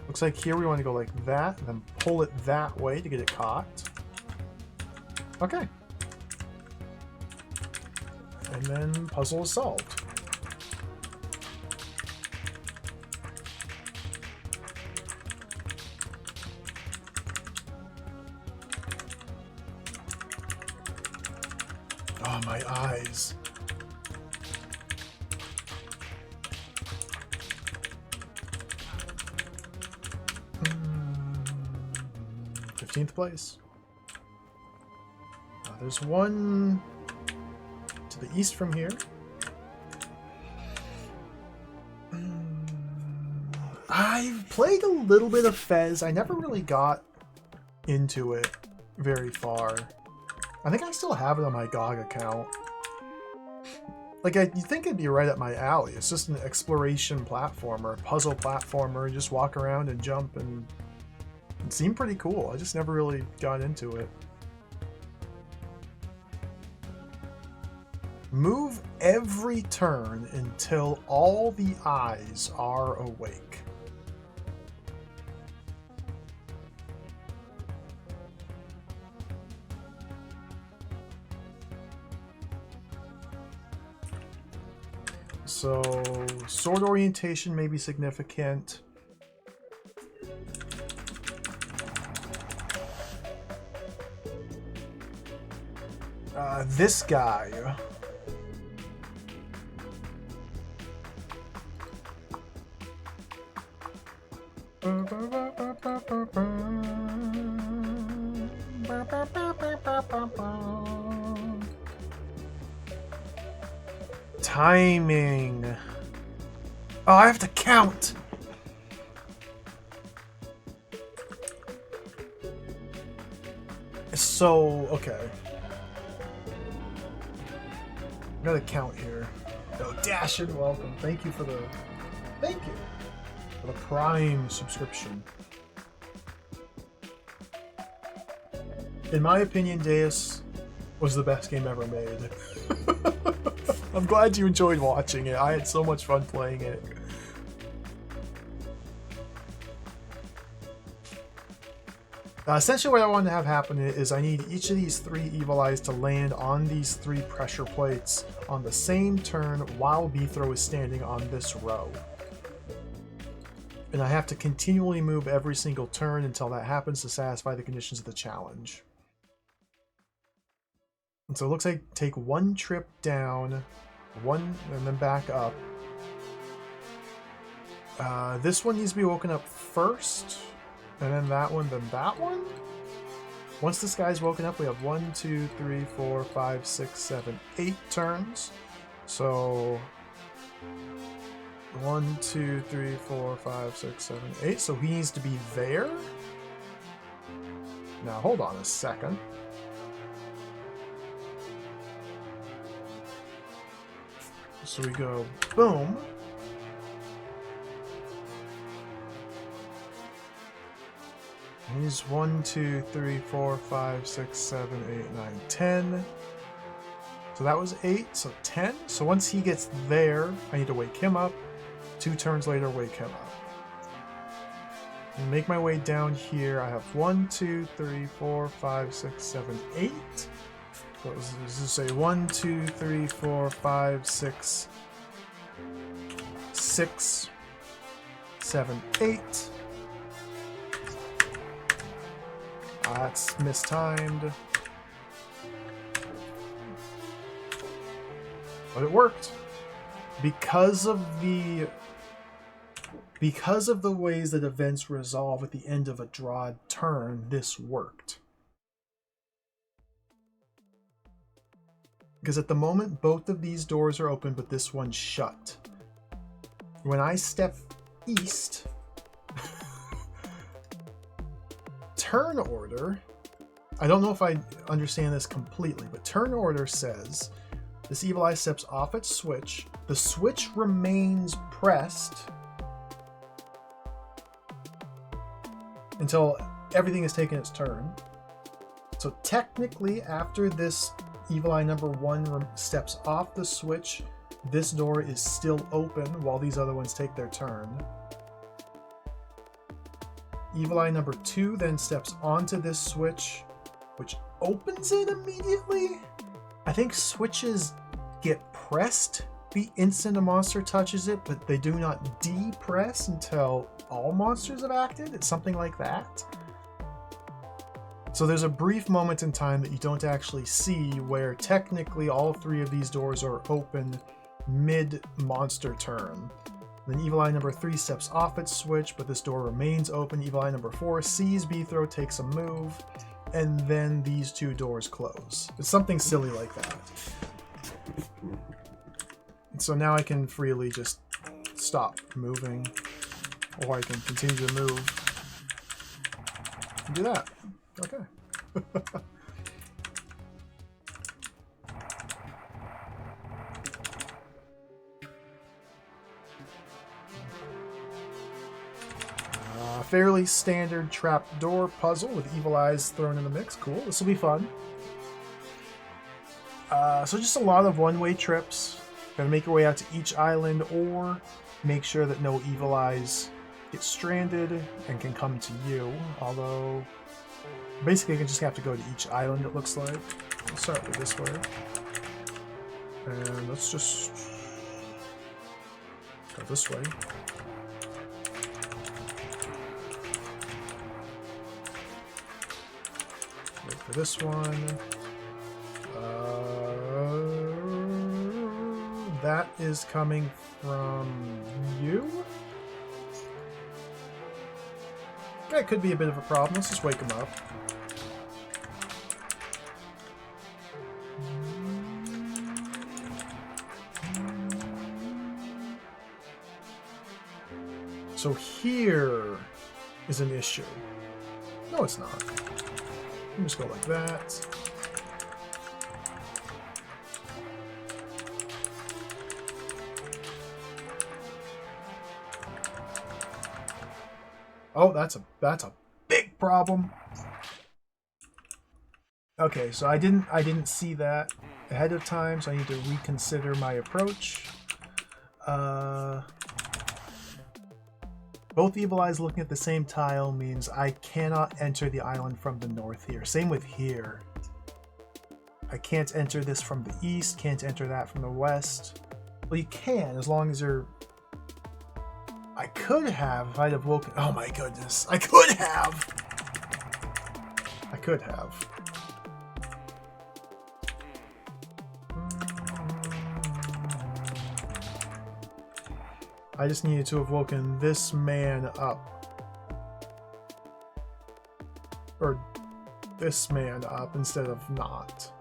Looks like here we want to go like that, and then pull it that way to get it caught. Okay. And then puzzle is solved. Oh, my eyes. 15th place. There's one to the east from here. I've played a little bit of Fez. I never really got into it very far. I think I still have it on my GOG account. Like, you think it'd be right up my alley. It's just an exploration platformer, puzzle platformer. You just walk around and jump, and it seemed pretty cool. I just never really got into it. Move every turn until all the eyes are awake. So, sword orientation may be significant. This guy. Timing. Oh, I have to count. So, okay. I gotta count here. Oh, Dashin, welcome. Thank you for the Prime subscription. In my opinion, Deus was the best game ever made. I'm glad you enjoyed watching it. I had so much fun playing it. Essentially what I want to have happen is I need each of these 3 Evil Eyes to land on these 3 pressure plates on the same turn while B-Throw is standing on this row. And I have to continually move every single turn until that happens to satisfy the conditions of the challenge. And so it looks like take 1 trip down, 1, and then back up. This one needs to be woken up first. And then that one, then that one? Once this guy's woken up, we have 1, 2, 3, 4, 5, 6, 7, 8 turns. So 1, 2, 3, 4, 5, 6, 7, 8. So he needs to be there. Now hold on a second. So we go boom. He's 1, 2, 3, 4, 5, 6, 7, 8, 9, 10. So that was 8, so 10. So once he gets there, I need to wake him up. 2 turns later, wake him up. And make my way down here. I have 1, 2, 3, 4, 5, 6, 7, 8. So let's just say 1, 2, 3, 4, 5, 6, 6, 7, 8. That's mistimed. But it worked. Because of the ways that events resolve at the end of a DROD turn, this worked. Because at the moment, both of these doors are open, but this one's shut. When I step east, turn order, I don't know if I understand this completely, but turn order says this Evil Eye steps off its switch, the switch remains pressed until everything has taken its turn. So technically, after this Evil Eye number 1 steps off the switch, this door is still open while these other ones take their turn. Evil Eye number 2 then steps onto this switch, which opens it immediately. I think switches get pressed the instant a monster touches it, but they do not depress until all monsters have acted. It's something like that. So there's a brief moment in time that you don't actually see where technically all 3 of these doors are open mid-monster turn. Then Evil Eye number 3 steps off its switch, but this door remains open. Evil Eye number 4 sees B-Throw, takes a move, and then these 2 doors close. It's something silly like that. And so now I can freely just stop moving, or I can continue to move. And do that. Okay. Fairly standard trapdoor puzzle with Evil Eyes thrown in the mix. Cool. This will be fun. So just a lot of one-way trips. Gotta make your way out to each island or make sure that no Evil Eyes get stranded and can come to you. Although, basically you just have to go to each island, it looks like. We'll start with this way. And let's just go this way. Wait for this one. That is coming from you? That could be a bit of a problem. Let's just wake him up. So here is an issue. No, it's not. Let me just go like that. Oh, that's a big problem. Okay, so I didn't see that ahead of time, so I need to reconsider my approach. Both evil eyes looking at the same tile means I cannot enter the island from the north here. Same with here. I can't enter this from the east, can't enter that from the west. Well, you can, as long as you're... I could have, if I'd have woken... Oh my goodness. I could have! I could have. I just needed to have woken this man up. Or this man up instead of not.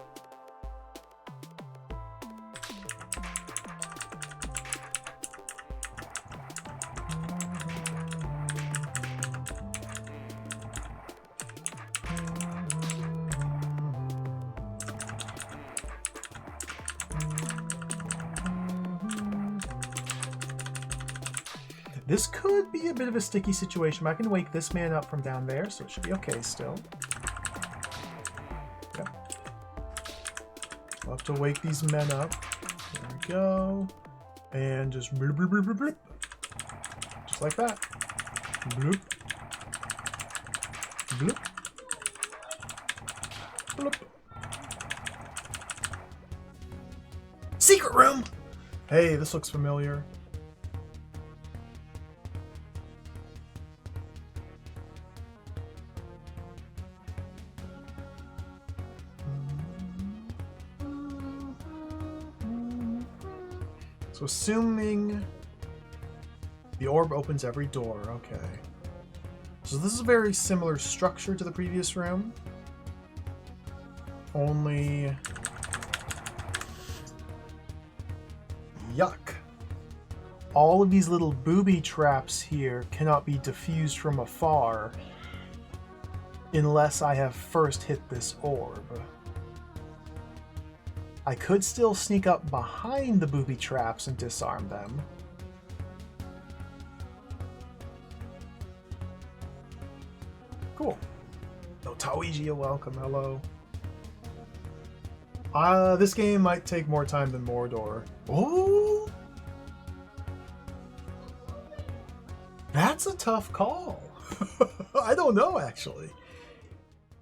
This could be a bit of a sticky situation, but I can wake this man up from down there, so it should be okay still. Yep. I'll have to wake these men up. There we go. And just bloop, bloop, bloop, bloop, bloop. Just like that. Bloop. Bloop. Bloop. Secret room! Hey, this looks familiar. So assuming the orb opens every door, okay. So this is a very similar structure to the previous room. Only... Yuck. All of these little booby traps here cannot be diffused from afar unless I have first hit this orb. I could still sneak up behind the booby traps and disarm them. Cool. No Taoiji, you're welcome. Hello. This game might take more time than Mordor. Oh! That's a tough call. I don't know, actually.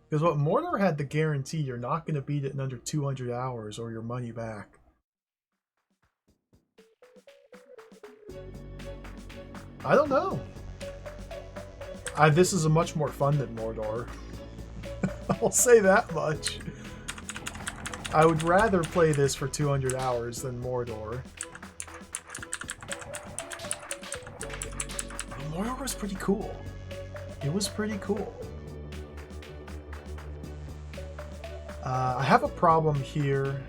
Because what Mordor had the guarantee you're not going to beat it in under 200 hours or your money back. I don't know. This is a much more fun than Mordor. I'll say that much. I would rather play this for 200 hours than Mordor. Mordor was pretty cool. It was pretty cool. I have a problem here.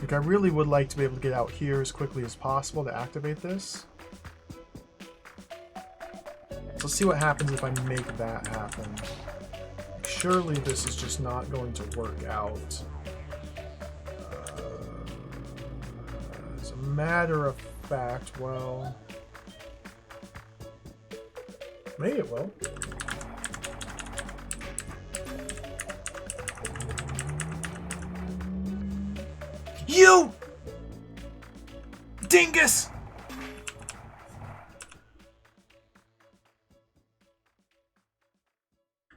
Like, I really would like to be able to get out here as quickly as possible to activate this. So let's see what happens if I make that happen. Surely this is just not going to work out. As a matter of fact, well... maybe it will. You! Dingus!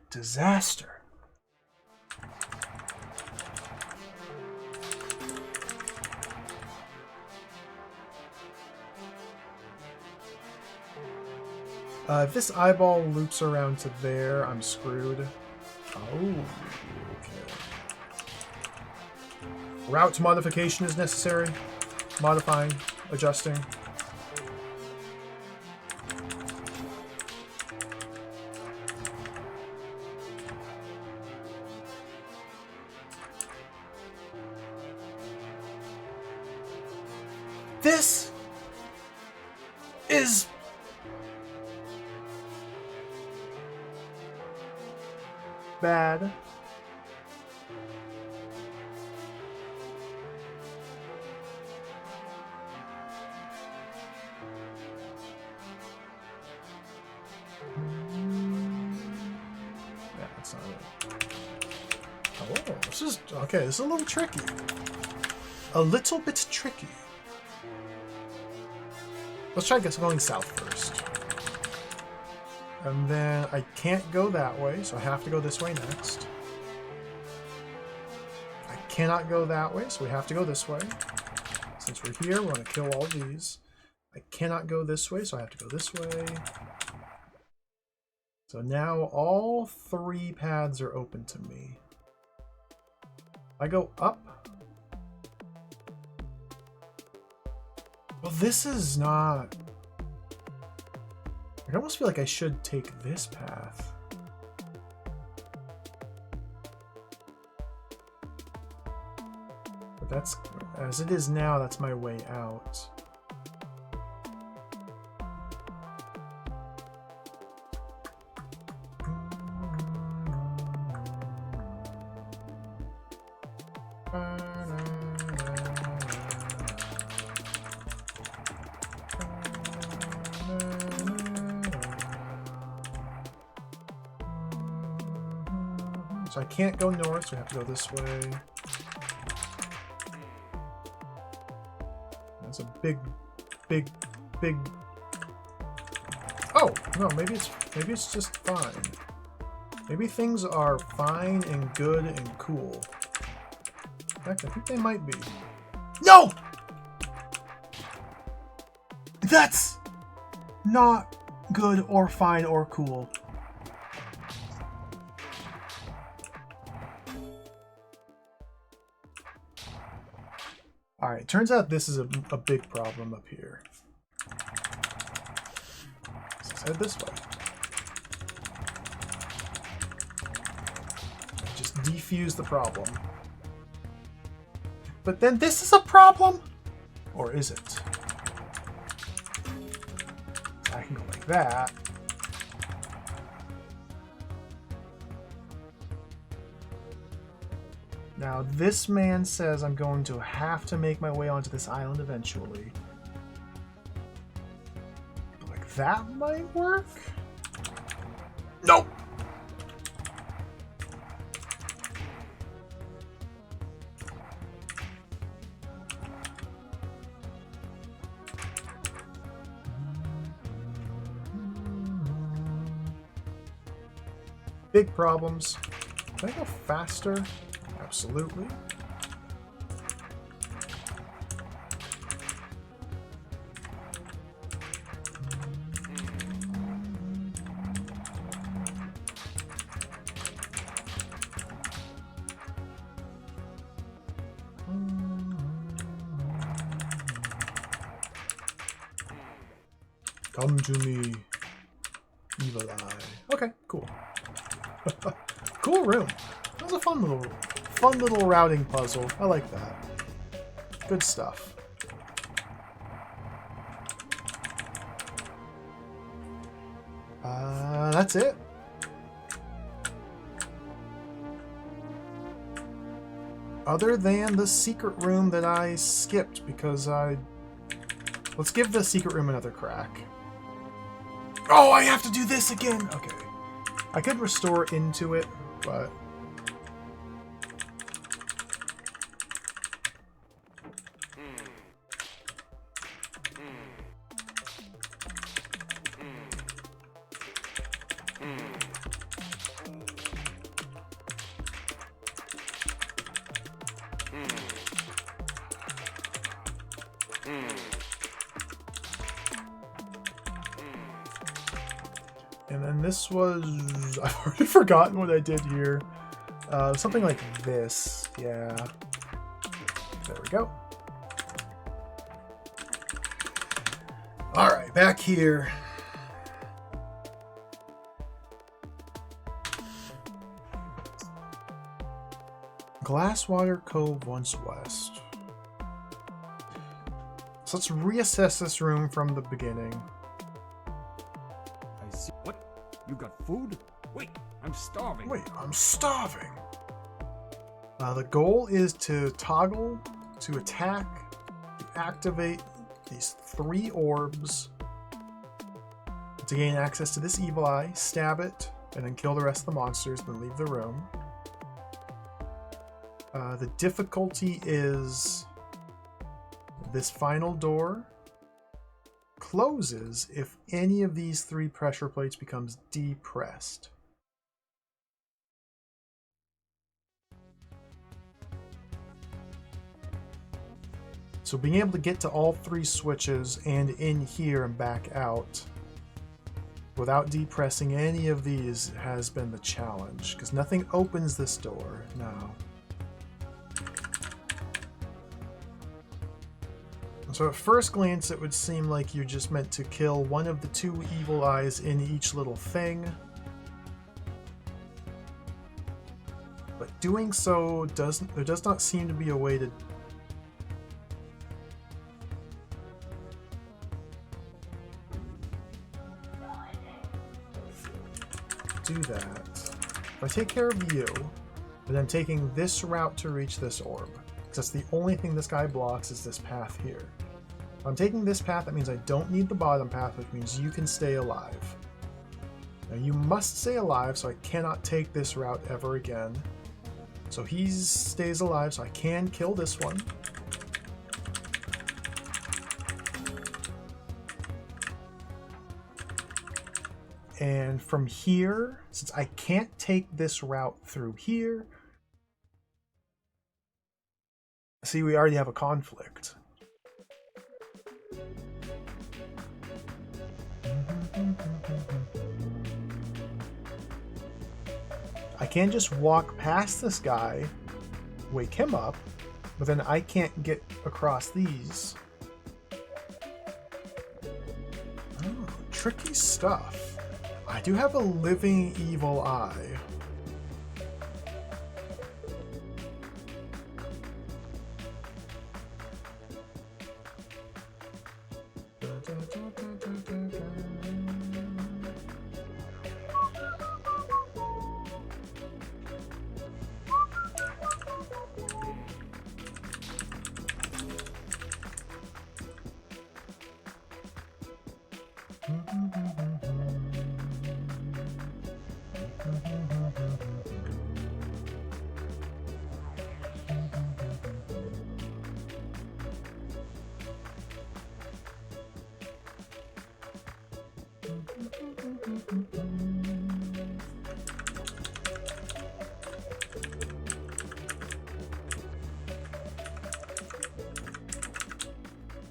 Disaster. If this eyeball loops around to there, I'm screwed. Oh, okay. Route modification is necessary. Modifying, adjusting. This is bad. that's not it. Oh, this is okay. This is a little tricky. A little bit tricky. Let's try going south first. And then I can't go that way, so I have to go this way next. I cannot go that way, so we have to go this way. Since we're here, we're going to kill all these. I cannot go this way, so I have to go this way. So now all 3 paths are open to me. I go up. Well, this is not... I almost feel like I should take this path. But that's... As it is now, that's my way out. So I can't go north, so I have to go this way. That's a big... Oh, no, maybe it's just fine. Maybe things are fine and good and cool. In fact, I think they might be. No! That's not good or fine or cool. Alright, turns out this is a big problem up here. So let's head this way. Just defuse the problem. But then this is a problem? Or is it? I can go like that. Now, this man says I'm going to have to make my way onto this island eventually. Like, that might work? Nope! Big problems. Can I go faster? Absolutely. Come to me, evil eye. Okay, cool. Cool room. That was a fun little routing puzzle. I like that. Good stuff. That's it. Other than the secret room that I skipped because let's give the secret room another crack. Oh, I have to do this again! Okay. I could restore into it, but... And then this was... I've already forgotten what I did here. Something like this. Yeah. There we go. Alright, back here. Glasswater Cove once west. So let's reassess this room from the beginning. I see. What? You got food? Wait, I'm starving. Wait, I'm starving. The goal is to toggle, to attack, to activate these 3 orbs, to gain access to this evil eye, stab it, and then kill the rest of the monsters, then leave the room. The difficulty is this final door closes if any of these 3 pressure plates becomes depressed. So being able to get to all 3 switches and in here and back out without depressing any of these has been the challenge, because nothing opens this door. No. So at first glance it would seem like you're just meant to kill one of the 2 evil eyes in each little thing. But doing so there does not seem to be a way to do that. If I take care of you, but I'm taking this route to reach this orb, because that's the only thing this guy blocks is this path here. If I'm taking this path, that means I don't need the bottom path, which means you can stay alive. Now you must stay alive, so I cannot take this route ever again. So he stays alive, so I can kill this one. And from here, since I can't take this route through here, see, we already have a conflict. I can just walk past this guy, wake him up, but then I can't get across these. Oh, tricky stuff. I do have a living evil eye.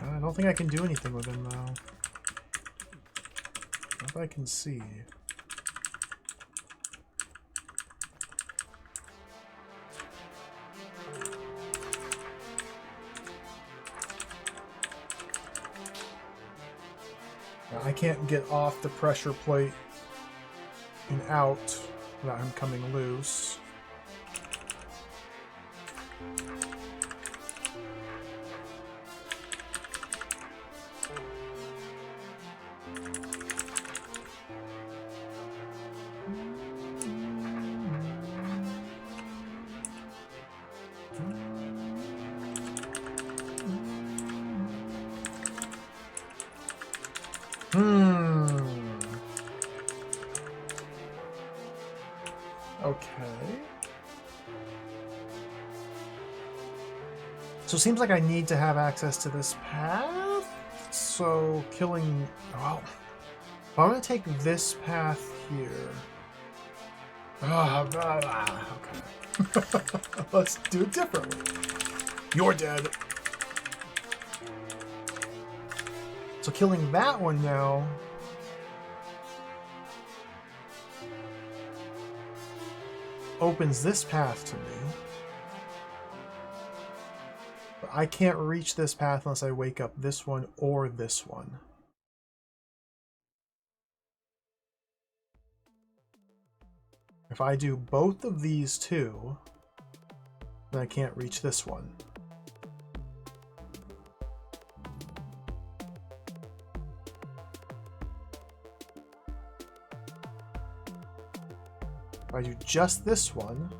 I don't think I can do anything with him, though. Not that I can see. I can't get off the pressure plate and out without him coming loose. Okay. So it seems like I need to have access to this path. So killing... well, if I'm going to take this path here... okay. Let's do it differently. You're dead. So killing that one now... opens this path to me. But I can't reach this path unless I wake up this one or this one. If I do both of these two, then I can't reach this one. If I do just this one,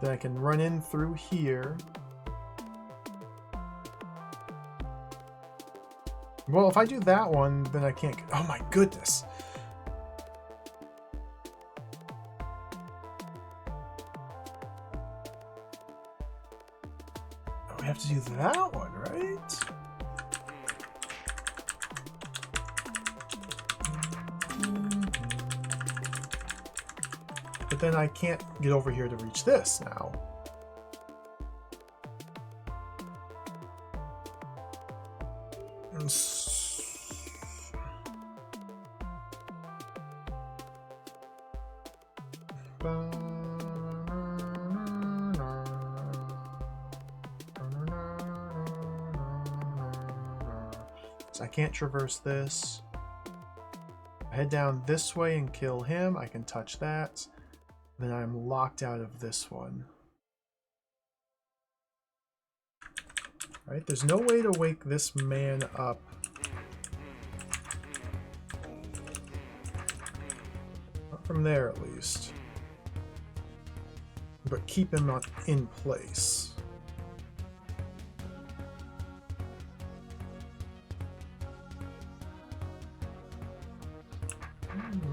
then I can run in through here, Well, if I do that one, then I can't... Oh my goodness! Oh, we have to do that one, right? But then I can't get over here to reach this now. So I can't traverse this. Head down this way and kill him. I can touch that. Then I'm locked out of this one. Right? There's no way to wake this man up. Not from there, at least. But keep him in place.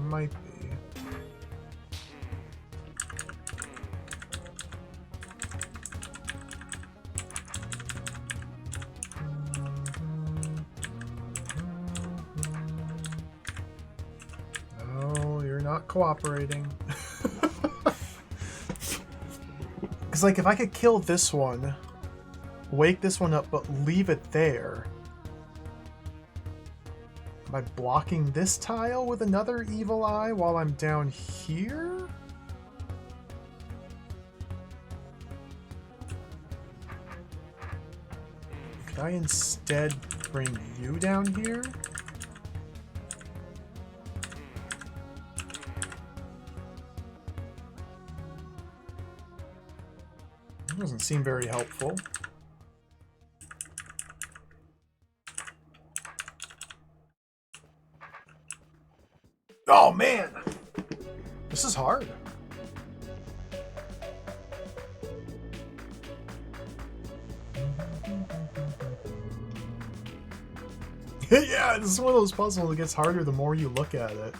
Might be. No, you're not cooperating. Because, like, if I could kill this one, wake this one up, but leave it there... Am I blocking this tile with another evil eye while I'm down here? Could I instead bring you down here? That doesn't seem very helpful. Oh man, this is hard. Yeah, this is one of those puzzles that gets harder the more you look at it.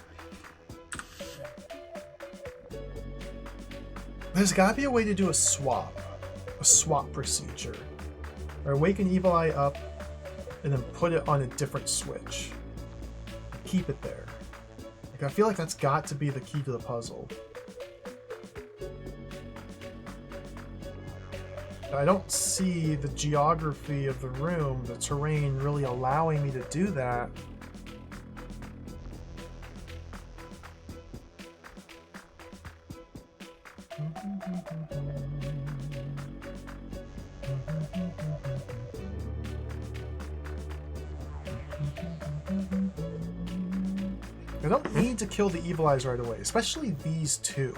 There's gotta be a way to do a swap procedure. Or wake an evil eye up and then put it on a different switch. Keep it there. I feel like that's got to be the key to the puzzle. I don't see the geography of the room, the terrain, really allowing me to do that. I don't need to kill the evil eyes right away, especially these two.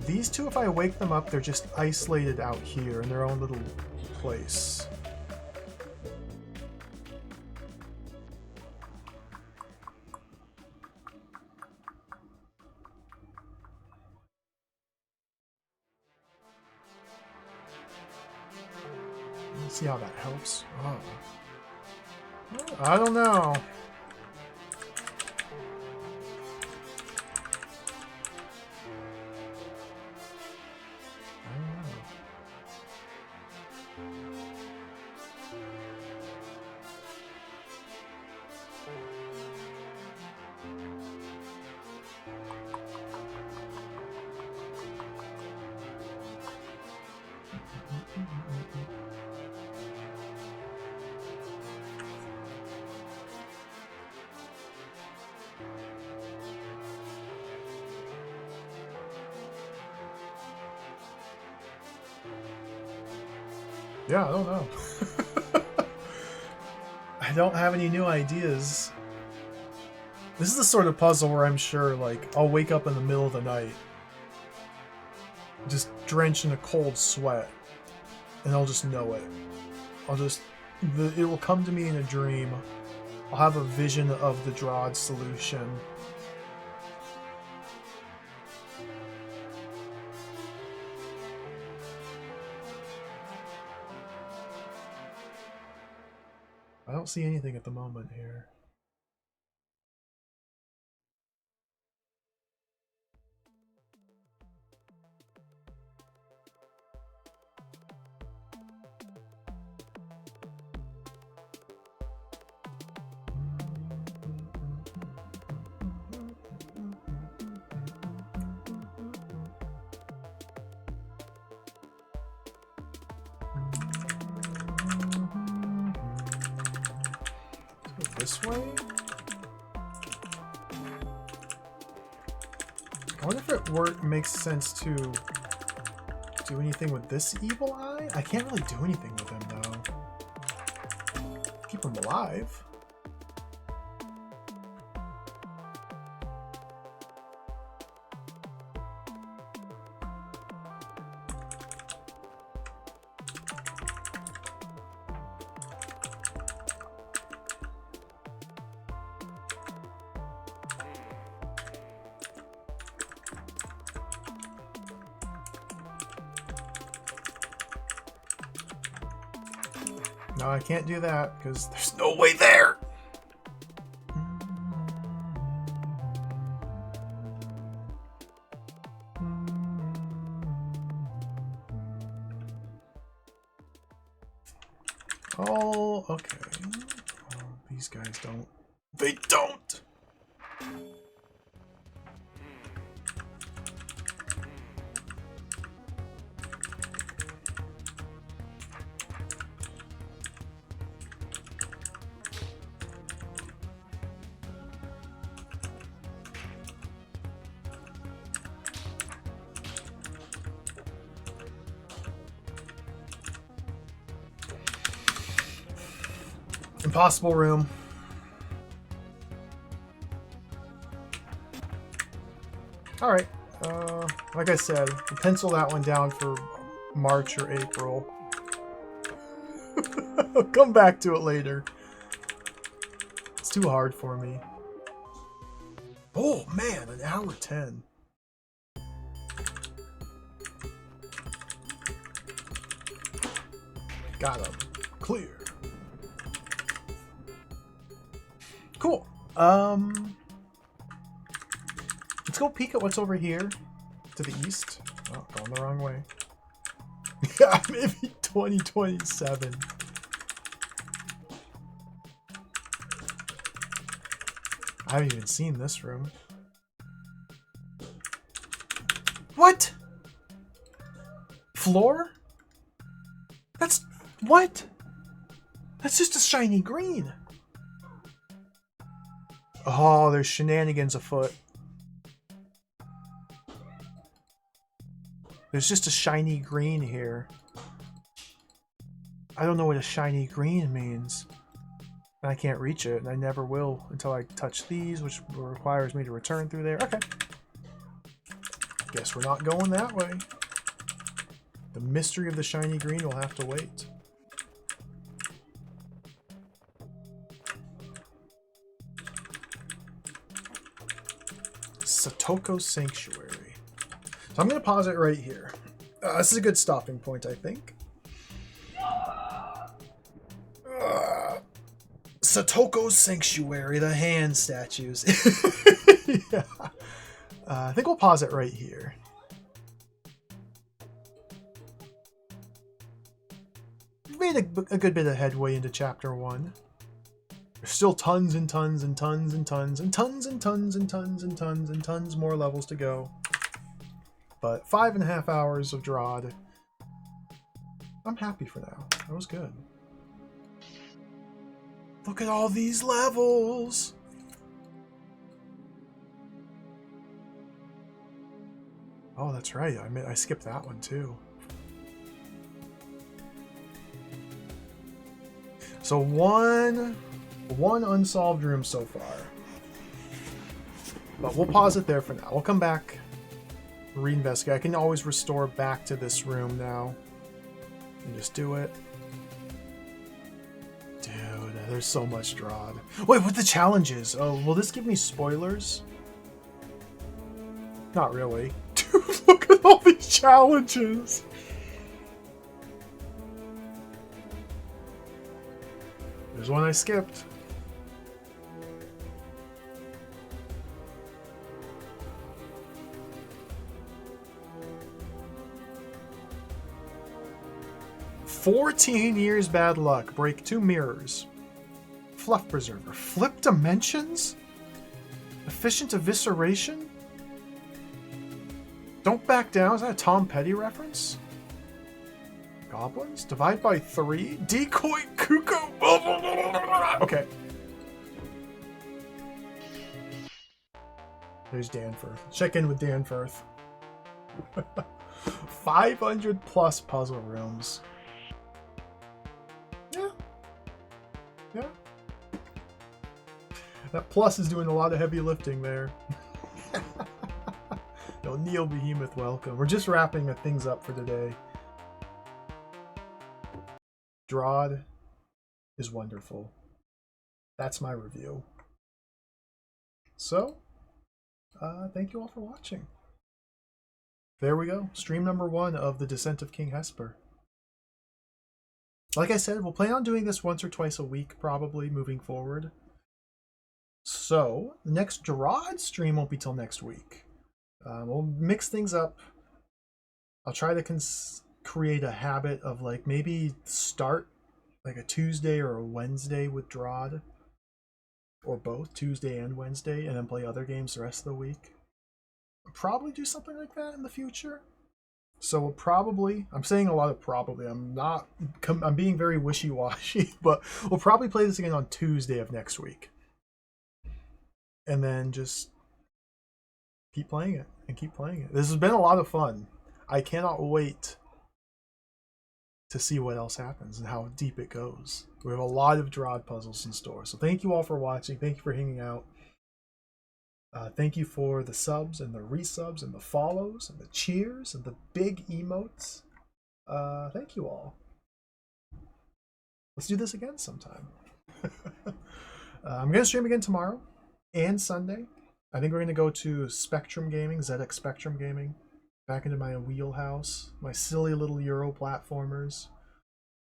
These two, if I wake them up, they're just isolated out here in their own little place. Let's see how that helps. Oh. I don't know. Yeah, I don't know. I don't have any new ideas. This is the sort of puzzle where I'm sure, like, I'll wake up in the middle of the night, just drenched in a cold sweat, and I'll just know it. It will come to me in a dream. I'll have a vision of the DROD solution. I don't see anything at the moment here. This way? I wonder if it makes sense to do anything with this evil eye? I can't really do anything with him, though. Keep him alive. No, I can't do that because there's no way there. Oh, okay. Oh, these guys don't. They don't! Impossible room. Alright. Like I said, pencil that one down for March or April. I'll come back to it later. It's too hard for me. Oh man, an hour 10. Got him. Clear. Cool. Let's go peek at what's over here to the east. Oh, going the wrong way. Yeah, maybe 2027. I haven't even seen this room. What? Floor? That's... what? That's just a shiny green. Oh, there's shenanigans afoot. There's just a shiny green here. I don't know what a shiny green means. I can't reach it, and I never will until I touch these, which requires me to return through there. Okay. Guess we're not going that way. The mystery of the shiny green will have to wait. Satoko Sanctuary. So I'm going to pause it right here. This is a good stopping point, I think. Satoko Sanctuary, the hand statues. Yeah. I think we'll pause it right here. We've made a good bit of headway into Chapter 1. There's still tons and tons and tons and tons and tons and tons and tons and tons and tons more levels to go. But 5.5 hours of DROD. I'm happy for now. That was good. Look at all these levels! Oh, that's right. I skipped that one too. So one unsolved room so far. But we'll pause it there for now. We'll come back, reinvestigate. I can always restore back to this room now. And just do it. Dude, there's so much DROD. Wait, what the challenges? Oh, will this give me spoilers? Not really. Dude, look at all these challenges! There's one I skipped. "14 years bad luck. Break 2 mirrors. Fluff preserver. Flip dimensions? Efficient evisceration? Don't back down." Is that a Tom Petty reference? Goblins? Divide by 3? Decoy cuckoo? Okay. There's Danforth. Check in with Danforth. 500 plus puzzle rooms. Yeah. Yeah. That plus is doing a lot of heavy lifting there. No, Neil Behemoth, welcome. We're just wrapping things up for today. DROD is wonderful. That's my review. So, thank you all for watching. There we go. Stream number 1 of The Descent of King Hesper. Like I said, we'll plan on doing this once or twice a week, probably, moving forward. So, the next DROD stream won't be till next week. We'll mix things up. I'll try to create a habit of, like, maybe start like a Tuesday or a Wednesday with DROD. Or both, Tuesday and Wednesday, and then play other games the rest of the week. I'll probably do something like that in the future. So we'll probably, I'm saying a lot of probably, I'm being very wishy-washy, but we'll probably play this again on Tuesday of next week. And then just keep playing it and keep playing it. This has been a lot of fun. I cannot wait to see what else happens and how deep it goes. We have a lot of DROD puzzles in store. So thank you all for watching. Thank you for hanging out. Thank you for the subs and the resubs and the follows and the cheers and the big emotes. Thank you all. Let's do this again sometime. I'm going to stream again tomorrow and Sunday. I think we're going to go to Spectrum Gaming, ZX Spectrum Gaming. Back into my wheelhouse. My silly little Euro platformers.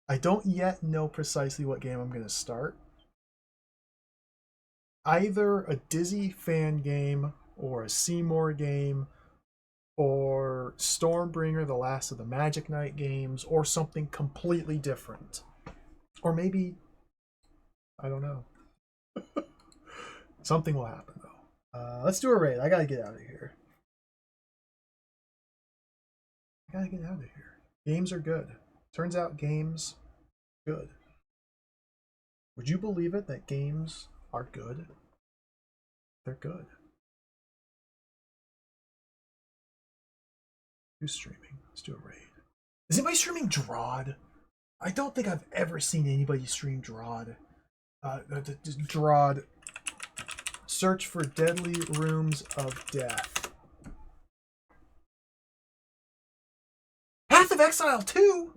I don't yet know precisely what game I'm going to start. Either a Dizzy fan game or a Seymour game or Stormbringer, the last of the Magic Knight games, or something completely different. Or maybe, I don't know. Something will happen though. Let's do a raid. I gotta get out of here. I gotta get out of here. Games are good. Turns out games good. Would you believe it that games are good? They're good. Who's streaming? Let's do a raid. Is anybody streaming DROD? I don't think I've ever seen anybody stream DROD. DROD. Search for Deadly Rooms of Death. Path of Exile 2?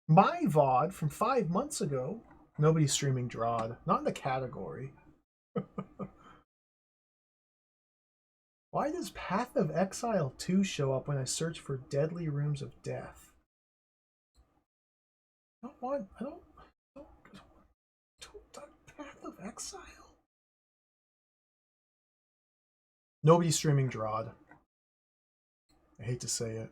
My VOD from 5 months ago. Nobody's streaming DROD. Not in the category. Why does Path of Exile 2 show up when I search for Deadly Rooms of Death? I don't Path of Exile. Nobody's streaming DROD. I hate to say it.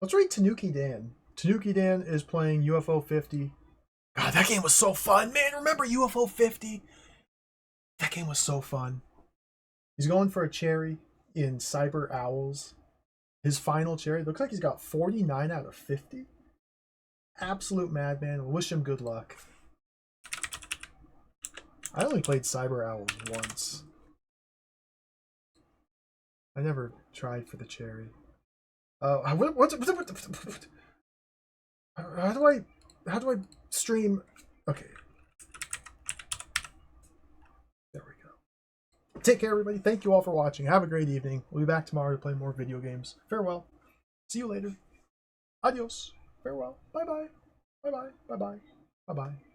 Let's read Tanuki Dan. Tanuki Dan is playing UFO 50. God, that game was so fun, man. Remember UFO 50? That game was so fun. He's going for a cherry in Cyber Owls. His final cherry. Looks like he's got 49 out of 50. Absolute madman. Wish him good luck. I only played Cyber Owls once. I never tried for the cherry. How do I stream? Okay. There we go. Take care, everybody. Thank you all for watching. Have a great evening. We'll be back tomorrow to play more video games. Farewell. See you later. Adios. Farewell. Bye-bye. Bye-bye. Bye-bye. Bye-bye.